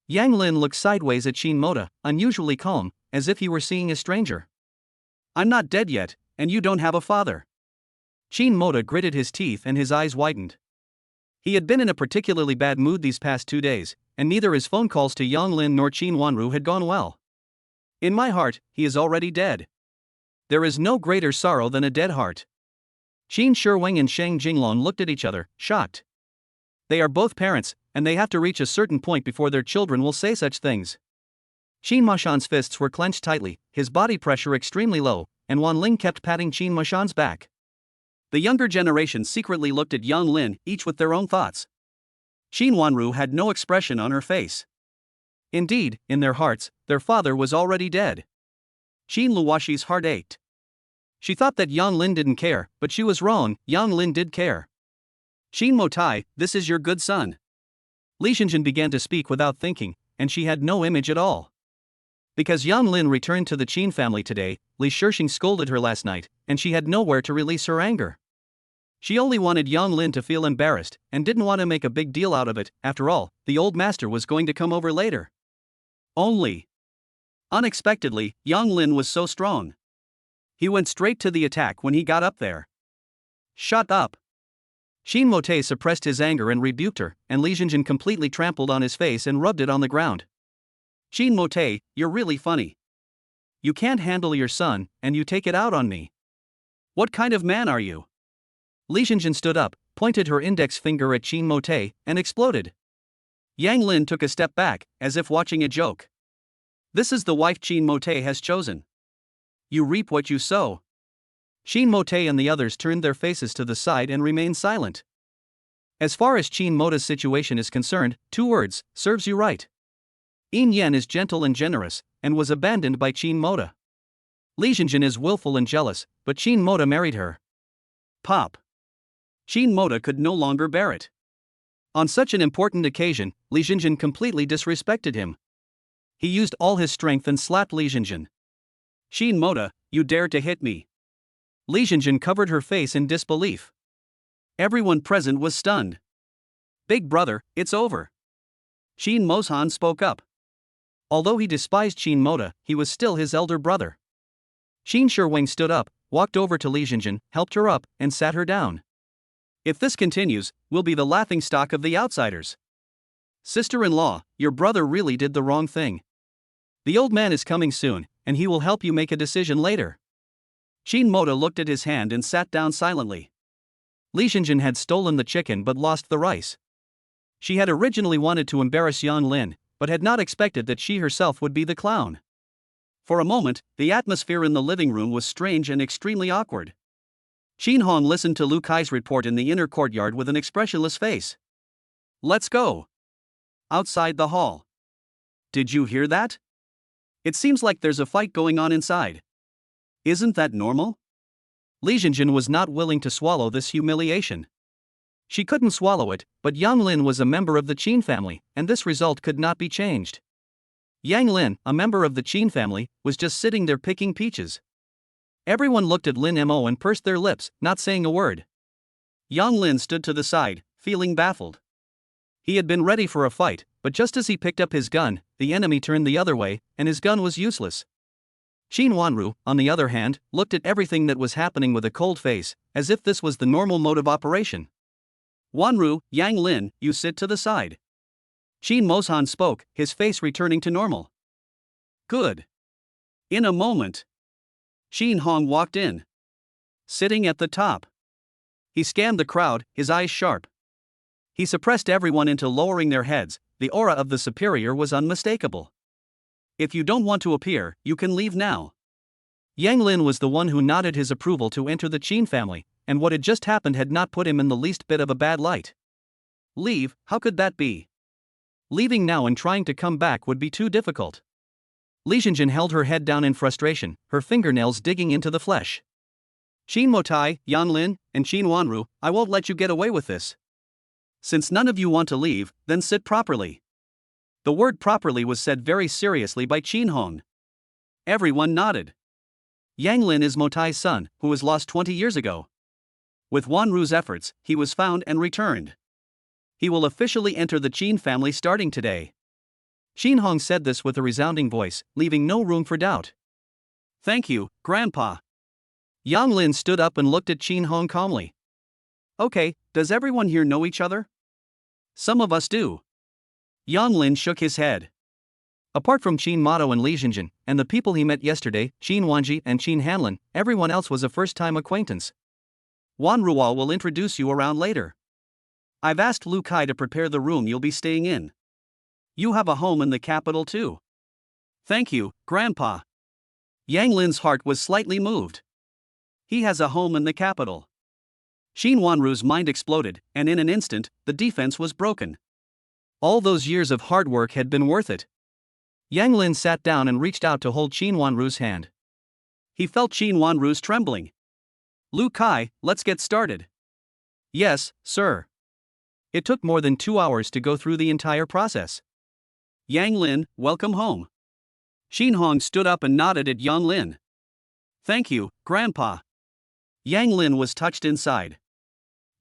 Yang Lin looked sideways at Qin Mota, unusually calm, as if he were seeing a stranger. I'm not dead yet, and you don't have a father. Qin Mota gritted his teeth and his eyes widened. He had been in a particularly bad mood these past 2 days, and neither his phone calls to Yang Lin nor Qin Wanru had gone well. In my heart, he is already dead. There is no greater sorrow than a dead heart. Qin Shiweng and Sheng Jinglong looked at each other, shocked. They are both parents, and they have to reach a certain point before their children will say such things. Qin Mashan's fists were clenched tightly, his body pressure extremely low, and Wan Ling kept patting Qin Mashan's back. The younger generation secretly looked at Yang Lin, each with their own thoughts. Qin Wanru had no expression on her face. Indeed, in their hearts, their father was already dead. Qin Luoxi's heart ached. She thought that Yang Lin didn't care, but she was wrong. Yang Lin did care. Qin Motai, this is your good son. Li Xinjin began to speak without thinking, and she had no image at all. Because Yang Lin returned to the Qin family today, Li Shixing scolded her last night, and she had nowhere to release her anger. She only wanted Yang Lin to feel embarrassed, and didn't want to make a big deal out of it. After all, the old master was going to come over later. Only. Unexpectedly, Yang Lin was so strong. He went straight to the attack when he got up there. Shut up. Qin Motai suppressed his anger and rebuked her, and Li Xinjin completely trampled on his face and rubbed it on the ground. Qin Motai, you're really funny. You can't handle your son, and you take it out on me. What kind of man are you? Li Xinjin stood up, pointed her index finger at Qin Motai, and exploded. Yang Lin took a step back, as if watching a joke. This is the wife Qin Motai has chosen. You reap what you sow. Qin Motai and the others turned their faces to the side and remained silent. As far as Qin Mota's situation is concerned, 2 words, serves you right. Yin Yan is gentle and generous, and was abandoned by Qin Mota. Li Xinjin is willful and jealous, but Qin Mota married her. Pop. Qin Mota could no longer bear it. On such an important occasion, Li Xinjin completely disrespected him. He used all his strength and slapped Li Xinjin. Qin Mota, you dare to hit me. Li Xinjin covered her face in disbelief. Everyone present was stunned. Big brother, it's over. Qin Moshan spoke up. Although he despised Qin Mota, he was still his elder brother. Qin Shiweng stood up, walked over to Li Xinjin, helped her up, and sat her down. If this continues, we'll be the laughingstock of the outsiders. Sister-in-law, your brother really did the wrong thing. The old man is coming soon, and he will help you make a decision later. Qin Mota looked at his hand and sat down silently. Li Xinjin had stolen the chicken but lost the rice. She had originally wanted to embarrass Yang Lin, but had not expected that she herself would be the clown. For a moment, the atmosphere in the living room was strange and extremely awkward. Qin Hong listened to Lu Kai's report in the inner courtyard with an expressionless face. Let's go. Outside the hall. Did you hear that? It seems like there's a fight going on inside. Isn't that normal? Li Xinjin was not willing to swallow this humiliation. She couldn't swallow it, but Yang Lin was a member of the Qin family, and this result could not be changed. Yang Lin, a member of the Qin family, was just sitting there picking peaches. Everyone looked at Lin Mo and pursed their lips, not saying a word. Yang Lin stood to the side, feeling baffled. He had been ready for a fight, but just as he picked up his gun, the enemy turned the other way, and his gun was useless. Qin Wanru, on the other hand, looked at everything that was happening with a cold face, as if this was the normal mode of operation. Wanru, Yang Lin, you sit to the side. Qin Moshan spoke, his face returning to normal. Good. In a moment. Qin Hong walked in. Sitting at the top. He scanned the crowd, his eyes sharp. He suppressed everyone into lowering their heads. The aura of the superior was unmistakable. If you don't want to appear, you can leave now. Yang Lin was the one who nodded his approval to enter the Qin family, and what had just happened had not put him in the least bit of a bad light. Leave, how could that be? Leaving now and trying to come back would be too difficult. Li Jinjin held her head down in frustration, her fingernails digging into the flesh. Qin Motai, Yang Lin, and Qin Wanru, I won't let you get away with this. Since none of you want to leave, then sit properly. The word properly was said very seriously by Qin Hong. Everyone nodded. Yang Lin is Motai's son, who was lost 20 years ago. With Wanru's efforts, he was found and returned. He will officially enter the Qin family starting today. Qin Hong said this with a resounding voice, leaving no room for doubt. Thank you, Grandpa. Yang Lin stood up and looked at Qin Hong calmly. Okay, does everyone here know each other? Some of us do. Yang Lin shook his head. Apart from Qin Mato and Li Jinjin, and the people he met yesterday, Qin Wanji and Qin Hanlin, everyone else was a first-time acquaintance. Wan Rual will introduce you around later. I've asked Lu Kai to prepare the room you'll be staying in. You have a home in the capital too. Thank you, Grandpa. Yang Lin's heart was slightly moved. He has a home in the capital. Qin Wanru's mind exploded, and in an instant, the defense was broken. All those years of hard work had been worth it. Yang Lin sat down and reached out to hold Qin Wanru's hand. He felt Qin Wanru's trembling. Lu Kai, let's get started. Yes, sir. It took more than 2 hours to go through the entire process. Yang Lin, welcome home. Qin Hong stood up and nodded at Yang Lin. Thank you, Grandpa. Yang Lin was touched inside.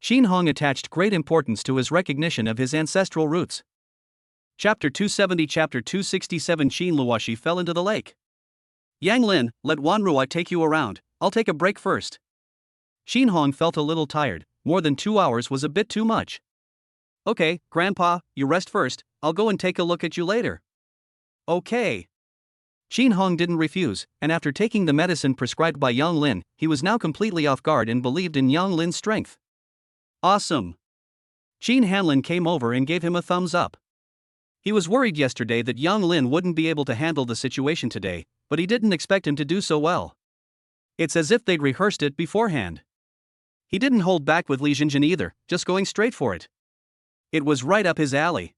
Qin Hong attached great importance to his recognition of his ancestral roots. Chapter 270 Chapter 267 Qin Luoshi fell into the lake. Yang Lin, let Wanruo take you around, I'll take a break first. Qin Hong felt a little tired, more than 2 hours was a bit too much. Okay, Grandpa, you rest first, I'll go and take a look at you later. Okay. Qin Hong didn't refuse, and after taking the medicine prescribed by Yang Lin, he was now completely off guard and believed in Yang Lin's strength. Awesome. Qin Hanlin came over and gave him a thumbs up. He was worried yesterday that Yang Lin wouldn't be able to handle the situation today, but he didn't expect him to do so well. It's as if they'd rehearsed it beforehand. He didn't hold back with Li Jinjin either, just going straight for it. It was right up his alley.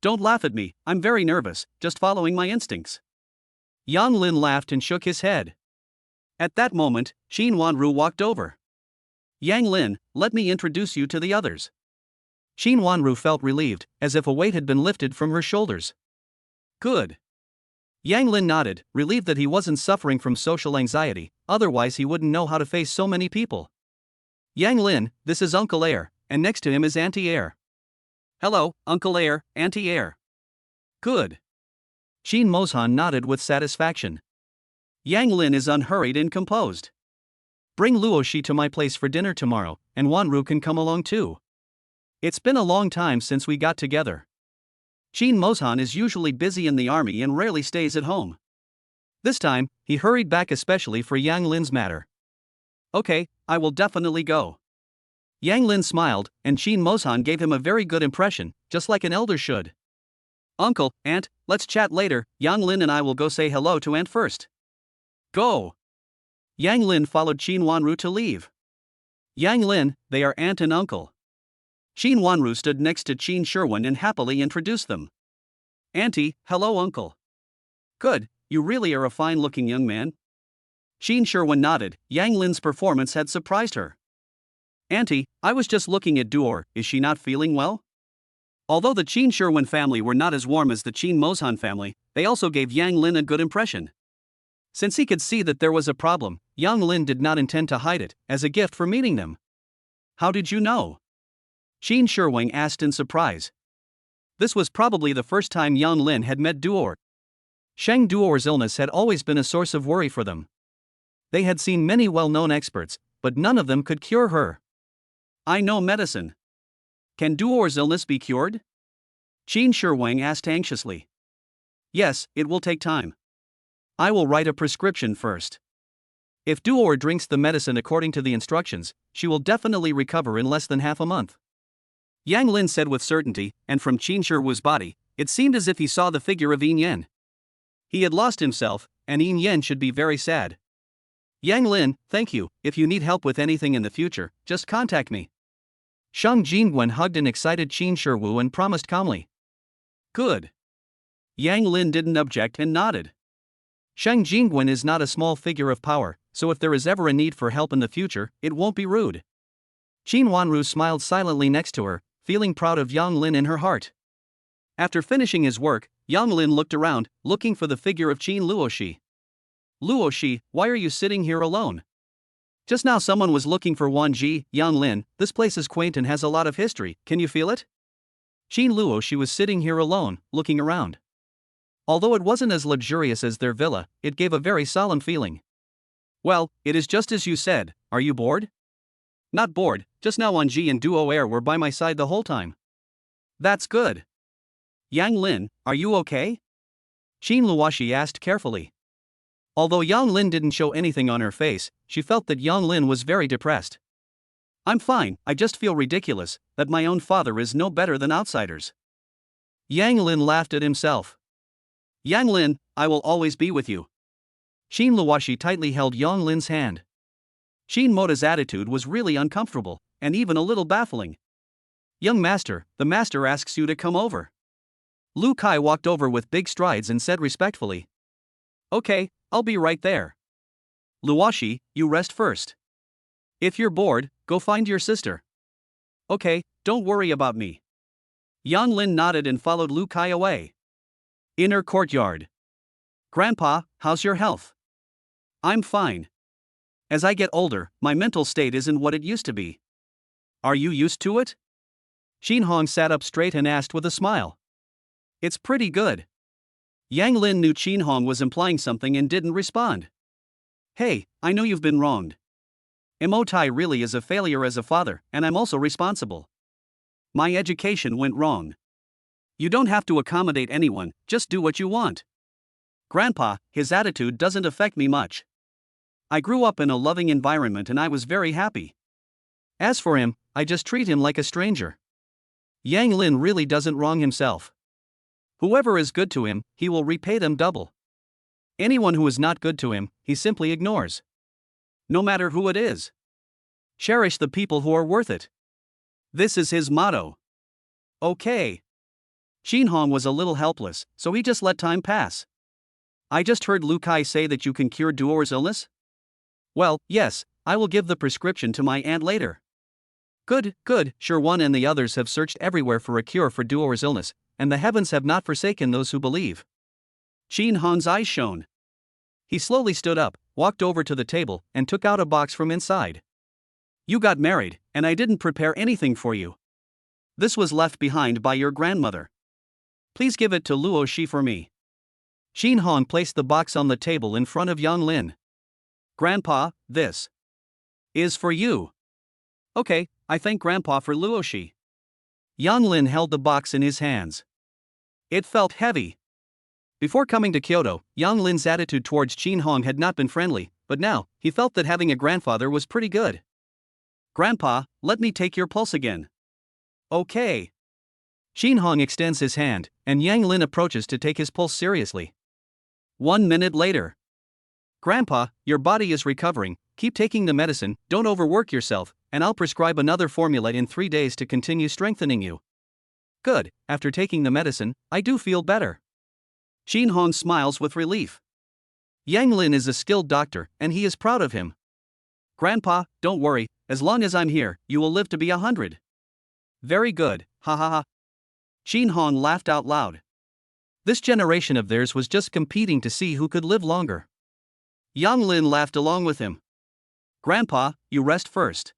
Don't laugh at me, I'm very nervous, just following my instincts. Yang Lin laughed and shook his head. At that moment, Qin Wanru walked over. Yang Lin, let me introduce you to the others. Qin Wanru felt relieved, as if a weight had been lifted from her shoulders. Good. Yang Lin nodded, relieved that he wasn't suffering from social anxiety, otherwise he wouldn't know how to face so many people. Yang Lin, this is Uncle Air, and next to him is Auntie Air. Hello, Uncle Air, Auntie Air. Good. Qin Mozhan nodded with satisfaction. Yang Lin is unhurried and composed. Bring Luoshi to my place for dinner tomorrow, and Wanru can come along too. It's been a long time since we got together. Qin Mozhan is usually busy in the army and rarely stays at home. This time, he hurried back especially for Yang Lin's matter. Okay, I will definitely go. Yang Lin smiled, and Qin Mozhan gave him a very good impression, just like an elder should. Uncle, Aunt, let's chat later, Yang Lin and I will go say hello to Aunt first. Go. Yang Lin followed Qin Wanru to leave. Yang Lin, they are Aunt and Uncle. Qin Wanru stood next to Qin Sherwin and happily introduced them. Auntie, hello Uncle. Good, you really are a fine-looking young man. Qin Sherwin nodded, Yang Lin's performance had surprised her. Auntie, I was just looking at Duor, is she not feeling well? Although the Qin Sherwin family were not as warm as the Qin Mozhan family, they also gave Yang Lin a good impression. Since he could see that there was a problem, Yang Lin did not intend to hide it, as a gift for meeting them. How did you know? Qin Sherwin asked in surprise. This was probably the first time Yang Lin had met Duor. Sheng Duor's illness had always been a source of worry for them. They had seen many well-known experts, but none of them could cure her. I know medicine. Can Duor's illness be cured? Qin Sherwin asked anxiously. Yes, it will take time. I will write a prescription first. If Duor drinks the medicine according to the instructions, she will definitely recover in less than half a month. Yang Lin said with certainty, and from Qin Sherwu's body, it seemed as if he saw the figure of Yin Yen. He had lost himself, and Yin Yen should be very sad. Yang Lin, thank you, if you need help with anything in the future, just contact me. Shang Jingwen hugged an excited Qin Sherwu and promised calmly. Good. Yang Lin didn't object and nodded. Shang Jingguan is not a small figure of power, so if there is ever a need for help in the future, it won't be rude. Qin Wanru smiled silently next to her, feeling proud of Yang Lin in her heart. After finishing his work, Yang Lin looked around, looking for the figure of Qin Luoshi. Luoshi, why are you sitting here alone? Just now someone was looking for Wan Ji. Yang Lin, this place is quaint and has a lot of history, can you feel it? Qin Luoshi was sitting here alone, looking around. Although it wasn't as luxurious as their villa, it gave a very solemn feeling. Well, it is just as you said, are you bored? Not bored, just now Wan Ji and Duo Air were by my side the whole time. That's good. Yang Lin, are you okay? Qin Luoshi asked carefully. Although Yang Lin didn't show anything on her face, she felt that Yang Lin was very depressed. I'm fine, I just feel ridiculous, that my own father is no better than outsiders. Yang Lin laughed at himself. Yang Lin, I will always be with you. Qin Luoshi tightly held Yang Lin's hand. Qin Mota's attitude was really uncomfortable, and even a little baffling. Young master, the master asks you to come over. Lu Kai walked over with big strides and said respectfully. Okay, I'll be right there. Luoshi, you rest first. If you're bored, go find your sister. Okay, don't worry about me. Yang Lin nodded and followed Lu Kai away. Inner courtyard. Grandpa, how's your health? I'm fine. As I get older, my mental state isn't what it used to be. Are you used to it? Xin Hong sat up straight and asked with a smile. It's pretty good. Yang Lin knew Qin Hong was implying something and didn't respond. Hey, I know you've been wronged. Emotai really is a failure as a father, and I'm also responsible. My education went wrong. You don't have to accommodate anyone, just do what you want. Grandpa, his attitude doesn't affect me much. I grew up in a loving environment and I was very happy. As for him, I just treat him like a stranger. Yang Lin really doesn't wrong himself. Whoever is good to him, he will repay them double. Anyone who is not good to him, he simply ignores. No matter who it is. Cherish the people who are worth it. This is his motto. Okay. Qin Hong was a little helpless, so he just let time pass. I just heard Lu Kai say that you can cure Duor's illness? Well, yes, I will give the prescription to my aunt later. Good, sure one and the others have searched everywhere for a cure for Duor's illness, and the heavens have not forsaken those who believe. Qin Hong's eyes shone. He slowly stood up, walked over to the table, and took out a box from inside. You got married, and I didn't prepare anything for you. This was left behind by your grandmother. Please give it to Luo Shi for me. Qin Hong placed the box on the table in front of Yang Lin. Grandpa, this is for you. Okay, I thank Grandpa for Luo Shi. Yang Lin held the box in his hands. It felt heavy. Before coming to Kyoto, Yang Lin's attitude towards Qin Hong had not been friendly, but now, he felt that having a grandfather was pretty good. Grandpa, let me take your pulse again. Okay. Qin Hong extends his hand, and Yang Lin approaches to take his pulse seriously. 1 minute later. Grandpa, your body is recovering, keep taking the medicine, don't overwork yourself, and I'll prescribe another formula in 3 days to continue strengthening you. Good, after taking the medicine, I do feel better. Qin Hong smiles with relief. Yang Lin is a skilled doctor, and he is proud of him. Grandpa, don't worry, as long as I'm here, you will live to be 100. Very good, ha ha ha. Qin Hong laughed out loud. This generation of theirs was just competing to see who could live longer. Yang Lin laughed along with him. Grandpa, you rest first.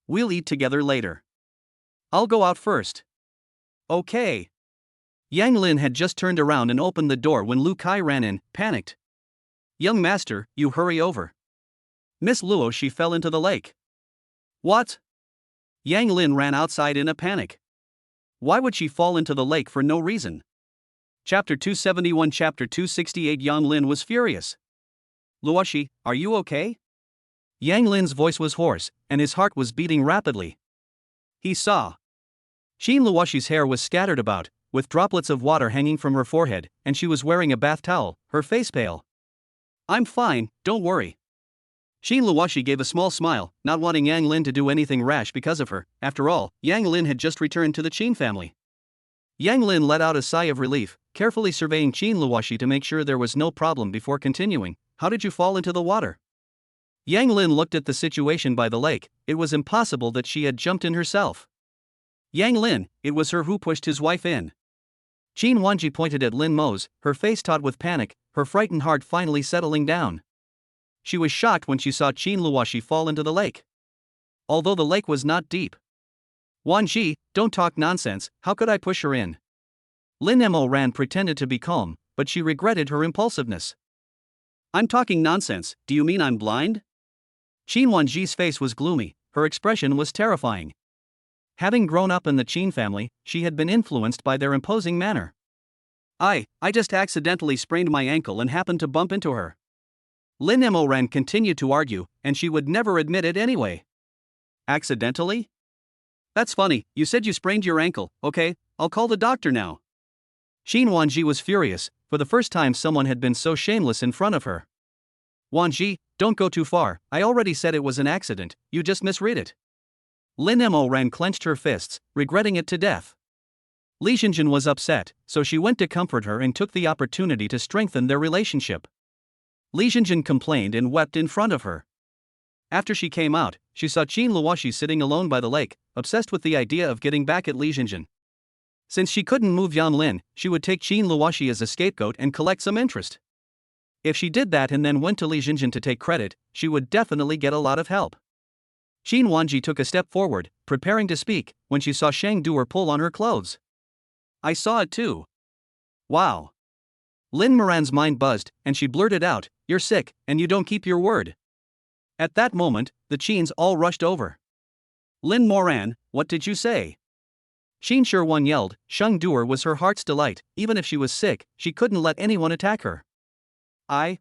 We'll eat together later. I'll go out first. Okay. Yang Lin had just turned around and opened the door when Lu Kai ran in, panicked. Young master, you hurry over. Miss Luo Shi fell into the lake. What? Yang Lin ran outside in a panic. Why would she fall into the lake for no reason? Chapter 271 Chapter 268 Yang Lin was furious. Luoshi, are you okay? Yang Lin's voice was hoarse, and his heart was beating rapidly. He saw. Qin Luoshi's hair was scattered about, with droplets of water hanging from her forehead, and she was wearing a bath towel, her face pale. I'm fine, don't worry. Qin Luoshi gave a small smile, not wanting Yang Lin to do anything rash because of her. After all, Yang Lin had just returned to the Qin family. Yang Lin let out a sigh of relief, carefully surveying Qin Luoxi to make sure there was no problem before continuing. How did you fall into the water? Yang Lin looked at the situation by the lake. It was impossible that she had jumped in herself. Yang Lin, it was her who pushed his wife in. Qin Wanji pointed at Lin Mo's, her face taut with panic, her frightened heart finally settling down. She was shocked when she saw Qin Luoxi fall into the lake. Although the lake was not deep. Wanji, don't talk nonsense, how could I push her in? Lin Mo Ran pretended to be calm, but she regretted her impulsiveness. I'm talking nonsense, do you mean I'm blind? Qin Wanji's face was gloomy, her expression was terrifying. Having grown up in the Qin family, she had been influenced by their imposing manner. I just accidentally sprained my ankle and happened to bump into her. Lin Mo Ran continued to argue, and she would never admit it anyway. Accidentally? That's funny, you said you sprained your ankle, okay, I'll call the doctor now. Qin Wanji was furious, for the first time someone had been so shameless in front of her. Wanji, don't go too far, I already said it was an accident, you just misread it. Lin Mo Ran clenched her fists, regretting it to death. Li Xinjin was upset, so she went to comfort her and took the opportunity to strengthen their relationship. Li Xinjin complained and wept in front of her. After she came out, she saw Qin Luoxi sitting alone by the lake, obsessed with the idea of getting back at Li Xinjin. Since she couldn't move Yan Lin, she would take Qin Luoxi as a scapegoat and collect some interest. If she did that and then went to Li Xinjin to take credit, she would definitely get a lot of help. Qin Wanji took a step forward, preparing to speak, when she saw Shang Duer pull on her clothes. I saw it too. Wow. Lin Moran's mind buzzed, and she blurted out, you're sick, and you don't keep your word. At that moment, the Qins all rushed over. Lin Moran, what did you say? Qin Shiwan yelled. Shang Duer was her heart's delight, even if she was sick, she couldn't let anyone attack her. I.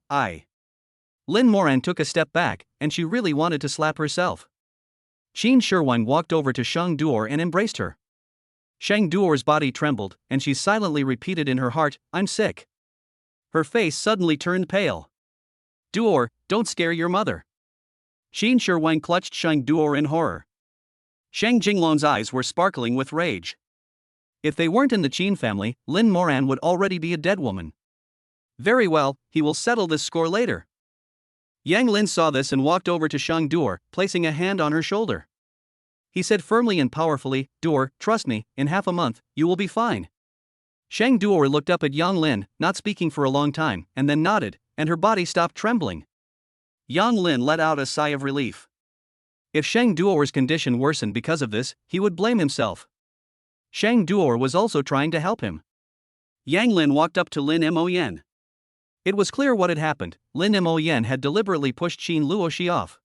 Lin Moran took a step back, and she really wanted to slap herself. Qin Shiwan walked over to Shang Duer and embraced her. Shang Duer's body trembled, and she silently repeated in her heart, I'm sick. Her face suddenly turned pale. Duer, don't scare your mother. Qin Shiwan clutched Shang Duer in horror. Shang Jinglong's eyes were sparkling with rage. If they weren't in the Qin family, Lin Moran would already be a dead woman. Very well, he will settle this score later. Yang Lin saw this and walked over to Shang Duer, placing a hand on her shoulder. He said firmly and powerfully, Duer, trust me, in half a month, you will be fine. Shang Duer looked up at Yang Lin, not speaking for a long time, and then nodded, and her body stopped trembling. Yang Lin let out a sigh of relief. If Shang Duer's condition worsened because of this, he would blame himself. Shang Duer was also trying to help him. Yang Lin walked up to Lin Mo Yen. It was clear what had happened. Lin Mo Yen had deliberately pushed Qin Luoxi off.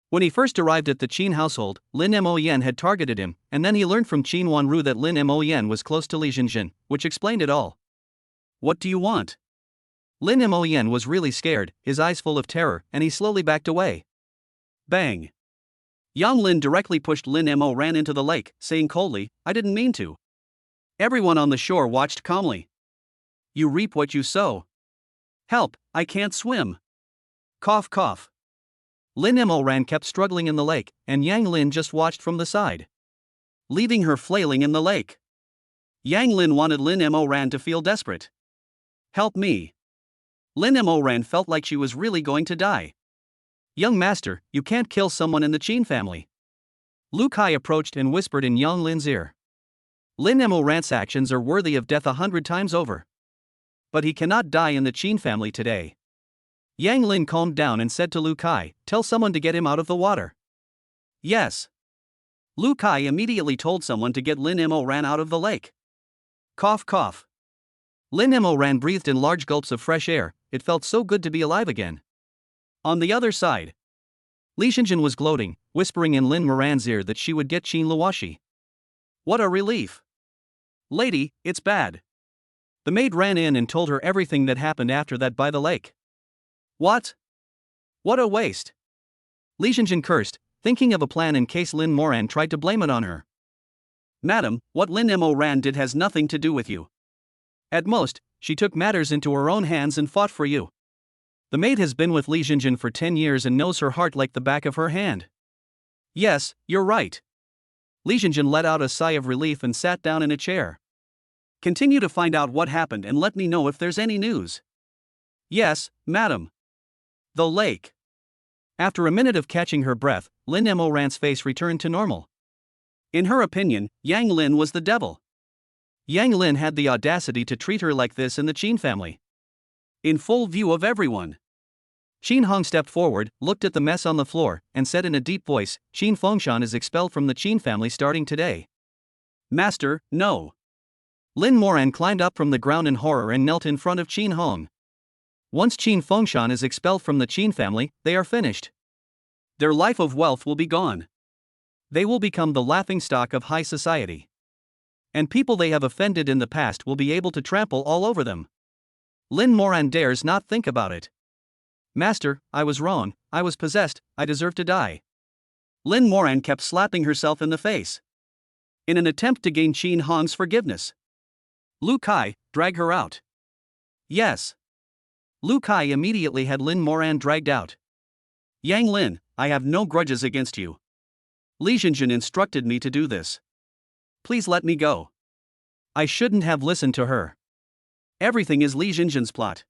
When he first arrived at the Qin household, Lin Mo Yen had targeted him, and then he learned from Qin Wanru that Lin Mo Yen was close to Li Xinjin, which explained it all. What do you want? Lin Mo Yen was really scared, his eyes full of terror, and he slowly backed away. Bang! Yang Lin directly pushed Lin Mo Ran into the lake, saying coldly, I didn't mean to. Everyone on the shore watched calmly. You reap what you sow. Help, I can't swim. Cough cough. Lin Mo Ran kept struggling in the lake, and Yang Lin just watched from the side, leaving her flailing in the lake. Yang Lin wanted Lin Mo Ran to feel desperate. Help me. Lin Mo Ran felt like she was really going to die. Young master, you can't kill someone in the Qin family. Lu Kai approached and whispered in Yang Lin's ear. Lin Mo Ran's actions are worthy of death 100 times over. But he cannot die in the Qin family today. Yang Lin calmed down and said to Lu Kai, tell someone to get him out of the water. Yes. Lu Kai immediately told someone to get Lin Mo Ran out of the lake. Cough cough. Lin Mo Ran breathed in large gulps of fresh air, it felt so good to be alive again. On the other side, Li Xinjin was gloating, whispering in Lin Moran's ear that she would get Qin Luoxi. What a relief. Lady, it's bad. The maid ran in and told her everything that happened after that by the lake. What? What a waste. Li Xinjin cursed, thinking of a plan in case Lin Moran tried to blame it on her. Madam, what Lin Mo Ran did has nothing to do with you. At most, she took matters into her own hands and fought for you. The maid has been with Li Xinjin for 10 years and knows her heart like the back of her hand. Yes, you're right. Li Xinjin let out a sigh of relief and sat down in a chair. Continue to find out what happened and let me know if there's any news. Yes, madam. The lake. After a minute of catching her breath, Lin Morant's face returned to normal. In her opinion, Yang Lin was the devil. Yang Lin had the audacity to treat her like this in the Qin family. In full view of everyone. Qin Hong stepped forward, looked at the mess on the floor, and said in a deep voice, Qin Fengshan is expelled from the Qin family starting today. Master, no. Lin Moran climbed up from the ground in horror and knelt in front of Qin Hong. Once Qin Fengshan is expelled from the Qin family, they are finished. Their life of wealth will be gone. They will become the laughingstock of high society. And people they have offended in the past will be able to trample all over them. Lin Moran dares not think about it. Master, I was wrong, I was possessed, I deserve to die. Lin Moran kept slapping herself in the face. In an attempt to gain Qin Hong's forgiveness. Lu Kai, drag her out. Yes. Lu Kai immediately had Lin Moran dragged out. Yang Lin, I have no grudges against you. Li Jinjin instructed me to do this. Please let me go. I shouldn't have listened to her. Everything is Li Jinjin's plot.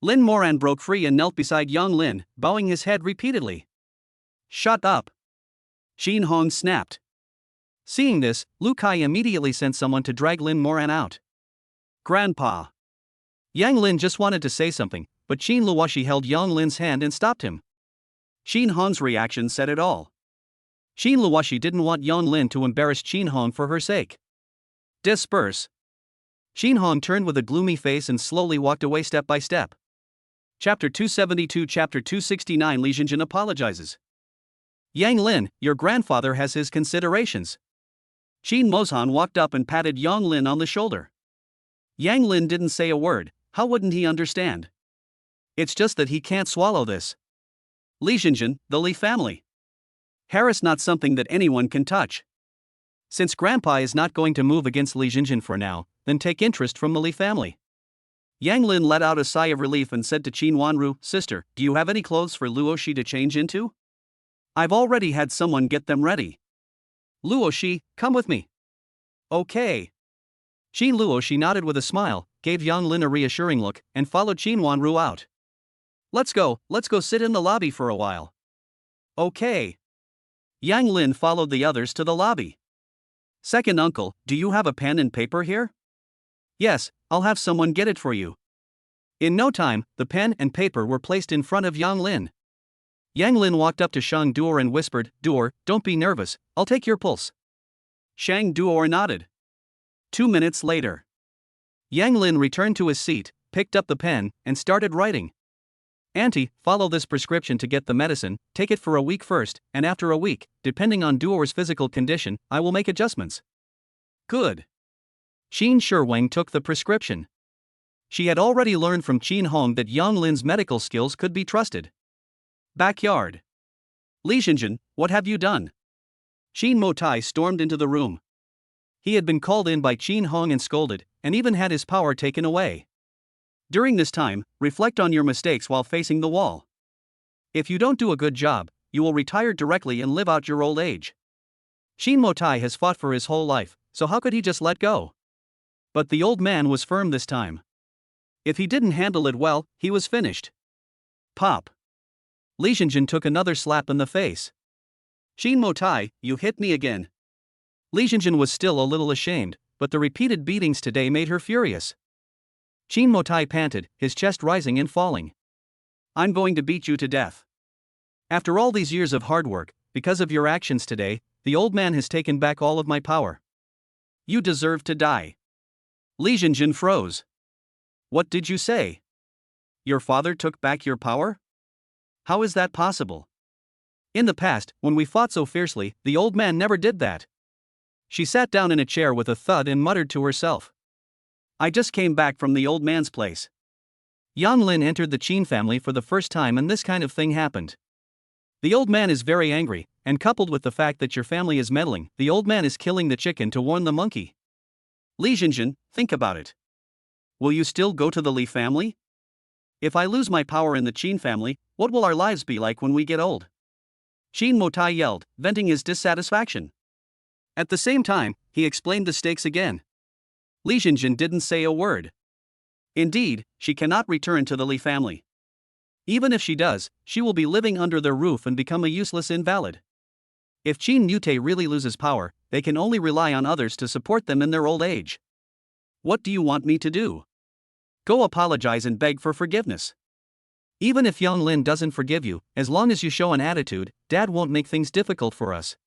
Lin Moran broke free and knelt beside Yang Lin, bowing his head repeatedly. Shut up. Qin Hong snapped. Seeing this, Lu Kai immediately sent someone to drag Lin Moran out. Grandpa. Yang Lin just wanted to say something, but Qin Luoshi held Yang Lin's hand and stopped him. Qin Hong's reaction said it all. Qin Luoshi didn't want Yang Lin to embarrass Qin Hong for her sake. Disperse. Qin Hong turned with a gloomy face and slowly walked away step by step. Chapter 272 Chapter 269 Li Jinjin apologizes. Yang Lin, your grandfather has his considerations. Qin Mozhan walked up and patted Yang Lin on the shoulder. Yang Lin didn't say a word, how wouldn't he understand? It's just that he can't swallow this. Li Jinjin, the Li family. Harass not something that anyone can touch. Since Grandpa is not going to move against Li Jinjin for now, then take interest from the Li family. Yang Lin let out a sigh of relief and said to Qin Wanru, Sister, do you have any clothes for Luoshi to change into? I've already had someone get them ready. Luoshi, come with me. Okay. Qin Luoshi nodded with a smile, gave Yang Lin a reassuring look, and followed Qin Wanru out. Let's go sit in the lobby for a while. Okay. Yang Lin followed the others to the lobby. Second uncle, do you have a pen and paper here? Yes, I'll have someone get it for you. In no time, the pen and paper were placed in front of Yang Lin. Yang Lin walked up to Shang Duer and whispered, Duer, don't be nervous, I'll take your pulse. Shang Duer nodded. 2 minutes later. Yang Lin returned to his seat, picked up the pen, and started writing. Auntie, follow this prescription to get the medicine, take it for a week first, and after a week, depending on Duer's physical condition, I will make adjustments. Good. Qin Shiwang took the prescription. She had already learned from Qin Hong that Yang Lin's medical skills could be trusted. Backyard. Li Jinjin, what have you done? Qin Motai stormed into the room. He had been called in by Qin Hong and scolded, and even had his power taken away. During this time, reflect on your mistakes while facing the wall. If you don't do a good job, you will retire directly and live out your old age. Qin Motai has fought for his whole life, so how could he just let go? But the old man was firm this time. If he didn't handle it well, he was finished. Pop. Li Jinjin took another slap in the face. Qin Motai, you hit me again. Li Jinjin was still a little ashamed, but the repeated beatings today made her furious. Qin Motai panted, his chest rising and falling. I'm going to beat you to death. After all these years of hard work, because of your actions today, the old man has taken back all of my power. You deserve to die. Li Jinjin froze. What did you say? Your father took back your power? How is that possible? In the past, when we fought so fiercely, the old man never did that. She sat down in a chair with a thud and muttered to herself. I just came back from the old man's place. Yang Lin entered the Qin family for the first time and this kind of thing happened. The old man is very angry, and coupled with the fact that your family is meddling, the old man is killing the chicken to warn the monkey. Li Jinjin, think about it. Will you still go to the Li family? If I lose my power in the Qin family, what will our lives be like when we get old? Qin Motai yelled, venting his dissatisfaction. At the same time, he explained the stakes again. Li Jinjin didn't say a word. Indeed, she cannot return to the Li family. Even if she does, she will be living under their roof and become a useless invalid. If Qin Mute really loses power, they can only rely on others to support them in their old age. What do you want me to do? Go apologize and beg for forgiveness. Even if young Lin doesn't forgive you, as long as you show an attitude, Dad won't make things difficult for us.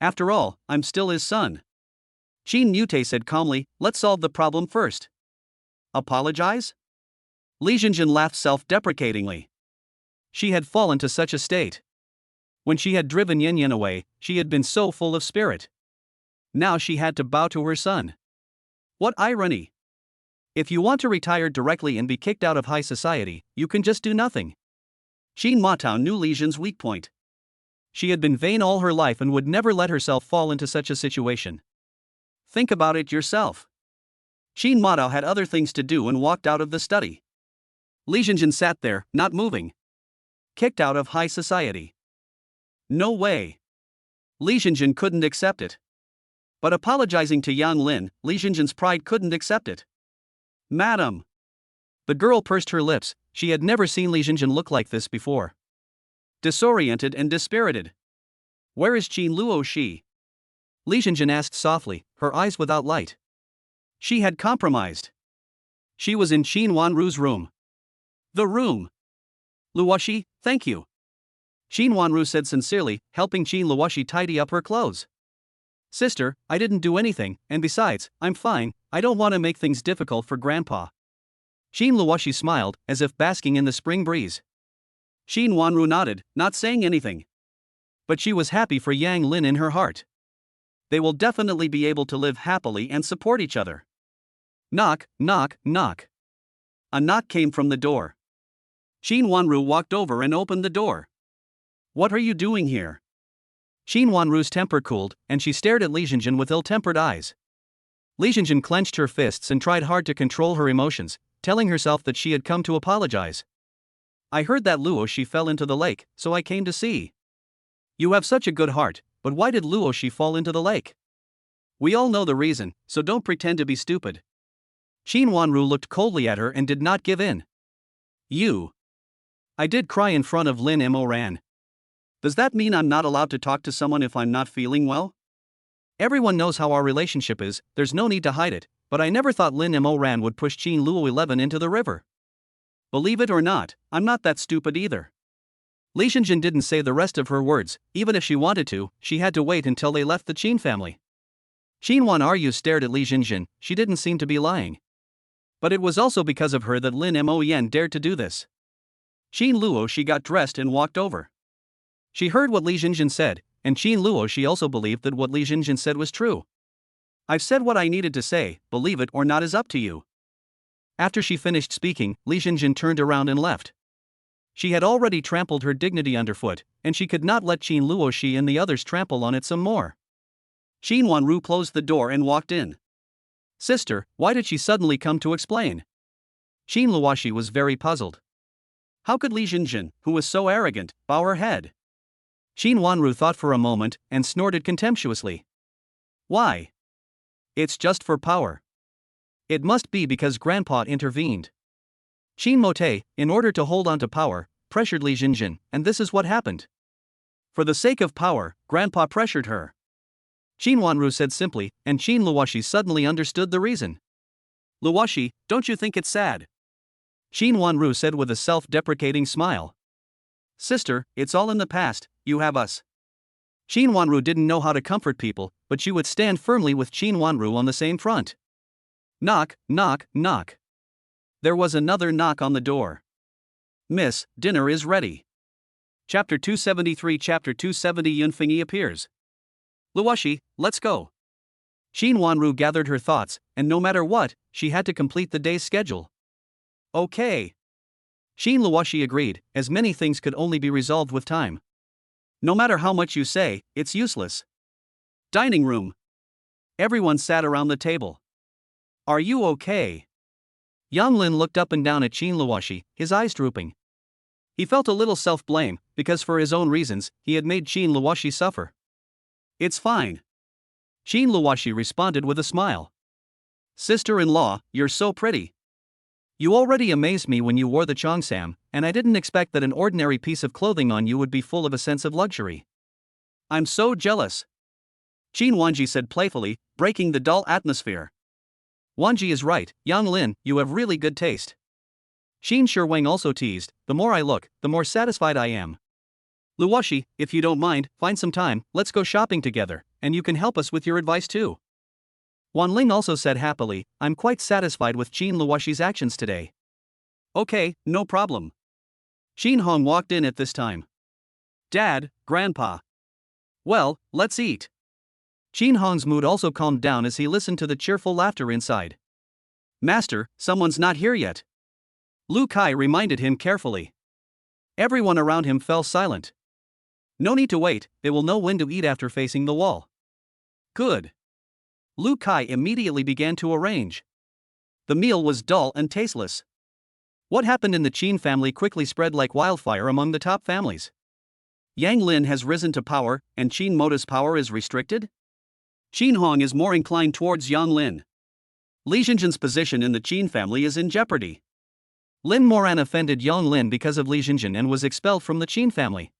After all, I'm still his son. Qin Mute said calmly, let's solve the problem first. Apologize? Li Jinjin laughed self-deprecatingly. She had fallen to such a state. When she had driven Yin Yin away, she had been so full of spirit. Now she had to bow to her son. What irony! If you want to retire directly and be kicked out of high society, you can just do nothing. Qin Matao knew Li Jin's weak point. She had been vain all her life and would never let herself fall into such a situation. Think about it yourself. Qin Matao had other things to do and walked out of the study. Li Jinjin sat there, not moving. Kicked out of high society. No way. Li Jinjin couldn't accept it. But apologizing to Yang Lin, Li Jinjin's pride couldn't accept it. Madam. The girl pursed her lips. She had never seen Li Jinjin look like this before. Disoriented and dispirited. Where is Qin Luoxi? Li Jinjin asked softly, her eyes without light. She had compromised. She was in Qin Wanru's room. The room. Luoxi, thank you. Qin Wanru said sincerely, helping Qin Luoxi tidy up her clothes. Sister, I didn't do anything, and besides, I'm fine, I don't want to make things difficult for Grandpa. Qin Luoxi smiled, as if basking in the spring breeze. Qin Wanru nodded, not saying anything. But she was happy for Yang Lin in her heart. They will definitely be able to live happily and support each other. Knock, knock, knock. A knock came from the door. Qin Wanru walked over and opened the door. What are you doing here? Qin Wanru's temper cooled, and she stared at Li Jinjin with ill-tempered eyes. Li Jinjin clenched her fists and tried hard to control her emotions, telling herself that she had come to apologize. I heard that Luoxi fell into the lake, so I came to see. You have such a good heart, but why did Luoxi fall into the lake? We all know the reason, so don't pretend to be stupid. Qin Wanru looked coldly at her and did not give in. You. I did cry in front of Lin Moran. Does that mean I'm not allowed to talk to someone if I'm not feeling well? Everyone knows how our relationship is, there's no need to hide it, but I never thought Lin Moran would push Qin Luo 11 into the river. Believe it or not, I'm not that stupid either. Li Jinjin didn't say the rest of her words. Even if she wanted to, she had to wait until they left the Qin family. Qin Wanru stared at Li Jinjin, she didn't seem to be lying. But it was also because of her that Lin Moyen dared to do this. Qin Luoxi got dressed and walked over. She heard what Li Jinjin said, and Qin Luoxi also believed that what Li Jinjin said was true. I've said what I needed to say, believe it or not is up to you. After she finished speaking, Li Jinjin turned around and left. She had already trampled her dignity underfoot, and she could not let Qin Luoxi and the others trample on it some more. Qin Wanru closed the door and walked in. Sister, why did she suddenly come to explain? Qin Luoxi was very puzzled. How could Li Jinjin, who was so arrogant, bow her head? Qin Wanru thought for a moment and snorted contemptuously. Why? It's just for power. It must be because Grandpa intervened. Qin Mote, in order to hold on to power, pressured Li Jinjin, and this is what happened. For the sake of power, Grandpa pressured her. Qin Wanru said simply, and Qin Luoxi suddenly understood the reason. Luoxi, don't you think it's sad? Qin Wanru said with a self-deprecating smile. Sister, it's all in the past, you have us. Qin Wanru didn't know how to comfort people, but she would stand firmly with Qin Wanru on the same front. Knock, knock, knock. There was another knock on the door. Miss, dinner is ready. Chapter 273 Chapter 270 Yun Fengyi appears. Luoxi, let's go. Qin Wanru gathered her thoughts, and no matter what, she had to complete the day's schedule. Okay. Qin Luoxi agreed, as many things could only be resolved with time. No matter how much you say, it's useless. Dining room. Everyone sat around the table. Are you okay? Yang Lin looked up and down at Qin Luoxi, his eyes drooping. He felt a little self-blame, because for his own reasons, he had made Qin Luoxi suffer. It's fine. Qin Luoxi responded with a smile. Sister-in-law, you're so pretty. You already amazed me when you wore the cheongsam, and I didn't expect that an ordinary piece of clothing on you would be full of a sense of luxury. I'm so jealous. Qin Wanji said playfully, breaking the dull atmosphere. Wanji is right, Yang Lin, you have really good taste. Qin Shiwang also teased, the more I look, the more satisfied I am. Luoshi, if you don't mind, find some time, let's go shopping together, and you can help us with your advice too. Wan Ling also said happily, I'm quite satisfied with Qin Luoshi's actions today. Okay, no problem. Qin Hong walked in at this time. Dad, Grandpa. Well, let's eat. Qin Hong's mood also calmed down as he listened to the cheerful laughter inside. Master, someone's not here yet. Lu Kai reminded him carefully. Everyone around him fell silent. No need to wait, they will know when to eat after facing the wall. Good. Lu Kai immediately began to arrange. The meal was dull and tasteless. What happened in the Qin family quickly spread like wildfire among the top families. Yang Lin has risen to power, and Qin Mota's power is restricted? Qin Hong is more inclined towards Yang Lin. Li Xinjian's position in the Qin family is in jeopardy. Lin Moran offended Yang Lin because of Li Xinjian and was expelled from the Qin family.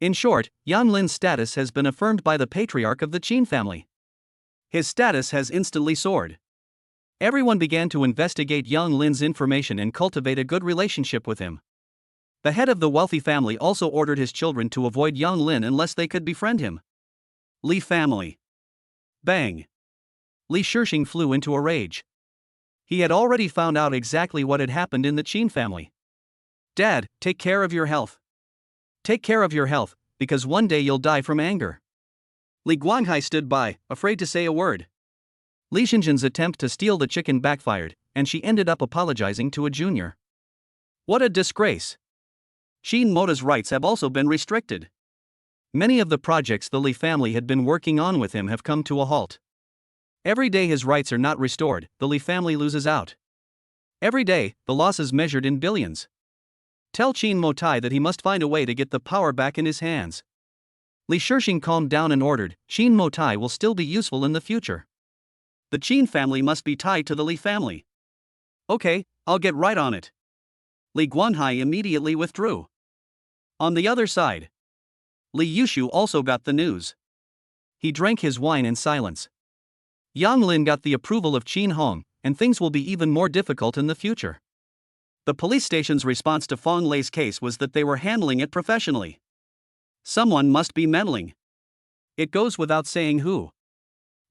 In short, Yang Lin's status has been affirmed by the patriarch of the Qin family. His status has instantly soared. Everyone began to investigate Yang Lin's information and cultivate a good relationship with him. The head of the wealthy family also ordered his children to avoid Yang Lin unless they could befriend him. Li family. Bang. Li Shixing flew into a rage. He had already found out exactly what had happened in the Qin family. Dad, take care of your health. Take care of your health, because one day you'll die from anger. Li Guanghai stood by, afraid to say a word. Li Xinjian's attempt to steal the chicken backfired, and she ended up apologizing to a junior. What a disgrace. Qin Mota's rights have also been restricted. Many of the projects the Li family had been working on with him have come to a halt. Every day his rights are not restored, the Li family loses out. Every day, the loss is measured in billions. Tell Qin Motai that he must find a way to get the power back in his hands. Li Shixing calmed down and ordered, Qin Motai will still be useful in the future. The Qin family must be tied to the Li family. Okay, I'll get right on it. Li Guanhai immediately withdrew. On the other side, Li Yushu also got the news. He drank his wine in silence. Yang Lin got the approval of Qin Hong, and things will be even more difficult in the future. The police station's response to Fong Lei's case was that they were handling it professionally. Someone must be meddling. It goes without saying who.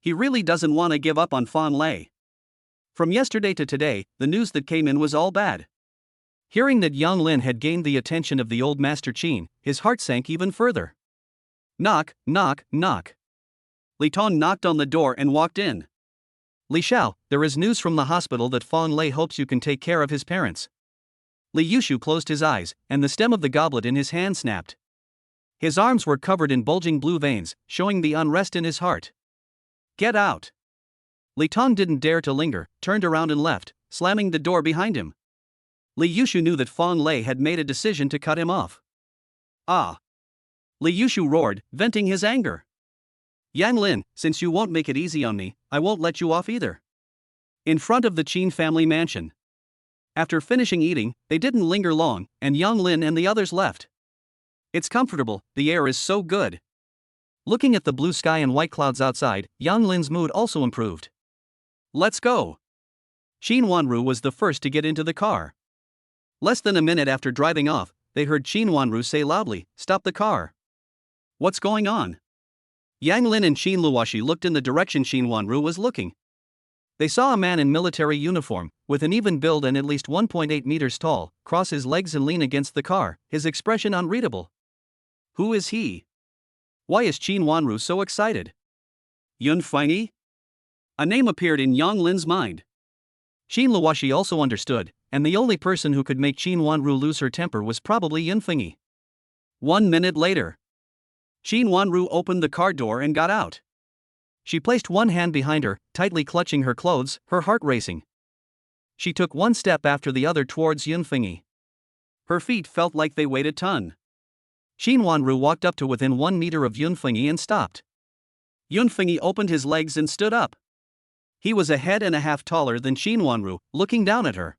He really doesn't want to give up on Fong Lei. From yesterday to today, the news that came in was all bad. Hearing that Yang Lin had gained the attention of the old Master Qin, his heart sank even further. Knock, knock, knock. Li Tong knocked on the door and walked in. Li Xiao, there is news from the hospital that Fong Lei hopes you can take care of his parents. Li Yushu closed his eyes, and the stem of the goblet in his hand snapped. His arms were covered in bulging blue veins, showing the unrest in his heart. Get out! Li Tong didn't dare to linger, turned around and left, slamming the door behind him. Li Yushu knew that Fong Lei had made a decision to cut him off. Ah! Li Yushu roared, venting his anger. Yang Lin, since you won't make it easy on me, I won't let you off either. In front of the Qin family mansion. After finishing eating, they didn't linger long, and Yang Lin and the others left. It's comfortable, the air is so good. Looking at the blue sky and white clouds outside, Yang Lin's mood also improved. Let's go. Qin Wanru was the first to get into the car. Less than a minute after driving off, they heard Qin Wanru say loudly, "Stop the car." What's going on? Yang Lin and Qin Luoshi looked in the direction Qin Wanru was looking. They saw a man in military uniform, with an even build and at least 1.8 meters tall, cross his legs and lean against the car, his expression unreadable. Who is he? Why is Qin Wanru so excited? Yun Fengyi? A name appeared in Yang Lin's mind. Qin Luoshi also understood, and the only person who could make Qin Wanru lose her temper was probably Yun Fengyi. 1 minute later, Qin Wanru opened the car door and got out. She placed one hand behind her, tightly clutching her clothes, her heart racing. She took one step after the other towards Yun Fengyi. Her feet felt like they weighed a ton. Qin Wanru walked up to within 1 meter of Yun Fengyi and stopped. Yun Fengyi opened his legs and stood up. He was a head and a half taller than Shin Wanru, looking down at her.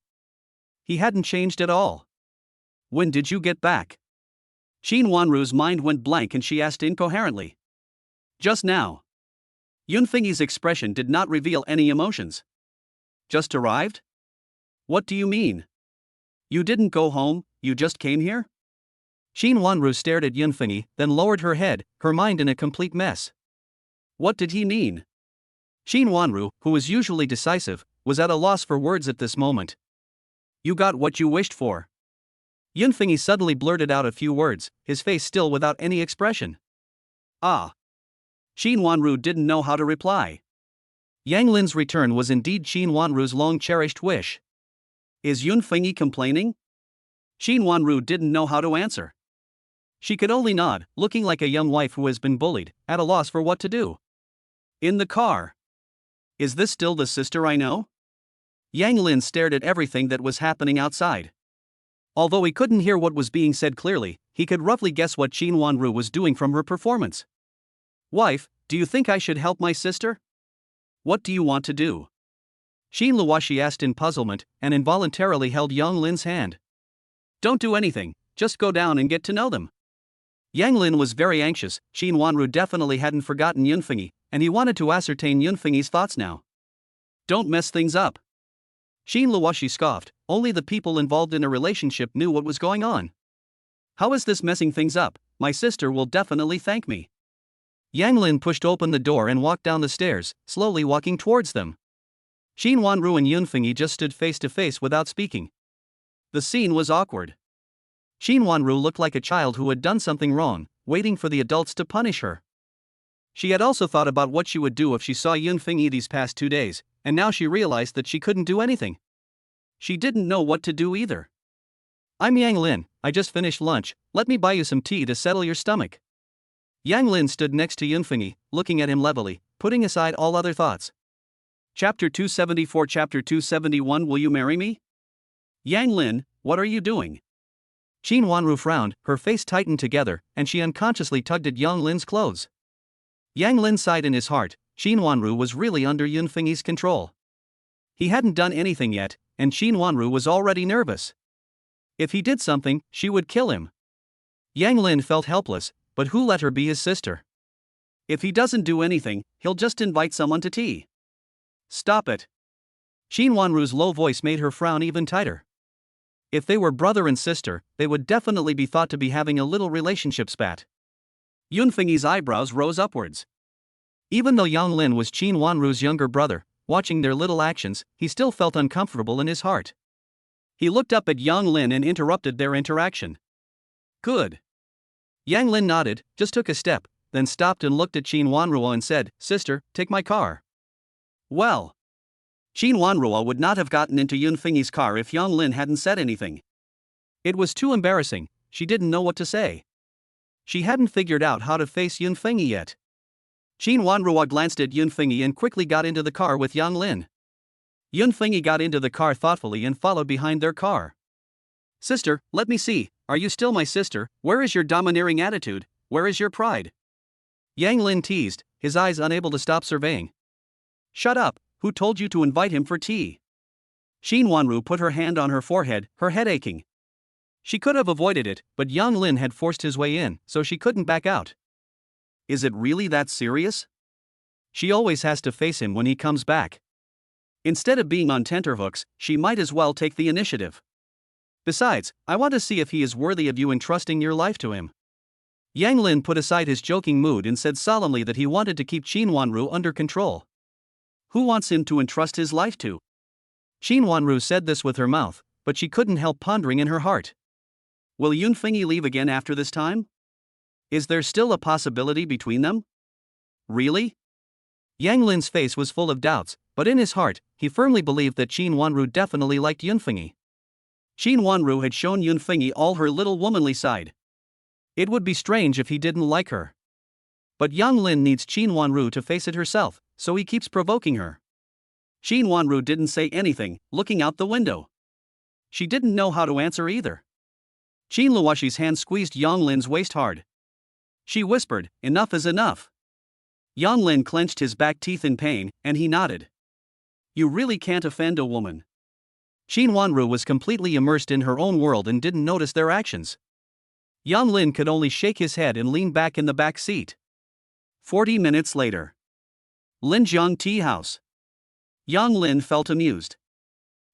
He hadn't changed at all. When did you get back? Shin Wanru's mind went blank and she asked incoherently. Just now. Yun Fengyi's expression did not reveal any emotions. Just arrived? What do you mean? You didn't go home, you just came here? Shin Wanru stared at Yun Fengyi, then lowered her head, her mind in a complete mess. What did he mean? Shin Wanru, who was usually decisive, was at a loss for words at this moment. You got what you wished for. Yun Fengyi suddenly blurted out a few words, his face still without any expression. Ah. Shin Wanru didn't know how to reply. Yang Lin's return was indeed Shin Wanru's long-cherished wish. Is Yun Fengyi complaining? Shin Wanru didn't know how to answer. She could only nod, looking like a young wife who has been bullied, at a loss for what to do. In the car. Is this still the sister I know? Yang Lin stared at everything that was happening outside. Although he couldn't hear what was being said clearly, he could roughly guess what Shin Wanru was doing from her performance. Wife, do you think I should help my sister? What do you want to do? Shin Luoshi asked in puzzlement, and involuntarily held Yang Lin's hand. Don't do anything, just go down and get to know them. Yang Lin was very anxious. Shin Wanru definitely hadn't forgotten Yun Fengyi, and he wanted to ascertain Yun Fengyi's thoughts now. Don't mess things up. Shin Luoshi scoffed, only the people involved in a relationship knew what was going on. How is this messing things up? My sister will definitely thank me. Yang Lin pushed open the door and walked down the stairs, slowly walking towards them. Shin Wanru and Yun Fengyi just stood face to face without speaking. The scene was awkward. Shin Wanru looked like a child who had done something wrong, waiting for the adults to punish her. She had also thought about what she would do if she saw Yun Fengyi these past 2 days, and now she realized that she couldn't do anything. She didn't know what to do either. I'm Yang Lin, I just finished lunch, let me buy you some tea to settle your stomach. Yang Lin stood next to Yun Fengyi, looking at him levelly, putting aside all other thoughts. Chapter 274 Chapter 271 Will you marry me? Yang Lin, what are you doing? Shin Wanru frowned, her face tightened together, and she unconsciously tugged at Yang Lin's clothes. Yang Lin sighed in his heart. Shin Wanru was really under Yun Fengyi's control. He hadn't done anything yet, and Shin Wanru was already nervous. If he did something, she would kill him. Yang Lin felt helpless, but who let her be his sister? If he doesn't do anything, he'll just invite someone to tea. Stop it. Shin Wanru's low voice made her frown even tighter. If they were brother and sister, they would definitely be thought to be having a little relationship spat. Yun Fengyi's eyebrows rose upwards. Even though Yang Lin was Shin Wanru's younger brother, watching their little actions, he still felt uncomfortable in his heart. He looked up at Yang Lin and interrupted their interaction. Good. Yang Lin nodded, just took a step, then stopped and looked at Shin Wanru and said, Sister, take my car. Well. Shin Wanru would not have gotten into Yun Fengyi's car if Yang Lin hadn't said anything. It was too embarrassing, she didn't know what to say. She hadn't figured out how to face Yun Fengyi yet. Shin Wanru glanced at Yun Fengyi and quickly got into the car with Yang Lin. Yun Fengyi got into the car thoughtfully and followed behind their car. Sister, let me see, are you still my sister? Where is your domineering attitude? Where is your pride? Yang Lin teased, his eyes unable to stop surveying. Shut up, who told you to invite him for tea? Shin Wanru put her hand on her forehead, her head aching. She could have avoided it, but Yang Lin had forced his way in, so she couldn't back out. Is it really that serious? She always has to face him when he comes back. Instead of being on tenterhooks, she might as well take the initiative. Besides, I want to see if he is worthy of you entrusting your life to him. Yang Lin put aside his joking mood and said solemnly that he wanted to keep Shin Wanru under control. Who wants him to entrust his life to? Shin Wanru said this with her mouth, but she couldn't help pondering in her heart. Will Yun Fengyi leave again after this time? Is there still a possibility between them? Really? Yang Lin's face was full of doubts, but in his heart, he firmly believed that Shin Wanru definitely liked Yun Fengyi. Shin Wanru had shown Yun Fengyi all her little womanly side. It would be strange if he didn't like her. But Yang Lin needs Shin Wanru to face it herself, so he keeps provoking her. Shin Wanru didn't say anything, looking out the window. She didn't know how to answer either. Shin Luoshi's hand squeezed Yang Lin's waist hard. She whispered, enough is enough. Yang Lin clenched his back teeth in pain, and he nodded. You really can't offend a woman. Qin Wanru was completely immersed in her own world and didn't notice their actions. Yang Lin could only shake his head and lean back in the back seat. 40 minutes later. Linjiang Tea House. Yang Lin felt amused.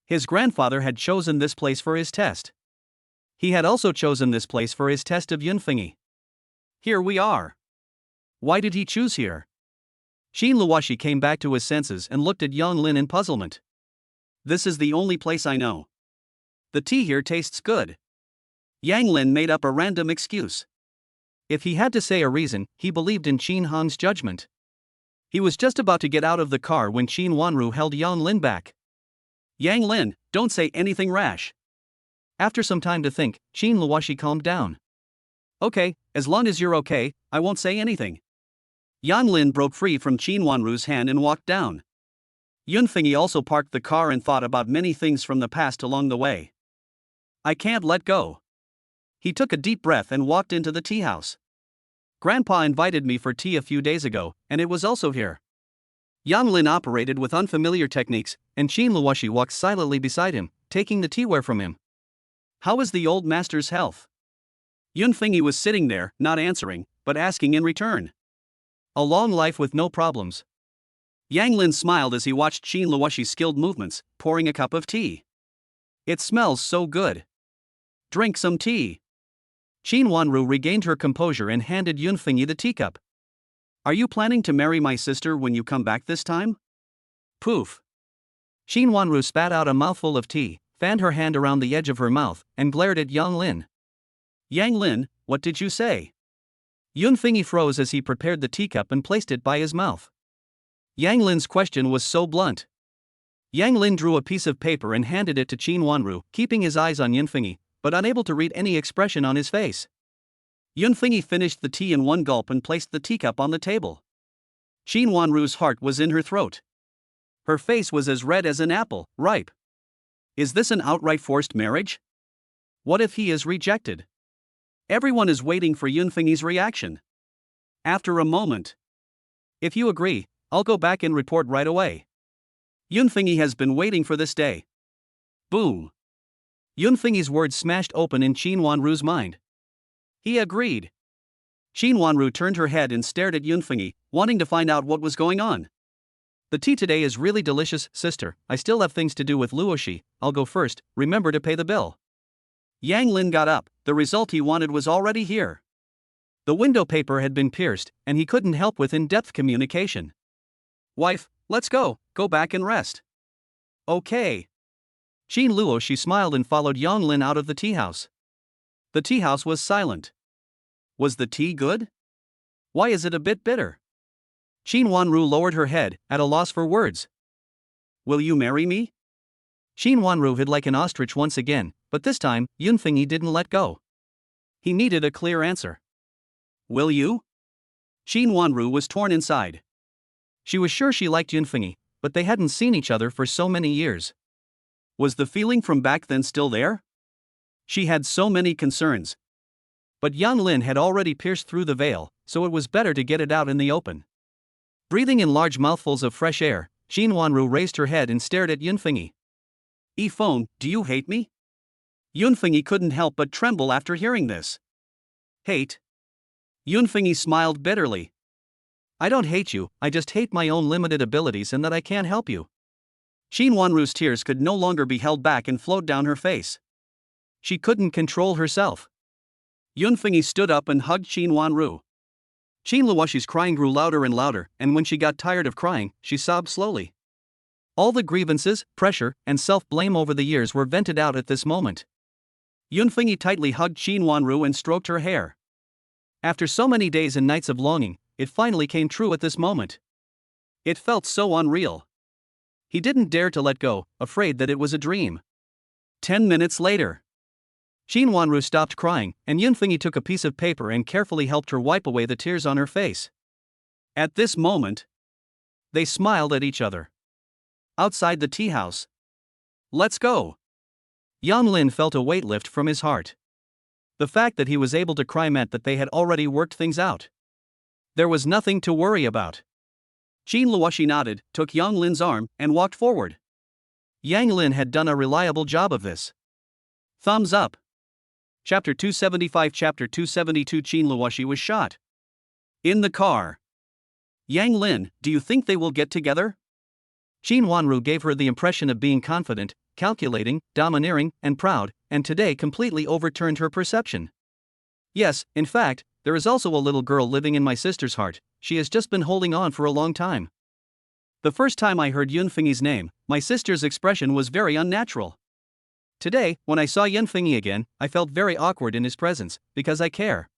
His grandfather had chosen this place for his test. He had also chosen this place for his test of Fengyi. Here we are. Why did he choose here? Qin Luoshi came back to his senses and looked at Yang Lin in puzzlement. This is the only place I know. The tea here tastes good. Yang Lin made up a random excuse. If he had to say a reason, he believed in Qin Hong's judgment. He was just about to get out of the car when Qin Wanru held Yang Lin back. Yang Lin, don't say anything rash. After some time to think, Qin Luoshi calmed down. Okay, as long as you're okay, I won't say anything. Yang Lin broke free from Qin Wanru's hand and walked down. Fengyi also parked the car and thought about many things from the past along the way. I can't let go. He took a deep breath and walked into the tea house. Grandpa invited me for tea a few days ago, and it was also here. Yang Lin operated with unfamiliar techniques, and Qin Luoshi walked silently beside him, taking the teaware from him. How is the old master's health? Fengyi was sitting there, not answering, but asking in return. A long life with no problems. Yang Lin smiled as he watched Qin Luoshi's skilled movements, pouring a cup of tea. It smells so good. Drink some tea. Qin Wanru regained her composure and handed Fengyi the teacup. Are you planning to marry my sister when you come back this time? Poof. Qin Wanru spat out a mouthful of tea, fanned her hand around the edge of her mouth, and glared at Yang Lin. Yang Lin, what did you say? Fengyi froze as he prepared the teacup and placed it by his mouth. Yang Lin's question was so blunt. Yang Lin drew a piece of paper and handed it to Qin Wanru, keeping his eyes on Fengyi, but unable to read any expression on his face. Fengyi finished the tea in one gulp and placed the teacup on the table. Qin Wanru's heart was in her throat. Her face was as red as an apple, ripe. Is this an outright forced marriage? What if he is rejected? Everyone is waiting for Fengyi's reaction. After a moment. If you agree, I'll go back and report right away. Fengyi has been waiting for this day. Boom. Fengyi's words smashed open in Qin Wanru's mind. He agreed. Qin Wanru turned her head and stared at Fengyi, wanting to find out what was going on. The tea today is really delicious, sister. I still have things to do with Luoshi. I'll go first. Remember to pay the bill. Yang Lin got up. The result he wanted was already here. The window paper had been pierced, and he couldn't help with in-depth communication. Wife, let's go. Go back and rest. Okay. Qin Luoshi smiled and followed Yang Lin out of the tea house. The tea house was silent. Was the tea good? Why is it a bit bitter? Qin Wanru lowered her head, at a loss for words. Will you marry me? Qin Wanru hid like an ostrich once again, but this time, Fengyi didn't let go. He needed a clear answer. Will you? Qin Wanru was torn inside. She was sure she liked Fengyi, but they hadn't seen each other for so many years. Was the feeling from back then still there? She had so many concerns. But Yang Lin had already pierced through the veil, so it was better to get it out in the open. Breathing in large mouthfuls of fresh air, Qin Wanru raised her head and stared at Fengyi. Feng, do you hate me? Fengyi couldn't help but tremble after hearing this. Hate? Fengyi smiled bitterly. I don't hate you, I just hate my own limited abilities and that I can't help you. Qin Wanru's tears could no longer be held back and flowed down her face. She couldn't control herself. Fengyi stood up and hugged Qin Wanru. Qin Luoshi's crying grew louder and louder, and when she got tired of crying, she sobbed slowly. All the grievances, pressure, and self-blame over the years were vented out at this moment. Fengyi tightly hugged Qin Wanru and stroked her hair. After so many days and nights of longing, it finally came true at this moment. It felt so unreal. He didn't dare to let go, afraid that it was a dream. 10 minutes later. Qin Wanru stopped crying, and Fengyi took a piece of paper and carefully helped her wipe away the tears on her face. At this moment, they smiled at each other. Outside the tea house. Let's go. Yang Lin felt a weight lift from his heart. The fact that he was able to cry meant that they had already worked things out. There was nothing to worry about. Qin Luoshi nodded, took Yang Lin's arm, and walked forward. Yang Lin had done a reliable job of this. Thumbs up. Chapter 275. Chapter 272. Qin Luoshi was shot. In the car. Yang Lin, do you think they will get together? Qin Wanru gave her the impression of being confident, calculating, domineering, and proud, and today completely overturned her perception. Yes, in fact, there is also a little girl living in my sister's heart. She has just been holding on for a long time. The first time I heard Yun Fengyi's name, my sister's expression was very unnatural. Today, when I saw Yun Fengyi again, I felt very awkward in his presence, because I care.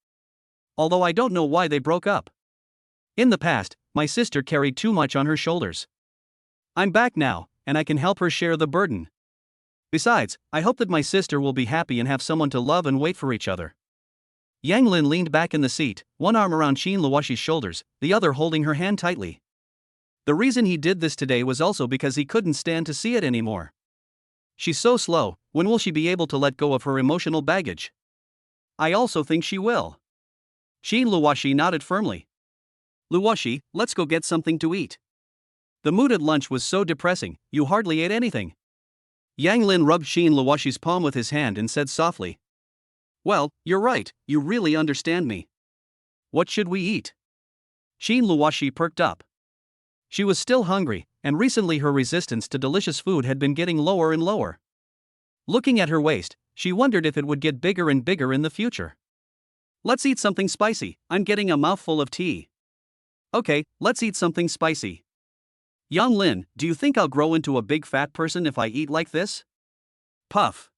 Although I don't know why they broke up. In the past, my sister carried too much on her shoulders. I'm back now, and I can help her share the burden. Besides, I hope that my sister will be happy and have someone to love and wait for each other. Yang Lin leaned back in the seat, one arm around Qin Luoshi's shoulders, the other holding her hand tightly. The reason he did this today was also because he couldn't stand to see it anymore. She's so slow, when will she be able to let go of her emotional baggage? I also think she will. Qin Luoshi nodded firmly. Luoshi, let's go get something to eat. The mood at lunch was so depressing, you hardly ate anything. Yang Lin rubbed Qin Luoshi's palm with his hand and said softly. Well, you're right, you really understand me. What should we eat? Qin Luoshi perked up. She was still hungry, and recently her resistance to delicious food had been getting lower and lower. Looking at her waist, she wondered if it would get bigger and bigger in the future. Let's eat something spicy, I'm getting a mouthful of tea. Okay, let's eat something spicy. Yang Lin, do you think I'll grow into a big fat person if I eat like this? Puff.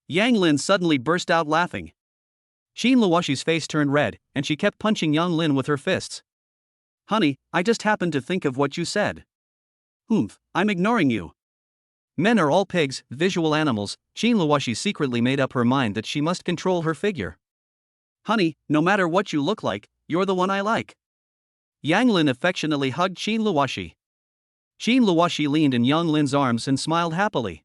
Yang Lin suddenly burst out laughing. Qin Luoshi's face turned red, and she kept punching Yang Lin with her fists. Honey, I just happened to think of what you said. I'm ignoring you. Men are all pigs, visual animals. Qin Luoshi secretly made up her mind that she must control her figure. Honey, no matter what you look like, you're the one I like. Yang Lin affectionately hugged Qin Luoshi. Qin Luoshi leaned in Yang Lin's arms and smiled happily.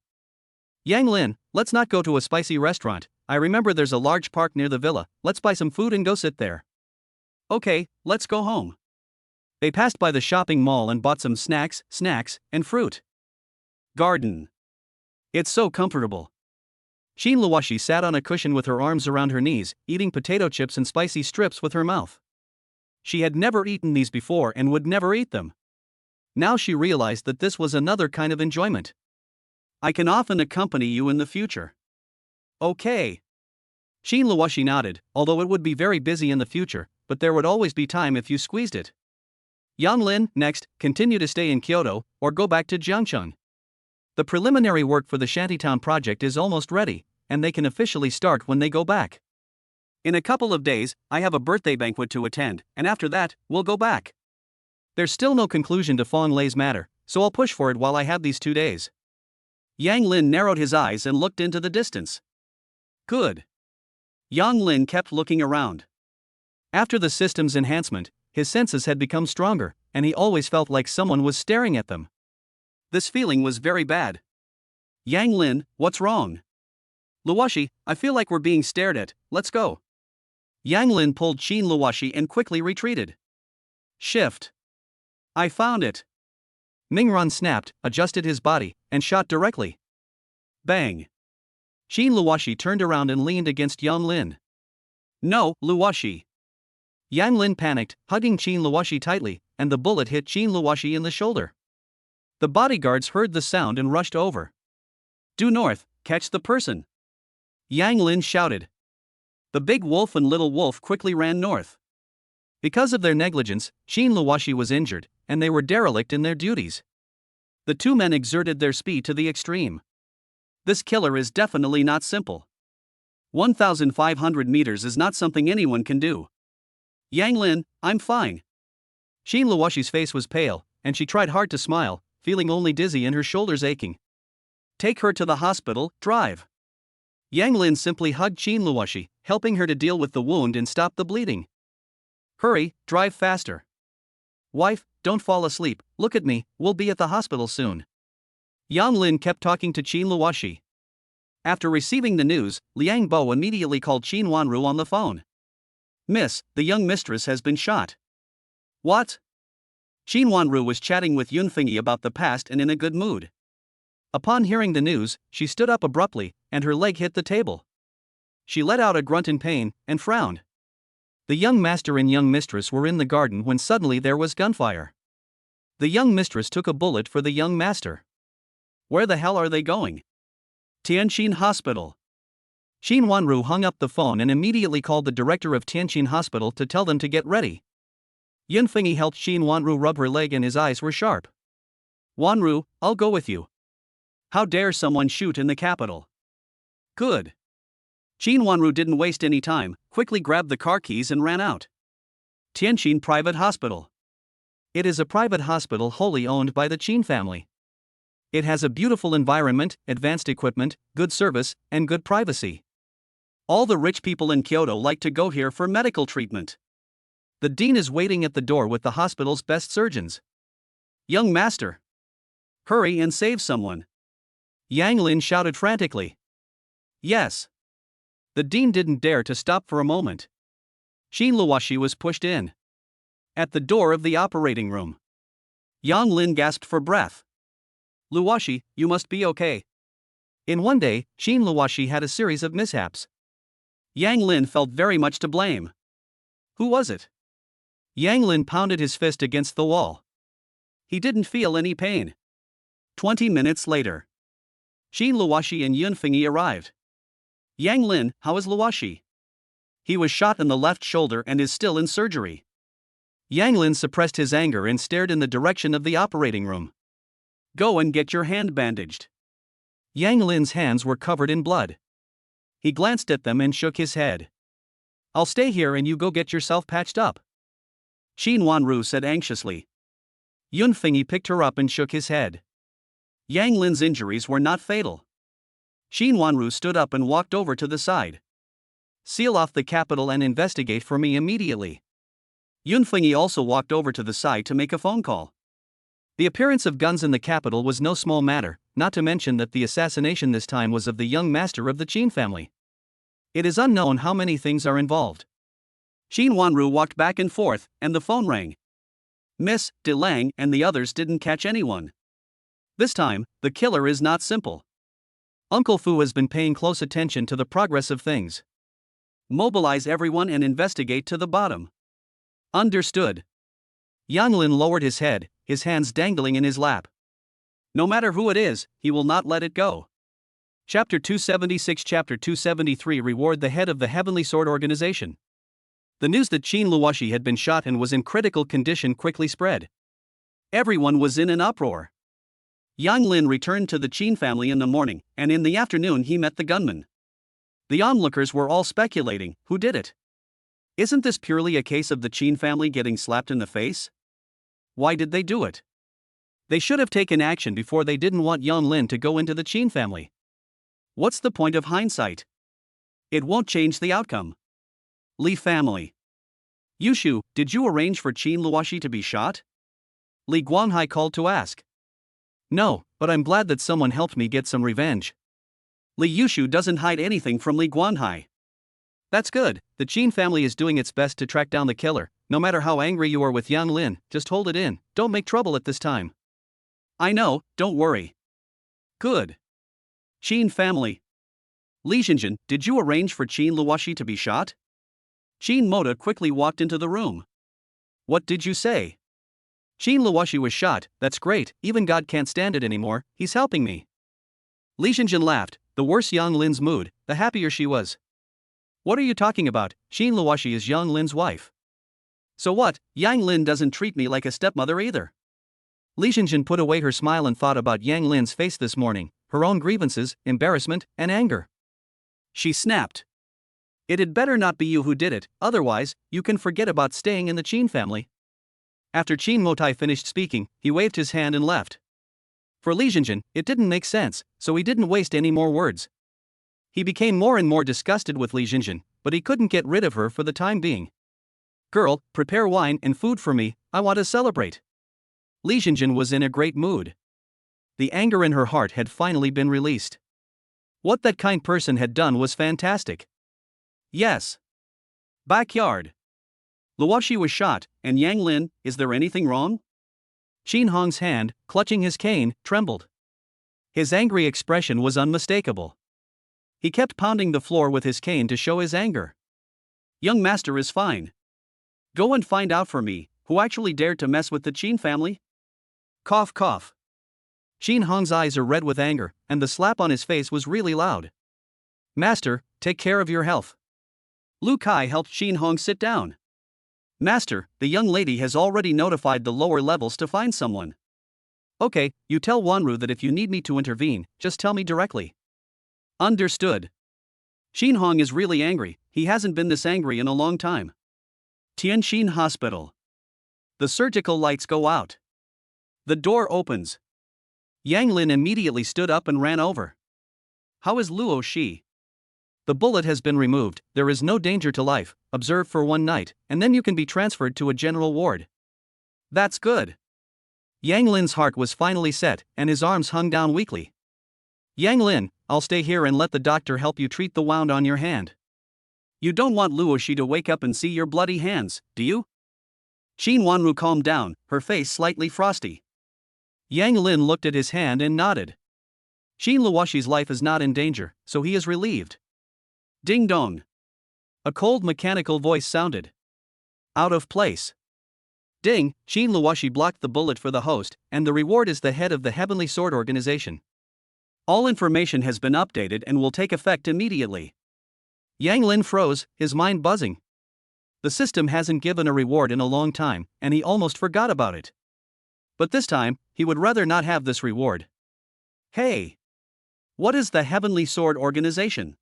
Yang Lin, let's not go to a spicy restaurant. I remember there's a large park near the villa. Let's buy some food and go sit there. Okay, let's go home. They passed by the shopping mall and bought some snacks, and fruit. Garden. It's so comfortable. Qin Luoshi sat on a cushion with her arms around her knees, eating potato chips and spicy strips with her mouth. She had never eaten these before and would never eat them. Now she realized that this was another kind of enjoyment. I can often accompany you in the future. Okay. Qin Luoshi nodded, although it would be very busy in the future, but there would always be time if you squeezed it. Yang Lin, next, continue to stay in Kyoto, or go back to Jiangcheng. The preliminary work for the shantytown project is almost ready, and they can officially start when they go back. In a couple of days, I have a birthday banquet to attend, and after that, we'll go back. There's still no conclusion to Feng Lei's matter, so I'll push for it while I have these 2 days. Yang Lin narrowed his eyes and looked into the distance. Good. Yang Lin kept looking around. After the system's enhancement, his senses had become stronger, and he always felt like someone was staring at them. This feeling was very bad. Yang Lin, what's wrong? Luoshi, I feel like we're being stared at, let's go. Yang Lin pulled Qin Luoshi and quickly retreated. Shift. I found it. Mingran snapped, adjusted his body, and shot directly. Bang. Qin Luoshi turned around and leaned against Yang Lin. No, Luoshi. Yang Lin panicked, hugging Qin Luoshi tightly, and the bullet hit Qin Luoshi in the shoulder. The bodyguards heard the sound and rushed over. Due north, catch the person. Yang Lin shouted. The big wolf and little wolf quickly ran north. Because of their negligence, Qin Luoshi was injured, and they were derelict in their duties. The two men exerted their speed to the extreme. This killer is definitely not simple. 1,500 meters is not something anyone can do. Yang Lin, I'm fine. Qin Luoshi's face was pale, and she tried hard to smile, feeling only dizzy and her shoulders aching. Take her to the hospital, drive. Yang Lin simply hugged Qin Luoshi, helping her to deal with the wound and stop the bleeding. Hurry, drive faster. Wife, don't fall asleep, look at me, we'll be at the hospital soon. Yang Lin kept talking to Qin Luoshi. After receiving the news, Liang Bo immediately called Qin Wanru on the phone. Miss, the young mistress has been shot. What? Qin Wanru was chatting with Yun Fengyi about the past and in a good mood. Upon hearing the news, she stood up abruptly, and her leg hit the table. She let out a grunt in pain, and frowned. The young master and young mistress were in the garden when suddenly there was gunfire. The young mistress took a bullet for the young master. Where the hell are they going? Tianjin Hospital. Qin Wanru hung up the phone and immediately called the director of Tianjin Hospital to tell them to get ready. Yun Fengyi helped Qin Wanru rub her leg and his eyes were sharp. Wanru, I'll go with you. How dare someone shoot in the capital? Good. Qin Wanru didn't waste any time, quickly grabbed the car keys and ran out. Tianjin Private Hospital. It is a private hospital wholly owned by the Qin family. It has a beautiful environment, advanced equipment, good service, and good privacy. All the rich people in Kyoto like to go here for medical treatment. The dean is waiting at the door with the hospital's best surgeons. Young master! Hurry and save someone! Yang Lin shouted frantically. Yes. The dean didn't dare to stop for a moment. Qin Luoshi was pushed in. At the door of the operating room. Yang Lin gasped for breath. Luoshi, you must be okay. In one day, Qin Luoshi had a series of mishaps. Yang Lin felt very much to blame. Who was it? Yang Lin pounded his fist against the wall. He didn't feel any pain. 20 minutes later. Qin Luoshi and Yun Fengyi arrived. Yang Lin, how is Luoshi? He was shot in the left shoulder and is still in surgery. Yang Lin suppressed his anger and stared in the direction of the operating room. Go and get your hand bandaged. Yang Lin's hands were covered in blood. He glanced at them and shook his head. I'll stay here and you go get yourself patched up. Qin Wanru said anxiously. Yun Fengyi picked her up and shook his head. Yang Lin's injuries were not fatal. Qin Wanru stood up and walked over to the side. Seal off the capital and investigate for me immediately. Yun Fengyi also walked over to the side to make a phone call. The appearance of guns in the capital was no small matter, not to mention that the assassination this time was of the young master of the Qin family. It is unknown how many things are involved. Qin Wanru walked back and forth, and the phone rang. Miss De Lang and the others didn't catch anyone. This time, the killer is not simple. Uncle Fu has been paying close attention to the progress of things. Mobilize everyone and investigate to the bottom. Understood. Yang Lin lowered his head, his hands dangling in his lap. No matter who it is, he will not let it go. Chapter 276 Chapter 273 Reward the head of the Heavenly Sword Organization. The news that Qin Luoshi had been shot and was in critical condition quickly spread. Everyone was in an uproar. Yang Lin returned to the Qin family in the morning, and in the afternoon he met the gunman. The onlookers were all speculating, who did it? Isn't this purely a case of the Qin family getting slapped in the face? Why did they do it? They should have taken action before they didn't want Yang Lin to go into the Qin family. What's the point of hindsight? It won't change the outcome. Li family. Yushu, did you arrange for Qin Luoshi to be shot? Li Guanghai called to ask. No, but I'm glad that someone helped me get some revenge. Li Yushu doesn't hide anything from Li Guanghai. That's good, the Qin family is doing its best to track down the killer. No matter how angry you are with Yang Lin, just hold it in, don't make trouble at this time. I know, don't worry. Good. Qin family. Li Xinjin, did you arrange for Qin Luoshi to be shot? Qin Moda quickly walked into the room. What did you say? Qin Luoshi was shot, that's great, even God can't stand it anymore, he's helping me. Li Xinjin laughed, the worse Yang Lin's mood, the happier she was. What are you talking about? Qin Luoshi is Yang Lin's wife. So what, Yang Lin doesn't treat me like a stepmother either. Li Xinjin put away her smile and thought about Yang Lin's face this morning, her own grievances, embarrassment, and anger. She snapped. It had better not be you who did it, otherwise, you can forget about staying in the Qin family. After Qin Motai finished speaking, he waved his hand and left. For Li Xinjin, it didn't make sense, so he didn't waste any more words. He became more and more disgusted with Li Xinjin, but he couldn't get rid of her for the time being. Girl, prepare wine and food for me, I want to celebrate. Li Xinjin was in a great mood. The anger in her heart had finally been released. What that kind person had done was fantastic. Yes. Backyard. Luoshi was shot, and Yang Lin, is there anything wrong? Xin Hong's hand, clutching his cane, trembled. His angry expression was unmistakable. He kept pounding the floor with his cane to show his anger. Young master is fine. Go and find out for me, who actually dared to mess with the Qin family? Cough cough. Xin Hong's eyes are red with anger, and the slap on his face was really loud. Master, take care of your health. Lu Kai helped Xin Hong sit down. Master, the young lady has already notified the lower levels to find someone. Okay, you tell Wanru that if you need me to intervene, just tell me directly. Understood. Xin Hong is really angry, he hasn't been this angry in a long time. Tianjin Hospital. The surgical lights go out. The door opens. Yang Lin immediately stood up and ran over. How is Luo Shi? The bullet has been removed, there is no danger to life, observe for 1 night, and then you can be transferred to a general ward. That's good. Yang Lin's heart was finally set, and his arms hung down weakly. Yang Lin, I'll stay here and let the doctor help you treat the wound on your hand. You don't want Luo Shi to wake up and see your bloody hands, do you? Qin Wanru calmed down, her face slightly frosty. Yang Lin looked at his hand and nodded. Qin Luoshi's life is not in danger, so he is relieved. Ding dong. A cold mechanical voice sounded. Out of place. Ding, Qin Luoshi blocked the bullet for the host, and the reward is the head of the Heavenly Sword Organization. All information has been updated and will take effect immediately. Yang Lin froze, his mind buzzing. The system hasn't given a reward in a long time, and he almost forgot about it. But this time, he would rather not have this reward. Hey! What is the Heavenly Sword Organization?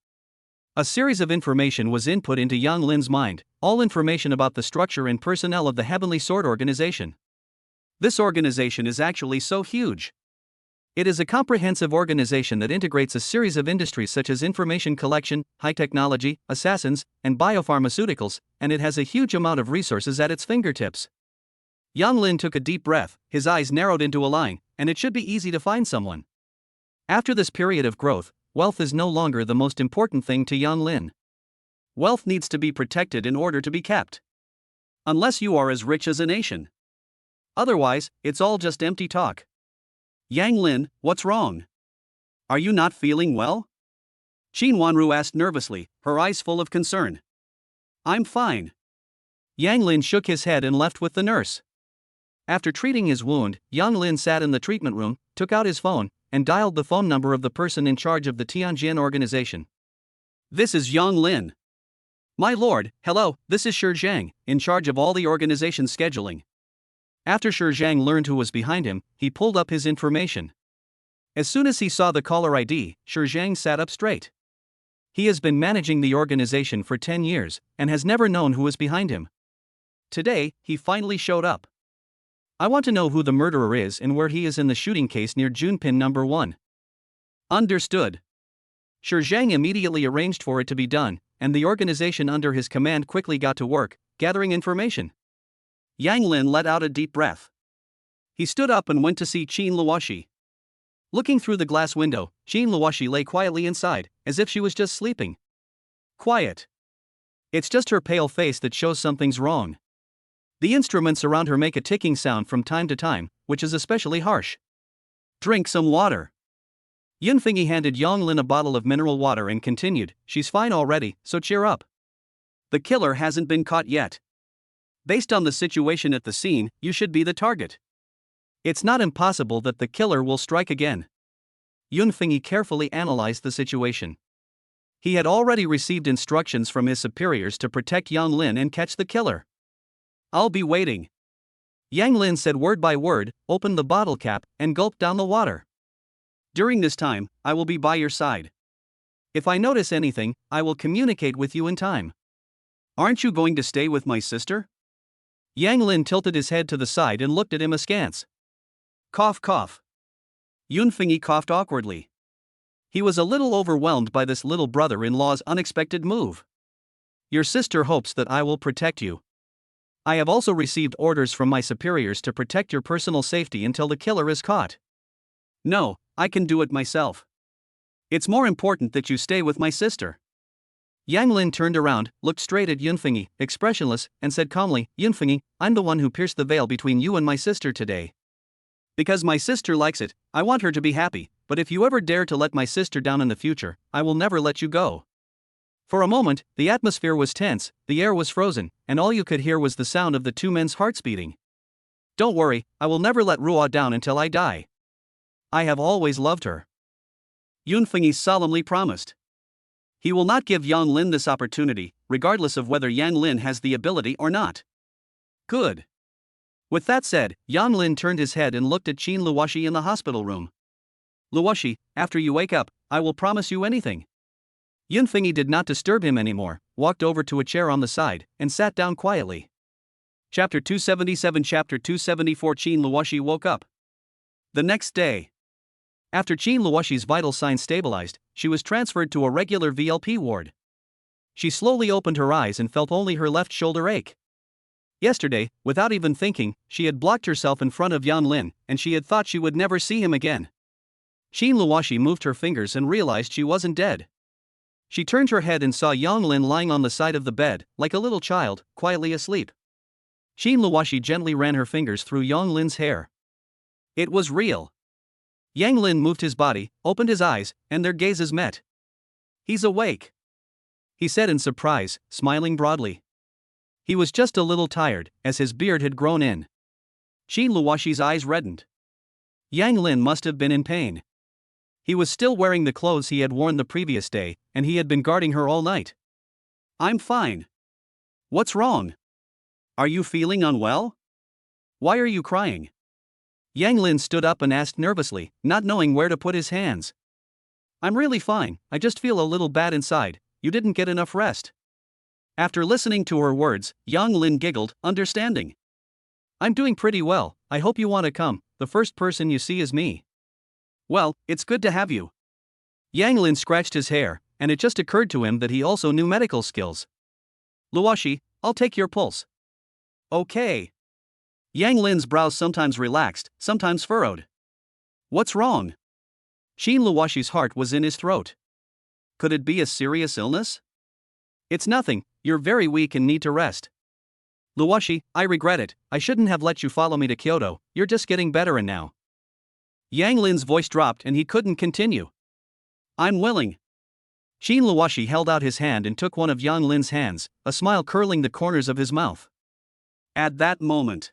A series of information was input into Yang Lin's mind, all information about the structure and personnel of the Heavenly Sword Organization. This organization is actually so huge. It is a comprehensive organization that integrates a series of industries such as information collection, high technology, assassins, and biopharmaceuticals, and it has a huge amount of resources at its fingertips. Yang Lin took a deep breath, his eyes narrowed into a line, and it should be easy to find someone. After this period of growth, wealth is no longer the most important thing to Yang Lin. Wealth needs to be protected in order to be kept. Unless you are as rich as a nation. Otherwise, it's all just empty talk. Yang Lin, what's wrong? Are you not feeling well? Qin Wanru asked nervously, her eyes full of concern. I'm fine. Yang Lin shook his head and left with the nurse. After treating his wound, Yang Lin sat in the treatment room, took out his phone, and dialed the phone number of the person in charge of the Tianjin organization. This is Yang Lin. My lord, hello, this is Shi Zhang, in charge of all the organization's scheduling. After Shi Zhang learned who was behind him, he pulled up his information. As soon as he saw the caller ID, Shi Zhang sat up straight. He has been managing the organization for 10 years, and has never known who is behind him. Today, he finally showed up. I want to know who the murderer is and where he is in the shooting case near Junpin number 1. Understood. Shi Zhang immediately arranged for it to be done, and the organization under his command quickly got to work, gathering information. Yang Lin let out a deep breath. He stood up and went to see Qin Luoshi. Looking through the glass window, Qin Luoshi lay quietly inside, as if she was just sleeping. Quiet. It's just her pale face that shows something's wrong. The instruments around her make a ticking sound from time to time, which is especially harsh. Drink some water. Yun Fengyi handed Yang Lin a bottle of mineral water and continued, she's fine already, so cheer up. The killer hasn't been caught yet. Based on the situation at the scene, you should be the target. It's not impossible that the killer will strike again. Yun Fengyi carefully analyzed the situation. He had already received instructions from his superiors to protect Yang Lin and catch the killer. I'll be waiting. Yang Lin said word by word, opened the bottle cap, and gulped down the water. During this time, I will be by your side. If I notice anything, I will communicate with you in time. Aren't you going to stay with my sister? Yang Lin tilted his head to the side and looked at him askance. Cough cough. Yun Fengyi coughed awkwardly. He was a little overwhelmed by this little brother-in-law's unexpected move. Your sister hopes that I will protect you. I have also received orders from my superiors to protect your personal safety until the killer is caught. No, I can do it myself. It's more important that you stay with my sister. Yang Lin turned around, looked straight at Yun Fengyi, expressionless, and said calmly, Yun Fengyi, I'm the one who pierced the veil between you and my sister today. Because my sister likes it, I want her to be happy, but if you ever dare to let my sister down in the future, I will never let you go. For a moment, the atmosphere was tense, the air was frozen, and all you could hear was the sound of the two men's hearts beating. Don't worry, I will never let Ruo down until I die. I have always loved her. Yun Fengyi solemnly promised. He will not give Yang Lin this opportunity, regardless of whether Yang Lin has the ability or not. Good. With that said, Yang Lin turned his head and looked at Qin Luoshi in the hospital room. Luoshi, after you wake up, I will promise you anything. Yun Fengyi did not disturb him anymore, walked over to a chair on the side, and sat down quietly. Chapter 277 Chapter 274 Qin Luoshi woke up. The next day. After Qin Luoshi's vital signs stabilized, she was transferred to a regular VLP ward. She slowly opened her eyes and felt only her left shoulder ache. Yesterday, without even thinking, she had blocked herself in front of Yan Lin, and she had thought she would never see him again. Qin Luoshi moved her fingers and realized she wasn't dead. She turned her head and saw Yang Lin lying on the side of the bed, like a little child, quietly asleep. Qin Luoshi gently ran her fingers through Yang Lin's hair. It was real. Yang Lin moved his body, opened his eyes, and their gazes met. He's awake, he said in surprise, smiling broadly. He was just a little tired, as his beard had grown in. Qin Luoshi's eyes reddened. Yang Lin must have been in pain. He was still wearing the clothes he had worn the previous day, and he had been guarding her all night. I'm fine. What's wrong? Are you feeling unwell? Why are you crying? Yang Lin stood up and asked nervously, not knowing where to put his hands. I'm really fine, I just feel a little bad inside. You didn't get enough rest. After listening to her words, Yang Lin giggled, understanding. I'm doing pretty well, I hope you want to come, the first person you see is me. Well, it's good to have you. Yang Lin scratched his hair, and it just occurred to him that he also knew medical skills. Luoshi, I'll take your pulse. Okay. Yang Lin's brows sometimes relaxed, sometimes furrowed. What's wrong? Qin Luoshi's heart was in his throat. Could it be a serious illness? It's nothing, you're very weak and need to rest. Luoshi, I regret it, I shouldn't have let you follow me to Kyoto, you're just getting better and now. Yang Lin's voice dropped and he couldn't continue. I'm willing. Qin Luoshi held out his hand and took one of Yang Lin's hands, a smile curling the corners of his mouth. At that moment,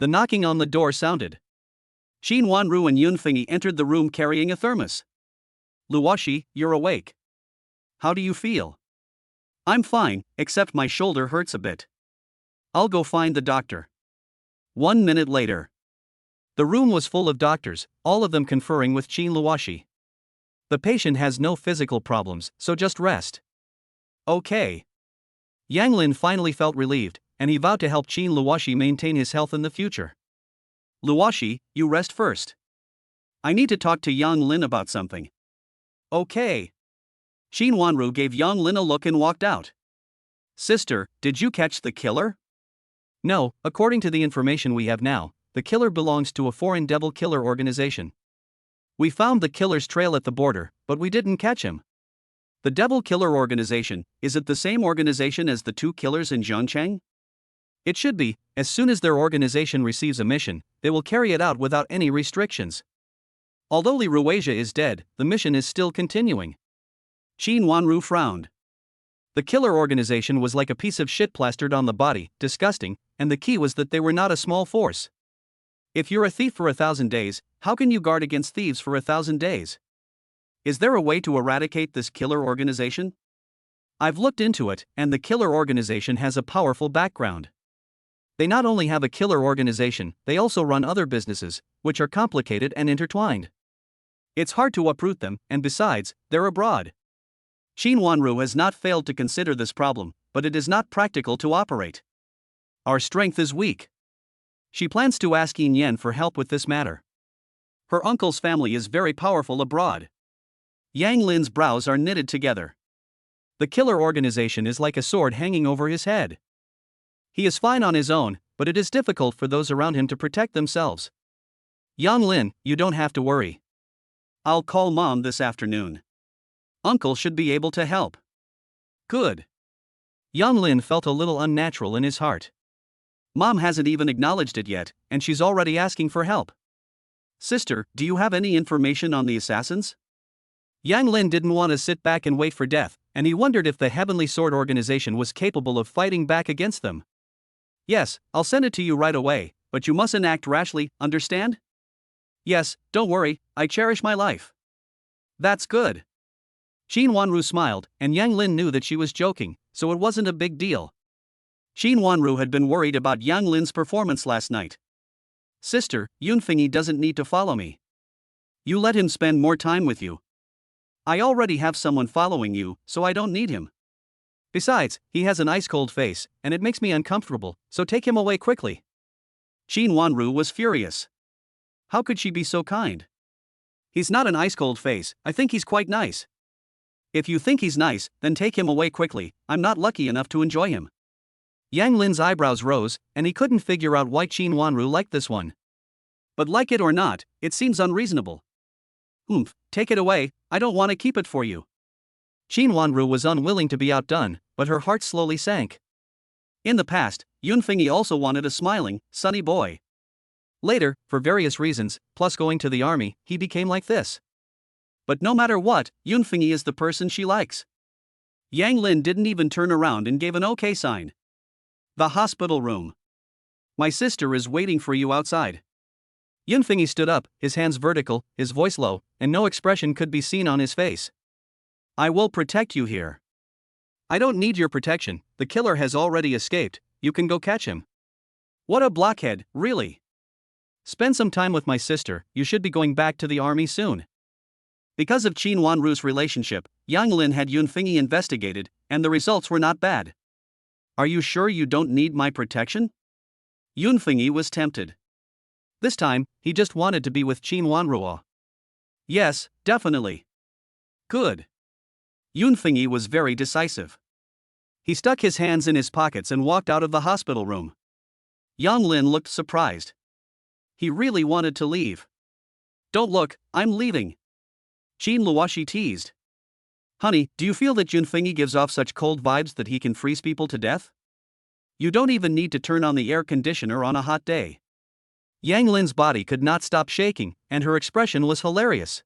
the knocking on the door sounded. Qin Wanru and Yun Fengyi entered the room carrying a thermos. Luoshi, you're awake. How do you feel? I'm fine, except my shoulder hurts a bit. I'll go find the doctor. 1 minute later. The room was full of doctors, all of them conferring with Qin Luoshi. The patient has no physical problems, so just rest. Okay. Yang Lin finally felt relieved, and he vowed to help Qin Luoshi maintain his health in the future. Luoshi, you rest first. I need to talk to Yang Lin about something. Okay. Qin Wanru gave Yang Lin a look and walked out. Sister, did you catch the killer? No, according to the information we have now, the killer belongs to a foreign devil killer organization. We found the killer's trail at the border, but we didn't catch him. The devil killer organization, is it the same organization as the two killers in Zhangcheng? It should be. As soon as their organization receives a mission, they will carry it out without any restrictions. Although Li Ruizha is dead, the mission is still continuing. Qin Wanru frowned. The killer organization was like a piece of shit plastered on the body, disgusting, and the key was that they were not a small force. If you're a thief for 1,000 days, how can you guard against thieves for 1,000 days? Is there a way to eradicate this killer organization? I've looked into it, and the killer organization has a powerful background. They not only have a killer organization, they also run other businesses, which are complicated and intertwined. It's hard to uproot them, and besides, they're abroad. Qin Wanru has not failed to consider this problem, but it is not practical to operate. Our strength is weak. She plans to ask Yin Yen for help with this matter. Her uncle's family is very powerful abroad. Yang Lin's brows are knitted together. The killer organization is like a sword hanging over his head. He is fine on his own, but it is difficult for those around him to protect themselves. Yang Lin, you don't have to worry. I'll call Mom this afternoon. Uncle should be able to help. Good. Yang Lin felt a little unnatural in his heart. Mom hasn't even acknowledged it yet, and she's already asking for help. Sister, do you have any information on the assassins? Yang Lin didn't want to sit back and wait for death, and he wondered if the Heavenly Sword organization was capable of fighting back against them. Yes, I'll send it to you right away, but you mustn't act rashly, understand? Yes, don't worry, I cherish my life. That's good. Xin Wanru smiled, and Yang Lin knew that she was joking, so it wasn't a big deal. Xin Wanru had been worried about Yang Lin's performance last night. Sister, Yun Fengyi doesn't need to follow me. You let him spend more time with you. I already have someone following you, so I don't need him. Besides, he has an ice-cold face, and it makes me uncomfortable, so take him away quickly. Xin Wanru was furious. How could she be so kind? He's not an ice-cold face, I think he's quite nice. If you think he's nice, then take him away quickly, I'm not lucky enough to enjoy him. Yang Lin's eyebrows rose, and he couldn't figure out why Xin Wanru liked this one. But like it or not, it seems unreasonable. Take it away, I don't want to keep it for you. Xin Wanru was unwilling to be outdone, but her heart slowly sank. In the past, Yun Fengyi also wanted a smiling, sunny boy. Later, for various reasons, plus going to the army, he became like this. But no matter what, Yun Fengyi is the person she likes. Yang Lin didn't even turn around and gave an okay sign. The hospital room. My sister is waiting for you outside. Yun Fengyi stood up, his hands vertical, his voice low, and no expression could be seen on his face. I will protect you here. I don't need your protection, the killer has already escaped, you can go catch him. What a blockhead, really. Spend some time with my sister, you should be going back to the army soon. Because of Xin Wanru's relationship, Yang Lin had Yun Fengyi investigated, and the results were not bad. Are you sure you don't need my protection? Yun Fengyi was tempted. This time, he just wanted to be with Xin Wanru. Yes, definitely. Good. Yun Fengyi was very decisive. He stuck his hands in his pockets and walked out of the hospital room. Yang Lin looked surprised. He really wanted to leave. Don't look, I'm leaving. Xin Luoshi teased. Honey, do you feel that Yun Fengyi gives off such cold vibes that he can freeze people to death? You don't even need to turn on the air conditioner on a hot day. Yang Lin's body could not stop shaking, and her expression was hilarious.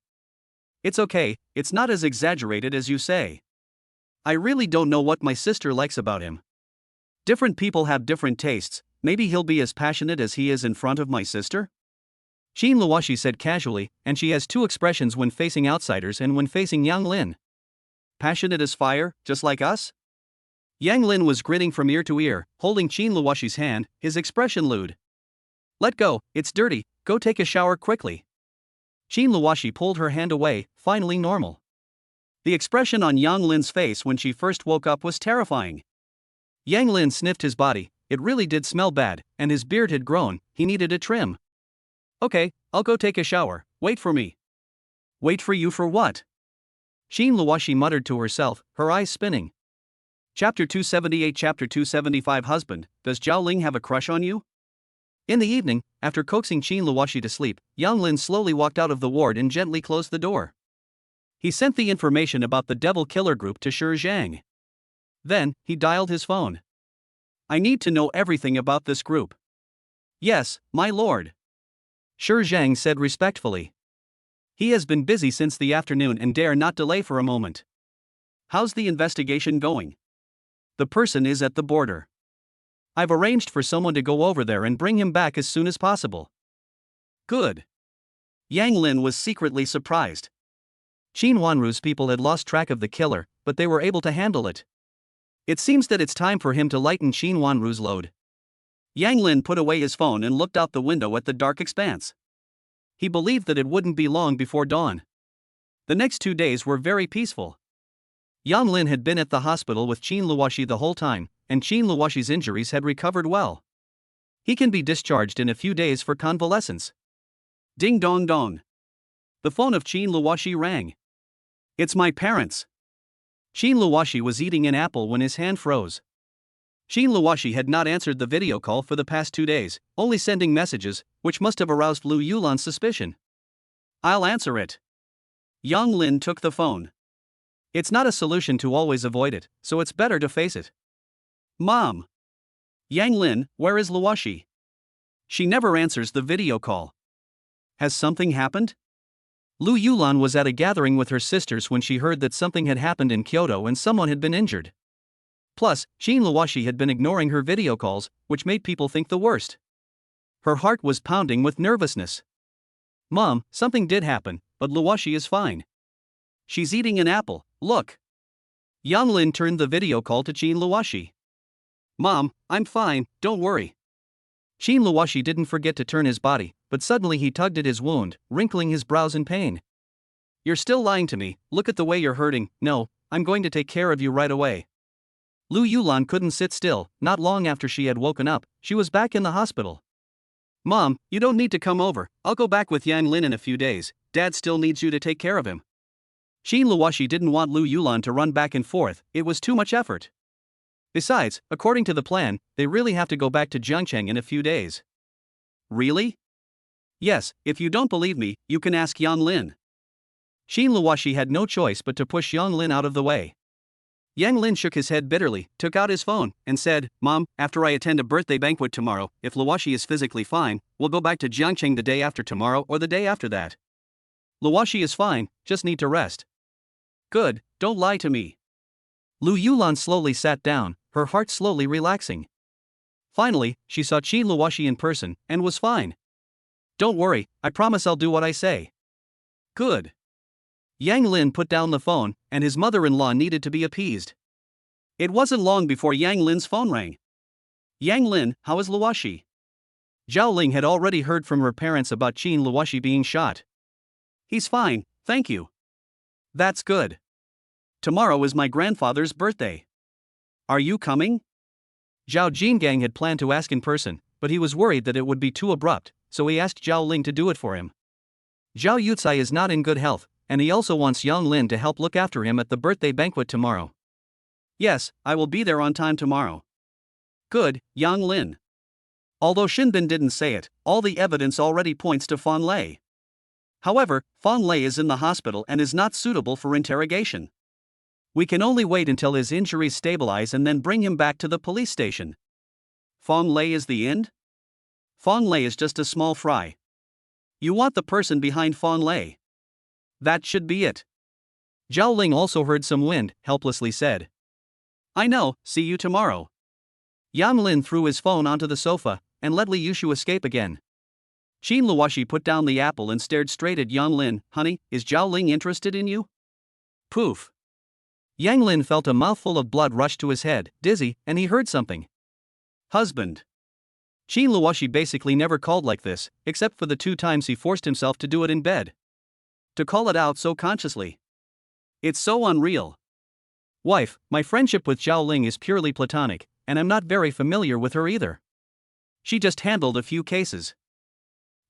It's okay, it's not as exaggerated as you say. I really don't know what my sister likes about him. Different people have different tastes, maybe he'll be as passionate as he is in front of my sister? Xin Luoshi said casually, and she has two expressions when facing outsiders and when facing Yang Lin. Passionate as fire, just like us? Yang Lin was grinning from ear to ear, holding Xin Luoshi's hand, his expression lewd. Let go, it's dirty, go take a shower quickly. Xin Luoshi pulled her hand away, finally normal. The expression on Yang Lin's face when she first woke up was terrifying. Yang Lin sniffed his body, it really did smell bad, and his beard had grown, he needed a trim. Okay, I'll go take a shower, wait for me. Wait for you for what? Xin Luoshi muttered to herself, her eyes spinning. Chapter 278 Chapter 275 Husband, does Zhao Ling have a crush on you? In the evening, after coaxing Xin Luoshi to sleep, Yang Lin slowly walked out of the ward and gently closed the door. He sent the information about the Devil Killer group to Shi Zhang. Then, he dialed his phone. I need to know everything about this group. Yes, my lord. Shi Zhang said respectfully. He has been busy since the afternoon and dare not delay for a moment. How's the investigation going? The person is at the border. I've arranged for someone to go over there and bring him back as soon as possible. Good. Yang Lin was secretly surprised. Xin Wanru's people had lost track of the killer, but they were able to handle it. It seems that it's time for him to lighten Xin Wanru's load. Yang Lin put away his phone and looked out the window at the dark expanse. He believed that it wouldn't be long before dawn. The next 2 days were very peaceful. Yang Lin had been at the hospital with Xin Luoshi the whole time, and Xin Luoshi's injuries had recovered well. He can be discharged in a few days for convalescence. Ding dong dong. The phone of Xin Luoshi rang. It's my parents. Xin Luoshi was eating an apple when his hand froze. Xin Luoshi had not answered the video call for the past 2 days, only sending messages, which must have aroused Lu Yulan's suspicion. I'll answer it. Yang Lin took the phone. It's not a solution to always avoid it, so it's better to face it. Mom. Yang Lin, where is Luoshi? She never answers the video call. Has something happened? Lu Yulan was at a gathering with her sisters when she heard that something had happened in Kyoto and someone had been injured. Plus, Jean Luoshi had been ignoring her video calls, which made people think the worst. Her heart was pounding with nervousness. Mom, something did happen, but Luoshi is fine. She's eating an apple, look. Yang Lin turned the video call to Jean Luoshi. Mom, I'm fine, don't worry. Jean Luoshi didn't forget to turn his body, but suddenly he tugged at his wound, wrinkling his brows in pain. You're still lying to me, look at the way you're hurting. No, I'm going to take care of you right away. Lu Yulan couldn't sit still. Not long after she had woken up, she was back in the hospital. Mom, you don't need to come over, I'll go back with Yang Lin in a few days, Dad still needs you to take care of him. Jean Luoshi didn't want Lu Yulan to run back and forth, it was too much effort. Besides, according to the plan, they really have to go back to Jiangcheng in a few days. Really? Yes, if you don't believe me, you can ask Yang Lin. Jean Luoshi had no choice but to push Yang Lin out of the way. Yang Lin shook his head bitterly, took out his phone, and said, Mom, after I attend a birthday banquet tomorrow, if Luoshi is physically fine, we'll go back to Jiangcheng the day after tomorrow or the day after that. Luoshi is fine, just need to rest. Good, don't lie to me. Lu Yulan slowly sat down, her heart slowly relaxing. Finally, she saw Qi Luoshi in person, and was fine. Don't worry, I promise I'll do what I say. Good. Yang Lin put down the phone, and his mother-in-law needed to be appeased. It wasn't long before Yang Lin's phone rang. Yang Lin, how is Luoshi? Zhao Ling had already heard from her parents about Qin Luoshi being shot. He's fine, thank you. That's good. Tomorrow is my grandfather's birthday. Are you coming? Zhao Jingang had planned to ask in person, but he was worried that it would be too abrupt, so he asked Zhao Ling to do it for him. Zhao Yucai is not in good health, and he also wants Yang Lin to help look after him at the birthday banquet tomorrow. Yes, I will be there on time tomorrow. Good, Yang Lin. Although Shinbin didn't say it, all the evidence already points to Fan Lei. However, Fan Lei is in the hospital and is not suitable for interrogation. We can only wait until his injuries stabilize and then bring him back to the police station. Fan Lei is the end? Fan Lei is just a small fry. You want the person behind Fan Lei. That should be it. Zhao Ling also heard some wind, helplessly said. I know, see you tomorrow. Yang Lin threw his phone onto the sofa, and let Li Yushu escape again. Qin Luoshi put down the apple and stared straight at Yang Lin. Honey, is Zhao Ling interested in you? Poof. Yang Lin felt a mouthful of blood rush to his head, dizzy, and he heard something. Husband. Qin Luoshi basically never called like this, except for the 2 times he forced himself to do it in bed. To call it out so consciously. It's so unreal. Wife, my friendship with Zhao Ling is purely platonic, and I'm not very familiar with her either. She just handled a few cases.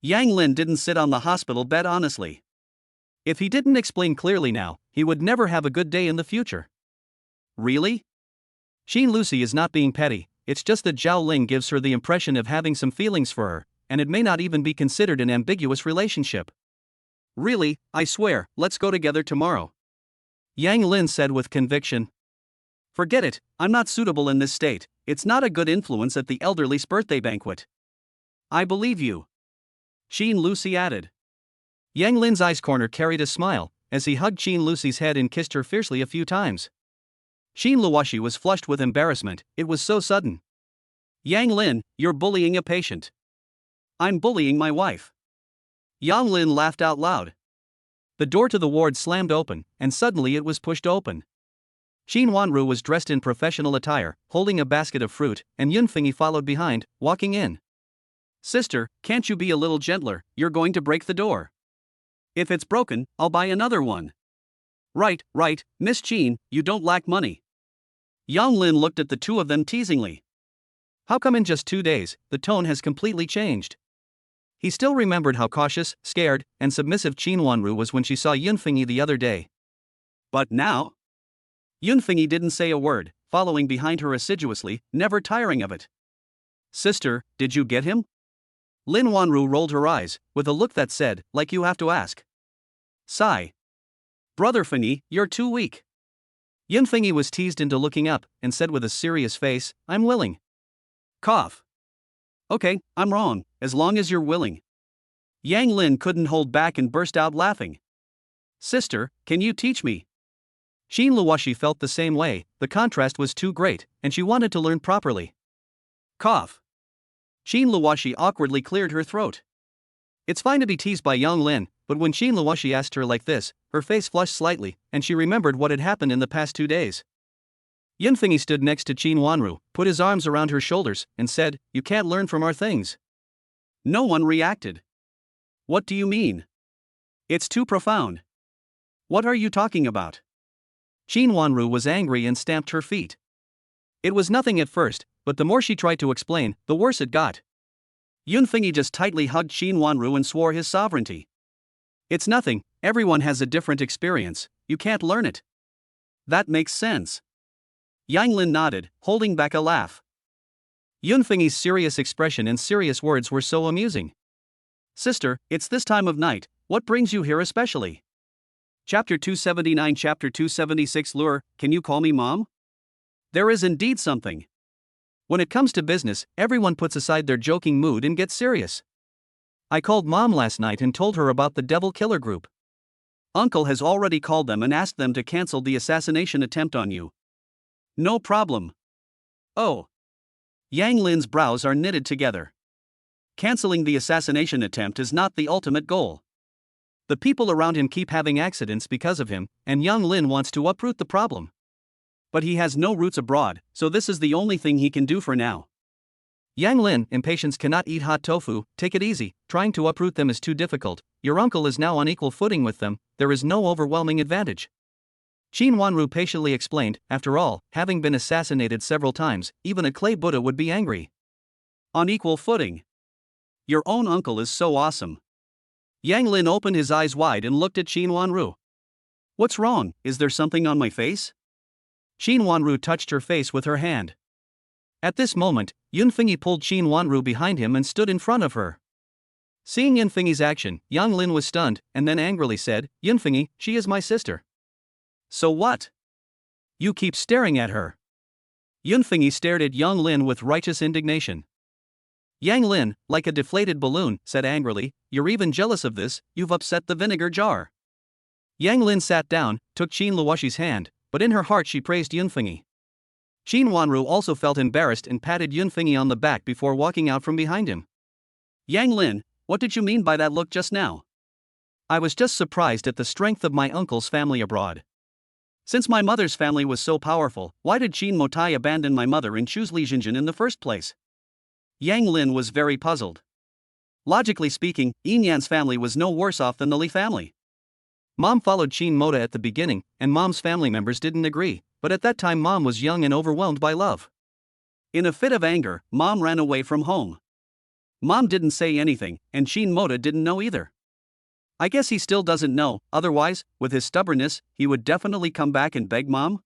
Yang Lin didn't sit on the hospital bed honestly. If he didn't explain clearly now, he would never have a good day in the future. Really? Xin Lucy is not being petty, it's just that Zhao Ling gives her the impression of having some feelings for her, and it may not even be considered an ambiguous relationship. Really, I swear, let's go together tomorrow. Yang Lin said with conviction. Forget it, I'm not suitable in this state, it's not a good influence at the elderly's birthday banquet. I believe you. Xin Lucy added. Yang Lin's eyes corner carried a smile, as he hugged Xin Lucy's head and kissed her fiercely a few times. Xin Luoshi was flushed with embarrassment, it was so sudden. Yang Lin, you're bullying a patient. I'm bullying my wife. Yang Lin laughed out loud. The door to the ward slammed open, and suddenly it was pushed open. Xin Wanru was dressed in professional attire, holding a basket of fruit, and Yun Fengyi followed behind, walking in. Sister, can't you be a little gentler, you're going to break the door. If it's broken, I'll buy another one. Right, Miss Qin, you don't lack money. Yang Lin looked at the two of them teasingly. How come in just 2 days, the tone has completely changed? He still remembered how cautious, scared, and submissive Qin Wanru was when she saw Yun Fengyi the other day. But now? Yun Fengyi didn't say a word, following behind her assiduously, never tiring of it. Sister, did you get him? Lin Wanru rolled her eyes, with a look that said, like you have to ask. Sigh. Brother Fengyi, you're too weak. Yun Fengyi was teased into looking up, and said with a serious face, I'm willing. Cough. Okay, I'm wrong, as long as you're willing. Yang Lin couldn't hold back and burst out laughing. Sister, can you teach me? Xin Luoshi felt the same way, the contrast was too great, and she wanted to learn properly. Cough. Xin Luoshi awkwardly cleared her throat. It's fine to be teased by Yang Lin, but when Xin Luoshi asked her like this, her face flushed slightly, and she remembered what had happened in the past 2 days. Yun Fengyi stood next to Qin Wanru, put his arms around her shoulders, and said, "You can't learn from our things." No one reacted. What do you mean? It's too profound. What are you talking about? Qin Wanru was angry and stamped her feet. It was nothing at first, but the more she tried to explain, the worse it got. Yun Fengyi just tightly hugged Qin Wanru and swore his sovereignty. It's nothing, everyone has a different experience, you can't learn it. That makes sense. Yang Lin nodded, holding back a laugh. Yun Fengyi's serious expression and serious words were so amusing. Sister, it's this time of night, what brings you here especially? Chapter 279 Chapter 276 Lure, can you call me mom? There is indeed something. When it comes to business, everyone puts aside their joking mood and gets serious. I called mom last night and told her about the Devil Killer Group. Uncle has already called them and asked them to cancel the assassination attempt on you. No problem. Oh. Yang Lin's brows are knitted together. Canceling the assassination attempt is not the ultimate goal. The people around him keep having accidents because of him, and Yang Lin wants to uproot the problem. But he has no roots abroad, so this is the only thing he can do for now. Yang Lin, impatience cannot eat hot tofu, take it easy, trying to uproot them is too difficult, your uncle is now on equal footing with them, there is no overwhelming advantage. Qin Wanru patiently explained, after all, having been assassinated several times, even a clay Buddha would be angry. On equal footing. Your own uncle is so awesome. Yang Lin opened his eyes wide and looked at Qin Wanru. What's wrong, is there something on my face? Qin Wanru touched her face with her hand. At this moment, Yun Fengyi pulled Qin Wanru behind him and stood in front of her. Seeing Yun Fengyi's action, Yang Lin was stunned, and then angrily said, Yun Fengyi, she is my sister. So what? You keep staring at her. Yun Fengyi stared at Yang Lin with righteous indignation. Yang Lin, like a deflated balloon, said angrily, you're even jealous of this, you've upset the vinegar jar. Yang Lin sat down, took Qin Luoshi's hand, but in her heart she praised Yun Fengyi. Qin Wanru also felt embarrassed and patted Yun Fengyi on the back before walking out from behind him. Yang Lin, what did you mean by that look just now? I was just surprised at the strength of my uncle's family abroad. Since my mother's family was so powerful, why did Qin Motai abandon my mother and choose Li Jinjin in the first place? Yang Lin was very puzzled. Logically speaking, Yin Yan's family was no worse off than the Li family. Mom followed Qin Mota at the beginning, and Mom's family members didn't agree, but at that time Mom was young and overwhelmed by love. In a fit of anger, Mom ran away from home. Mom didn't say anything, and Qin Mota didn't know either. I guess he still doesn't know, otherwise, with his stubbornness, he would definitely come back and beg Mom.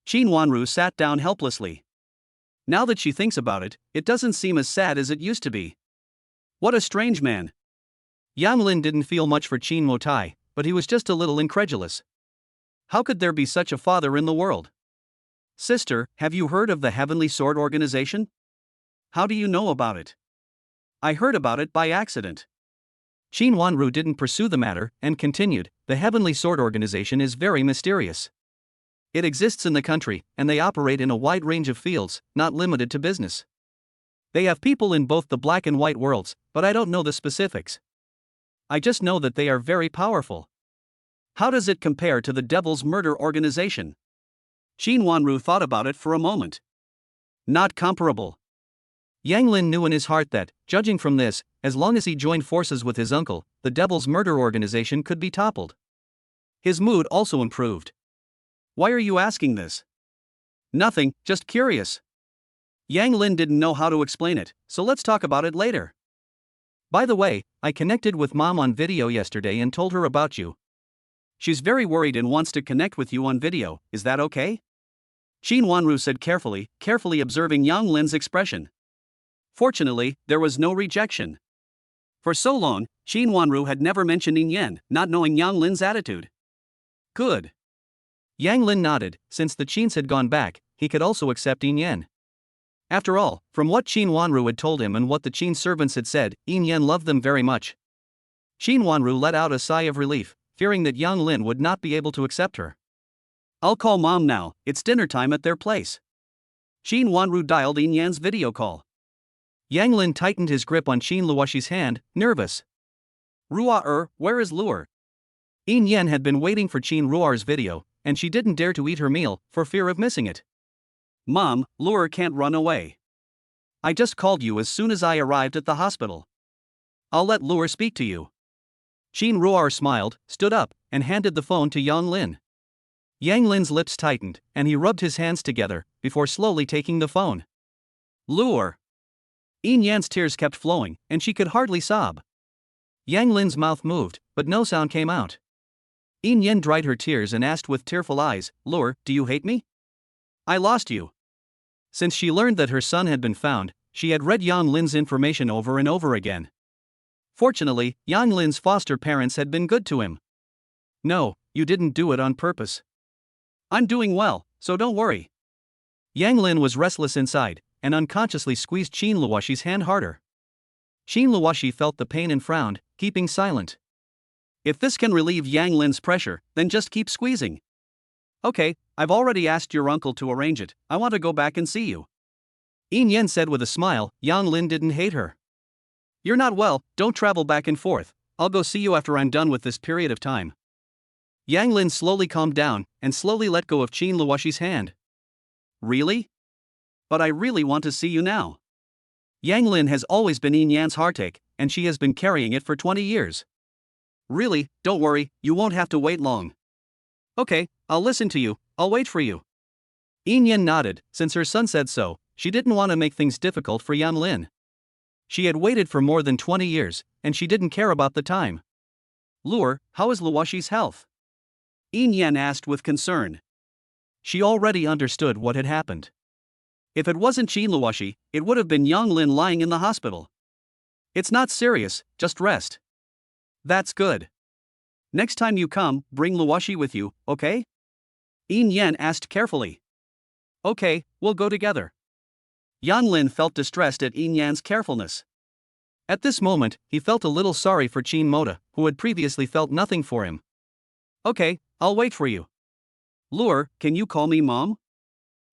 Qin Wanru sat down helplessly. Now that she thinks about it, it doesn't seem as sad as it used to be. What a strange man. Yang Lin didn't feel much for Qin Motai, but he was just a little incredulous. How could there be such a father in the world? Sister, have you heard of the Heavenly Sword Organization? How do you know about it? I heard about it by accident. Qin Wanru didn't pursue the matter, and continued, the Heavenly Sword Organization is very mysterious. It exists in the country, and they operate in a wide range of fields, not limited to business. They have people in both the black and white worlds, but I don't know the specifics. I just know that they are very powerful. How does it compare to the Devil's Murder Organization? Qin Wanru thought about it for a moment. Not comparable. Yang Lin knew in his heart that, judging from this, as long as he joined forces with his uncle, the Devil's Murder Organization could be toppled. His mood also improved. Why are you asking this? Nothing, just curious. Yang Lin didn't know how to explain it, so let's talk about it later. By the way, I connected with Mom on video yesterday and told her about you. She's very worried and wants to connect with you on video, is that okay? Qin Wanru said carefully observing Yang Lin's expression. Fortunately, there was no rejection. For so long, Qin Wanru had never mentioned Yin Yan, not knowing Yang Lin's attitude. Good. Yang Lin nodded, since the Qins had gone back, he could also accept Yin Yan. After all, from what Qin Wanru had told him and what the Qin servants had said, Yin Yan loved them very much. Xin Wanru let out a sigh of relief, fearing that Yang Lin would not be able to accept her. I'll call mom now, it's dinner time at their place. Xin Wanru dialed Yin Yan's video call. Yang Lin tightened his grip on Xin Luoshi's hand, nervous. Rua where is Luer? Yin Yan had been waiting for Qin Ruar's video, and she didn't dare to eat her meal, for fear of missing it. Mom, Luer can't run away. I just called you as soon as I arrived at the hospital. I'll let Luer speak to you. Qin Ruar smiled, stood up, and handed the phone to Yang Lin. Yang Lin's lips tightened, and he rubbed his hands together, before slowly taking the phone. Luer. Yin Yan's tears kept flowing, and she could hardly sob. Yang Lin's mouth moved, but no sound came out. Yin Yan dried her tears and asked with tearful eyes, Luer, do you hate me? I lost you. Since she learned that her son had been found, she had read Yang Lin's information over and over again. Fortunately, Yang Lin's foster parents had been good to him. No, you didn't do it on purpose. I'm doing well, so don't worry. Yang Lin was restless inside, and unconsciously squeezed Qin Luoshi's hand harder. Qin Luoshi felt the pain and frowned, keeping silent. If this can relieve Yang Lin's pressure, then just keep squeezing. Okay, I've already asked your uncle to arrange it, I want to go back and see you. Yin Yan said with a smile. Yang Lin didn't hate her. You're not well, don't travel back and forth, I'll go see you after I'm done with this period of time. Yang Lin slowly calmed down, and slowly let go of Qin Luoshi's hand. Really? But I really want to see you now. Yang Lin has always been Yin Yan's heartache, and she has been carrying it for 20 years. Really, don't worry, you won't have to wait long. Okay, I'll listen to you, I'll wait for you. Yin Yan nodded. Since her son said so, she didn't want to make things difficult for Yang Lin. She had waited for more than 20 years, and she didn't care about the time. Luer, how is Luoshi's health? Yin Yan asked with concern. She already understood what had happened. If it wasn't Qin Luoshi, it would have been Yang Lin lying in the hospital. It's not serious, just rest. That's good. Next time you come, bring Luoshi with you, okay? Yin Yan asked carefully. Okay, we'll go together. Yang Lin felt distressed at Yin Yan's carefulness. At this moment, he felt a little sorry for Qin Moda, who had previously felt nothing for him. Okay, I'll wait for you. Luer, can you call me Mom?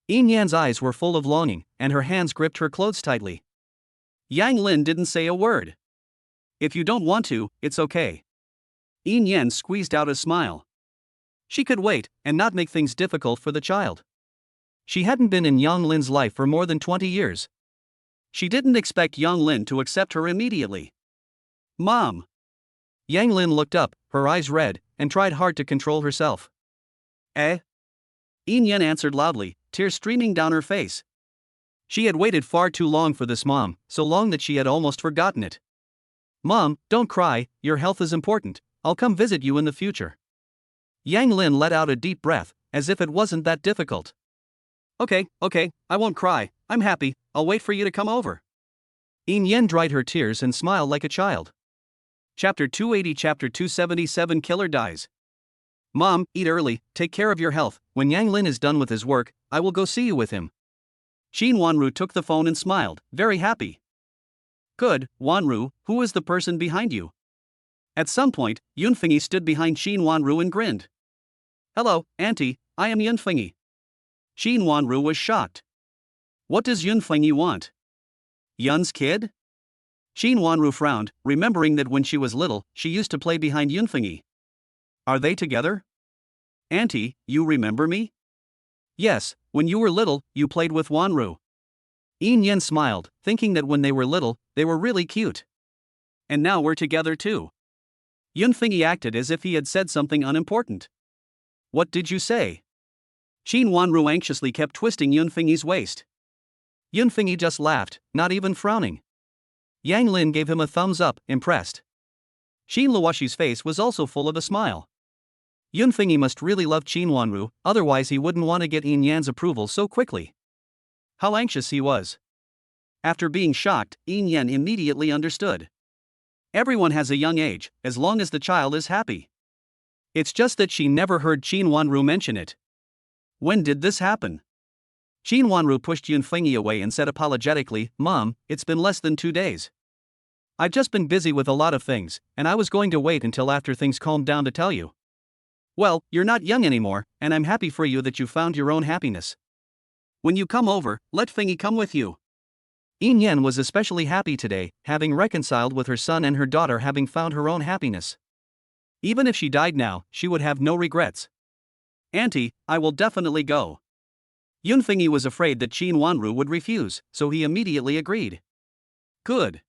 Yin Yan's eyes were full of longing, and her hands gripped her clothes tightly. Yang Lin didn't say a word. If you don't want to, it's okay. Yin Yan squeezed out a smile. She could wait, and not make things difficult for the child. She hadn't been in Yang Lin's life for more than 20 years. She didn't expect Yang Lin to accept her immediately. Mom! Yang Lin looked up, her eyes red, and tried hard to control herself. Eh? Yin Yan answered loudly, tears streaming down her face. She had waited far too long for this mom, so long that she had almost forgotten it. Mom, don't cry, your health is important, I'll come visit you in the future. Yang Lin let out a deep breath, as if it wasn't that difficult. Okay, I won't cry, I'm happy, I'll wait for you to come over. Yin Yan dried her tears and smiled like a child. Chapter 280. Chapter 277. Killer dies. Mom, eat early, take care of your health, when Yang Lin is done with his work, I will go see you with him. Xin Wanru took the phone and smiled, very happy. Good, Wanru, who is the person behind you? At some point, Yun Fengyi stood behind Xin Wanru and grinned. Hello, Auntie, I am Yun Fengyi. Xin Wanru was shocked. What does Yun Fengyi want? Yun's kid? Xin Wanru frowned, remembering that when she was little, she used to play behind Yun Fengyi. Are they together? Auntie, you remember me? Yes, when you were little, you played with Wanru. Yin Yan smiled, thinking that when they were little, they were really cute. And now we're together too. Yun Fengyi acted as if he had said something unimportant. What did you say? Xin Wanru anxiously kept twisting Yun Fengyi's waist. Yun Fengyi just laughed, not even frowning. Yang Lin gave him a thumbs up, impressed. Qin Luoshi's face was also full of a smile. Yun Fengyi must really love Qin Wanru, otherwise he wouldn't want to get Yin Yan's approval so quickly. How anxious he was. After being shocked, Yin Yan immediately understood. Everyone has a young age, as long as the child is happy. It's just that she never heard Qin Wanru mention it. When did this happen? Qin Wanru pushed Yun Fengyi away and said apologetically, Mom, it's been less than 2 days. I've just been busy with a lot of things, and I was going to wait until after things calmed down to tell you. Well, you're not young anymore, and I'm happy for you that you found your own happiness. When you come over, let Fengyi come with you. Yin Yan was especially happy today, having reconciled with her son and her daughter having found her own happiness. Even if she died now, she would have no regrets. Auntie, I will definitely go. Yun Fengyi was afraid that Qin Wanru would refuse, so he immediately agreed. Good.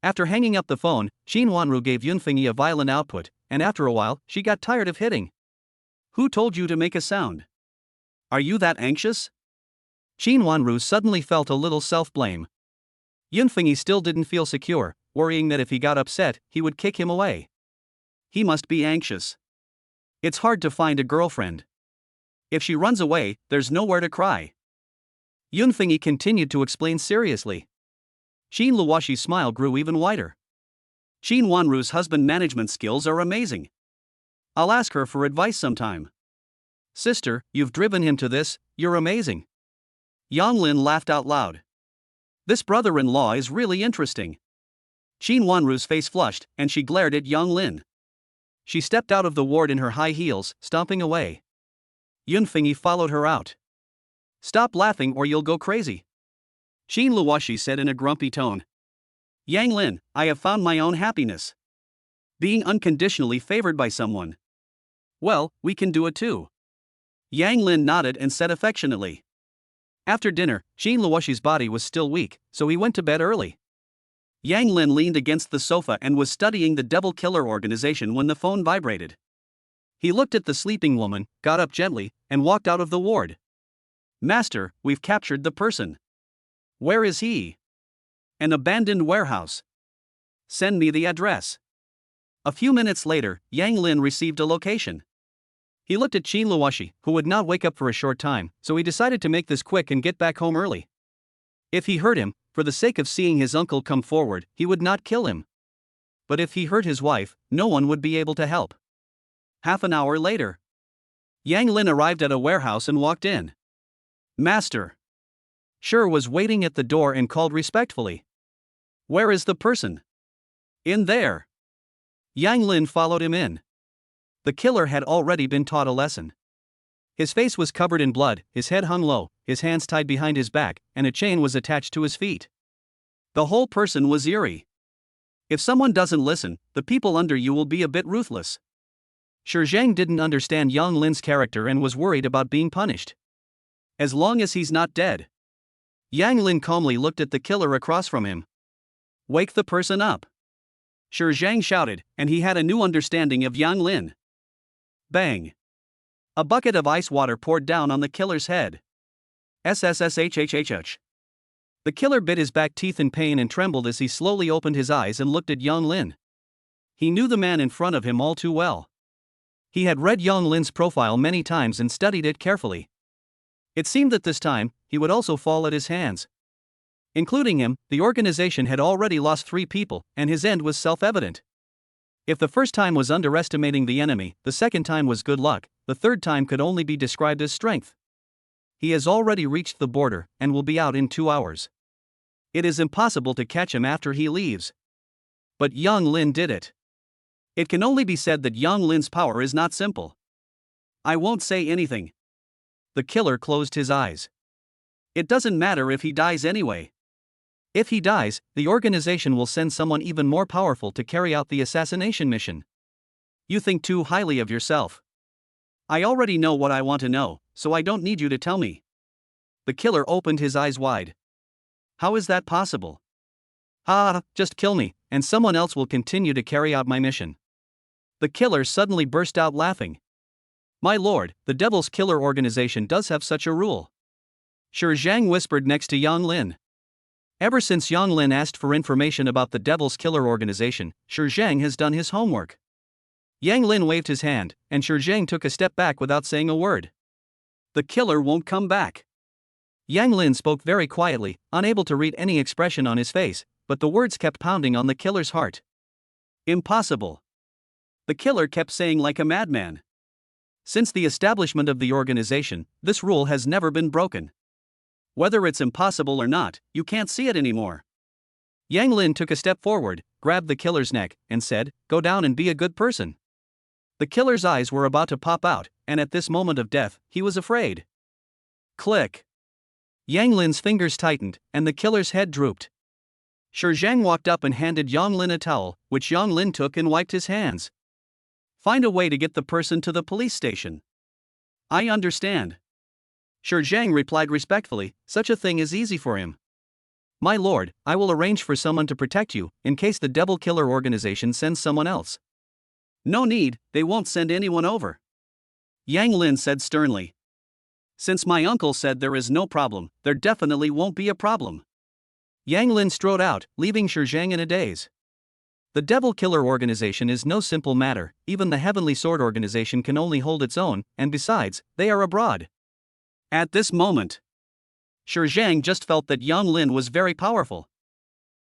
After hanging up the phone, Qin Wanru gave Yun Fengyi a violent output, and after a while, she got tired of hitting. Who told you to make a sound? Are you that anxious? Qin Wanru suddenly felt a little self-blame. Yun Fengyi still didn't feel secure, worrying that if he got upset, he would kick him away. He must be anxious. It's hard to find a girlfriend. If she runs away, there's nowhere to cry. Yun Fengyi continued to explain seriously. Qin Luoxi's smile grew even wider. Qin Wanru's husband management skills are amazing. I'll ask her for advice sometime. Sister, you've driven him to this, you're amazing. Yang Lin laughed out loud. This brother-in-law is really interesting. Qin Wanru's face flushed, and she glared at Yang Lin. She stepped out of the ward in her high heels, stomping away. Yun Fengyi followed her out. Stop laughing or you'll go crazy. Qin Luoxi said in a grumpy tone. Yang Lin, I have found my own happiness. Being unconditionally favored by someone. Well, we can do it too. Yang Lin nodded and said affectionately. After dinner, Qin Luoxi's body was still weak, so he went to bed early. Yang Lin leaned against the sofa and was studying the Devil Killer organization when the phone vibrated. He looked at the sleeping woman, got up gently, and walked out of the ward. Master, we've captured the person. Where is he? An abandoned warehouse. Send me the address. A few minutes later, Yang Lin received a location. He looked at Qin Luoxi, who would not wake up for a short time, so he decided to make this quick and get back home early. If he hurt him, for the sake of seeing his uncle come forward, he would not kill him. But if he hurt his wife, no one would be able to help. Half an hour later, Yang Lin arrived at a warehouse and walked in. Master. Shi was waiting at the door and called respectfully. Where is the person? In there. Yang Lin followed him in. The killer had already been taught a lesson. His face was covered in blood, his head hung low, his hands tied behind his back, and a chain was attached to his feet. The whole person was eerie. If someone doesn't listen, the people under you will be a bit ruthless. Shi Zhang didn't understand Yang Lin's character and was worried about being punished. As long as he's not dead. Yang Lin calmly looked at the killer across from him. Wake the person up. Shi Zhang shouted, and he had a new understanding of Yang Lin. Bang. A bucket of ice water poured down on the killer's head. SSSHHHH. The killer bit his back teeth in pain and trembled as he slowly opened his eyes and looked at Yang Lin. He knew the man in front of him all too well. He had read Yang Lin's profile many times and studied it carefully. It seemed that this time, he would also fall at his hands. Including him, the organization had already lost 3 people, and his end was self-evident. If the first time was underestimating the enemy, the second time was good luck, the third time could only be described as strength. He has already reached the border, and will be out in 2 hours. It is impossible to catch him after he leaves. But Yang Lin did it. It can only be said that Yang Lin's power is not simple. I won't say anything. The killer closed his eyes. It doesn't matter if he dies anyway. If he dies, the organization will send someone even more powerful to carry out the assassination mission. You think too highly of yourself. I already know what I want to know, so I don't need you to tell me. The killer opened his eyes wide. How is that possible? Just kill me, and someone else will continue to carry out my mission. The killer suddenly burst out laughing. My lord, the Devil's Killer organization does have such a rule. Shi Zhang whispered next to Yang Lin. Ever since Yang Lin asked for information about the Devil's Killer organization, Shi Zhang has done his homework. Yang Lin waved his hand, and Shi Zhang took a step back without saying a word. The killer won't come back. Yang Lin spoke very quietly, unable to read any expression on his face, but the words kept pounding on the killer's heart. Impossible. The killer kept saying like a madman. Since the establishment of the organization, this rule has never been broken. Whether it's impossible or not, you can't see it anymore. Yang Lin took a step forward, grabbed the killer's neck, and said, "Go down and be a good person." The killer's eyes were about to pop out, and at this moment of death, he was afraid. Click. Yang Lin's fingers tightened, and the killer's head drooped. Shi Zhang walked up and handed Yang Lin a towel, which Yang Lin took and wiped his hands. "Find a way to get the person to the police station." "I understand." Shi Zhang replied respectfully, "Such a thing is easy for him. My lord, I will arrange for someone to protect you, in case the devil killer organization sends someone else." "No need, they won't send anyone over," Yang Lin said sternly. "Since my uncle said there is no problem, there definitely won't be a problem." Yang Lin strode out, leaving Shi Zhang in a daze. The devil killer organization is no simple matter, even the Heavenly Sword organization can only hold its own, and besides, they are abroad. At this moment, Shi Zhang just felt that Yang Lin was very powerful.